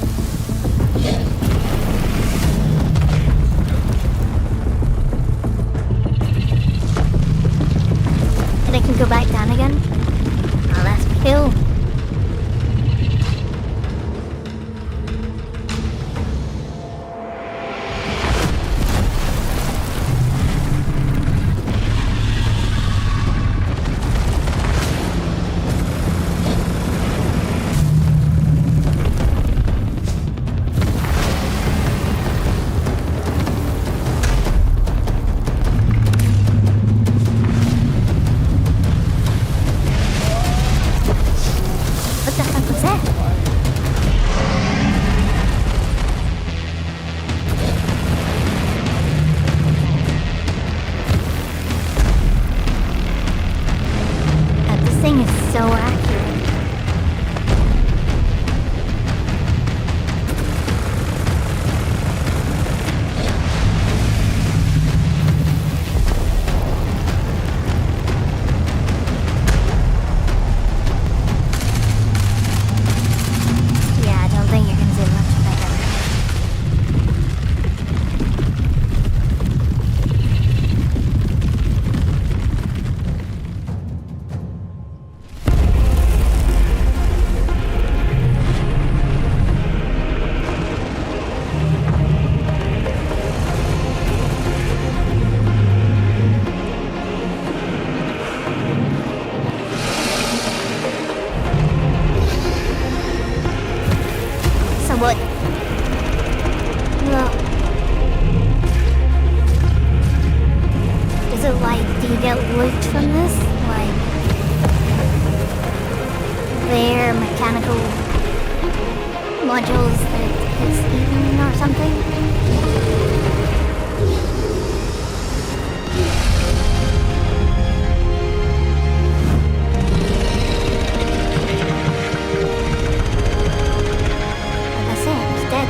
And it can go back down again? Oh, that's cool. What the fuck was that? This thing is so accurate. Yeah, I don't think you can see much better. So what? Well, is it like, do you get loot from this? Like, their mechanical modules that it's eaten or something? That's it, it's dead.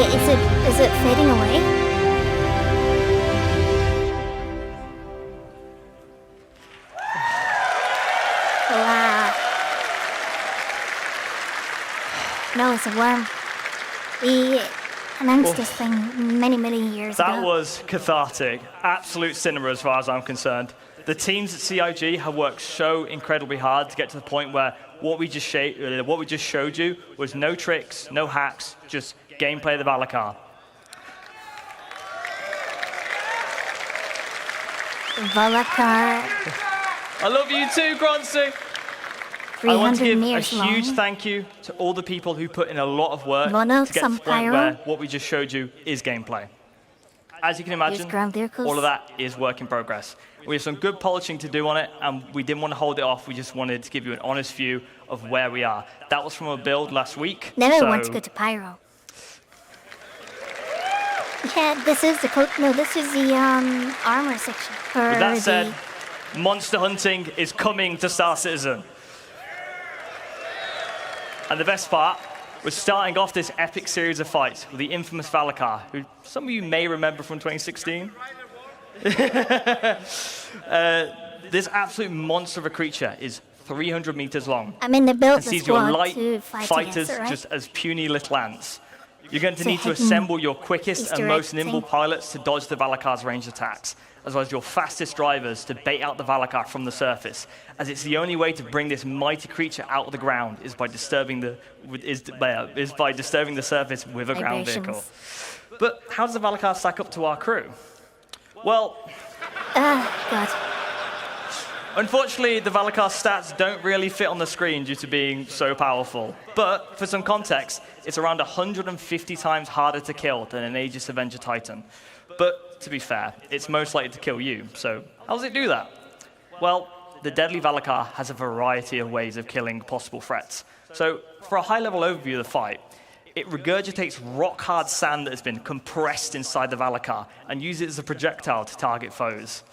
Wait, is it fading away? Wow. No, it's a worm. We announced this thing many years ago. That was cathartic. Absolute cinema as far as I'm concerned. The teams at CIG have worked so incredibly hard to get to the point where what we just showed you was no tricks, no hacks, just gameplay of the Valakar. Valakar. I love you too, Groncy. I want to give a huge long. thank you to all the people who put in a lot of work Wanna to get to some the point pyro? where what we just showed you is gameplay. As you can imagine, ground vehicles? all of that is work in progress. We have some good polishing to do on it, and we didn't want to hold it off. We just wanted to give you an honest view of where we are. That was from a build last week. Never so want to go to Pyro. Yeah, this is the armor section. With that said, monster hunting is coming to Star Citizen. And the best part was starting off this epic series of fights with the infamous Valakar, who some of you may remember from 2016. This absolute monster of a creature is 300 meters long. I mean, they built and the sees your squad light to fight fighters against it, right? just as puny little ants. You're going to It's a need to hidden assemble your quickest Easter and egg most nimble thing. pilots to dodge the Valakar's ranged attacks, as well as your fastest drivers to bait out the Valakar from the surface, as it's the only way to bring this mighty creature out of the ground is by disturbing the surface with a ground vehicle. But how does the Valakar stack up to our crew? Well, God. Unfortunately, the Valakar stats don't really fit on the screen due to being so powerful. But for some context, it's around 150 times harder to kill than an Aegis Avenger Titan. But to be fair, it's most likely to kill you. So how does it do that? Well, the deadly Valakar has a variety of ways of killing possible threats. So for a high-level overview of the fight, it regurgitates rock-hard sand that has been compressed inside the Valakar and uses it as a projectile to target foes.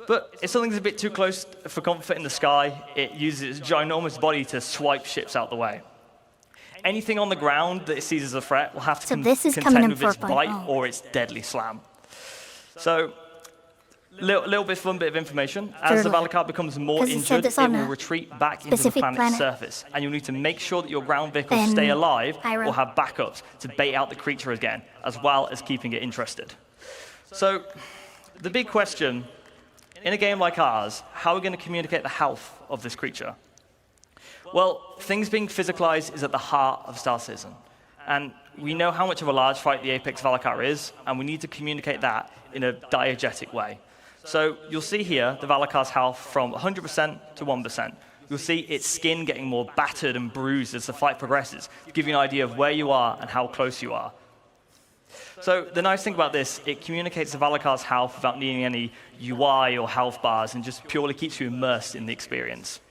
But if something's a bit too close for comfort in the sky, it uses its ginormous body to swipe ships out the way. Anything on the ground that it sees as a threat will have to contend with its bite or its deadly slam. So, little bit fun bit of information. As the Valakar becomes more injured, it will retreat back into the planet's surface, and you'll need to make sure that your ground vehicles stay alive or have backups to bait out the creature again, as well as keeping it interested. So, the big question, in a game like ours, how are we going to communicate the health of this creature? Well, things being physicalized is at the heart of Star Citizen. And we know how much of a large fight the Apex Valakar is, and we need to communicate that in a diegetic way. So you'll see here the Valakar's health from 100% to 1%. You'll see its skin getting more battered and bruised as the fight progresses, to give you an idea of where you are and how close you are. So the nice thing about this, it communicates the Valakar's health without needing any UI or health bars and just purely keeps you immersed in the experience.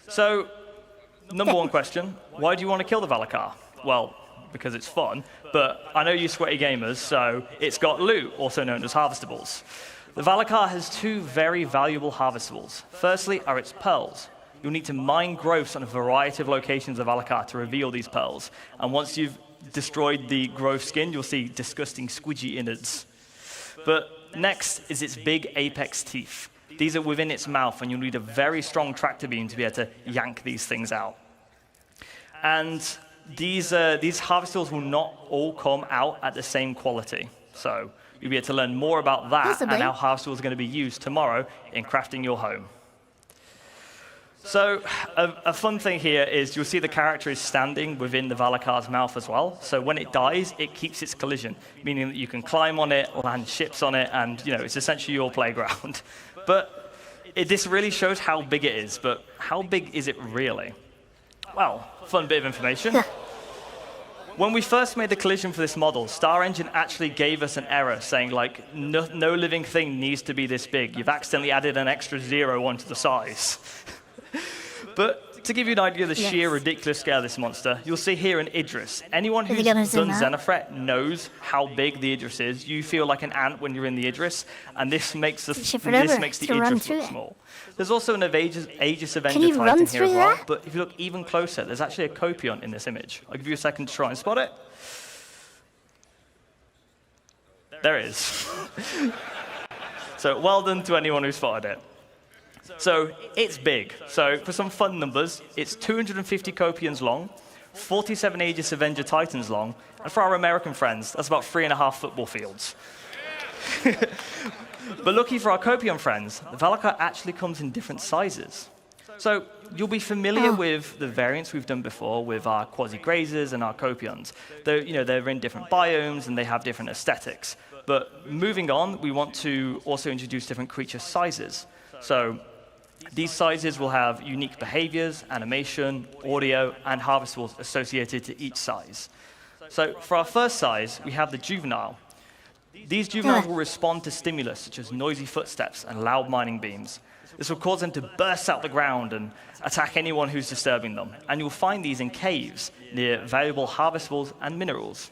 So, number one question, why do you want to kill the Valakar? Well, because it's fun, but I know you sweaty gamers, so it's got loot, also known as harvestables. The Valakar has two very valuable harvestables. Firstly are its pearls. You'll need to mine growths on a variety of locations of Valakar to reveal these pearls. And once you've destroyed the growth skin, you'll see disgusting squidgy innards. But next is its big apex teeth. These are within its mouth, and you'll need a very strong tractor beam to be able to yank these things out. And these harvestables will not all come out at the same quality. So you'll be able to learn more about that and how harvestables are going to be used tomorrow in crafting your home. So a fun thing here is you'll see the character is standing within the Valakar's mouth as well. So when it dies, it keeps its collision, meaning that you can climb on it, land ships on it, and it's essentially your playground. But this really shows how big it is. But how big is it really? Well, fun bit of information. When we first made the collision for this model, Star Engine actually gave us an error saying, like, no living thing needs to be this big. You've accidentally added an extra 0 onto the size. But to give you an idea of the sheer ridiculous scale of this monster, you'll see here an Idris. Anyone who's done Xenothreat knows how big the Idris is. You feel like an ant when you're in the Idris, and this makes the Idris look small. There's also an Aegis Avenger Titan here as well, but if you look even closer, there's actually a Copion in this image. I'll give you a second to try and spot it. There is. So well done to anyone who spotted it. So it's big. So for some fun numbers, it's 250 Copians long, 47 Aegis Avenger Titans long, and for our American friends, that's about 3.5 football fields. But lucky for our Copian friends, the Valakar actually comes in different sizes. So you'll be familiar with the variants we've done before with our quasi-grazers and our Copians. They're in different biomes and they have different aesthetics. But moving on, we want to also introduce different creature sizes. So these sizes will have unique behaviors, animation, audio, and harvestables associated to each size. So for our first size, we have the juvenile. These juveniles will respond to stimulus such as noisy footsteps and loud mining beams. This will cause them to burst out the ground and attack anyone who's disturbing them. And you'll find these in caves near valuable harvestables and minerals.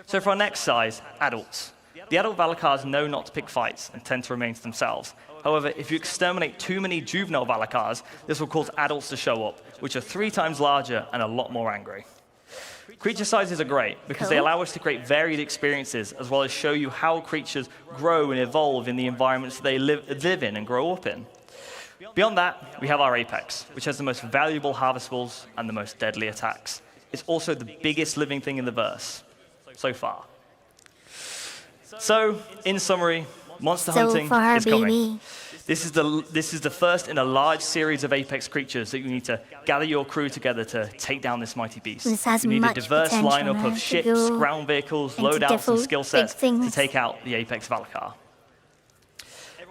So for our next size, adults. The adult Valakars know not to pick fights and tend to remain to themselves. However, if you exterminate too many juvenile Valakars, this will cause adults to show up, which are 3 times larger and a lot more angry. Creature sizes are great because they allow us to create varied experiences as well as show you how creatures grow and evolve in the environments they live in and grow up in. Beyond that, we have our apex, which has the most valuable harvestables and the most deadly attacks. It's also the biggest living thing in the verse, so far. So, in summary, monster hunting is coming. This is the first in a large series of Apex creatures that you need to gather your crew together to take down this mighty beast. You need a diverse lineup of ships, ground vehicles, loadouts, and skill sets to take out the Apex Valakar.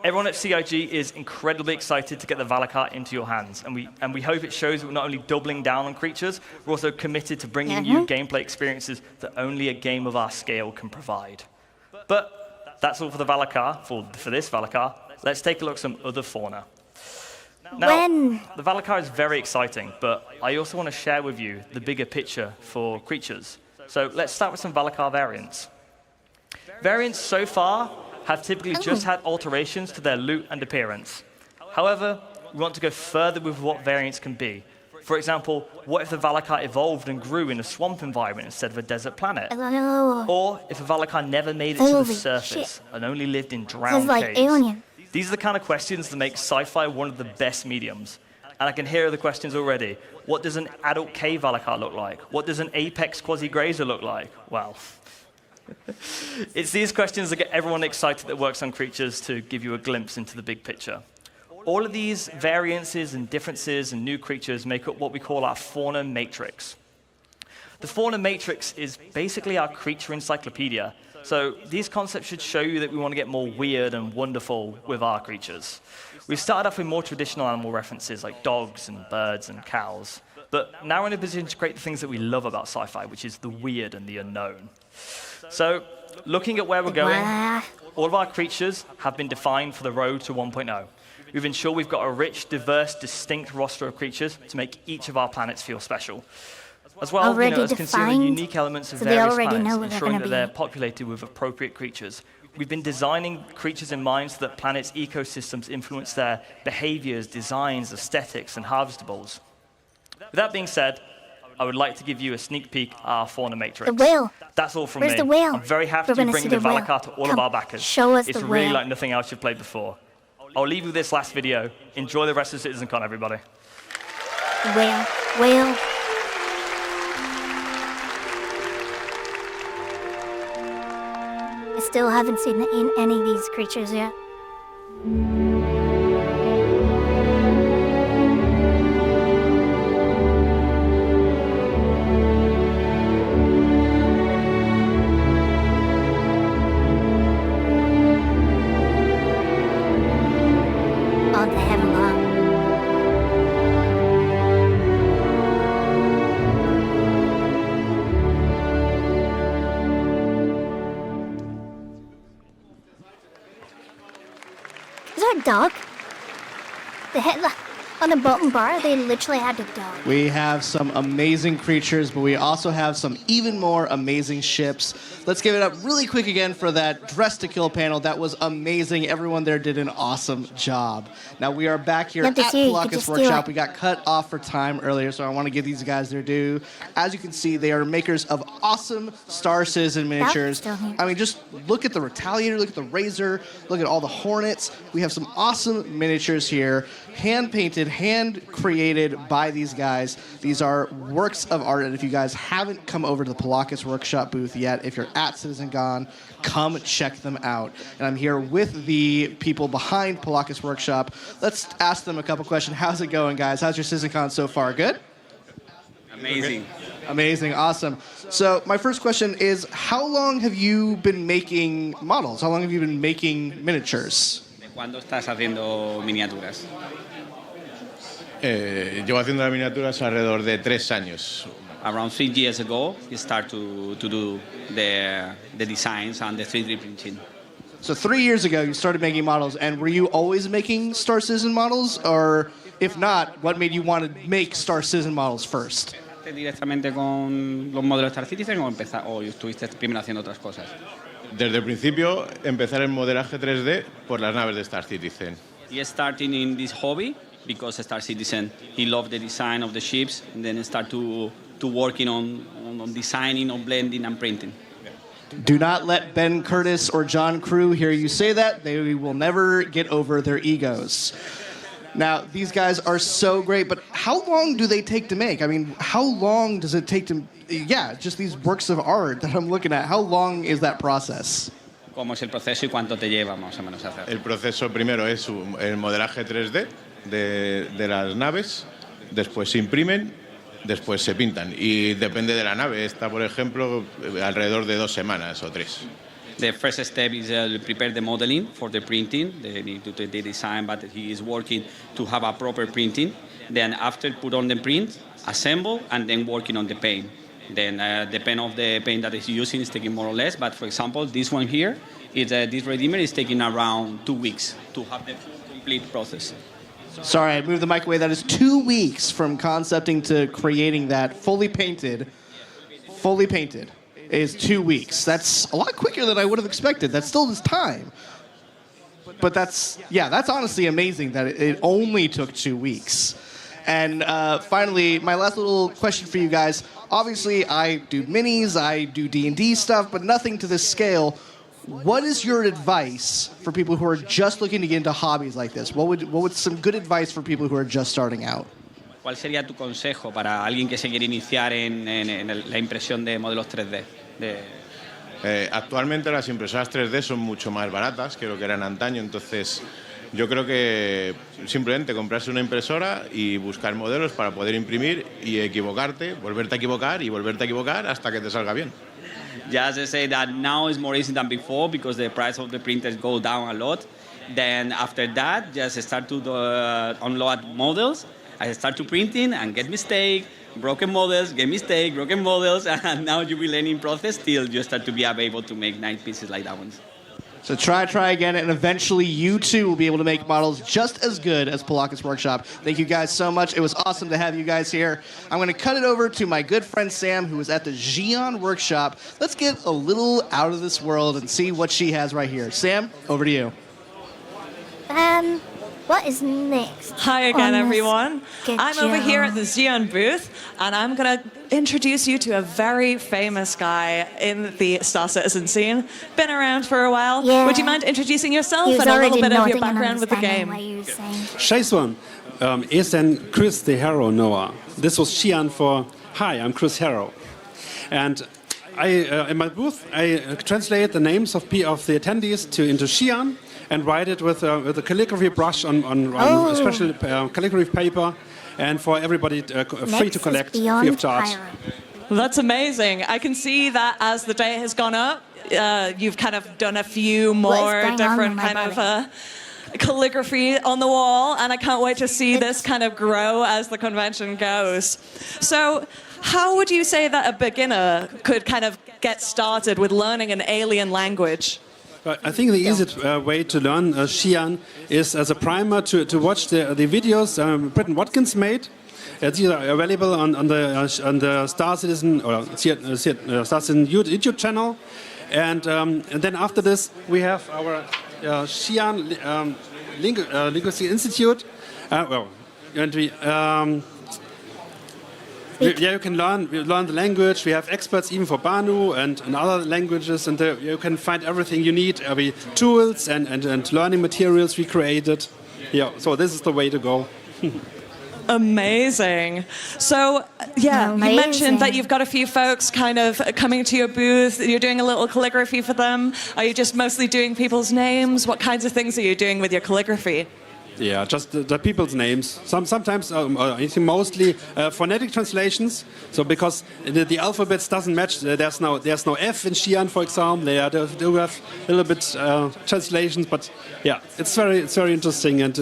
Everyone at CIG is incredibly excited to get the Valakar into your hands, and we hope it shows that we're not only doubling down on creatures, we're also committed to bringing you gameplay experiences that only a game of our scale can provide. But that's all for the Valakar, for this Valakar. Let's take a look at some other fauna. Now, the Valakar is very exciting, but I also want to share with you the bigger picture for creatures. So let's start with some Valakar variants. Variants so far have typically just had alterations to their loot and appearance. However, we want to go further with what variants can be. For example, what if the Valakar evolved and grew in a swamp environment instead of a desert planet? Or if a Valakar never made it to the surface and only lived in drowned caves? These are the kind of questions that make sci-fi one of the best mediums. And I can hear the questions already. What does an adult cave Valakar look like? What does an apex quasi-grazer look like? Well, it's these questions that get everyone excited that works on creatures to give you a glimpse into the big picture. All of these variances and differences and new creatures make up what we call our fauna matrix. The fauna matrix is basically our creature encyclopedia. So these concepts should show you that we want to get more weird and wonderful with our creatures. We've started off with more traditional animal references like dogs and birds and cows. But now we're in a position to create the things that we love about sci-fi, which is the weird and the unknown. So looking at where we're going, all of our creatures have been defined for the road to 1.0. We've ensured we've got a rich, diverse, distinct roster of creatures to make each of our planets feel special. As well, as considering unique elements of various planets, ensuring that they're populated with appropriate creatures. We've been designing creatures in mind so that planets' ecosystems influence their behaviors, designs, aesthetics, and harvestables. With that being said, I would like to give you a sneak peek at our fauna matrix. The whale. That's all from Where's me. The whale? I'm very happy to bring the Valakar to all of our backers. Show us it's the really whale. like nothing else you've played before. I'll leave you with this last video. Enjoy the rest of CitizenCon, everybody. Whale. Whale. I still haven't seen any of these creatures yet. Oh, they have a lot. Is that a dog? The head. on the bottom bar, they literally had to die. We have some amazing creatures, but we also have some even more amazing ships. Let's give it up really quick again for that Dress to Kill panel. That was amazing. Everyone there did an awesome job. Now we are back here at Palakis Workshop. We got cut off for time earlier, so I want to give these guys their due. As you can see, they are makers of awesome Star Citizen miniatures. I mean, just look at the Retaliator, look at the Razor, look at all the Hornets. We have some awesome miniatures here, hand-painted, hand-created by these guys. These are works of art, and if you guys haven't come over to the Palakis Workshop booth yet, if you're at CitizenCon, come check them out. And I'm here with the people behind Palakis Workshop. Let's ask them a couple questions. How's it going, guys? How's your CitizenCon so far? Good? Amazing. Amazing, awesome. So my first question is, how long have you been making models? How long have you been making miniatures? ¿De cuándo estás haciendo miniaturas? Llevo haciendo las miniaturas alrededor de 3 años. Around 3 years ago, you start to do the designs and the 3D printing. So 3 years ago, you started making models, and were you always making Star Citizen models? Or if not, what made you want to make Star Citizen models first? ¿Directamente con los modelos Star Citizen o estuviste primero haciendo otras cosas? Desde el principio, empezar el modelaje 3D por las naves de Star Citizen. He started in this hobby because Star Citizen, he loved the design of the ships, and then start to working on designing, on blending and printing. Do not let Ben Curtis or John Crew hear you say that. They will never get over their egos. Now, these guys are so great, but how long do they take to make? I mean, how long does it take to... Yeah, just these works of art that I'm looking at. How long is that process? ¿Cómo es el proceso y cuánto te lleva más o menos hacer? El proceso primero es el modelaje 3D de las naves, después se imprimen, después se pintan. Y depende de la nave. Esta, por ejemplo, alrededor de 2 semanas o 3. The first step is prepare the modeling for the printing. They need to do the design, but he is working to have a proper printing. Then after put on the print, assemble, and then working on the paint. Then depend of the paint that he's using is taking more or less. But for example, this one here, this Redeemer is taking around 2 weeks to have the complete process. Sorry, I moved the mic away. That is 2 weeks from concepting to creating that fully painted. Fully painted is 2 weeks. That's a lot quicker than I would have expected. That still is time. But that's honestly amazing that it only took 2 weeks. And finally, my last little question for you guys. Obviously, I do minis, I do D&D stuff, but nothing to this scale. What is your advice for people who are just looking to get into hobbies like this? What would some good advice for people who are just starting out? ¿Cuál sería tu consejo para alguien que se quiere iniciar en la impresión de modelos 3D? Actualmente las impresoras 3D son mucho más baratas que lo que eran antaño, entonces yo creo que simplemente comprarse una impresora y buscar modelos para poder imprimir y equivocarte, volverte a equivocar y volverte a equivocar hasta que te salga bien. Just to say that now is more easy than before because the price of the printers go down a lot. Then after that, just start to unload models. I start to printing and get mistake, broken models, get mistake, broken models, and now you will learning process till you start to be able to make 9 pieces like that one. So try again, and eventually you too will be able to make models just as good as Palakis Workshop. Thank you guys so much. It was awesome to have you guys here. I'm going to cut it over to my good friend Sam, who is at the Xi'an Workshop. Let's get a little out of this world and see what she has right here. Sam, over to you. What is next? Hi again, everyone. I'm over here at the Xi'an booth, and I'm going to introduce you to a very famous guy in the Star Citizen scene. Been around for a while. Yeah. Would you mind introducing yourself and a little bit of your background with the game? Jason, ist denn Chris the Hero Noah? This was Xi'an for, hi, I'm Chris Hero. And in my booth, I translate the names of the attendees into Xi'an and write it with a calligraphy brush on special calligraphy paper, and for everybody free to collect, free of charge. That's amazing. I can see that as the day has gone up, you've kind of done a few more different kind of calligraphy on the wall, and I can't wait to see this kind of grow as the convention goes. So how would you say that a beginner could kind of get started with learning an alien language? I think the easiest way to learn Xi'an is as a primer to watch the videos Britton Watkins made. These are available on the Star Citizen or Star Citizen YouTube channel. And then after this, we have our Xi'an Linguistic Institute. And you can learn the language. We have experts even for Banu and other languages, and you can find everything you need, every tools and learning materials we created. Yeah, so this is the way to go. Amazing. So, yeah, you mentioned that you've got a few folks kind of coming to your booth. You're doing a little calligraphy for them. Are you just mostly doing people's names? What kinds of things are you doing with your calligraphy? Yeah, just the people's names. Sometimes, mostly phonetic translations. So because the alphabets doesn't match, there's no F in Xi'an, for example. They do have a little bit translations, but yeah, it's very interesting, and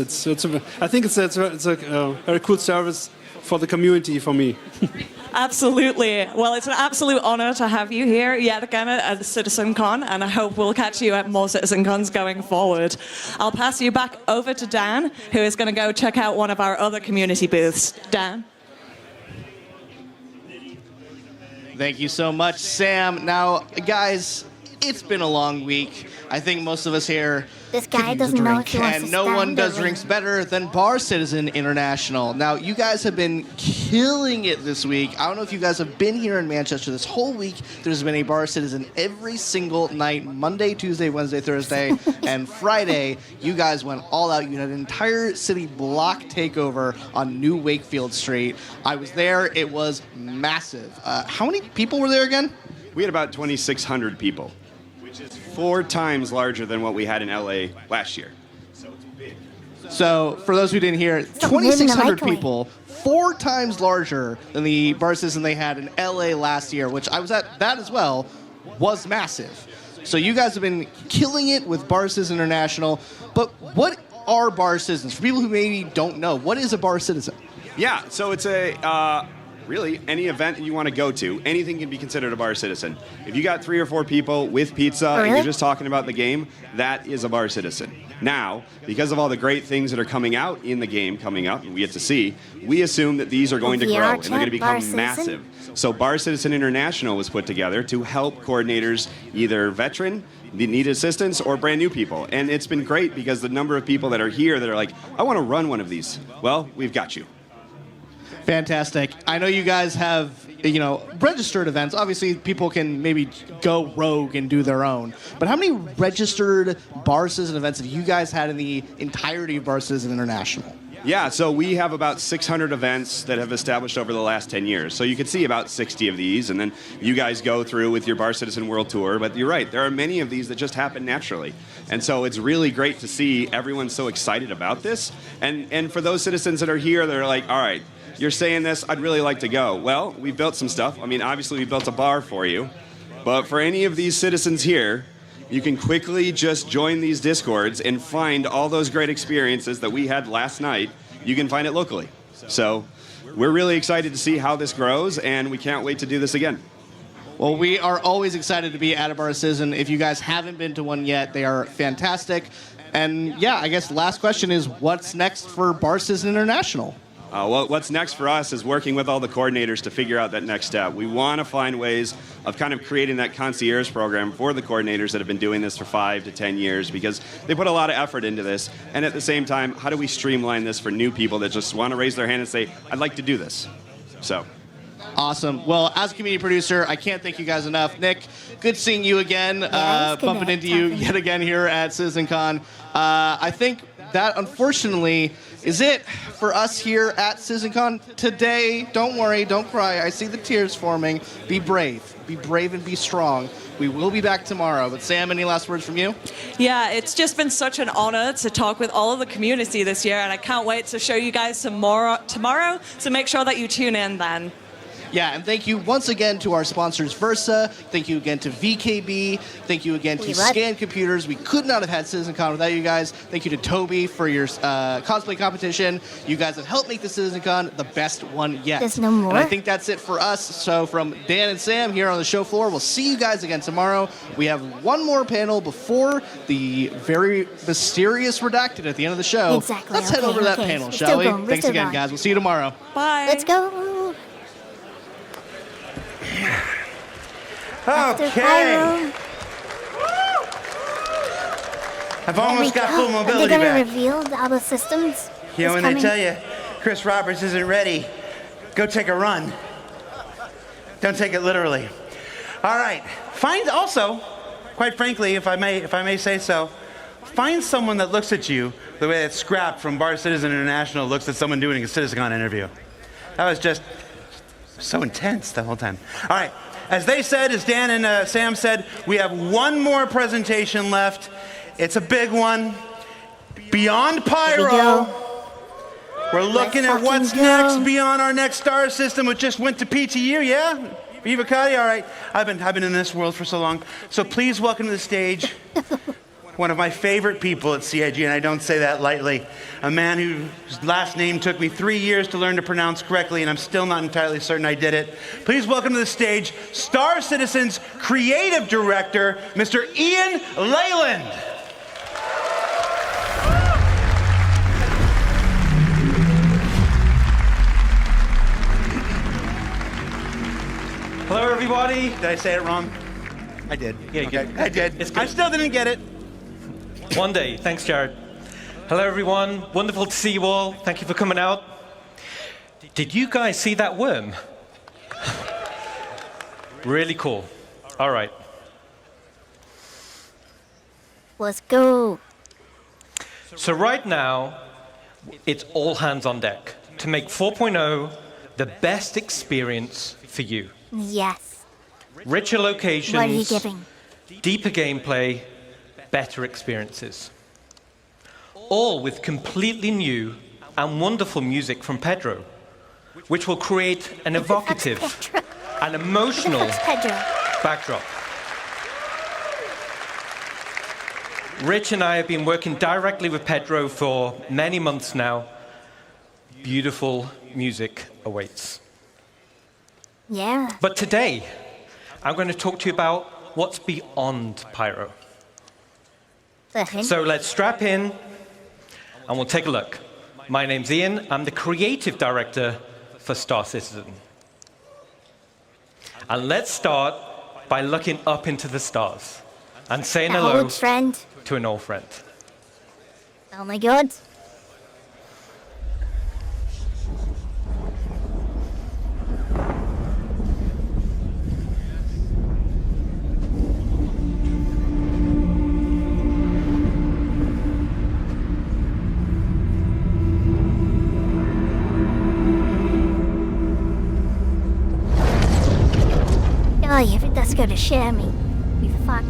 I think it's a very cool service for the community for me. Absolutely. Well, it's an absolute honor to have you here yet again at CitizenCon, and I hope we'll catch you at more CitizenCons going forward. I'll pass you back over to Dan, who is going to go check out one of our other community booths. Dan? Thank you so much, Sam. Now, guys, it's been a long week. I think most of us here This guy doesn't know if he wants to and no one stand or does lean. drinks better than Bar Citizen International. Now, you guys have been killing it this week. I don't know if you guys have been here in Manchester this whole week. There's been a Bar Citizen every single night, Monday, Tuesday, Wednesday, Thursday, and Friday. You guys went all out. You had an entire city block takeover on New Wakefield Street. I was there. It was massive. How many people were there again? We had about 2,600 people, which is 4 times larger than what we had in LA last year. So it's big. So, for those who didn't hear, 2,600 people, 4 times larger than the Bar Citizen they had in LA last year, which I was at that as well, was massive. So you guys have been killing it with Bar Citizen International, but what are Bar Citizens? For people who maybe don't know, what is a Bar Citizen? Yeah, so it's really any event that you want to go to, anything can be considered a Bar Citizen. If you got 3 or 4 people with pizza and you're just talking about the game, that is a Bar Citizen. Now, because of all the great things that are coming out in the game coming up, and we get to see, we assume that these are going to grow and they're going to become massive. So Bar Citizen International was put together to help coordinators, either veteran, need assistance, or brand new people. And it's been great because the number of people that are here that are like, I want to run one of these. Well, we've got you. Fantastic. I know you guys have, registered events. Obviously, people can maybe go rogue and do their own. But how many registered Bar Citizen events have you guys had in the entirety of Bar Citizen International? Yeah, so we have about 600 events that have established over the last 10 years. So you can see about 60 of these, and then you guys go through with your Bar Citizen World Tour. But you're right, there are many of these that just happen naturally. And so it's really great to see everyone so excited about this. And for those citizens that are here, they're like, all right, you're saying this, I'd really like to go. Well, we built some stuff. I mean, obviously we built a bar for you. But for any of these citizens here, you can quickly just join these Discords and find all those great experiences that we had last night. You can find it locally. So we're really excited to see how this grows, and we can't wait to do this again. Well, we are always excited to be at a Bar Citizen. If you guys haven't been to one yet, they are fantastic. And yeah, I guess last question is, what's next for Bar Citizen International? Well, what's next for us is working with all the coordinators to figure out that next step. We want to find ways of kind of creating that concierge program for the coordinators that have been doing this for 5 to 10 years because they put a lot of effort into this. And at the same time, how do we streamline this for new people that just want to raise their hand and say, I'd like to do this? So. Awesome. Well, as a community producer, I can't thank you guys enough. Nick, good seeing you again, bumping into you yet again here at CitizenCon. I think that, unfortunately, is it for us here at CitizenCon today. Don't worry, don't cry. I see the tears forming. Be brave and be strong. We will be back tomorrow. But Sam, any last words from you? Yeah, it's just been such an honor to talk with all of the community this year, and I can't wait to show you guys some more tomorrow, so make sure that you tune in then. Yeah, and thank you once again to our sponsors Versa. Thank you again to VKB. Thank you again to Scan Computers. We could not have had CitizenCon without you guys. Thank you to Tobii for your cosplay competition. You guys have helped make the CitizenCon the best one yet. There's no more? And I think that's it for us. So from Dan and Sam here on the show floor, we'll see you guys again tomorrow. We have one more panel before the very mysterious redacted at the end of the show. Exactly. Let's head over to that panel, shall we? Thanks again, guys. We'll see you tomorrow. Bye. Let's go. Okay. I've almost got full mobility They're back. going to reveal all the systems. You know, when they tell you Chris Roberts isn't ready, go take a run. Don't take it literally. All right. Find also, quite frankly, if I may say so, find someone that looks at you the way that Scrap from Bar Citizen International looks at someone doing a CitizenCon interview. That was just so intense the whole time. All right. As they said, as Dan and Sam said, we have one more presentation left. It's a big one. Beyond Pyro. We're looking at what's next beyond our next star system, which just went to PTU, yeah? Viva Cati, all right. I've been in this world for so long. So please welcome to the stage one of my favorite people at CIG, and I don't say that lightly. A man whose last name took me 3 years to learn to pronounce correctly, and I'm still not entirely certain I did it. Please welcome to the stage Star Citizen's creative director, Mr. Ian Leyland. Hello, everybody. Did I say it wrong? I did. Yeah, okay. I did. I still didn't get it. One day. Thanks, Jared. Hello, everyone. Wonderful to see you all. Thank you for coming out. Did you guys see that worm? Really cool. All right. Let's go. So right now, it's all hands on deck to make 4.0 the best experience for you. Yes. Richer locations. What are you giving? Deeper gameplay, better experiences. All with completely new and wonderful music from Pedro, which will create an evocative and emotional backdrop. Rich and I have been working directly with Pedro for many months now. Beautiful music awaits. Yeah. But today, I'm going to talk to you about what's beyond Pyro. So let's strap in and we'll take a look. My name's Ian. I'm the creative director for Star Citizen. And let's start by looking up into the stars and saying hello to an old friend. Oh my God. Oh, you think that's going to share me? You fuck.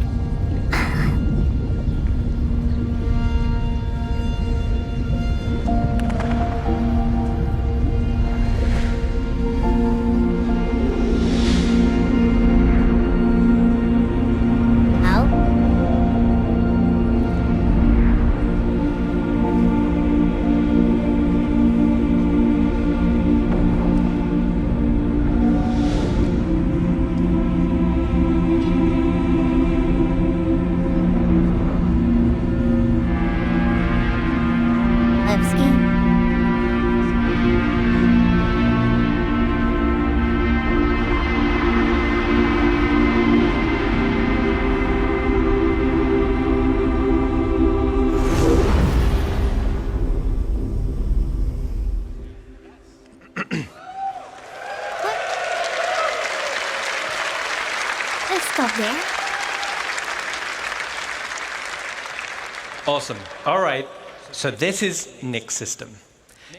Awesome. All right. So this is Nyx system.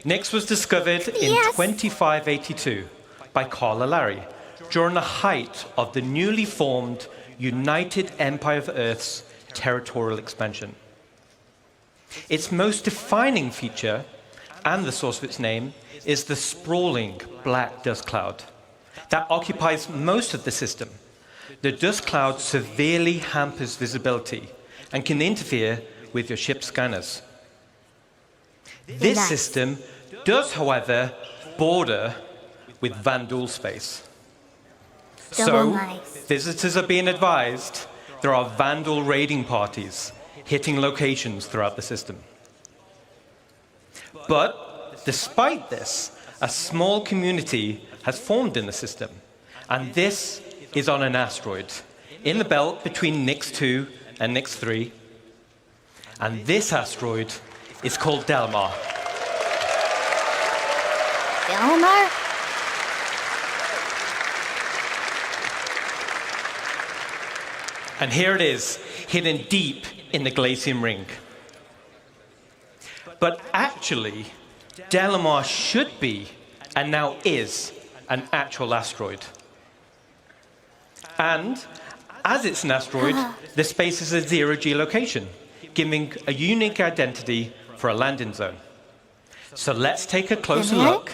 Nyx was discovered in 2582 by Carl Larry during the height of the newly formed United Empire of Earth's territorial expansion. Its most defining feature, and the source of its name, is the sprawling black dust cloud, that occupies most of the system. The dust cloud severely hampers visibility and can interfere with your ship's scanners. This system does, however, border with Vandal space. So, visitors are being advised there are Vandal raiding parties hitting locations throughout the system. But, despite this, a small community has formed in the system, and this is on an asteroid in the belt between Nix 2 and Nix 3. And this asteroid is called Delamar. Delamar? And here it is, hidden deep in the Glacium Ring. But actually, Delamar should be, and now is, an actual asteroid. And, as it's an asteroid, the space is a zero geolocation, giving a unique identity for a landing zone. So let's take a closer look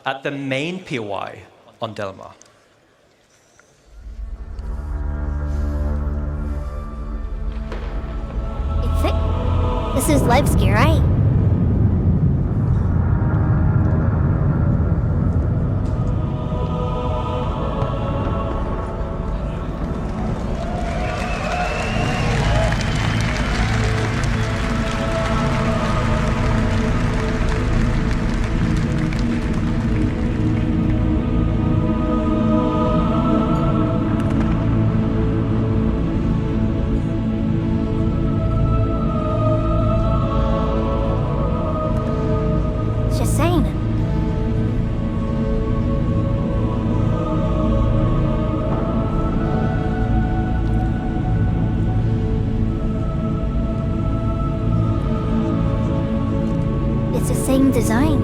at the main POI on Delamar. This is Levski, right? Design.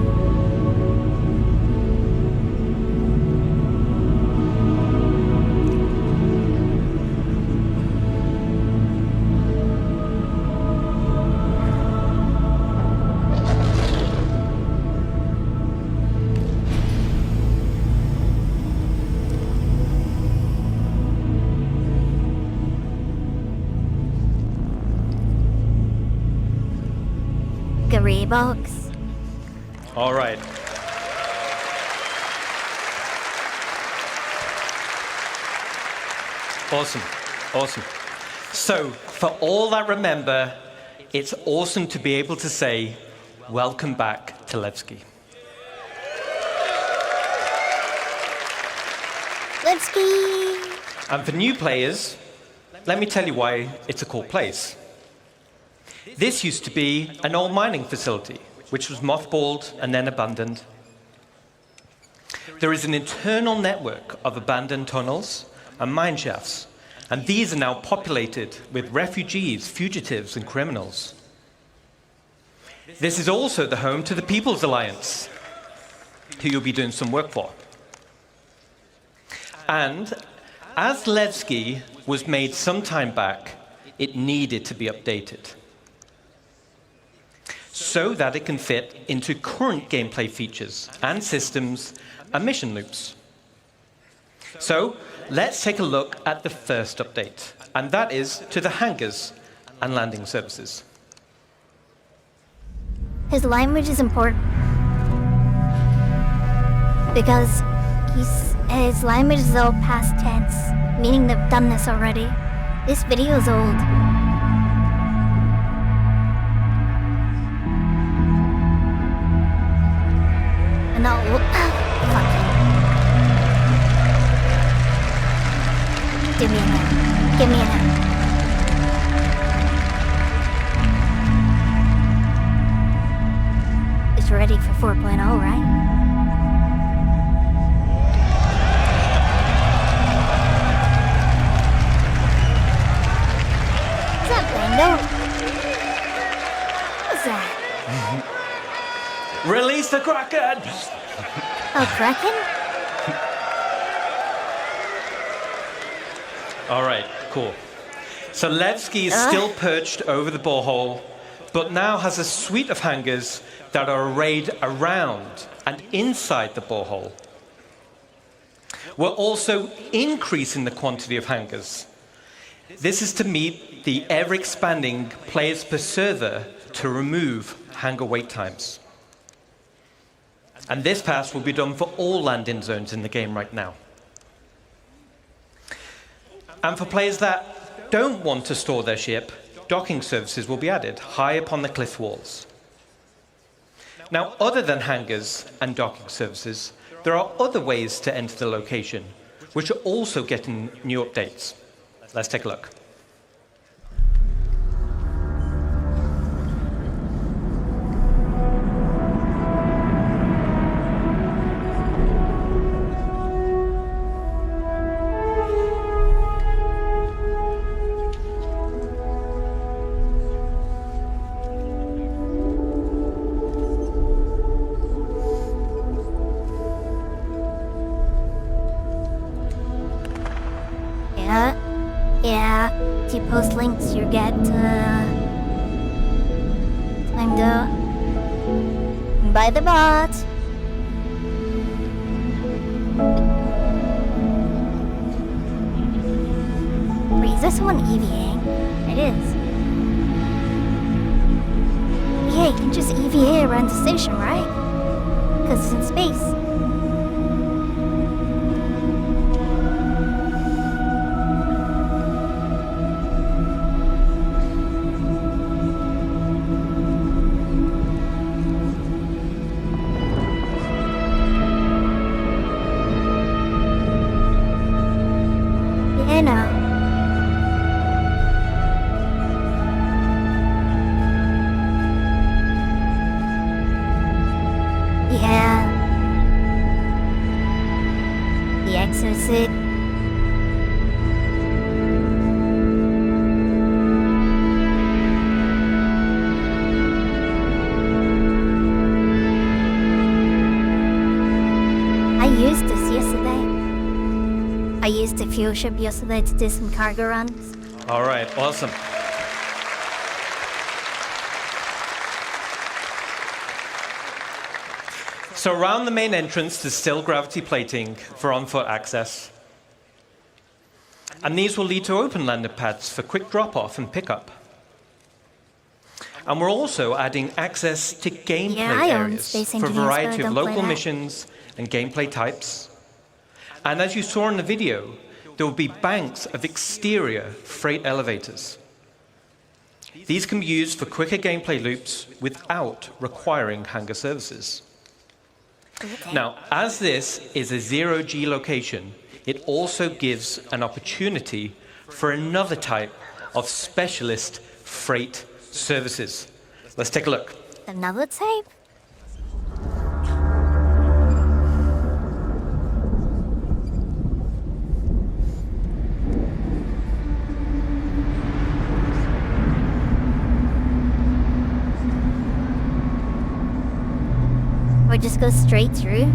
Box. All right. Awesome, awesome. So, for all that remember, it's awesome to be able to say, welcome back to Levski. Levski! And for new players, let me tell you why it's a cool place. This used to be an old mining facility, which was mothballed and then abandoned. There is an internal network of abandoned tunnels and mine shafts, and these are now populated with refugees, fugitives, and criminals. This is also the home to the People's Alliance, who you'll be doing some work for. And as Levski was made some time back, it needed to be updated so that it can fit into current gameplay features and systems and mission loops. So let's take a look at the first update, and that is to the hangars and landing services. His language is important because his language is all past tense, meaning they've done this already. This video is old. No, fucking. Give me a hand. Give me a hand. It's ready for 4.0, right? What's up, Bando? What's that? Release the Kraken! Oh, Kraken? All right, cool. So Levski is still perched over the borehole, but now has a suite of hangars that are arrayed around and inside the borehole. We're also increasing the quantity of hangars. This is to meet the ever-expanding players per server to remove hangar wait times. And this pass will be done for all landing zones in the game right now. And for players that don't want to store their ship, docking services will be added high up on the cliff walls. Now, other than hangars and docking services, there are other ways to enter the location, which are also getting new updates. Let's take a look. If you post links, you get time to buy the bot. Wait, is this one EVA? It is. Yeah, you can just EVA around the station, right? Because it's in space. Fuel ship yesterday to do some cargo runs. All right, awesome. So around the main entrance, there's still gravity plating for on-foot access. And these will lead to open landing pads for quick drop-off and pickup. And we're also adding access to gameplay areas for a variety of local missions and gameplay types. And as you saw in the video, there will be banks of exterior freight elevators. These can be used for quicker gameplay loops without requiring hangar services. Now, as this is a zero-G location, it also gives an opportunity for another type of specialist freight services. Let's take a look. Another type? Or just go straight through?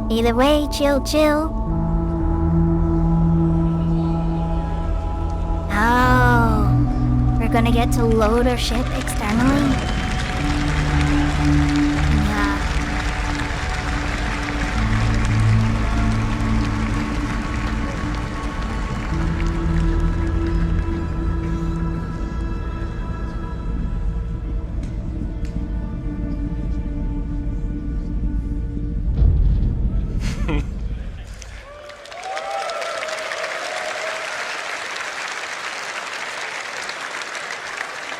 Either way, chill, chill. Oh, we're gonna get to load our ship externally? Yeah.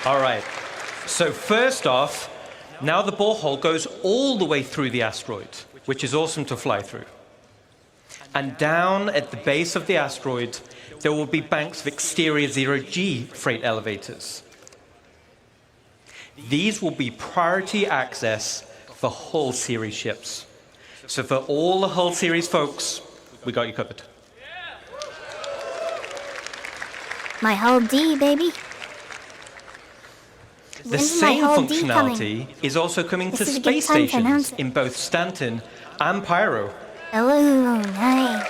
All right, so first off, now the borehole goes all the way through the asteroid, which is awesome to fly through. And down at the base of the asteroid, there will be banks of exterior zero-G freight elevators. These will be priority access for Hull Series ships. So for all the Hull Series folks, we got you covered. My whole D, baby. The same functionality is also coming to space stations in both Stanton and Pyro. Oh, nice.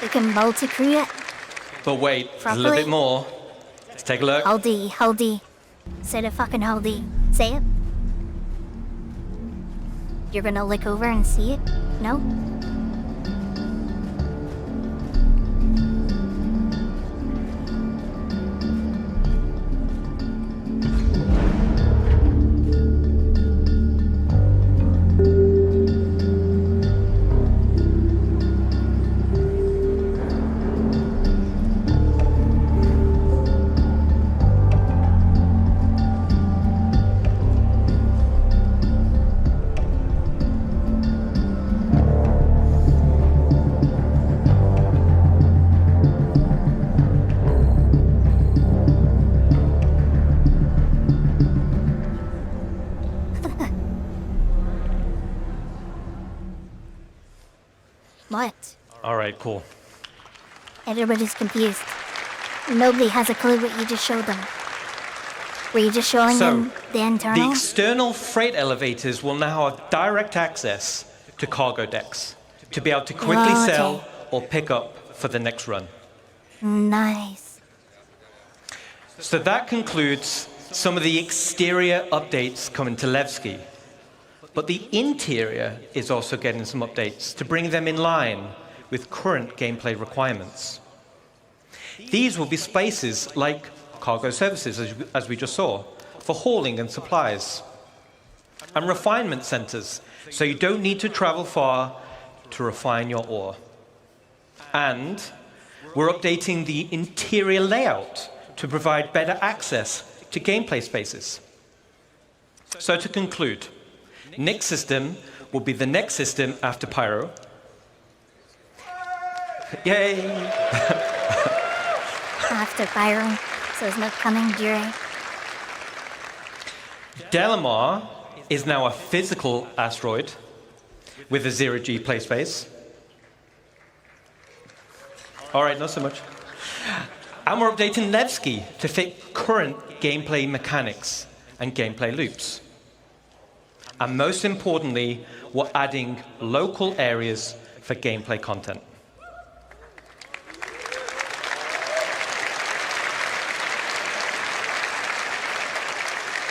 We can multi-create. But wait, there's a little bit more. Let's take a look. Hold D, hold D. Say the fucking hold D. Say it. You're gonna look over and see it? No? What? All right, cool. Everybody's confused. Nobody has a clue what you just showed them. Were you just showing them the internal? The external freight elevators will now have direct access to cargo decks to be able to quickly sell or pick up for the next run. Nice. So that concludes some of the exterior updates coming to Levski. But the interior is also getting some updates to bring them in line with current gameplay requirements. These will be spaces like cargo services, as we just saw, for hauling and supplies, and refinement centers, so you don't need to travel far to refine your ore. And we're updating the interior layout to provide better access to gameplay spaces. So to conclude, Nick's system will be the next system after Pyro. Yay! After Pyro, so it's not coming during. Delamar is now a physical asteroid with a 0G play space. All right, not so much. And we're updating Levski to fit current gameplay mechanics and gameplay loops. And most importantly, we're adding local areas for gameplay content.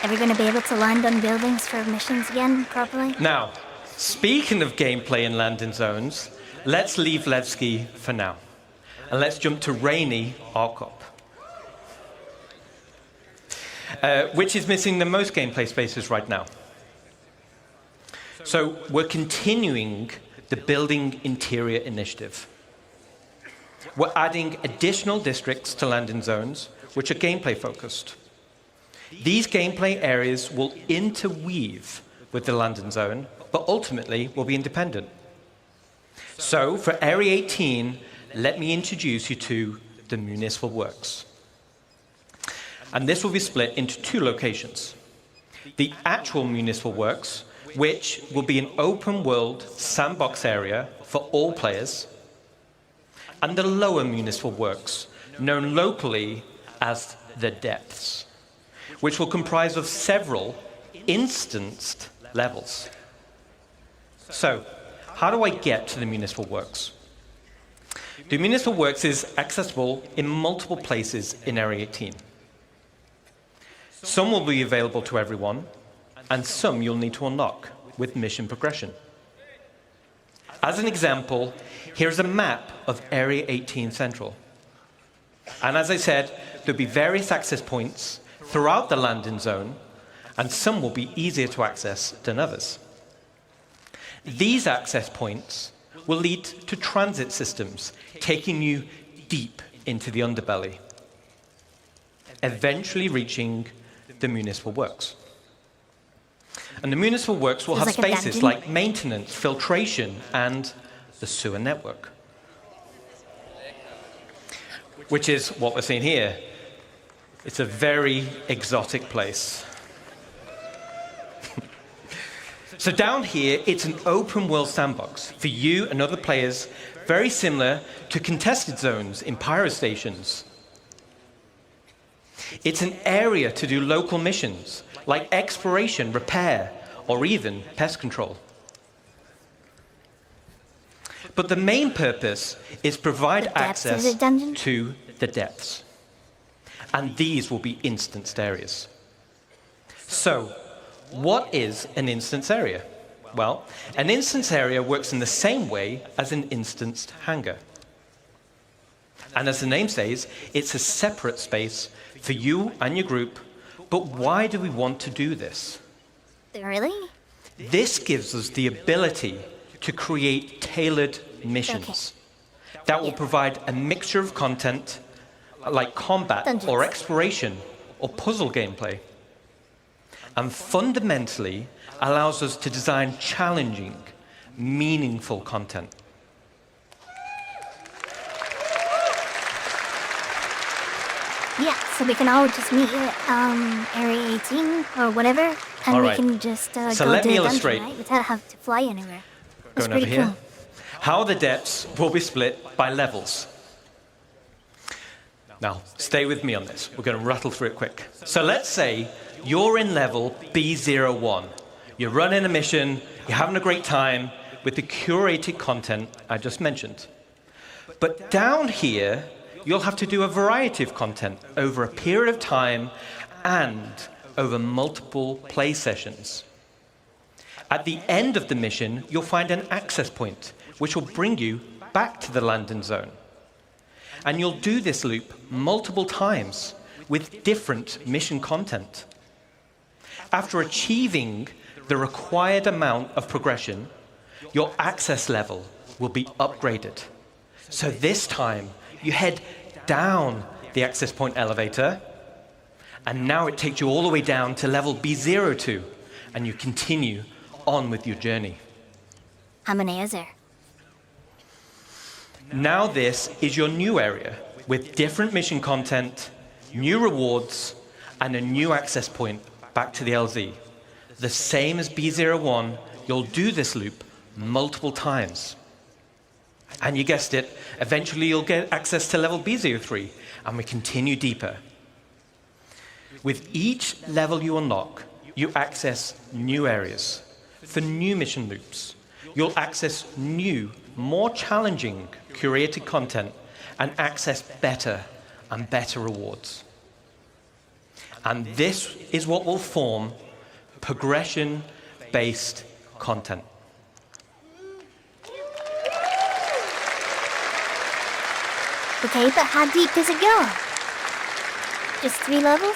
Are we going to be able to land on buildings for missions again properly? Now, speaking of gameplay in landing zones, let's leave Levski for now. And let's jump to Rainy Arcop, which is missing the most gameplay spaces right now. So we're continuing the Building Interior initiative. We're adding additional districts to landing zones, which are gameplay focused. These gameplay areas will interweave with the landing zone, but ultimately will be independent. So for Area 18, let me introduce you to the Municipal Works. And this will be split into two locations. The actual Municipal Works, which will be an open-world sandbox area for all players, and the lower Municipal Works, known locally as the Depths, which will comprise of several instanced levels. So, how do I get to the Municipal Works? The Municipal Works is accessible in multiple places in Area 18. Some will be available to everyone, and some you'll need to unlock with mission progression. As an example, here's a map of Area 18 Central. And as I said, there'll be various access points throughout the landing zone, and some will be easier to access than others. These access points will lead to transit systems, taking you deep into the underbelly, eventually reaching the Municipal Works. And the Municipal Works will have spaces like maintenance, filtration, and the sewer network, which is what we're seeing here. It's a very exotic place. So down here, it's an open world sandbox for you and other players, very similar to contested zones in Pyro stations. It's an area to do local missions, like exploration, repair, or even pest control. But the main purpose is provide access to the depths. And these will be instanced areas. So, what is an instance area? Well, an instance area works in the same way as an instanced hangar. And as the name says, it's a separate space for you and your group. But why do we want to do this? Really? This gives us the ability to create tailored missions that will provide a mixture of content like combat or exploration or puzzle gameplay, and fundamentally allows us to design challenging, meaningful content. Yeah, so we can all just meet at Area 18 or whatever, and we can just go so to let me the illustrate. dungeon, right? Without having to fly anywhere. That's Going over pretty here. cool. How the depths will be split by levels. Now, stay with me on this. We're going to rattle through it quick. So let's say you're in level B01. You're running a mission, you're having a great time with the curated content I just mentioned. But down here, you'll have to do a variety of content over a period of time and over multiple play sessions. At the end of the mission, you'll find an access point, which will bring you back to the landing zone. And you'll do this loop multiple times with different mission content. After achieving the required amount of progression, your access level will be upgraded. So this time, you head down the access point elevator, and now it takes you all the way down to level B02, and you continue on with your journey. How many is there? Now this is your new area with different mission content, new rewards, and a new access point back to the LZ. The same as B01, you'll do this loop multiple times. And you guessed it, eventually you'll get access to level B03, and we continue deeper. With each level you unlock, you access new areas for new mission loops. You'll access new, more challenging, curated content and access better and better rewards. And this is what will form progression-based content. Okay, but how deep does it go? Just 3 levels?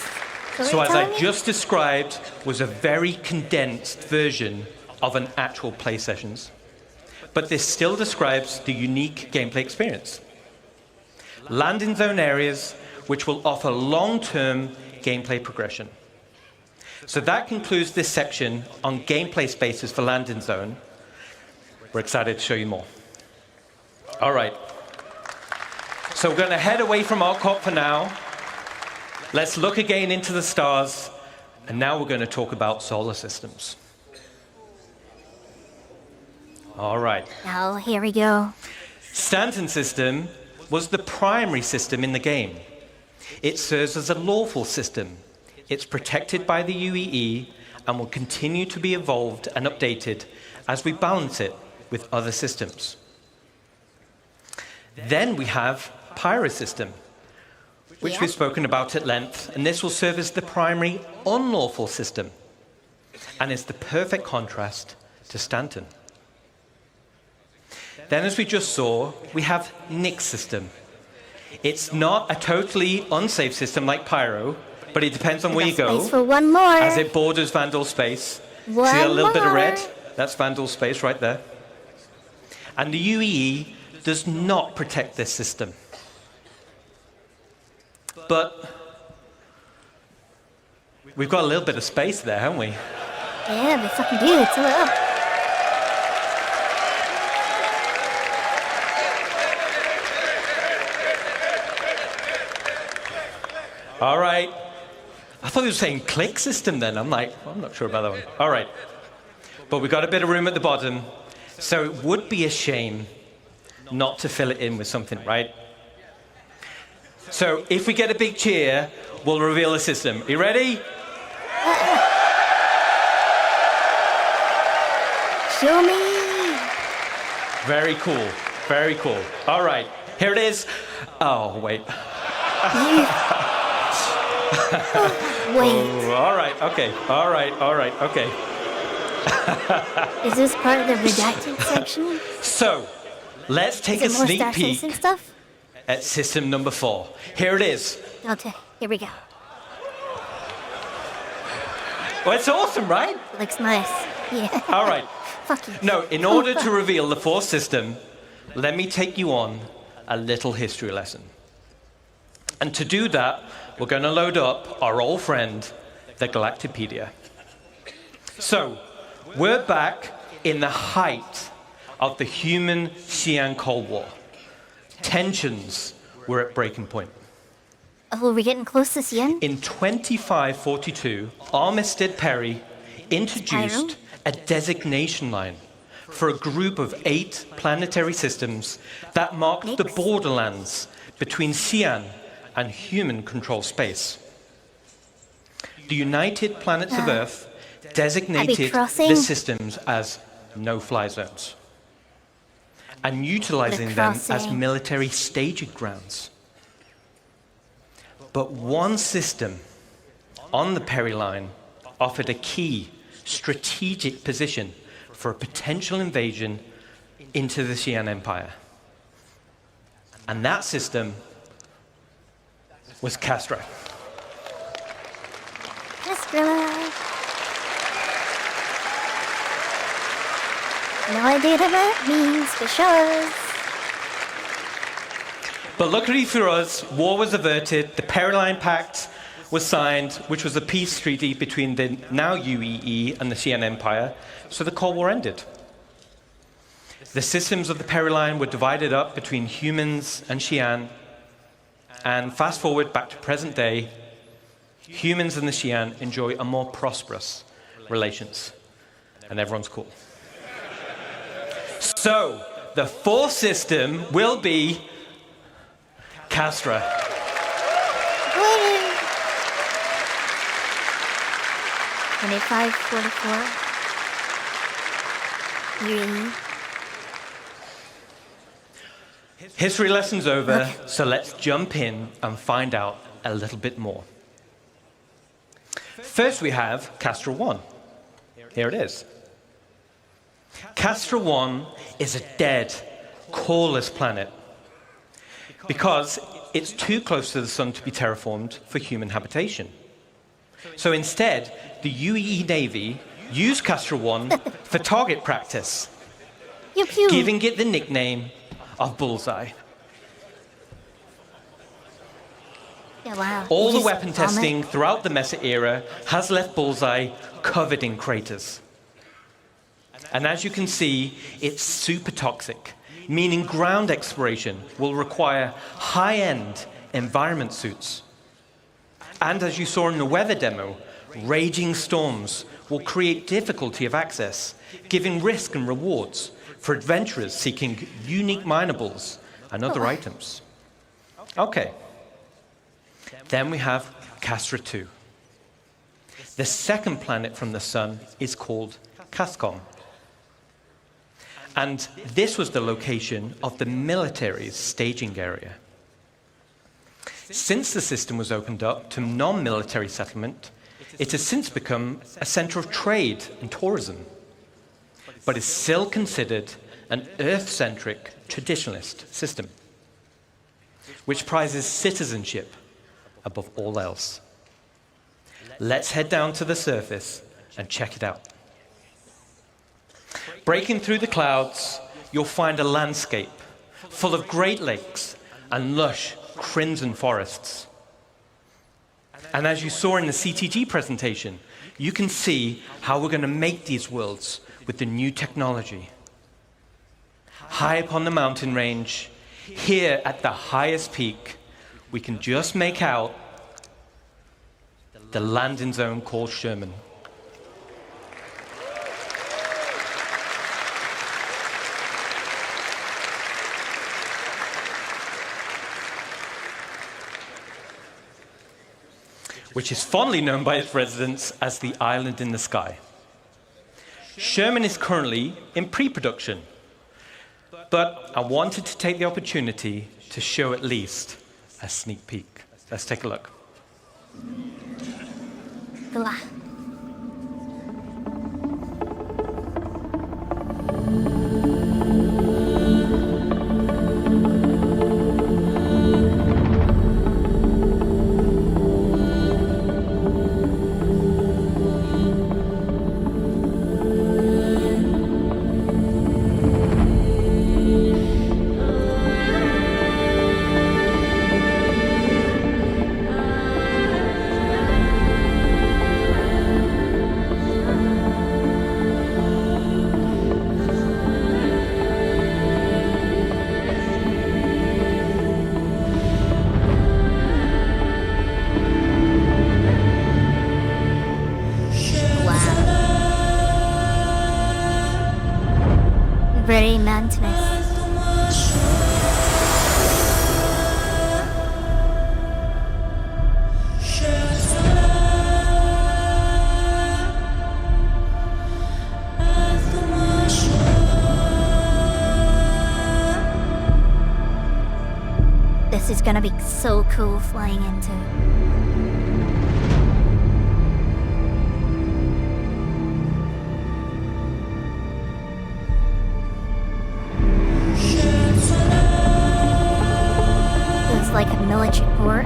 So as I just described, was a very condensed version of an actual play sessions. But this still describes the unique gameplay experience. Landing zone areas which will offer long-term gameplay progression. So that concludes this section on gameplay spaces for landing zone. We're excited to show you more. All right. So we're going to head away from ArcCop for now. Let's look again into the stars, and now we're going to talk about solar systems. All right. Oh, here we go. Stanton system was the primary system in the game. It serves as a lawful system. It's protected by the UEE and will continue to be evolved and updated as we balance it with other systems. Then we have Pyro system, which we've spoken about at length, and this will serve as the primary unlawful system and is the perfect contrast to Stanton. Then, as we just saw, we have Nick's system. It's not a totally unsafe system like Pyro, but it depends on where you go. Space for one more. As it borders Vandal space. See that little bit of red? That's Vandal space right there. And the UEE does not protect this system. But we've got a little bit of space there, haven't we? Yeah, we fucking do. It's a little. All right. I thought he was saying click system then. I'm like, I'm not sure about that one. All right. but we've got a bit of room at the bottom, so it would be a shame not to fill it in with something, right? So if we get a big cheer, we'll reveal the system. You ready? Show me. Very cool. Very cool. All right, here it is. Oh, wait. Wait. Oh, all right, okay. All right, okay. Is this part of the redacted section? So, let's take a Is it more sneak Star peek Citizen stuff? at system number 4. Here it is. Okay, here we go. Well, it's awesome, right? Looks nice. Yeah. All right. Fuck you. No, in order to reveal the 4th system, let me take you on a little history lesson. And to do that, we're going to load up our old friend, the Galactipedia. So, we're back in the height of the human-Xi'an Cold War. Tensions were at breaking point. Oh, we're getting close to Xi'an? In 2542, Armistead Parry introduced a designation line for a group of 8 planetary systems that marked the borderlands between Xi'an and human-controlled space. The United Planets of Earth designated the systems as no-fly zones and utilizing them as military staging grounds. But one system on the Parry line offered a key strategic position for a potential invasion into the Xi'an Empire. And that system was Castra. Castra. No idea what that means, but sure. But luckily for us, war was averted, the Parry Line Pact was signed, which was a peace treaty between the now UEE and the Xi'an Empire, so the Cold War ended. The systems of the Parry Line were divided up between humans and Xi'an, and fast forward back to present day, humans and the Xi'an enjoy a more prosperous relations, and everyone's cool. So, the 4th system will be Castra. 2544. UAE. History lesson's over, so let's jump in and find out a little bit more. First we have Castra 1. Here it is. Castra 1 is a dead, coreless planet because it's too close to the sun to be terraformed for human habitation. So instead, the UEE Navy used Castra 1 for target practice, giving it the nickname of Bullseye. Yeah, wow. All the weapon testing throughout the Mesa era has left Bullseye covered in craters. And as you can see, it's super toxic, meaning ground exploration will require high-end environment suits. And as you saw in the weather demo, raging storms will create difficulty of access, giving risk and rewards for adventurers seeking unique minables and other items. Okay. Then we have Castra 2. The second planet from the sun is called Cascom. And this was the location of the military's staging area. Since the system was opened up to non-military settlement, it has since become a center of trade and tourism, but is still considered an Earth-centric traditionalist system, which prizes citizenship above all else. Let's head down to the surface and check it out. Breaking through the clouds, you'll find a landscape full of Great Lakes and lush crimson forests. And as you saw in the CTG presentation, you can see how we're going to make these worlds with the new technology. High up on the mountain range, here at the highest peak, we can just make out the landing zone called Sherman. which is fondly known by its residents as the island in the sky. Sherman is currently in pre-production, but I wanted to take the opportunity to show at least a sneak peek. Let's take a look. Very mountainous. This is gonna be so cool flying into. Like a military port.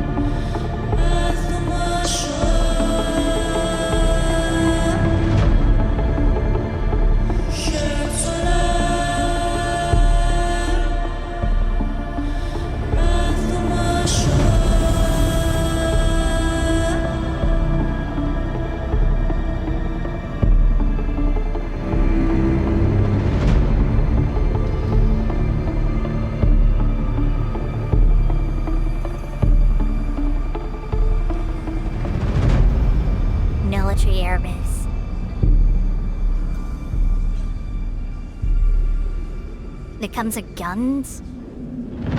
It comes with guns.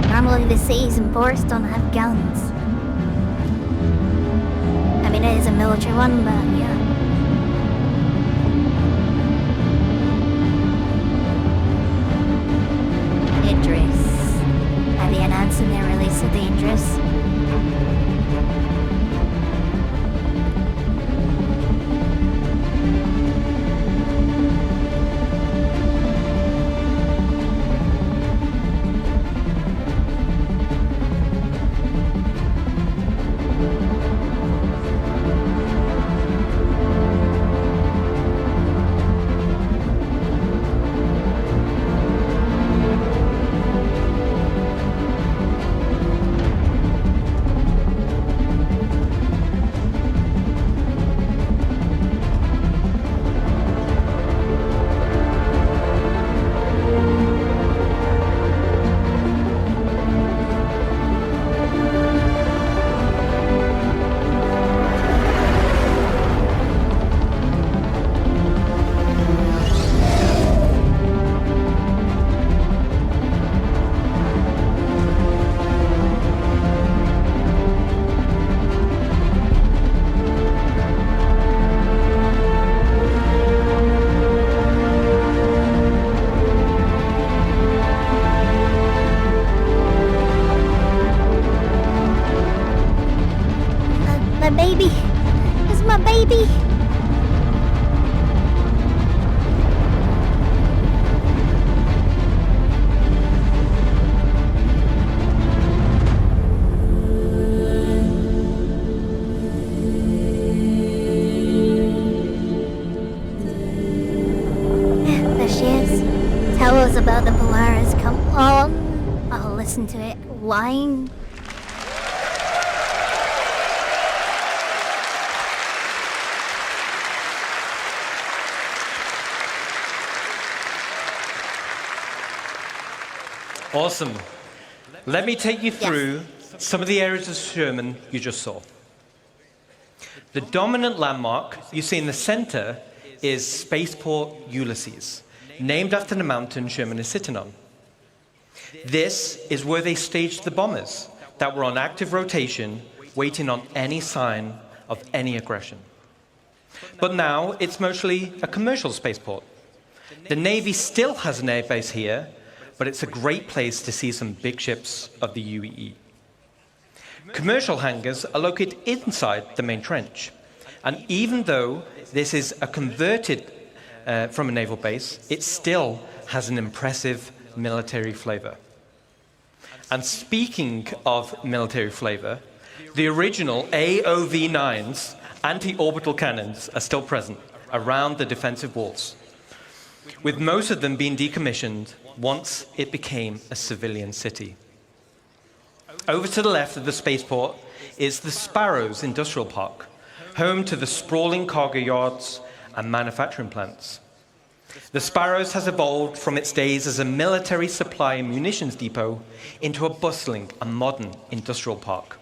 Normally the cities and ports don't have guns. I mean, it is a military one, but yeah. Idris. Have they announced in their release of the Idris? baby. It's my baby. There she is. Tell us about the Polaris. Come on. I'll listen to it whine. Awesome. Let me take you through some of the areas of Sherman you just saw. The dominant landmark you see in the center is Spaceport Ulysses, named after the mountain Sherman is sitting on. This is where they staged the bombers that were on active rotation, waiting on any sign of any aggression. But now it's mostly a commercial spaceport. The Navy still has an airbase here, but it's a great place to see some big ships of the UEE. Commercial hangars are located inside the main trench. And even though this is a converted from a naval base, it still has an impressive military flavor. And speaking of military flavor, the original AOV-9s, anti-orbital cannons, are still present around the defensive walls, with most of them being decommissioned once it became a civilian city. Over to the left of the spaceport is the Sparrows Industrial Park, home to the sprawling cargo yards and manufacturing plants. The Sparrows has evolved from its days as a military supply and munitions depot into a bustling and modern industrial park.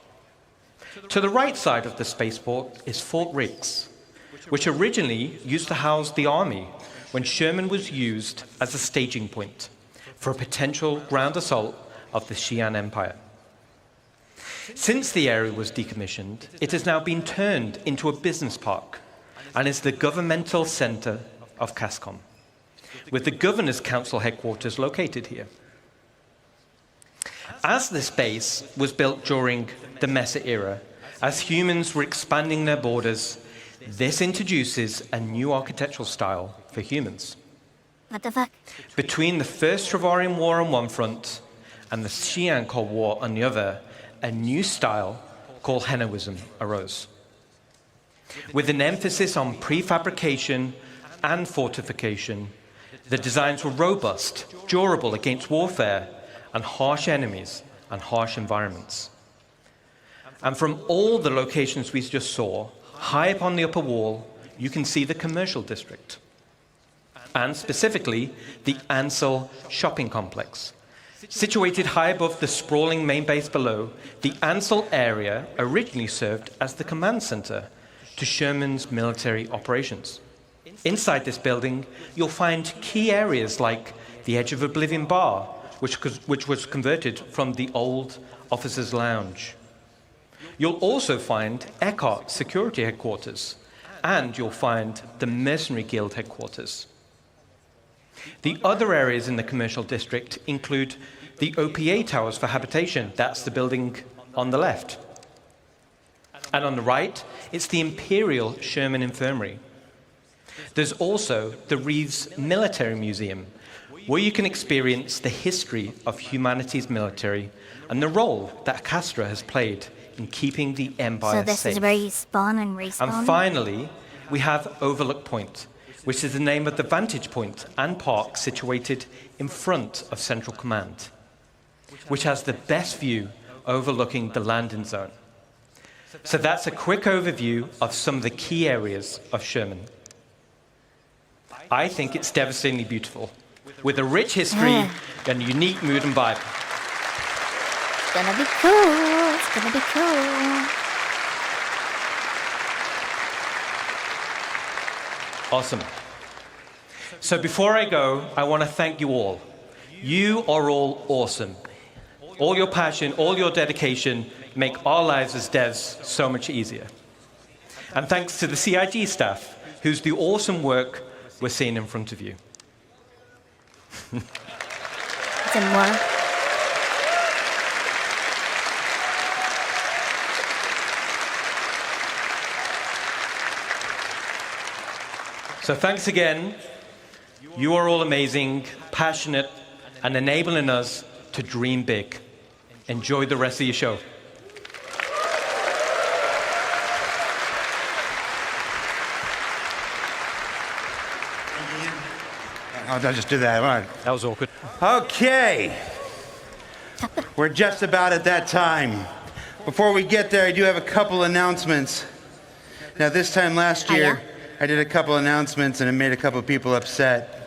To the right side of the spaceport is Fort Riggs, which originally used to house the Army when Sherman was used as a staging point for a potential ground assault of the Xi'an Empire. Since the area was decommissioned, it has now been turned into a business park and is the governmental center of CASCOM, with the Governor's Council headquarters located here. As this base was built during the Mesa era, as humans were expanding their borders, this introduces a new architectural style for humans. What the fuck? Between the First Travarian War on one front and the Xi'an Cold War on the other, a new style called Henoism arose, with an emphasis on prefabrication and fortification. The designs were robust, durable against warfare and harsh enemies and harsh environments. And from all the locations we just saw, high up on the upper wall, you can see the commercial district, and specifically the Ansel shopping complex. Situated high above the sprawling main base below, the Ansel area originally served as the command center to Sherman's military operations. Inside this building, you'll find key areas like the Edge of Oblivion Bar, which was converted from the old officers' lounge. You'll also find Eckhart Security Headquarters, and you'll find the Mercenary Guild Headquarters. The other areas in the commercial district include the OPA towers for habitation. That's the building on the left. And on the right, it's the Imperial Sherman Infirmary. There's also the Reeves Military Museum, where you can experience the history of humanity's military and the role that Castra has played in keeping the Empire safe. So this is where you spawn and respawn? And finally, we have Overlook Point, which is the name of the vantage point and park situated in front of Central Command, which has the best view overlooking the landing zone. So that's a quick overview of some of the key areas of Sherman. I think it's devastatingly beautiful, with a rich history and a unique mood and vibe. It's gonna be cool. It's gonna be cool. Awesome. So before I go, I want to thank you all. You are all awesome. All your passion, all your dedication make our lives as devs so much easier. And thanks to the CIG staff, who's the awesome work we're seeing in front of you. So thanks again. You are all amazing, passionate, and enabling us to dream big. Enjoy the rest of your show. I'll just do that. All right. That was awkward. Okay. We're just about at that time. Before we get there, I do have a couple announcements. Now, this time last year, I did a couple announcements and it made a couple people upset.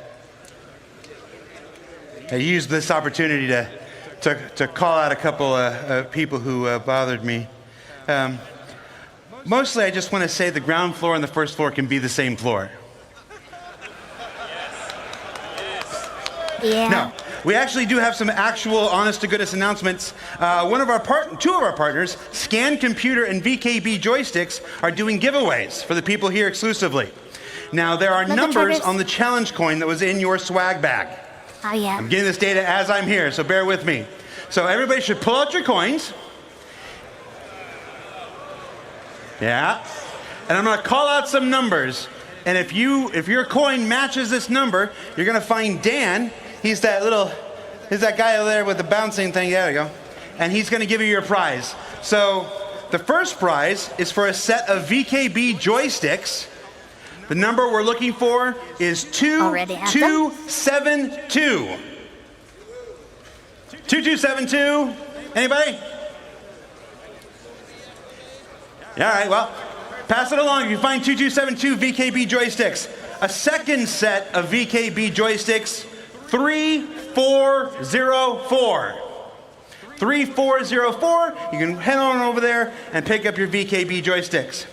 I used this opportunity to call out a couple of people who bothered me. Mostly, I just want to say the ground floor and the first floor can be the same floor. Yeah. No, we actually do have some actual honest-to-goodness announcements. Two of our partners, Scan Computer and VKB Joysticks, are doing giveaways for the people here exclusively. Now, there are numbers on the challenge coin that was in your swag bag. Oh, yeah. I'm getting this data as I'm here, so bear with me. So everybody should pull out your coins. Yeah. And I'm going to call out some numbers. And if your coin matches this number, you're going to find Dan. He's that guy over there with the bouncing thing. There we go. And he's going to give you your prize. So the first prize is for a set of VKB joysticks. The number we're looking for is 2272. 2272. Anybody? All right, well, pass it along if you find 2272 VKB joysticks. A second set of VKB joysticks, 3404. 3404, you can head on over there and pick up your VKB joysticks.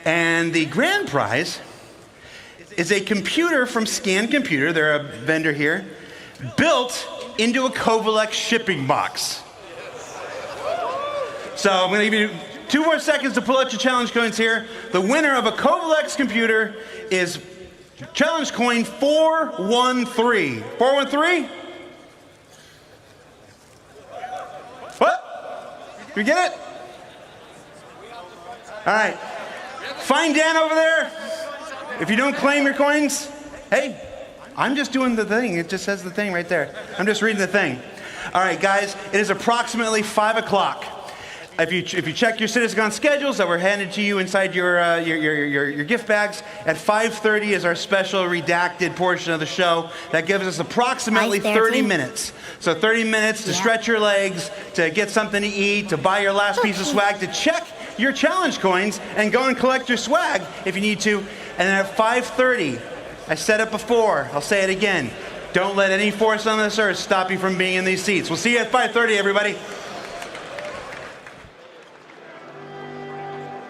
And the grand prize is a computer from Scan Computer, they're a vendor here, built into a Kovalex shipping box. So I'm going to give you 2 more seconds to pull out your challenge coins here. The winner of a Kovalex computer is challenge coin 413. 413? What? You get it? All right. Find Dan over there. If you don't claim your coins, hey, I'm just doing the thing. It just says the thing right there. I'm just reading the thing. All right, guys, it is approximately 5 o'clock. If you check your CitizenCon schedules that were handed to you inside your gift bags, at 5:30 is our special redacted portion of the show. That gives us approximately 30 minutes. So 30 minutes to stretch your legs, to get something to eat, to buy your last piece of swag, to check your challenge coins, and go and collect your swag if you need to. And then at 5:30, I said it before, I'll say it again, don't let any force on this earth stop you from being in these seats. We'll see you at 5:30, everybody.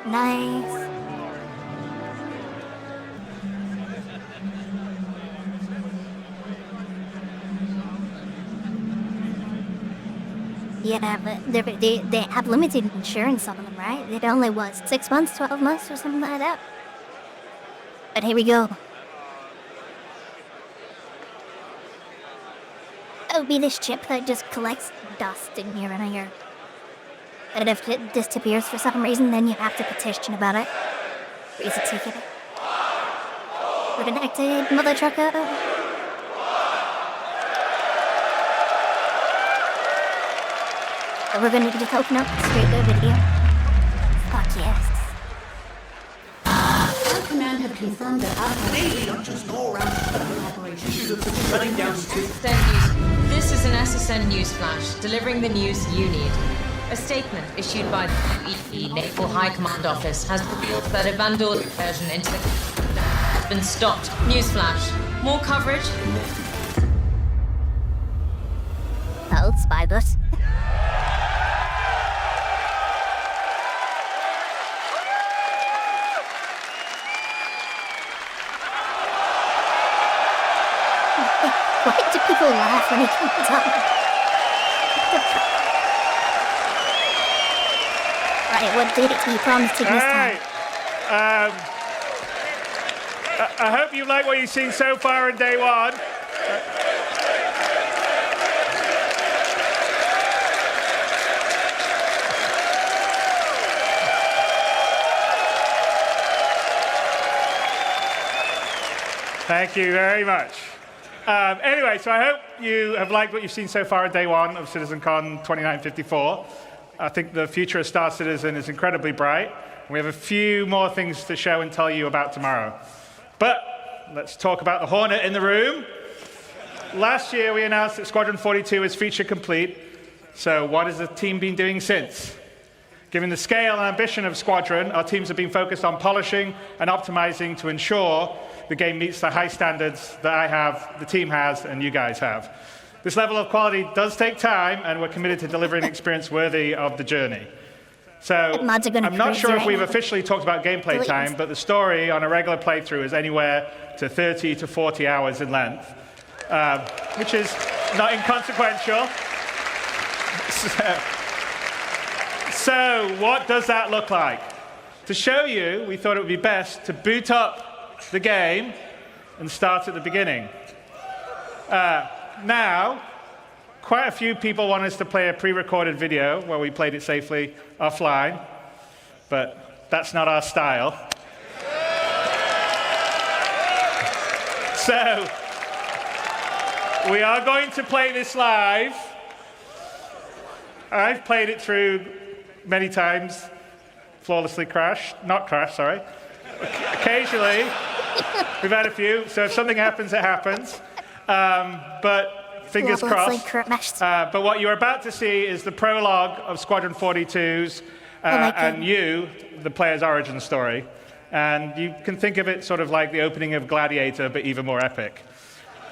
Nice. Yeah, but they have limited insurance on them, right? It only was 6 months, 12 months, or something like that. But here we go. It would be this chip that just collects dust in here and here. But if it disappears for some reason, then you have to petition about it. Raise a ticket. We're connected, mother trucker. So we're gonna just open up straight the video. Fuck yes. Our command have confirmed that our Navy don't just go around operations. Running down to This is an SSN news flash, delivering the news you need. A statement issued by the VOIP Naval High Command Office has revealed that a Vandal incursion into the has been stopped. Newsflash. More coverage. Oh, spy bus. Why do people laugh when he comes up? Right, what did he promise to this time? I hope you like what you've seen so far in day one. Thank you very much. Anyway, so I hope you have liked what you've seen so far in day one of CitizenCon 2954. I think the future of Star Citizen is incredibly bright. We have a few more things to show and tell you about tomorrow. But let's talk about the Hornet in the room. Last year, we announced that Squadron 42 is feature complete. So what has the team been doing since? Given the scale and ambition of Squadron, our teams have been focused on polishing and optimizing to ensure the game meets the high standards that I have, the team has, and you guys have. This level of quality does take time, and we're committed to delivering an experience worthy of the journey. So I'm not sure if we've officially talked about gameplay time, but the story on a regular playthrough is anywhere to 30 to 40 hours in length, which is not inconsequential. So what does that look like? To show you, we thought it would be best to boot up the game and start at the beginning. Now, quite a few people want us to play a pre-recorded video where we played it safely offline, but that's not our style. So, we are going to play this live. I've played it through many times, flawlessly sorry. Occasionally, we've had a few, so if something happens, it happens. But fingers crossed. But what you're about to see is the prologue of Squadron 42's and you, the player's origin story. And you can think of it sort of like the opening of Gladiator, but even more epic.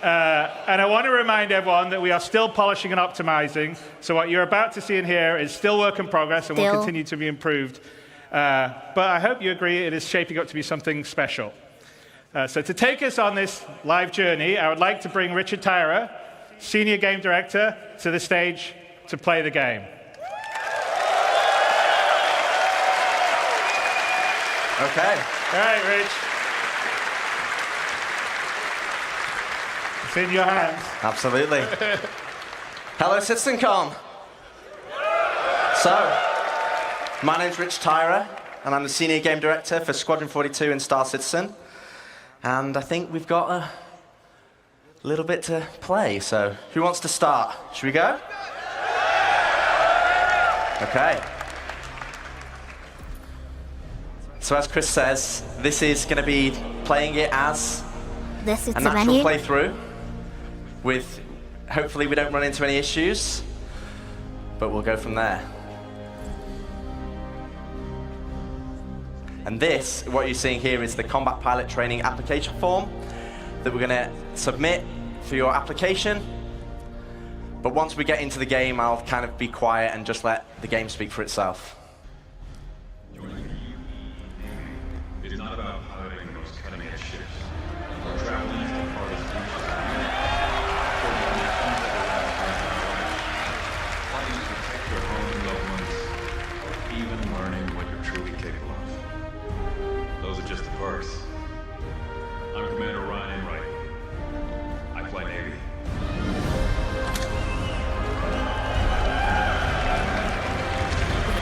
And I want to remind everyone that we are still polishing and optimizing. So what you're about to see in here is still work in progress and will continue to be improved. But I hope you agree it is shaping up to be something special. So to take us on this live journey, I would like to bring Richard Tyra, Senior Game Director, to the stage to play the game. Okay. All right, Rich. It's in your hands. Absolutely. Hello, CitizenCon. So, my name's Rich Tyra, and I'm the Senior Game Director for Squadron 42 in Star Citizen. And I think we've got a little bit to play, so who wants to start? Should we go? Okay. So as Chris says, this is going to be playing it as a natural playthrough with, hopefully we don't run into any issues, but we'll go from there. And this, what you're seeing here, is the Combat Pilot Training application form that we're going to submit for your application. But once we get into the game, I'll kind of be quiet and just let the game speak for itself. It is not about piloting the most cutting-edge ships, or traveling to the farthest reaches, or wanting to protect your home and loved ones, or even learning what you're truly capable of. Those are just the perks. I'm Commander Ryan Enright. I fly Navy.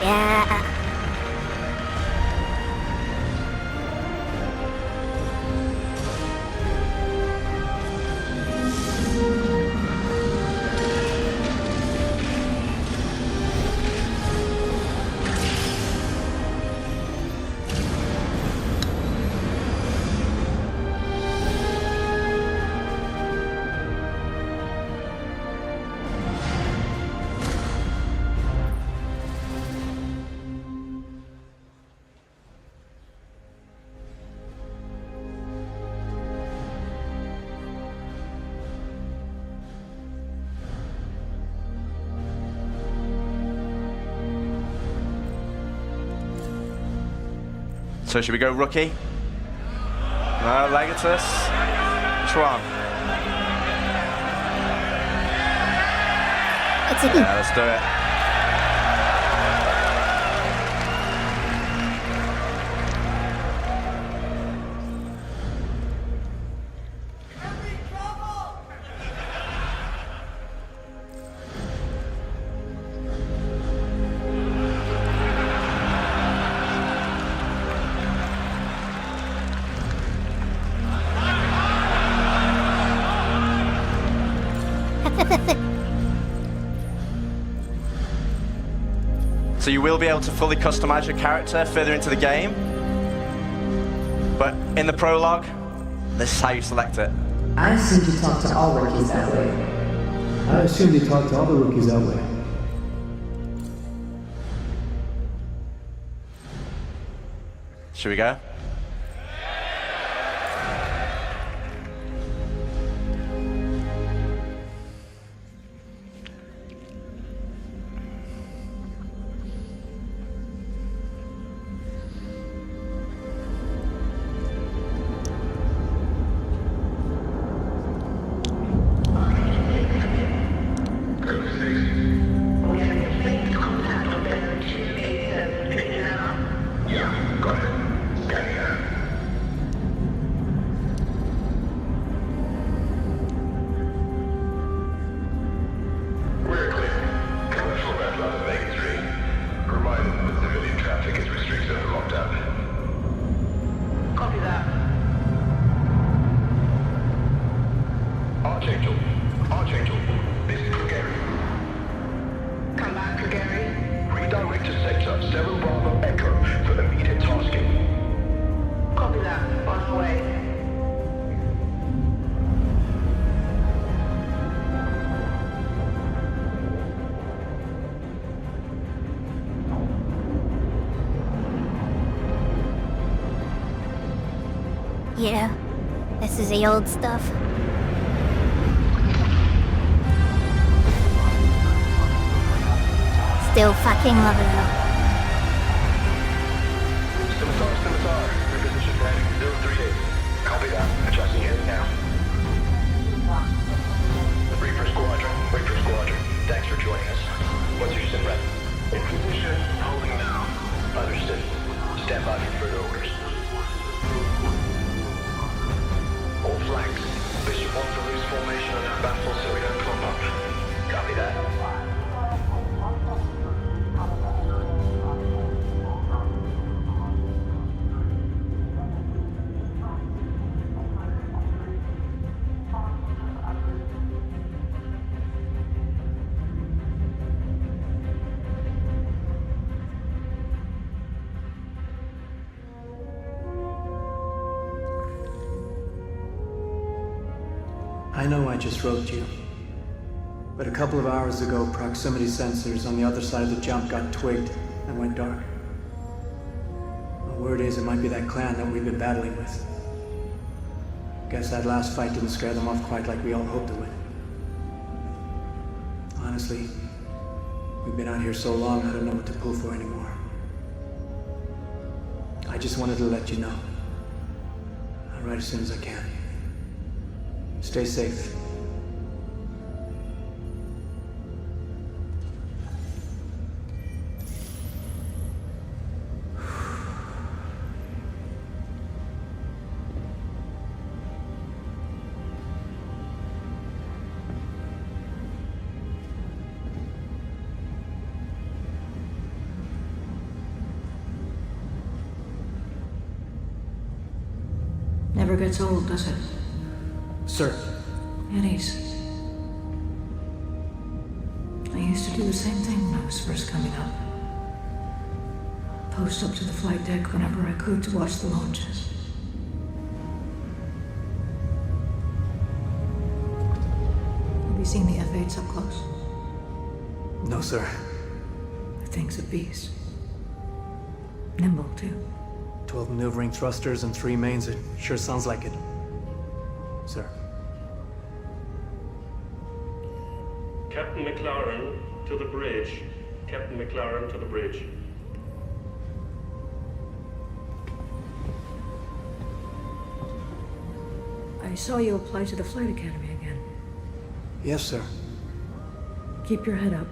Yeah. So should we go rookie? No, Legatus? Which one? Yeah, let's do it. So you will be able to fully customize your character further into the game. But in the prologue, this is how you select it. I assume you talk to all rookies that way. I assume you talk to all the rookies that way. Should we go? Yeah, this is the old stuff. Still fucking love it though. Scimitar, reposition heading 038. Copy that. Adjusting heading now. Reaper Squadron. Thanks for joining us. What's your sit rep? In position, holding now. Understood. Stand by for further orders. All flanks. Bishop wants to lose formation on that baffle so we don't clump up. Copy that. I know I just wrote you, but a couple of hours ago, proximity sensors on the other side of the jump got twigged and went dark. The word is it might be that clan that we've been battling with. Guess that last fight didn't scare them off quite like we all hoped it would. Honestly, we've been out here so long, I don't know what to pull for anymore. I just wanted to let you know. I'll write as soon as I can. Stay safe. Never gets old, does it? Sir. Eddies. I used to do the same thing when I was first coming up. Post up to the flight deck whenever I could to watch the launches. Have you seen the F8s up close? No, sir. The thing's a beast. Nimble, too. 12 maneuvering thrusters and 3 mains. It sure sounds like it. Sir. Captain McLaren to the bridge. Captain McLaren to the bridge. I saw you apply to the Flight Academy again. Yes, sir. Keep your head up.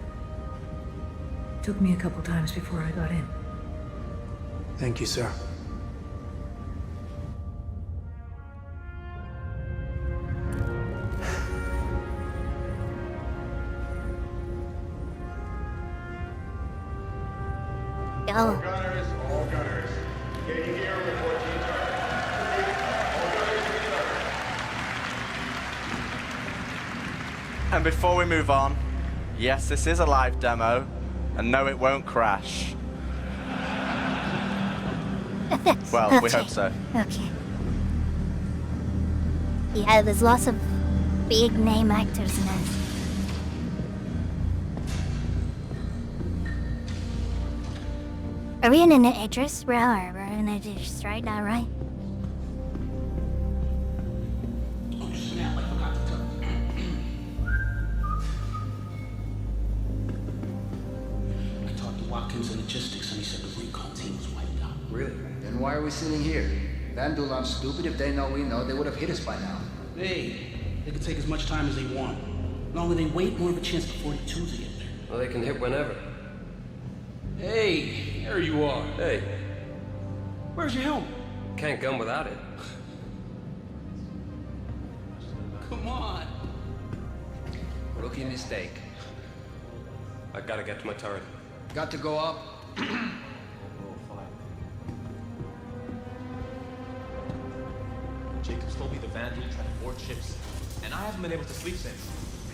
Took me a couple times before I got in. Thank you, sir. All gunners. Getting gear, report to your turret. All gunners return. And before we move on, yes, this is a live demo, and no, it won't crash. Well, okay. We hope so. Okay. Yeah, there's lots of big name actors in it. Are we in an Idris? We're in an Idris right now, right? Oh snap, I forgot to tell. I talked to Watkins in logistics and he said the recon team was wiped out. Really? Then why are we sitting here? Vandal aren't stupid. If they know we know, they would have hit us by now. Hey, they can take as much time as they want. The longer they wait, more of a chance for 42s to get there. Well, they can hit whenever. Hey, there you are. Hey. Where's your helmet? Can't gun without it. Come on. Rookie mistake. I gotta get to my turret. Got to go up. Jacob's told me the Vandal tried to board ships, and I haven't been able to sleep since. I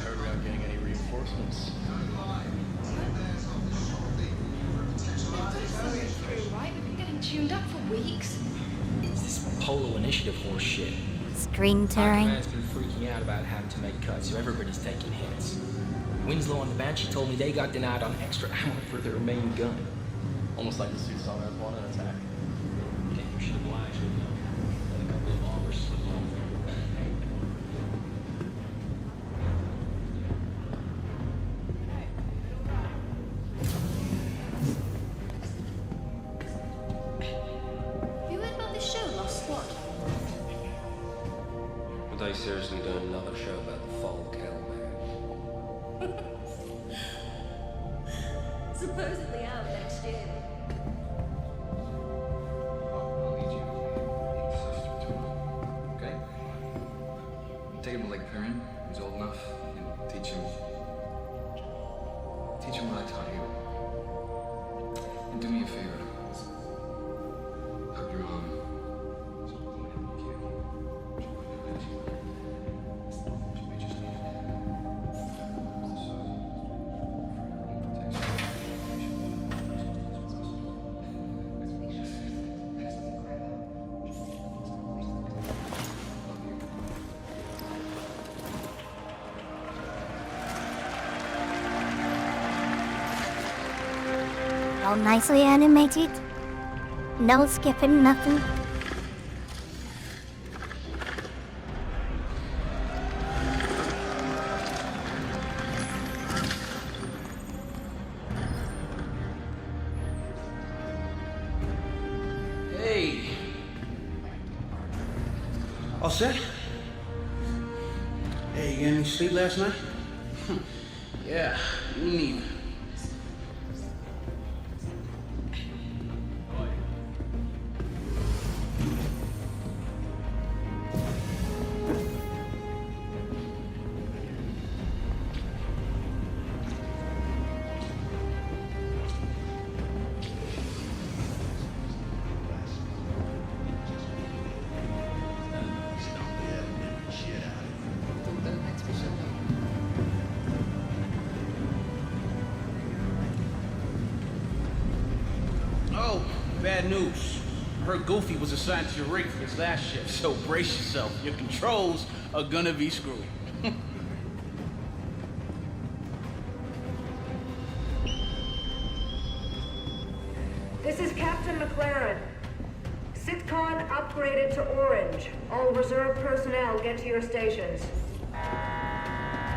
heard we aren't getting any reinforcements. Right? We've been getting tuned up for weeks. It's this Polo Initiative horse shit. screen My tearing. command's been freaking out about having to make cuts, so everybody's taking hits. Winslow and the Banshee told me they got denied on extra ammo for their main gun. Almost like the suits on Earth 1 and attack. Yeah, you should oblige with them. Let a couple of hours slip off. You heard about this show, Lost Squad? Are they seriously doing another show about the fall of Cattleman? Supposedly out next year. Okay? Take him to Lake Perrin. He's old enough. You know, teach him what I taught you. And do me a favor. Help your mom. All nicely animated. No skipping, nothing. Hey. All set? Hey, you get any sleep last night? Yeah, me neither. Oh, bad news. I heard Goofy was assigned to your rig for his last shift, so brace yourself. Your controls are gonna be screwed. This is Captain McLaren. SitCon upgraded to orange. All reserve personnel get to your stations.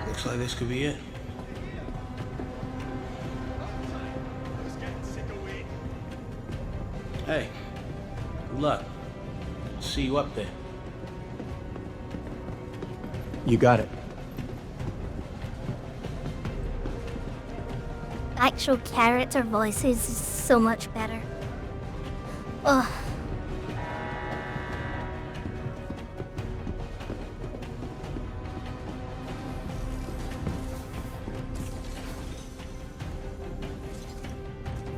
Looks like this could be it. Hey, good luck. See you up there. You got it. Actual character voices is so much better. Ugh.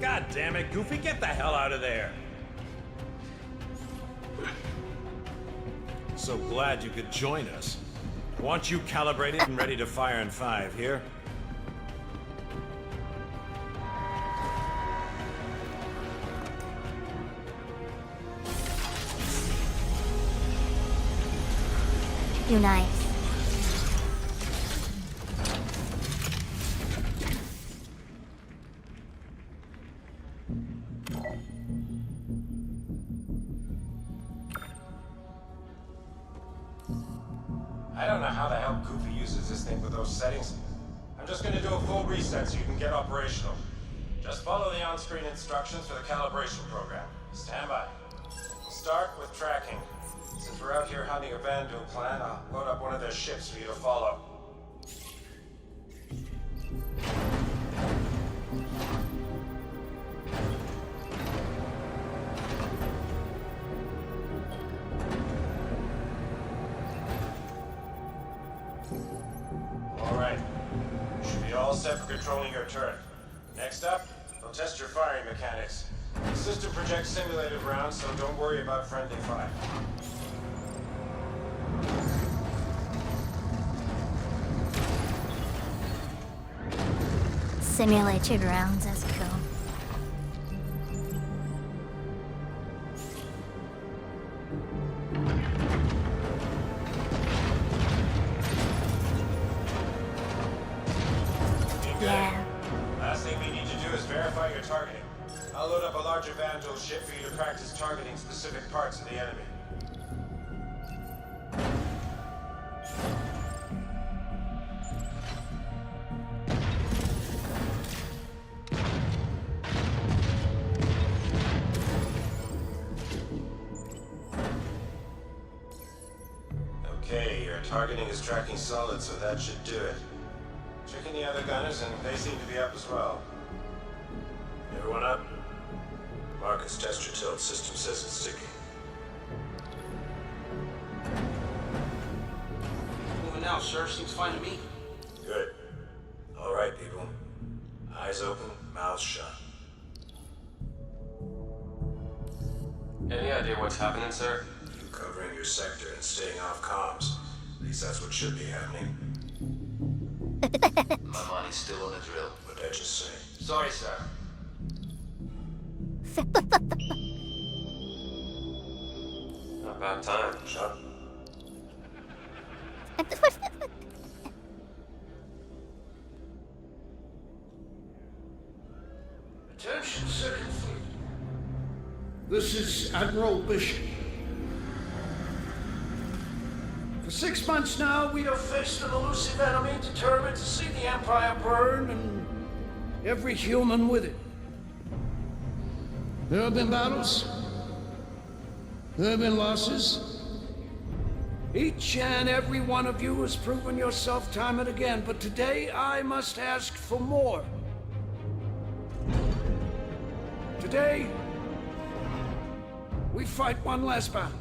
God damn it, Goofy, get the hell out of there! So glad you could join us. Want you calibrated and ready to fire in 5, here? You nice. I don't know how the hell Goofy uses this thing with those settings. I'm just gonna do a full reset so you can get operational. Just follow the on-screen instructions for the calibration program. Stand by. We'll start with tracking. Since we're out here hunting a Vandal clan, I'll load up one of their ships for you to follow. Alright. You should be all set for controlling your turret. Next up, they'll test your firing mechanics. The system projects simulated rounds, so don't worry about friendly fire. Simulated rounds, that's cool. ship for you to practice targeting specific parts of the enemy. Okay, your targeting is tracking solid, so that should do it. Checking the other gunners, and they seem to be up as well. Everyone up? Marcus, test your tilt. System says it's sticky. Moving now, sir. Seems fine to me. Good. All right, people. Eyes open, mouths shut. Any idea what's happening, sir? You covering your sector and staying off comms. At least that's what should be happening. My money's still on the drill. What'd I just say? Sorry, sir. About time. Shut. Attention, Second Fleet. This is Admiral Bishop. For 6 months now, we have faced an elusive enemy determined to see the Empire burn and every human with it. There have been battles. There have been losses. Each and every one of you has proven yourself time and again, but today I must ask for more. Today, we fight one last battle.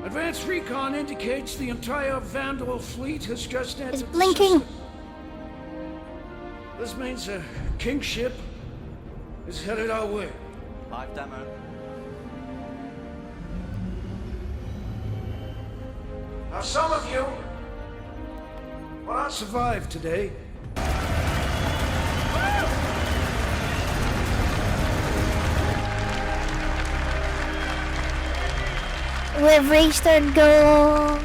Advanced recon indicates the entire Vandal fleet has just entered. It's blinking. This means a kingship is headed our way. Live demo. Now, some of you will not survive today. We've reached our goal.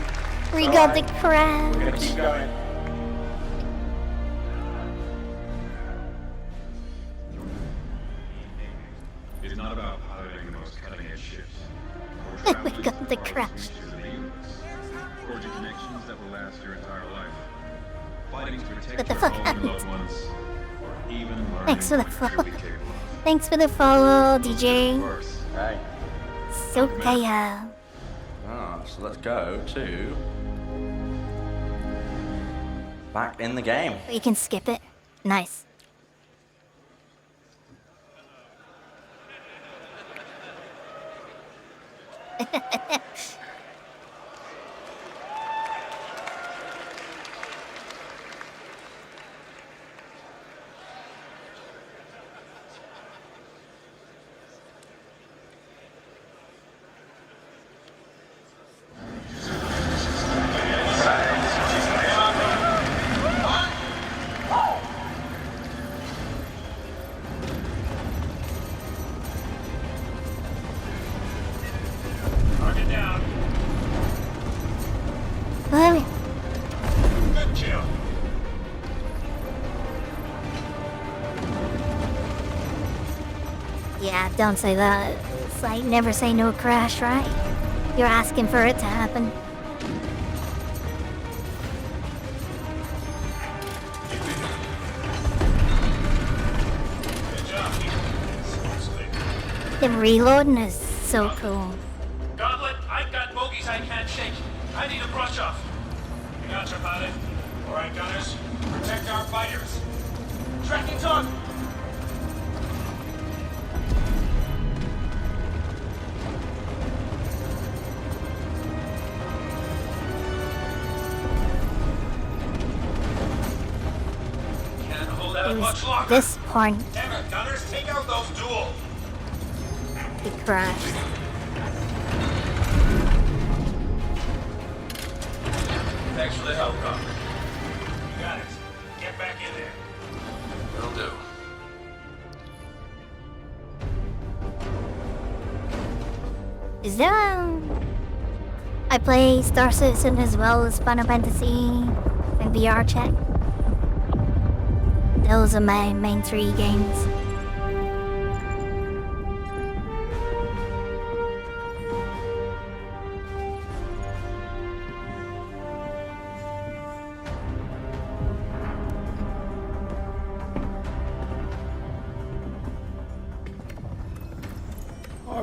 We got the crash. We're gonna keep going. It's not about piloting the most cutting-edge ships. We got the crash. Forging connections that will last your entire life. Fighting to protect What the your fuck own happened? loved ones. Or even learning Thanks for the what you're follow. truly capable of. Thanks for the follow, DJ. Right. So kaya. So let's go to back in the game. You can skip it. Nice. Target down. Well, Good kill. yeah, don't say that. It's like never say no crash, right? You're asking for it to happen. Good job. Seriously. The reloading is so cool. Gauntlet, I've got bogeys I can't shake. I need a brush off. You got your pilot. All right, gunners. Protect our fighters. Tracking's on. Can't hold out It much was longer. this point Damn it, gunners, take out those duel. he crashed. Thanks for the help, Copper. You got it. Get back in there. Will do. Is there I play Star Citizen as well as Final Fantasy and VR chat. Those are my main 3 games.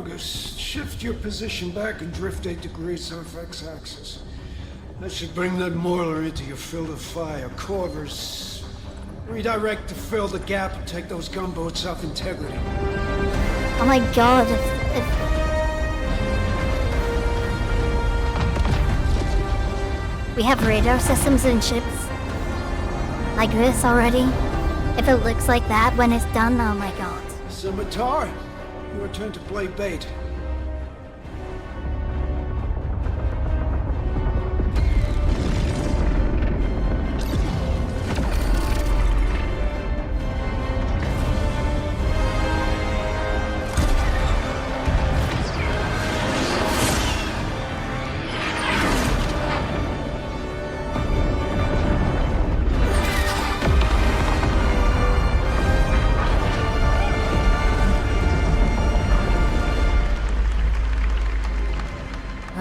August. Shift your position back and drift 8 degrees off x-axis. That should bring that Moiler into your field of fire. Corvers, redirect to fill the gap and take those gunboats off integrity. Oh my god, we have radar systems in ships like this already. If it looks like that when it's done, oh my god. Scimitar, your turn to play bait.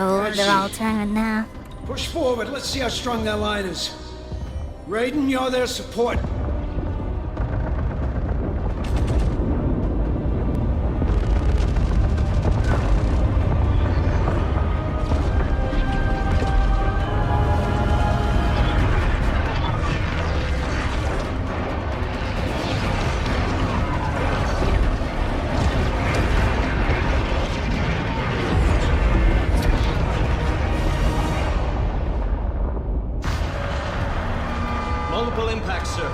Oh, they're all turning now. Push forward, let's see how strong that line is. Raiden, you're their support. Multiple impacts, sir.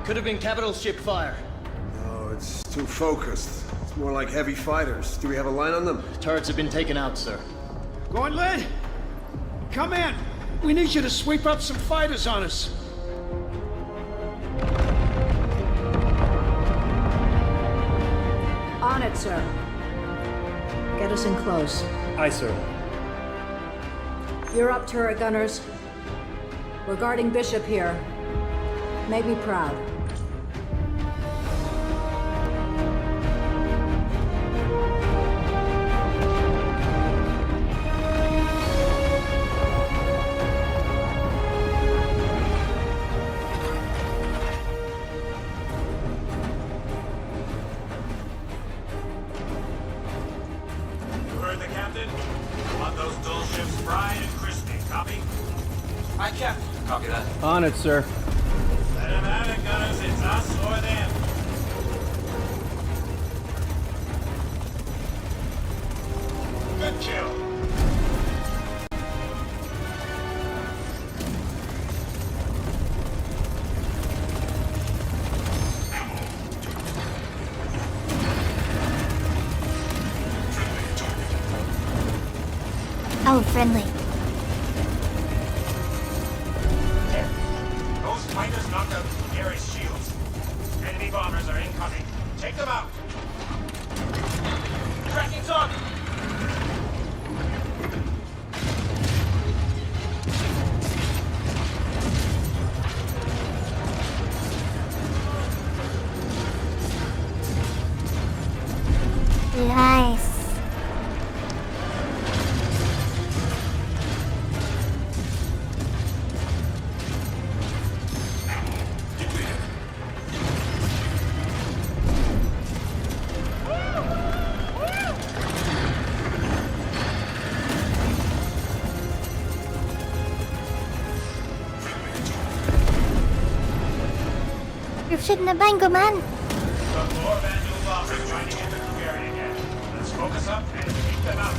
Could have been capital ship fire. No, it's too focused. It's more like heavy fighters. Do we have a line on them? Turrets have been taken out, sir. Gauntlet, come in. We need you to sweep up some fighters on us. On it, sir. Get us in close. Aye, sir. You're up, turret gunners. We're guarding Bishop here. Make me proud. You heard the captain? Want those dual ships fried and crispy. Copy? Aye, Captain. Copy that. On it, sir. Let them have it, gunners. It's us or them. Good kill. Oh, friendly. Those fighters knocked out Gary's shields. Enemy bombers are incoming. Take them out. Tracking target. Nice. You're shooting the bango, man. The more Vandal bombers trying to enter the Gary again. Let's focus up and keep them out.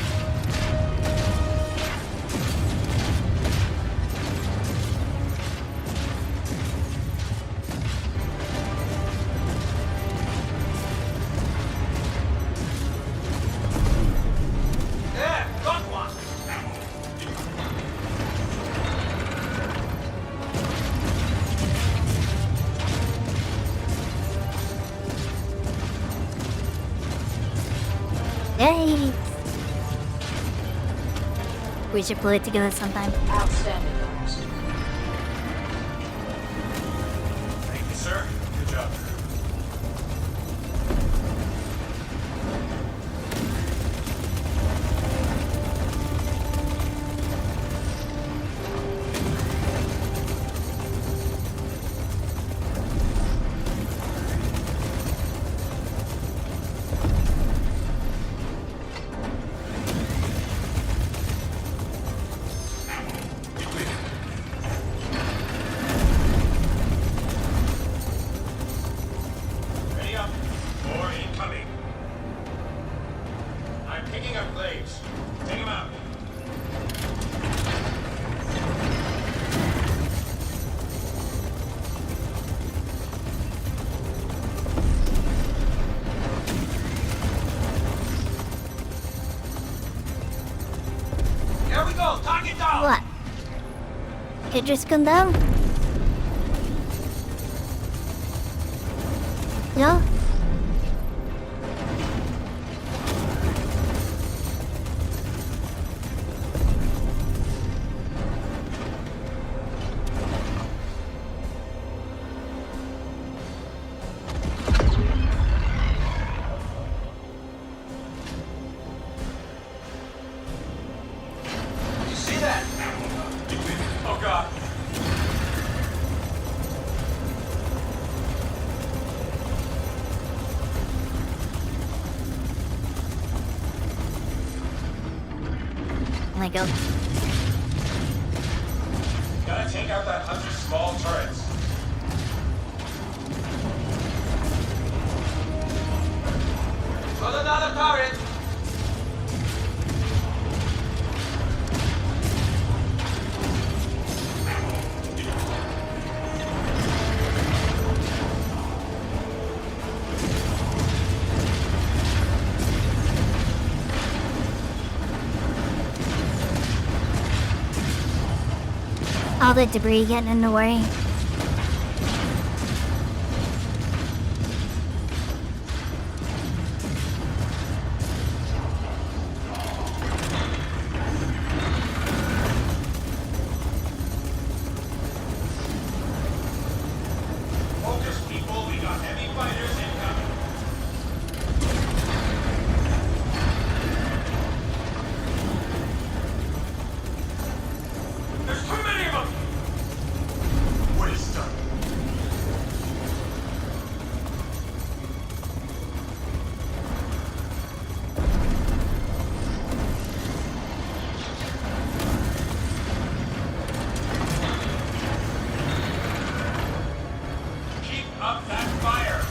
There, got one. Yay! We should play it together sometime. Outstanding. Thank you, sir. Good job. Take him out. Here we go, target down! What? It just gone down? Yeah? You see that? Oh god. Lego. Gotta take out that hunter's small turrets. Got another turret! All the debris getting in the way. Focus, people. We got heavy fighters incoming. There's too many of them! Waste them. Keep up that fire!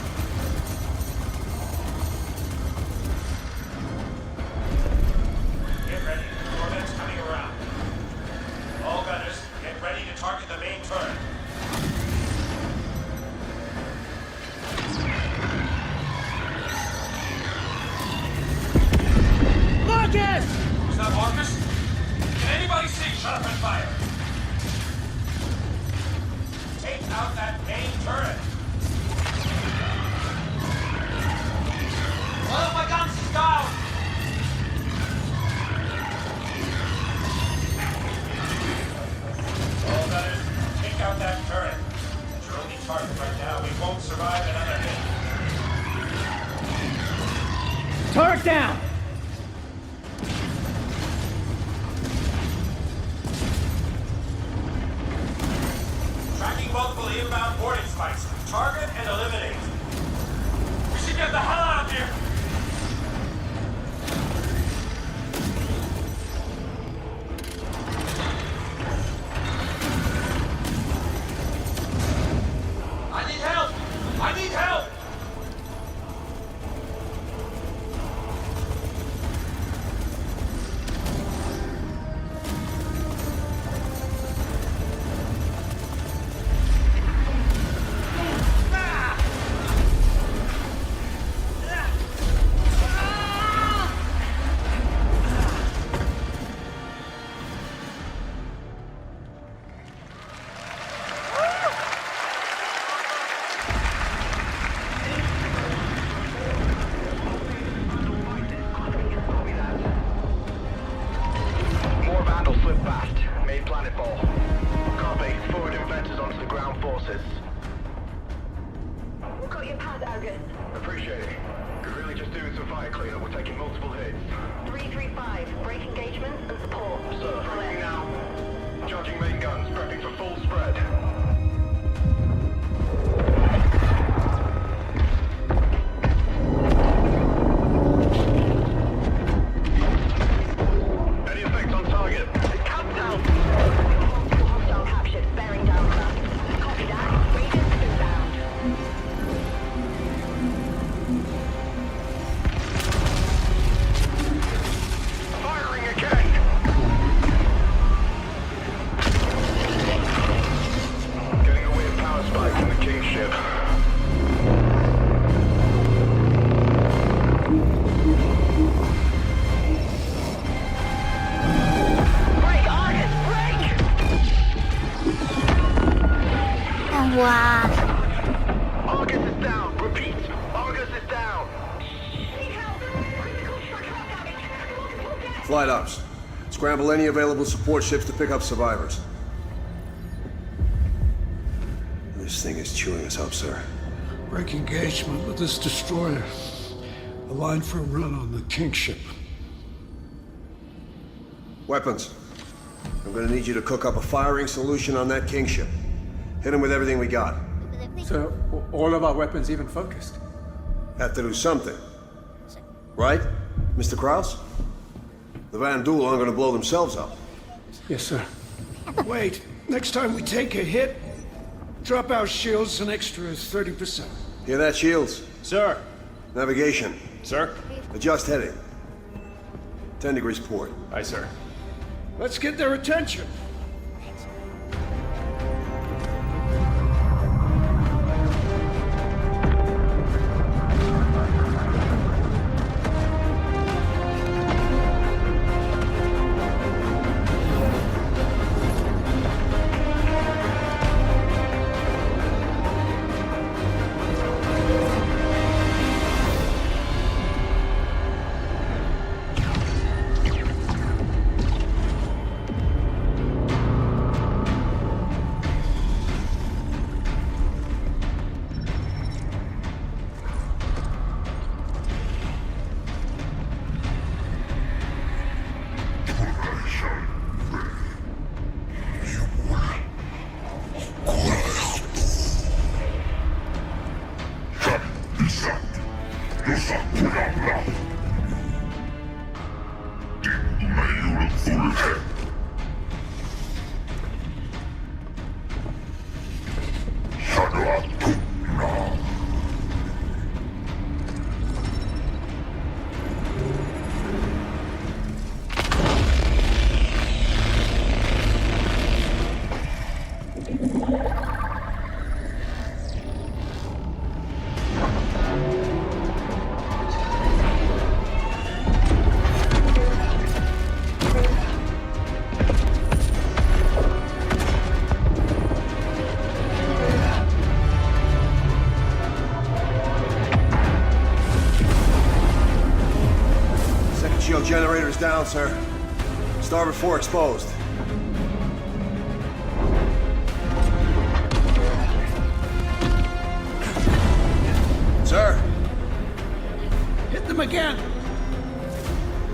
Get ready. Hornet's coming around. All gunners, get ready to target the main turret. Marcus! Is that Marcus? Can anybody see? Shut up and fire! Take out that main turret! One of my guns is down! All gunners, take out that turret. It's your only target right now. We won't survive another hit. Turret down! Tracking multiple inbound boarding spikes. Target and eliminate. We should get the hell out of here! I need help! I need help! Wow. August is down. Repeat. August is down. Flight ops. Scramble any available support ships to pick up survivors. This thing is chewing us up, sir. Break engagement with this destroyer. Align for a run on the King ship. Weapons. I'm gonna need you to cook up a firing solution on that King ship. Hit him with everything we got. So, all of our weapons even focused? Have to do something. Right, Mr. Krause? The Van Duel aren't gonna blow themselves up. Yes, sir. Wait, next time we take a hit, drop our shields an extra 30%. Hear that, Shields? Sir. Navigation. Sir. Adjust heading. 10 degrees port. Aye, sir. Let's get their attention. Generator's down, sir. Starboard 4 exposed. Sir. Hit them again.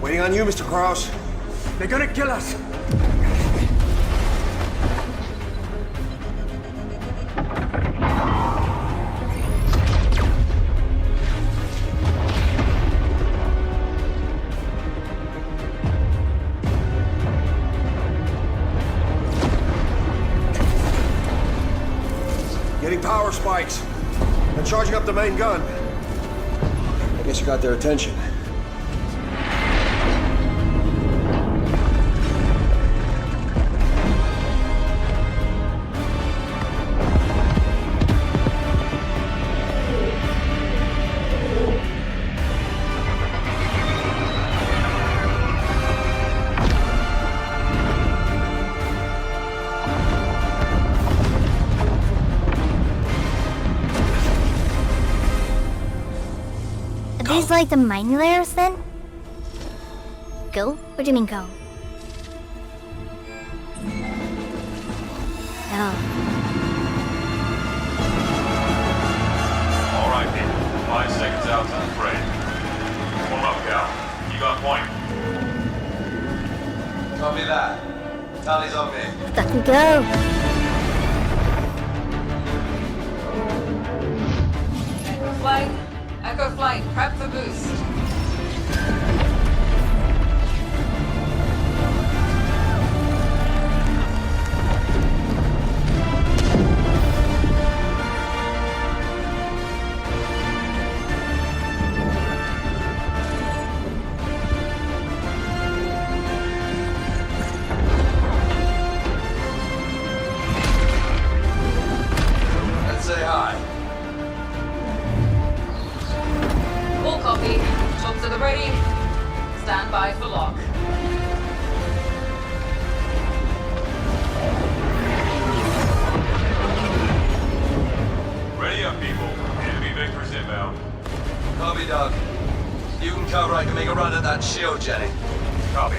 Waiting on you, Mr. Krause. They're gonna kill us. Power spikes. They're charging up the main gun. I guess you got their attention. These like the mining layers then? Go? What do you mean go? Oh. All right, people. 5 seconds out to the parade. Warm up, Cal. You got point. Copy that. Tally's on me. Stuck we go. Flight. Echo Flight, prep for boost. Let's say hi. Full copy. front of that shield, Jenny. Copy.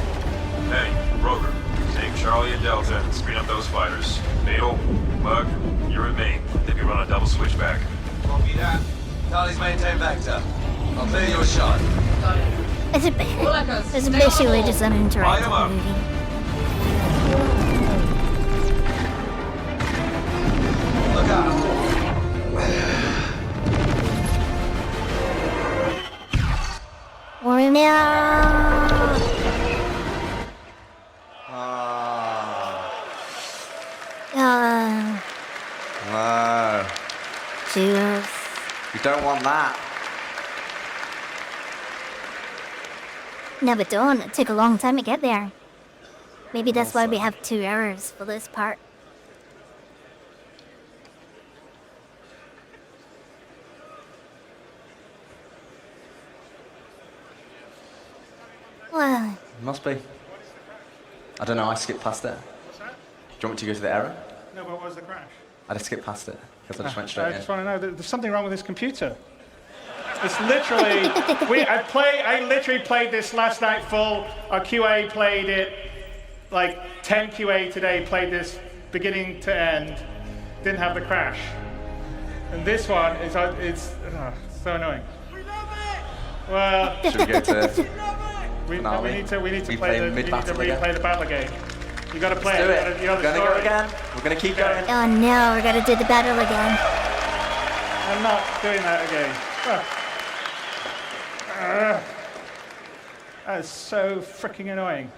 Hey, Roger. Take Charlie and Delta and screen up those fighters. Beetle, Mug, you're at me. Then we run a double switchback. Copy that. Charlie's maintain vector. I'll clear your shot. Got it. It's basically just an interactive movie. Look out. No. Cheers. You don't want that. No, but don't. It took a long time to get there. Maybe that's why we have 2 errors for this part. Well, Must be. I don't know, I skipped past it. What's that? Do you want me to go to the error? No, but what was the crash? I just skipped past it, because I just went straight I in. just want to know, there's something wrong with this computer. It's literally, I literally played this last night full. Our QA played it, like 10 QA today played this beginning to end. Didn't have the crash. And this one is, it's so annoying. Well, should we go to we need to mid-battle replay the battle again. You gotta play Let's do it. it. You know We're the gonna story. go again. We're gonna keep going. oh no, we're gonna do the battle again. I'm not doing that again. That is so freaking annoying.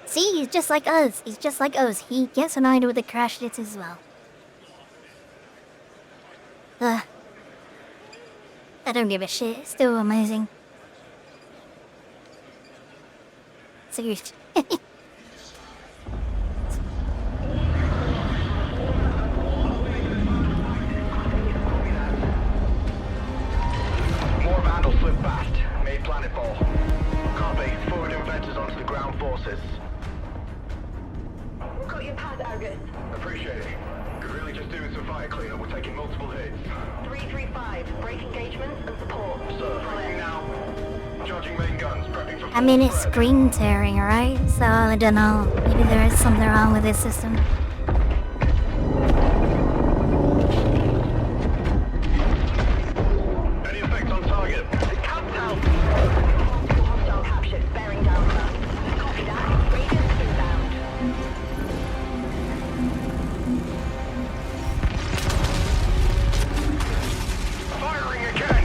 See, he's just like us. He's just like us. He gets annoyed with the crash hits as well. I don't give a shit. It's still amazing. Seriously. More vandals slip past. Made planetfall. Copy. Forward inventors onto the ground forces. Got your pad, Argus. Appreciate it. Could really just doing some fire cleanup. We're taking multiple hits. 335. Break engagements and support. Sir, firing now. Charging main guns. Prepping for I mean, it's screen tearing, right? So, I don't know. Maybe there is something wrong with this system. Any effects on target? Countdown. Hostile captured. Bearing down. Copy that. Radius inbound. Firing again!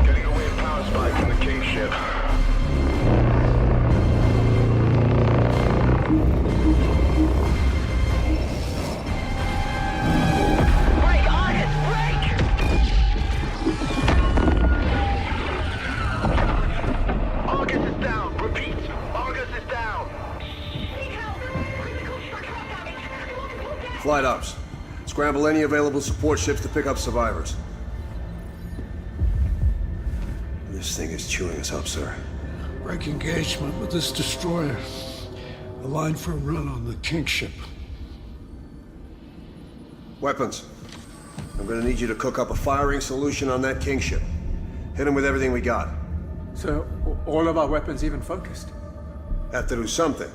Getting a weird power spike from the King ship. Break, Argus, break! Argus is down. Repeat, Argus is down. Flight ops. Scramble any available support ships to pick up survivors. This thing is chewing us up, sir. Break engagement with this destroyer. Align for a run on the King ship. Weapons. I'm gonna need you to cook up a firing solution on that King ship. Hit him with everything we got. So, all of our weapons even focused? Have to do something.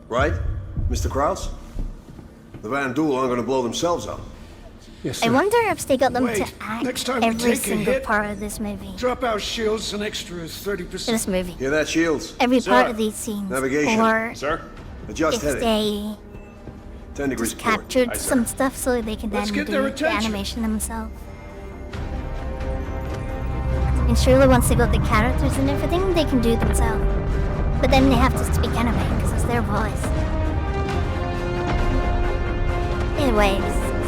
Right, Mr. Krause? The Van Duel aren't gonna blow themselves up. Yes, I wonder if they got them Wait, to act next time we every take a single hit, part of this movie. Drop our shields an extra 30%. This movie. Hear that, Shields? Every part of these scenes. Navigation. Or Sir? Adjust if heading. they 10 degrees just port. captured some stuff so they can Let's then get do their the attention. animation themselves. And surely once they got the characters and everything, they can do it themselves. But then they have to speak anime because it's their voice. Anyways,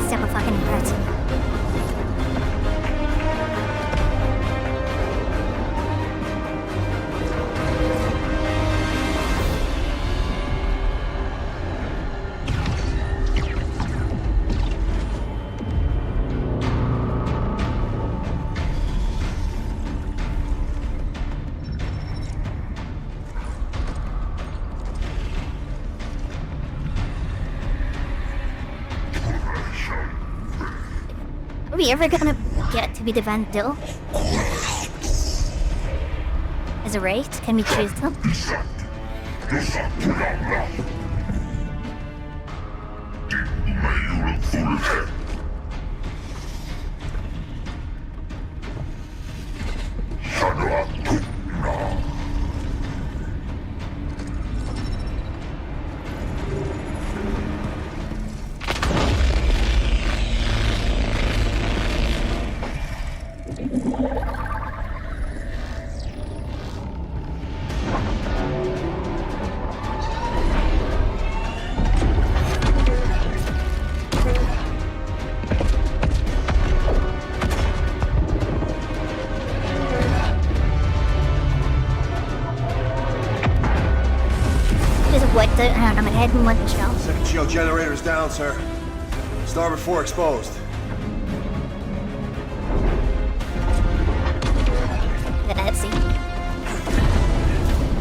still a fucking impressive. Are we ever gonna get to be the Vandal? As a race, can we choose them? I'm head in one shell. Second shield generator's down, sir. Starboard 4 exposed. Let's see.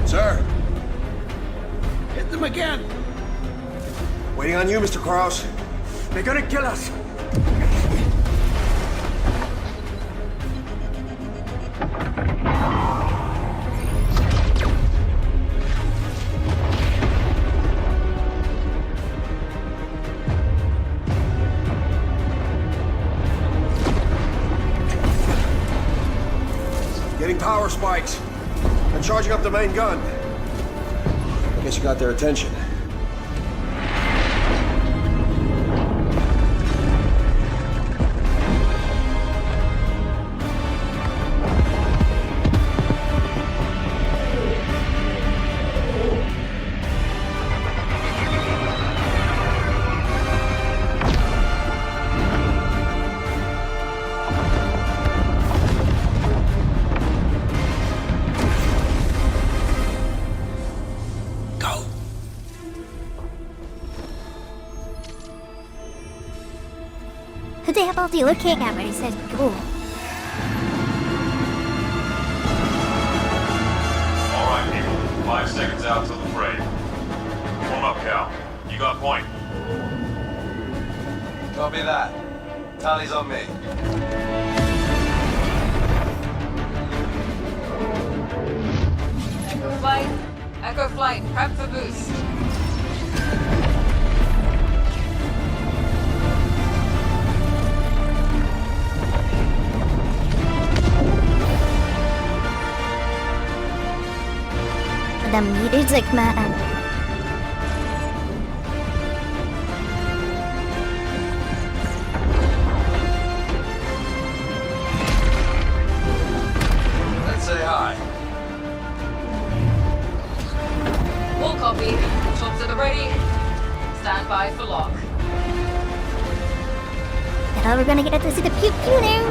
Sir. Hit them again. Waiting on you, Mr. Krause. They're gonna kill us. Getting power spikes. And charging up the main gun. I guess you got their attention. They have all the looking at me, he says, cool. Alright, people. 5 seconds out till the fray. Warm up, Cal. You got point. Copy that. Tally's on me. Flight. Echo flight. Prep for boost. The music, man. Let's say hi. All copy. Shots at the ready. Stand by for lock. Now we're gonna get to see the pew pew now.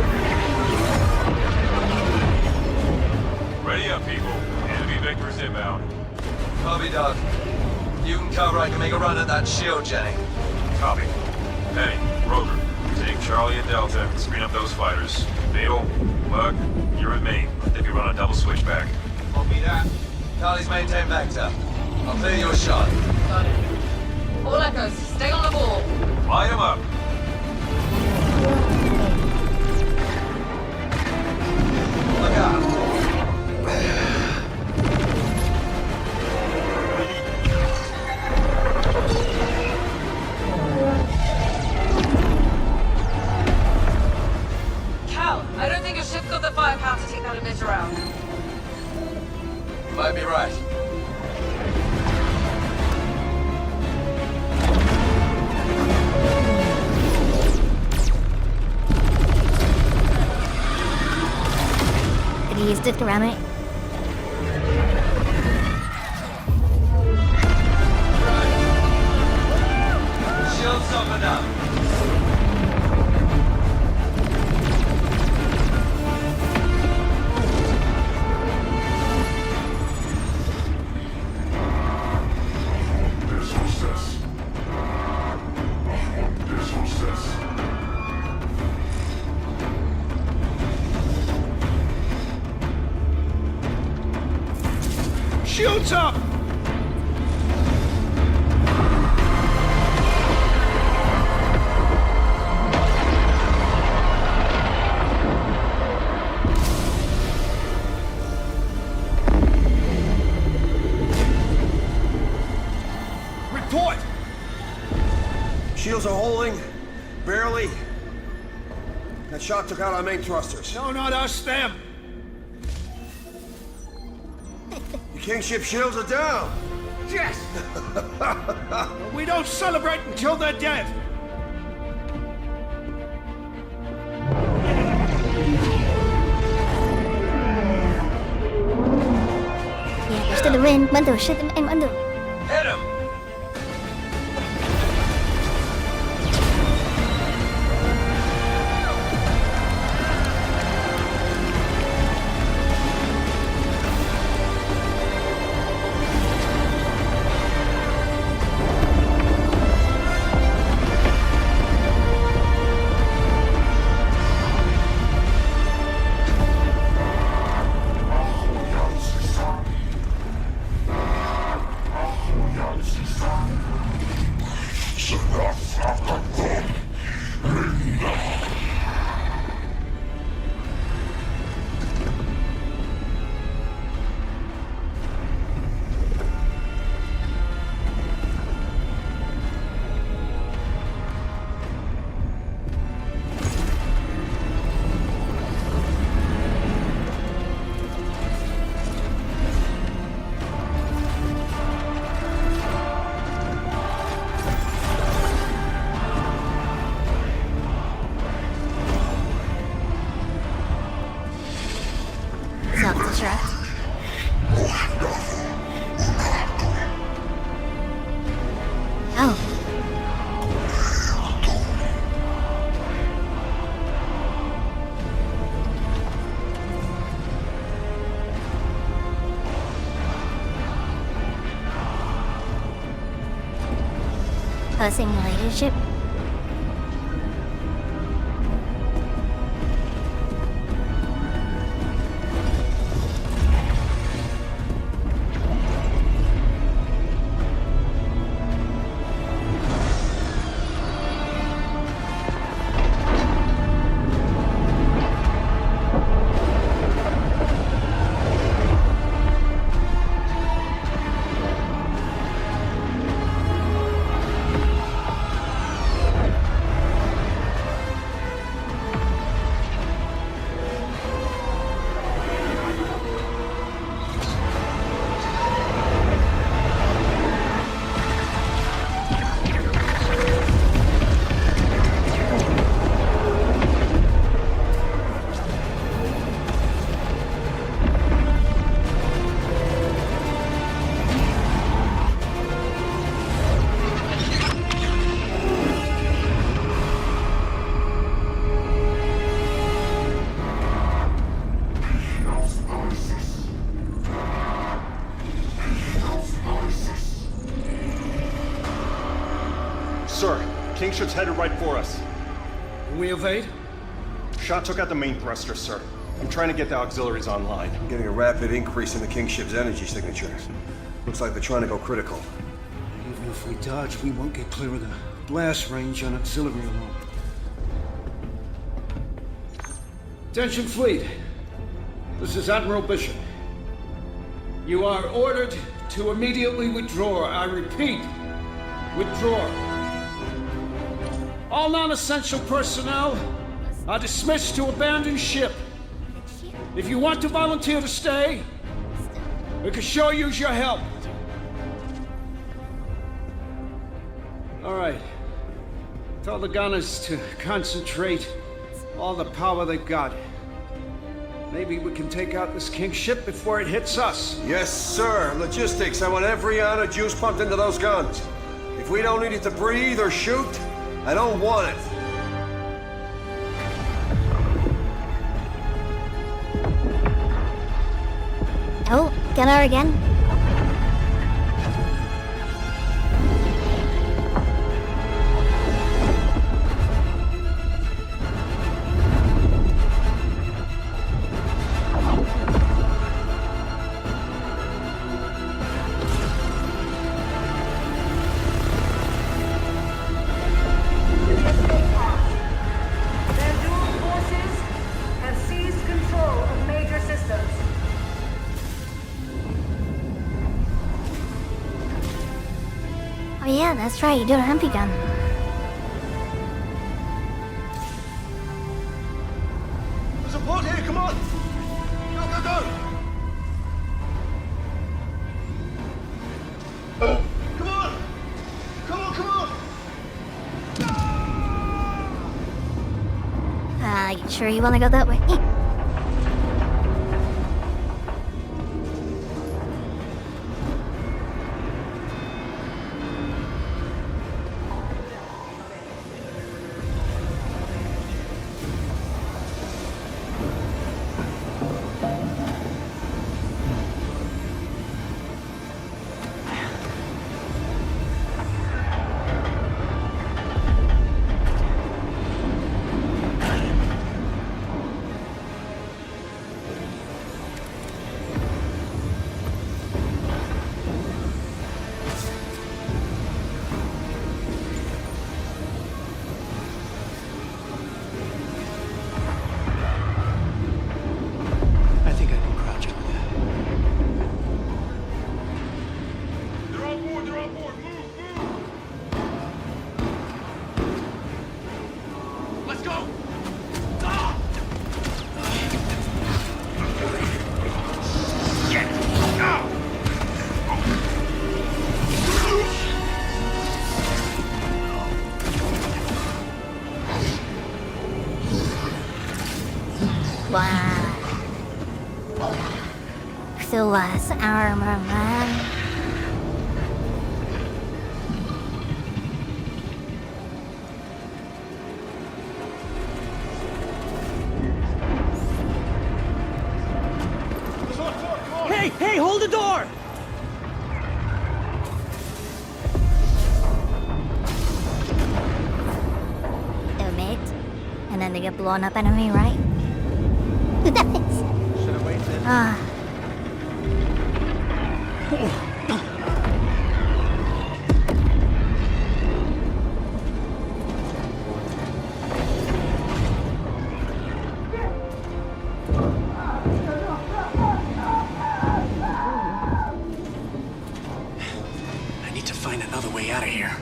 Ready up, people. Enemy vectors inbound. Copy, Doug. You can cover. I can make a run at that shield, Jenny. Copy. Penny, Rover, take Charlie and Delta and screen up those fighters. Beetle, Bug, you're at main. I think we run a double switchback. Copy that. Tally's maintain vector. I'll clear you a shot. Got it. All echoes, stay on the ball. Light 'em up. Look out. I don't think your ship's got the firepower to take that emitter out. You might be right. Could you use it around it? Shield's opened up. Shields up! That shot took out our main thrusters. No, not us, them. The Kingship shields are down. Yes! We don't celebrate until they're dead. Yeah, there's still the wind. Mando, shit, Mando. Hit him! Simulated ship. Kingship's headed right for us. We evade? Shot took out the main thruster, sir. I'm trying to get the auxiliaries online. I'm getting a rapid increase in the Kingship's energy signature. Looks like they're trying to go critical. Even if we dodge, we won't get clear of the blast range on auxiliary alone. Attention fleet. This is Admiral Bishop. You are ordered to immediately withdraw. I repeat, withdraw. All non-essential personnel are dismissed to abandon ship. If you want to volunteer to stay, we could sure use your help. All right. Tell the gunners to concentrate all the power they've got. Maybe we can take out this Kingship before it hits us. Yes, sir. Logistics. I want every ounce of juice pumped into those guns. If we don't need it to breathe or shoot, I don't want it. Oh, gunner again. Oh yeah, that's right, you do a humpy gun. There's a pod here, come on! Go, go, go! Come on! Come on, come on! You sure you want to go that way? Still less armor, man. Hey, hold the door! They're mate, and then they get blown up enemy, right? Should've waited. I need to find another way out of here.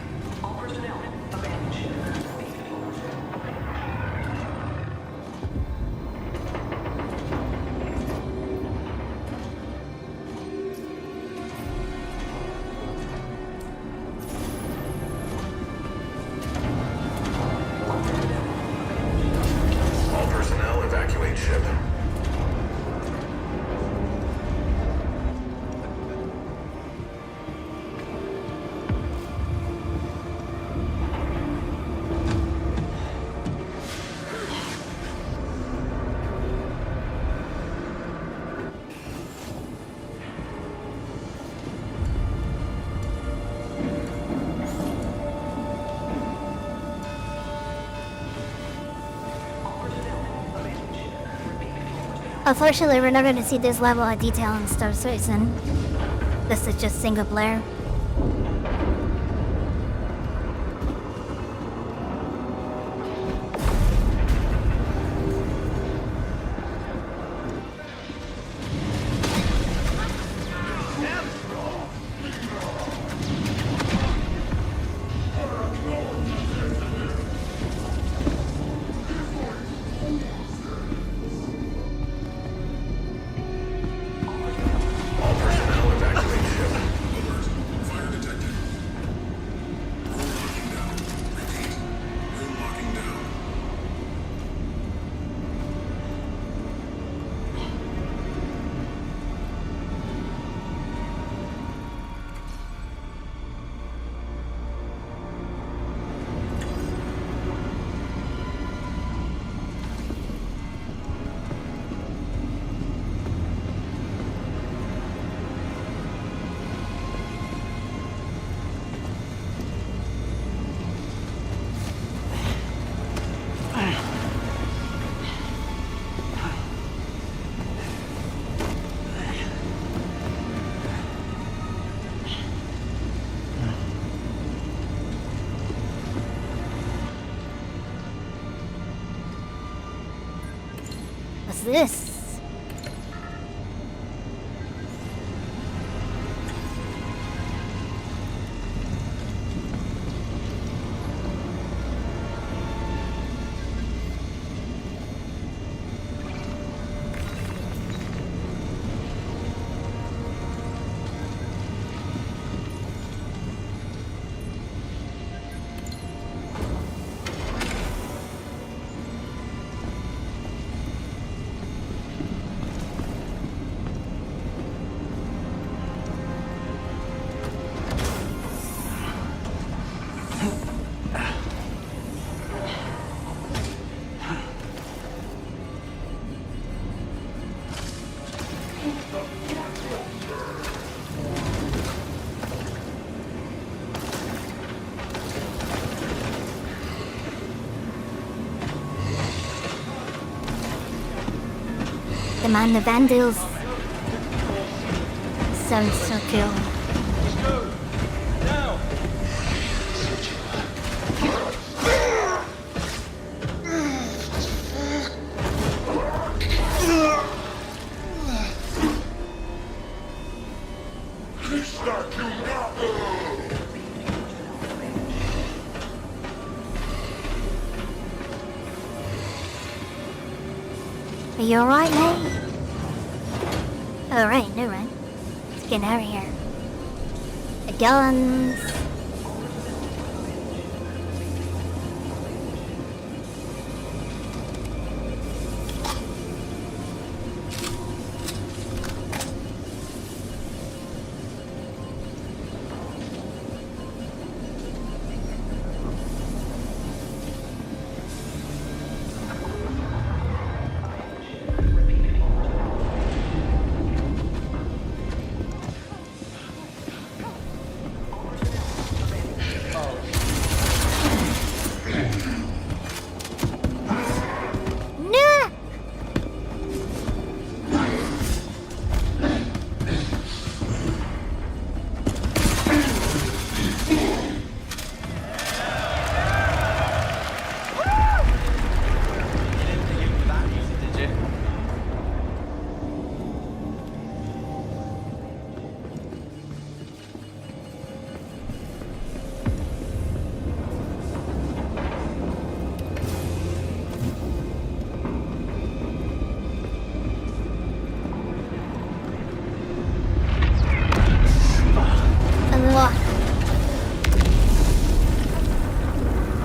Unfortunately, we're not going to see this level of detail in Star Citizen. This is just single player. This? The man, the Vandals. So cool. Are you alright, mate? Alright, no right. Let's get out of here. The guns.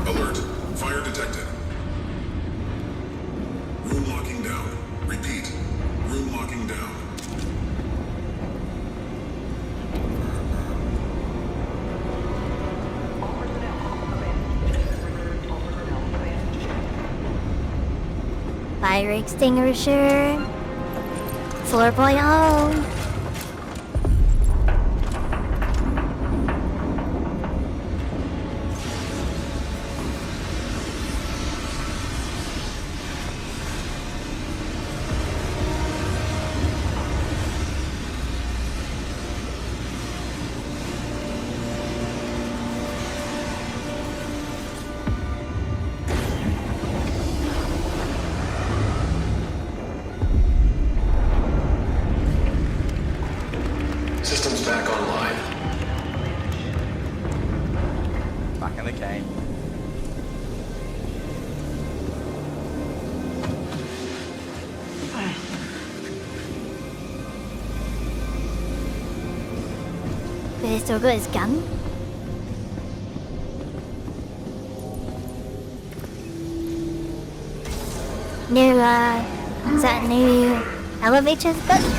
Alert. Fire detected. Room locking down. Repeat. Room locking down. Fire extinguisher. 4.0. Systems back online. Back in the game. But he's still got his gun. New, is that a new elevator button?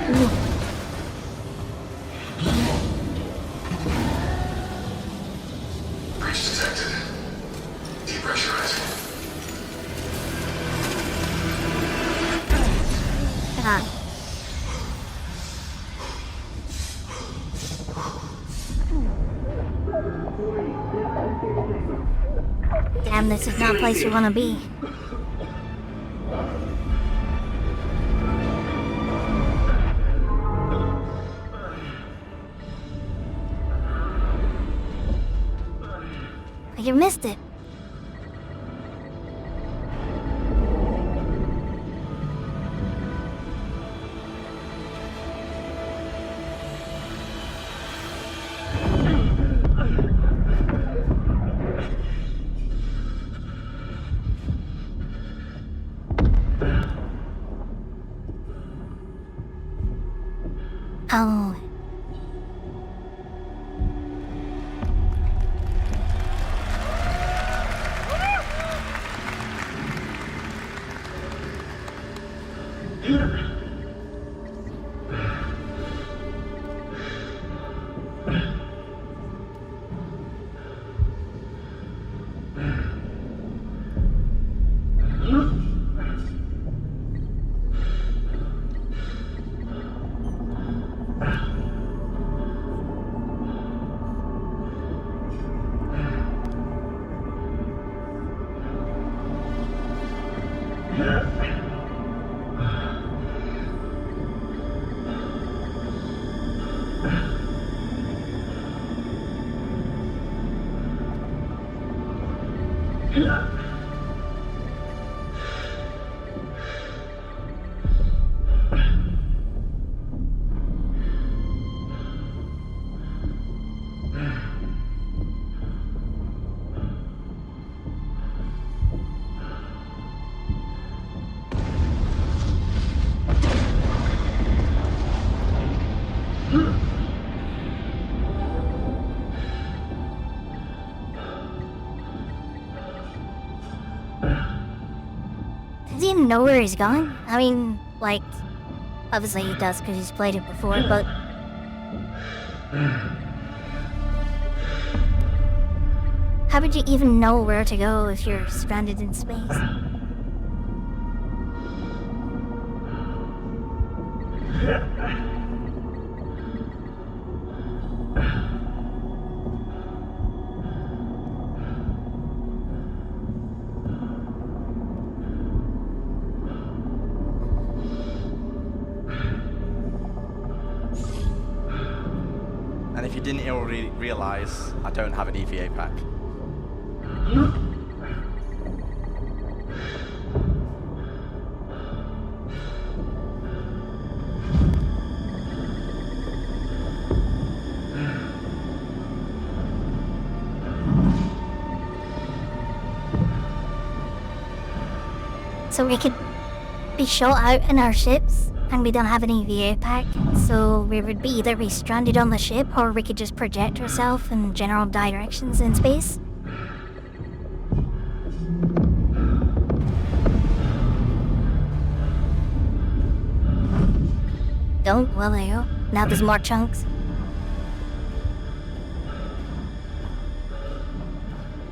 Ooh. Breach detected. Depressurizing. Ah. Damn, this is not a place you want to be. You missed it. Oh. Does he even know where he's going? I mean, like, obviously he does because he's played it before, but... How would you even know where to go if you're stranded in space? And if you didn't already realize, I don't have an EVA pack. So we could be shot out in our ships, and we don't have an EVA pack, so we would either be stranded on the ship, or we could just project ourselves in general directions in space. Don't? Well, there you go. Now there's more chunks.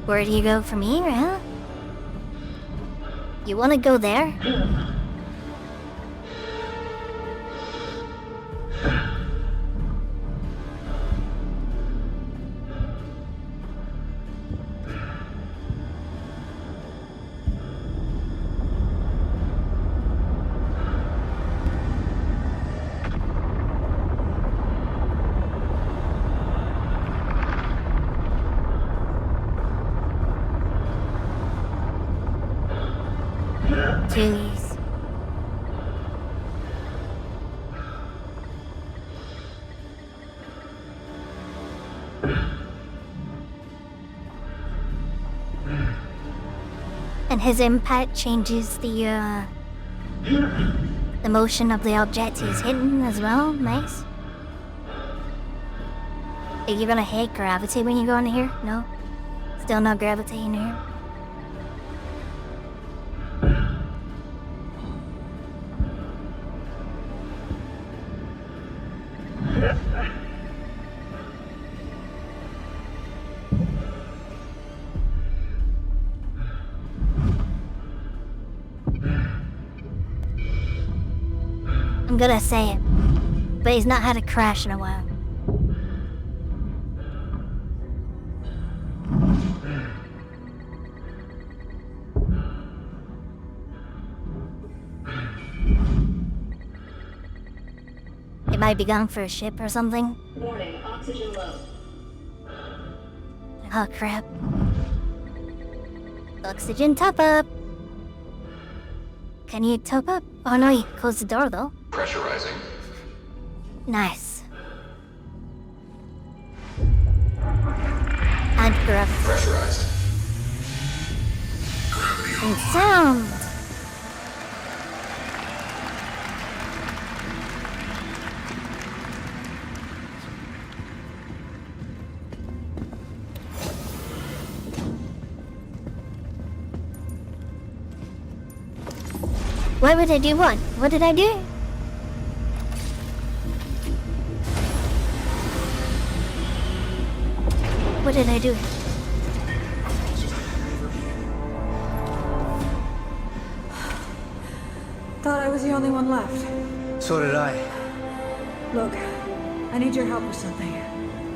Where do you go from here, huh? You wanna go there? Jeez. And his impact changes the motion of the object he's hitting as well. Nice. Are you gonna hate gravity when you go in here? No? Still no gravity in here? I'm gonna say it, but he's not had a crash in a while. He might be gone for a ship or something. Warning, oxygen low. Oh crap. Oxygen top up! Can you top up? Oh no, you closed the door though. Pressurizing. Nice. And gravity. Pressurized. And sound! Why would I do what? What did I do? What did I do? Thought I was the only one left. So did I. Look, I need your help with something.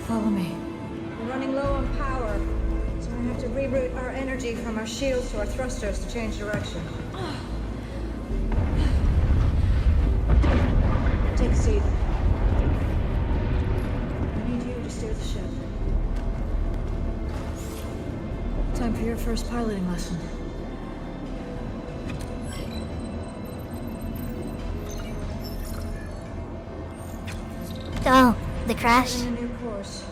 Follow me. We're running low on power, so we have to reroute our energy from our shields to our thrusters to change direction. Take a seat. I need you to steer the ship. Time for your first piloting lesson. Oh, the crash. A new course.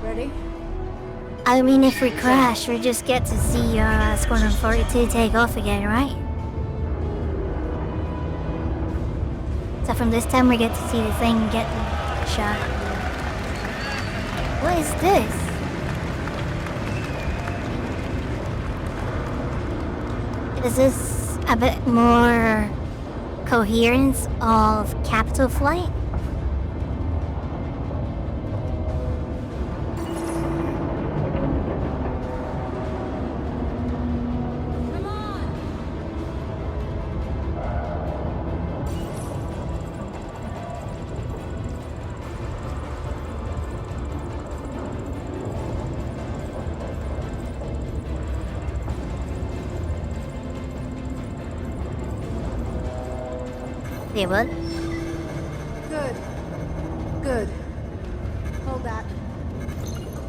Ready? I mean, if we crash, we just get to see Squadron 42 take off again, right? So from this time, we get to see the thing get shot. What is this? Is this a bit more coherence of capital flight? They would. Good. Good. Hold that.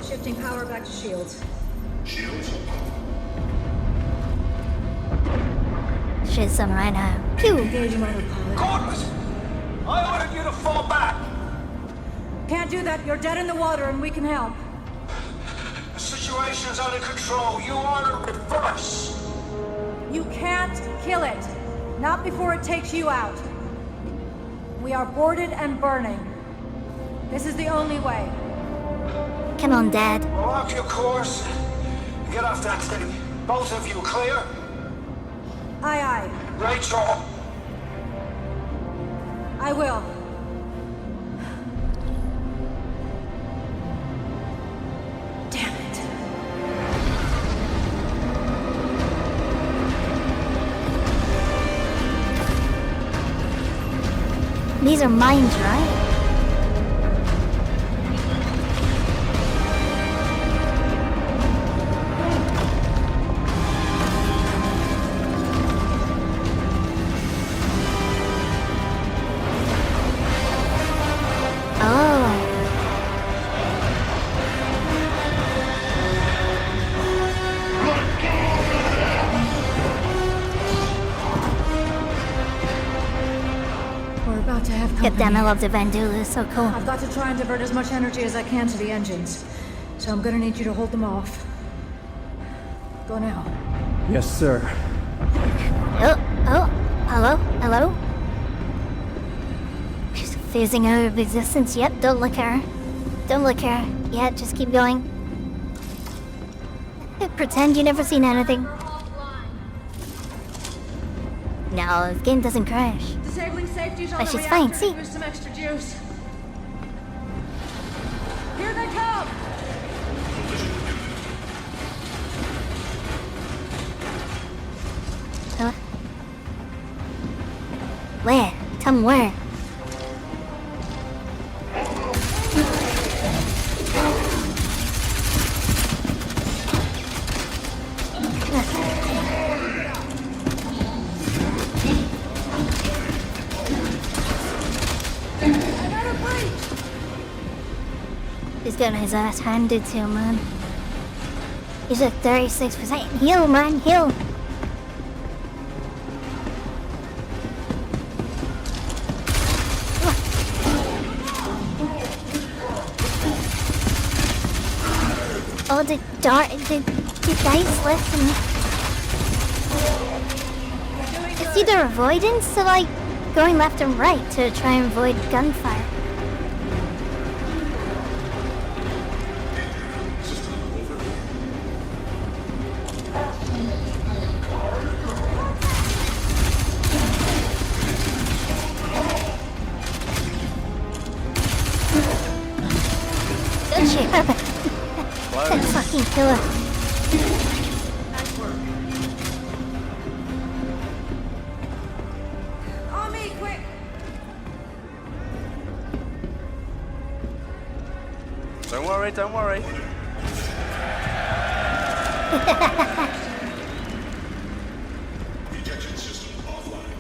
Shifting power back to shields. Shields? Shit's on right now. Pew! Engaging autopilot. Cordless! I ordered you to fall back! Can't do that. You're dead in the water and we can help. The situation's under control. You are to reverse. You can't kill it. Not before it takes you out. We are boarded and burning. This is the only way. Come on, Dad. Lock your course. Get off that thing. Both of you clear? Aye, aye. Rachel! I will. Damn it. These are mines, right? God damn, I love the Vandula, it's so cool. I've got to try and divert as much energy as I can to the engines. So I'm gonna need you to hold them off. Go now. Yes, sir. Oh, hello? She's phasing out of existence. Yep, don't look at her. Don't look at her. Yeah, just keep going. Pretend you never seen anything. No, the game doesn't crash. Disabling safeties on But the she's fine, reactor see? to boost some extra juice. Here they come! Where? Tell me where. He's got his ass handed to him, man. He's at 36%. Heal, man, heal. Oh, the dice left him. It's either avoidance or like going left and right to try and avoid gunfire. Good shit. That fucking killer. Nice work. On me, quick! Don't worry, don't worry. Ejection system offline.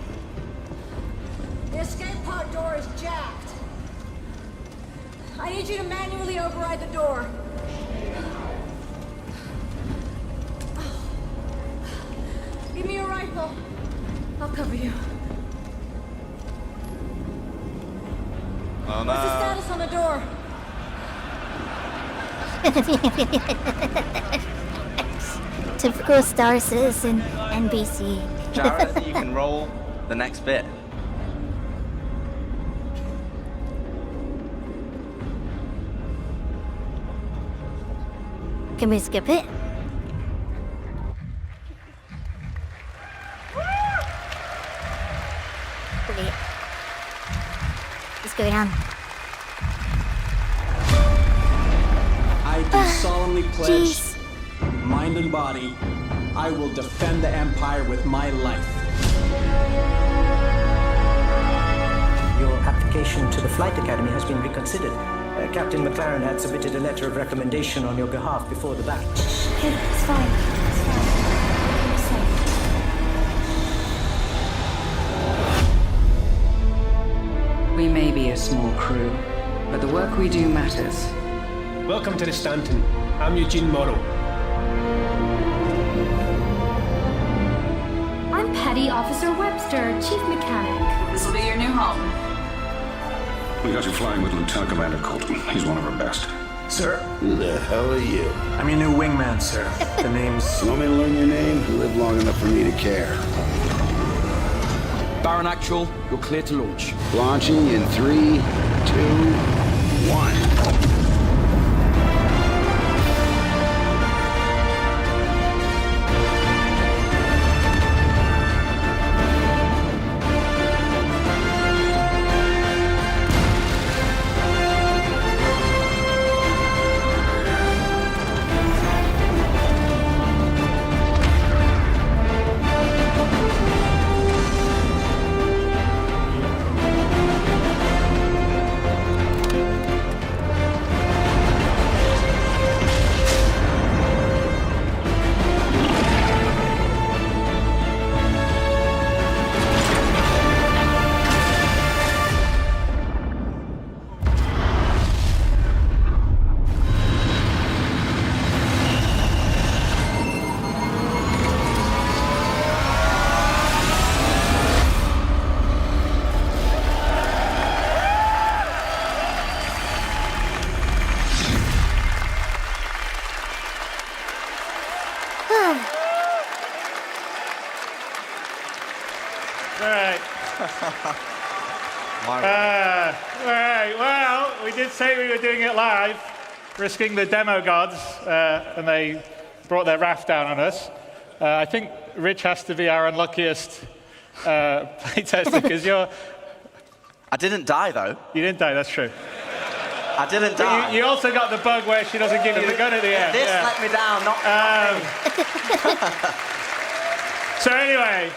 The escape pod door is jacked. I need you to manually override the door. Give me your rifle. I'll cover you. Oh no. What's the status on the door? Typical Star Citizen NBC. Jared, you can roll the next bit. Can we skip it? go down. I do solemnly pledge, mind and body, I will defend the Empire with my life. Your application to the Flight Academy has been reconsidered. Captain McLaren had submitted a letter of recommendation on your behalf before the battle. Okay, it's fine. It's fine. I'm safe. We may be a small crew, but the work we do matters. Welcome to the Stanton. I'm Eugene Morrow. I'm Petty Officer Webster, Chief Mechanic. This will be your new home. We got you flying with Lieutenant Commander Colton. He's one of our best. Sir? Who the hell are you? I'm your new wingman, sir. The name's... You want me to learn your name? You live long enough for me to care. Baron Actual, you're clear to launch. Launching in 3, 2, 1. Alright, well, we did say we were doing it live, risking the demo gods, and they brought their raft down on us. I think Rich has to be our unluckiest playtester, because you're... I didn't die, though. You didn't die, that's true. I didn't die. You also got the bug where she doesn't give you the gun at the end. This let me down, not me. So anyway,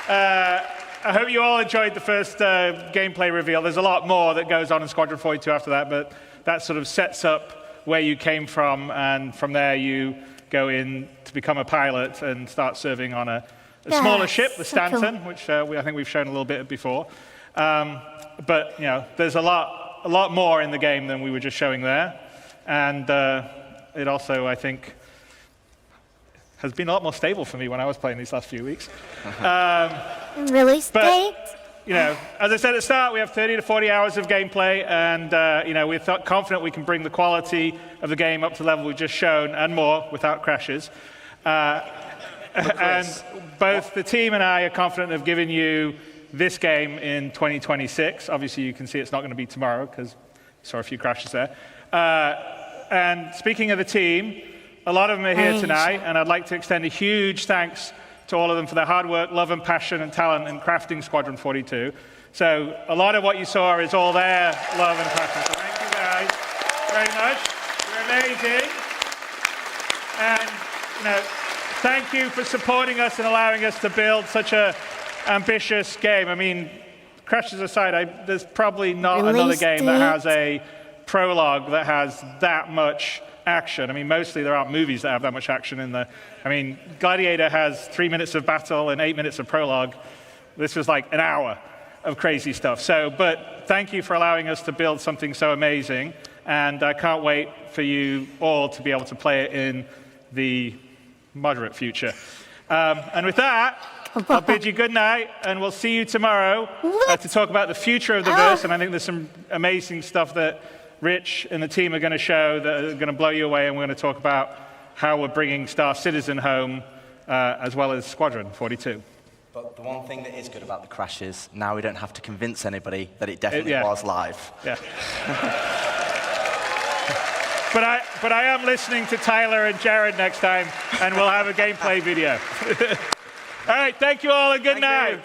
I hope you all enjoyed the first gameplay reveal. There's a lot more that goes on in Squadron 42 after that, but that sort of sets up where you came from, and from there you go in to become a pilot and start serving on a smaller ship, the Stanton, which I think we've shown a little bit before. But you know, there's a lot more in the game than we were just showing there, and it also, I think, has been a lot more stable for me when I was playing these last few weeks. Release date? You know, as I said at the start, we have 30 to 40 hours of gameplay, and you know, we're confident we can bring the quality of the game up to the level we've just shown and more without crashes. And both the team and I are confident of giving you this game in 2026. Obviously, you can see it's not going to be tomorrow because you saw a few crashes there. And speaking of the team, a lot of them are here tonight, and I'd like to extend a huge thanks to all of them for their hard work, love and passion and talent in crafting Squadron 42. So a lot of what you saw is all their love and passion. So thank you guys very much. You're amazing. And you know, thank you for supporting us and allowing us to build such a ambitious game. I mean, crashes aside, there's probably not another game that has a prologue that has that much action. I mean, mostly there aren't movies that have that much action in the... I mean, Gladiator has 3 minutes of battle and 8 minutes of prologue. This was like an hour of crazy stuff. So, but thank you for allowing us to build something so amazing, and I can't wait for you all to be able to play it in the moderate future. And with that, I'll bid you good night, and we'll see you tomorrow to talk about the future of the verse, and I think there's some amazing stuff that Rich and the team are going to show that are going to blow you away, and we're going to talk about how we're bringing Star Citizen home, as well as Squadron 42. But the one thing that is good about the crashes, now we don't have to convince anybody that it definitely was live. Yeah. But I am listening to Tyler and Jared next time, and we'll have a gameplay video. All right, thank you all, and good night.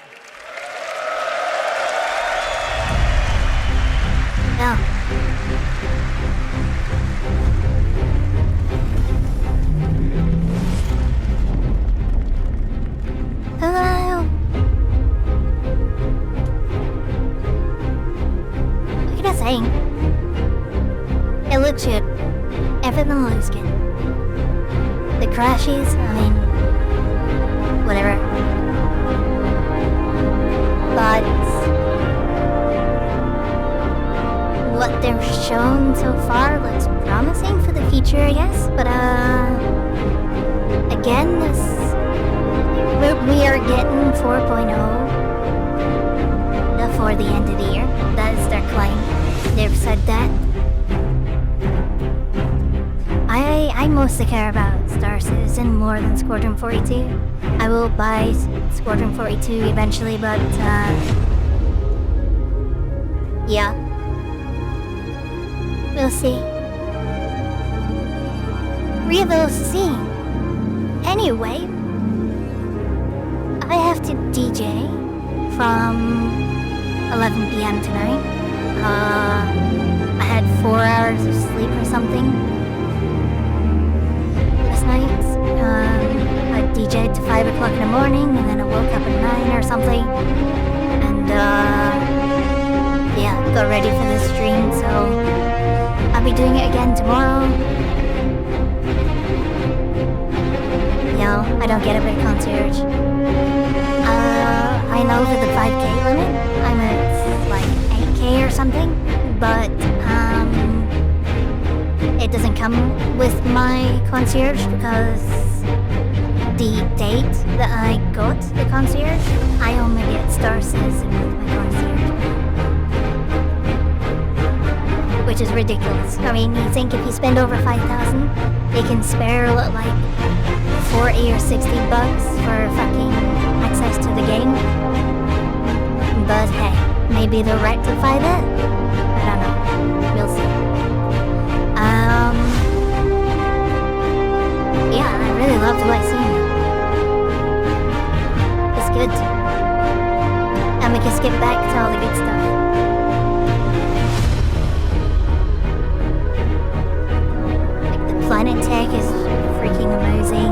better than losing. The crashes, I mean, whatever. But what they've shown so far looks promising for the future, I guess. But again, we are getting 4.0 before the end of the year. That is their claim. They've said that. I mostly care about Star Citizen more than Squadron 42. I will buy Squadron 42 eventually, but yeah. We'll see. We will see. Anyway, I have to DJ from 11 p.m. tonight. I had 4 hours of sleep or something last night. I DJ'd to 5 o'clock in the morning, and then I woke up at 9 or something. And yeah, got ready for the stream, so I'll be doing it again tomorrow. No, I don't get a big concierge. I'm over the 5k limit. I'm at like 8k or something, but it doesn't come with my concierge because the date that I got the concierge, I only get Star Citizen with my concierge. Which is ridiculous. I mean, you think if you spend over 5,000, they can spare like 40 or 60 bucks for fucking access to the game. But hey, maybe they'll rectify that? I don't know. We'll see. Yeah, I really loved what I seen. It's good. And we can skip back to all the good stuff. Like the planet tech is freaking amazing.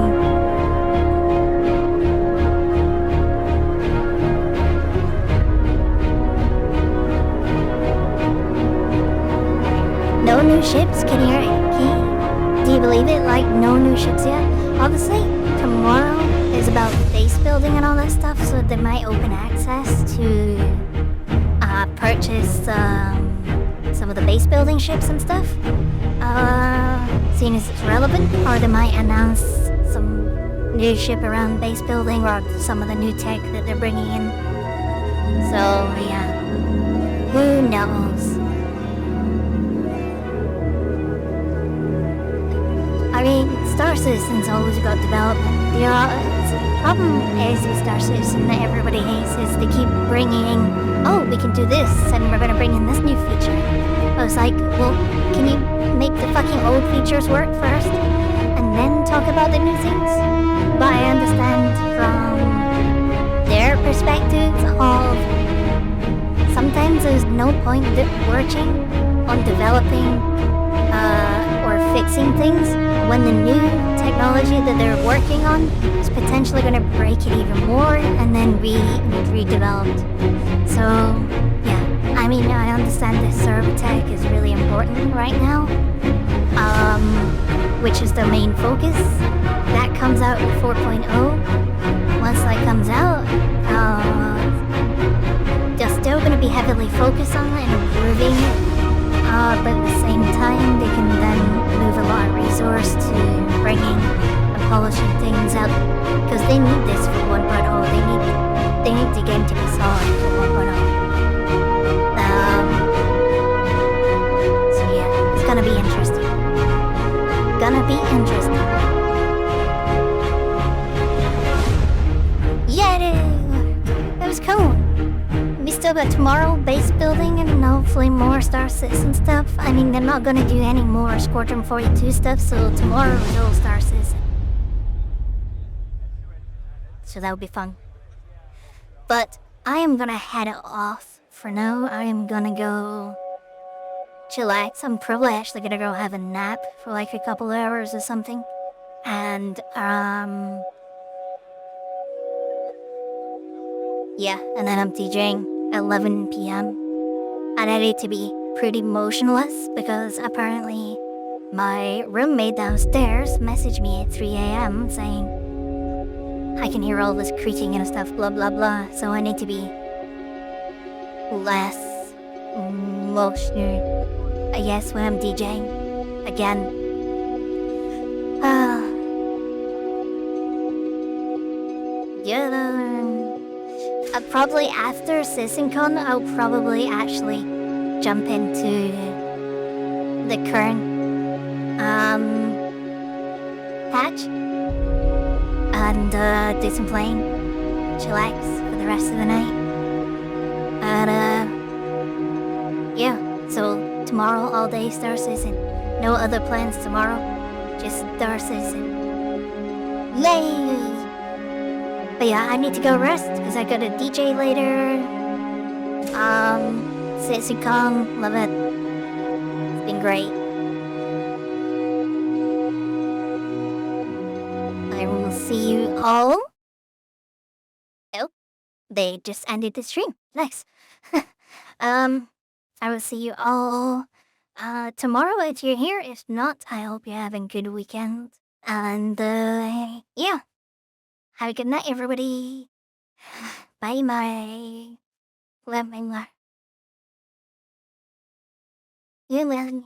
No new ships? Do you believe it? Like, no new ships yet? Obviously, tomorrow is about base building and all that stuff, so they might open access to purchase some of the base building ships and stuff. Seeing as it's relevant, or they might announce some new ship around base building or some of the new tech that they're bringing in. So, yeah. Who knows? I mean, Star Citizen's always got development. The problem is with Star Citizen that everybody hates is they keep bringing, oh, we can do this, and we're going to bring in this new feature. I was like, well, can you make the fucking old features work first, and then talk about the new things? But I understand from their perspectives of sometimes there's no point working on developing or fixing things when the new technology that they're working on is potentially going to break it even more and then redeveloped. So, yeah, I mean, I understand that server tech is really important right now, which is the main focus. That comes out in 4.0. Once that comes out, they're still going to be heavily focused on it and improving it. But at the same time, they can then move a lot of resource to bringing and polishing things out, because they need this for 1.0. They need the game to be solid for 1.0. So yeah, it's gonna be interesting. Yay! That was cool. We still got tomorrow base building and hopefully more Star Citizen stuff. I mean, they're not gonna do any more Squadron 42 stuff, so tomorrow is all Star Citizen. So that would be fun. But I am gonna head off for now. I am gonna go chillax. I'm probably actually gonna go have a nap for like a couple hours or something. And yeah, and then I'm DJing at 11 p.m. And I need to be pretty motionless because apparently my roommate downstairs messaged me at 3 a.m. saying, I can hear all this creaking and stuff, blah blah blah, so I need to be less motion, I guess, when I'm DJing again. Probably after CitizenCon, I'll probably actually jump into the current patch and do some playing, chillax for the rest of the night. And yeah, so tomorrow all day Star Citizen. No other plans tomorrow, just Star Citizen. Yay! But yeah, I need to go rest because I got a DJ later. CitizenCon, love it. It's been great. I will see you all. Oh, they just ended the stream. Nice. I will see you all tomorrow if you're here. If not, I hope you're having a good weekend. And yeah. Have a good night, everybody. Bye, bye. Limping. You, Leslie.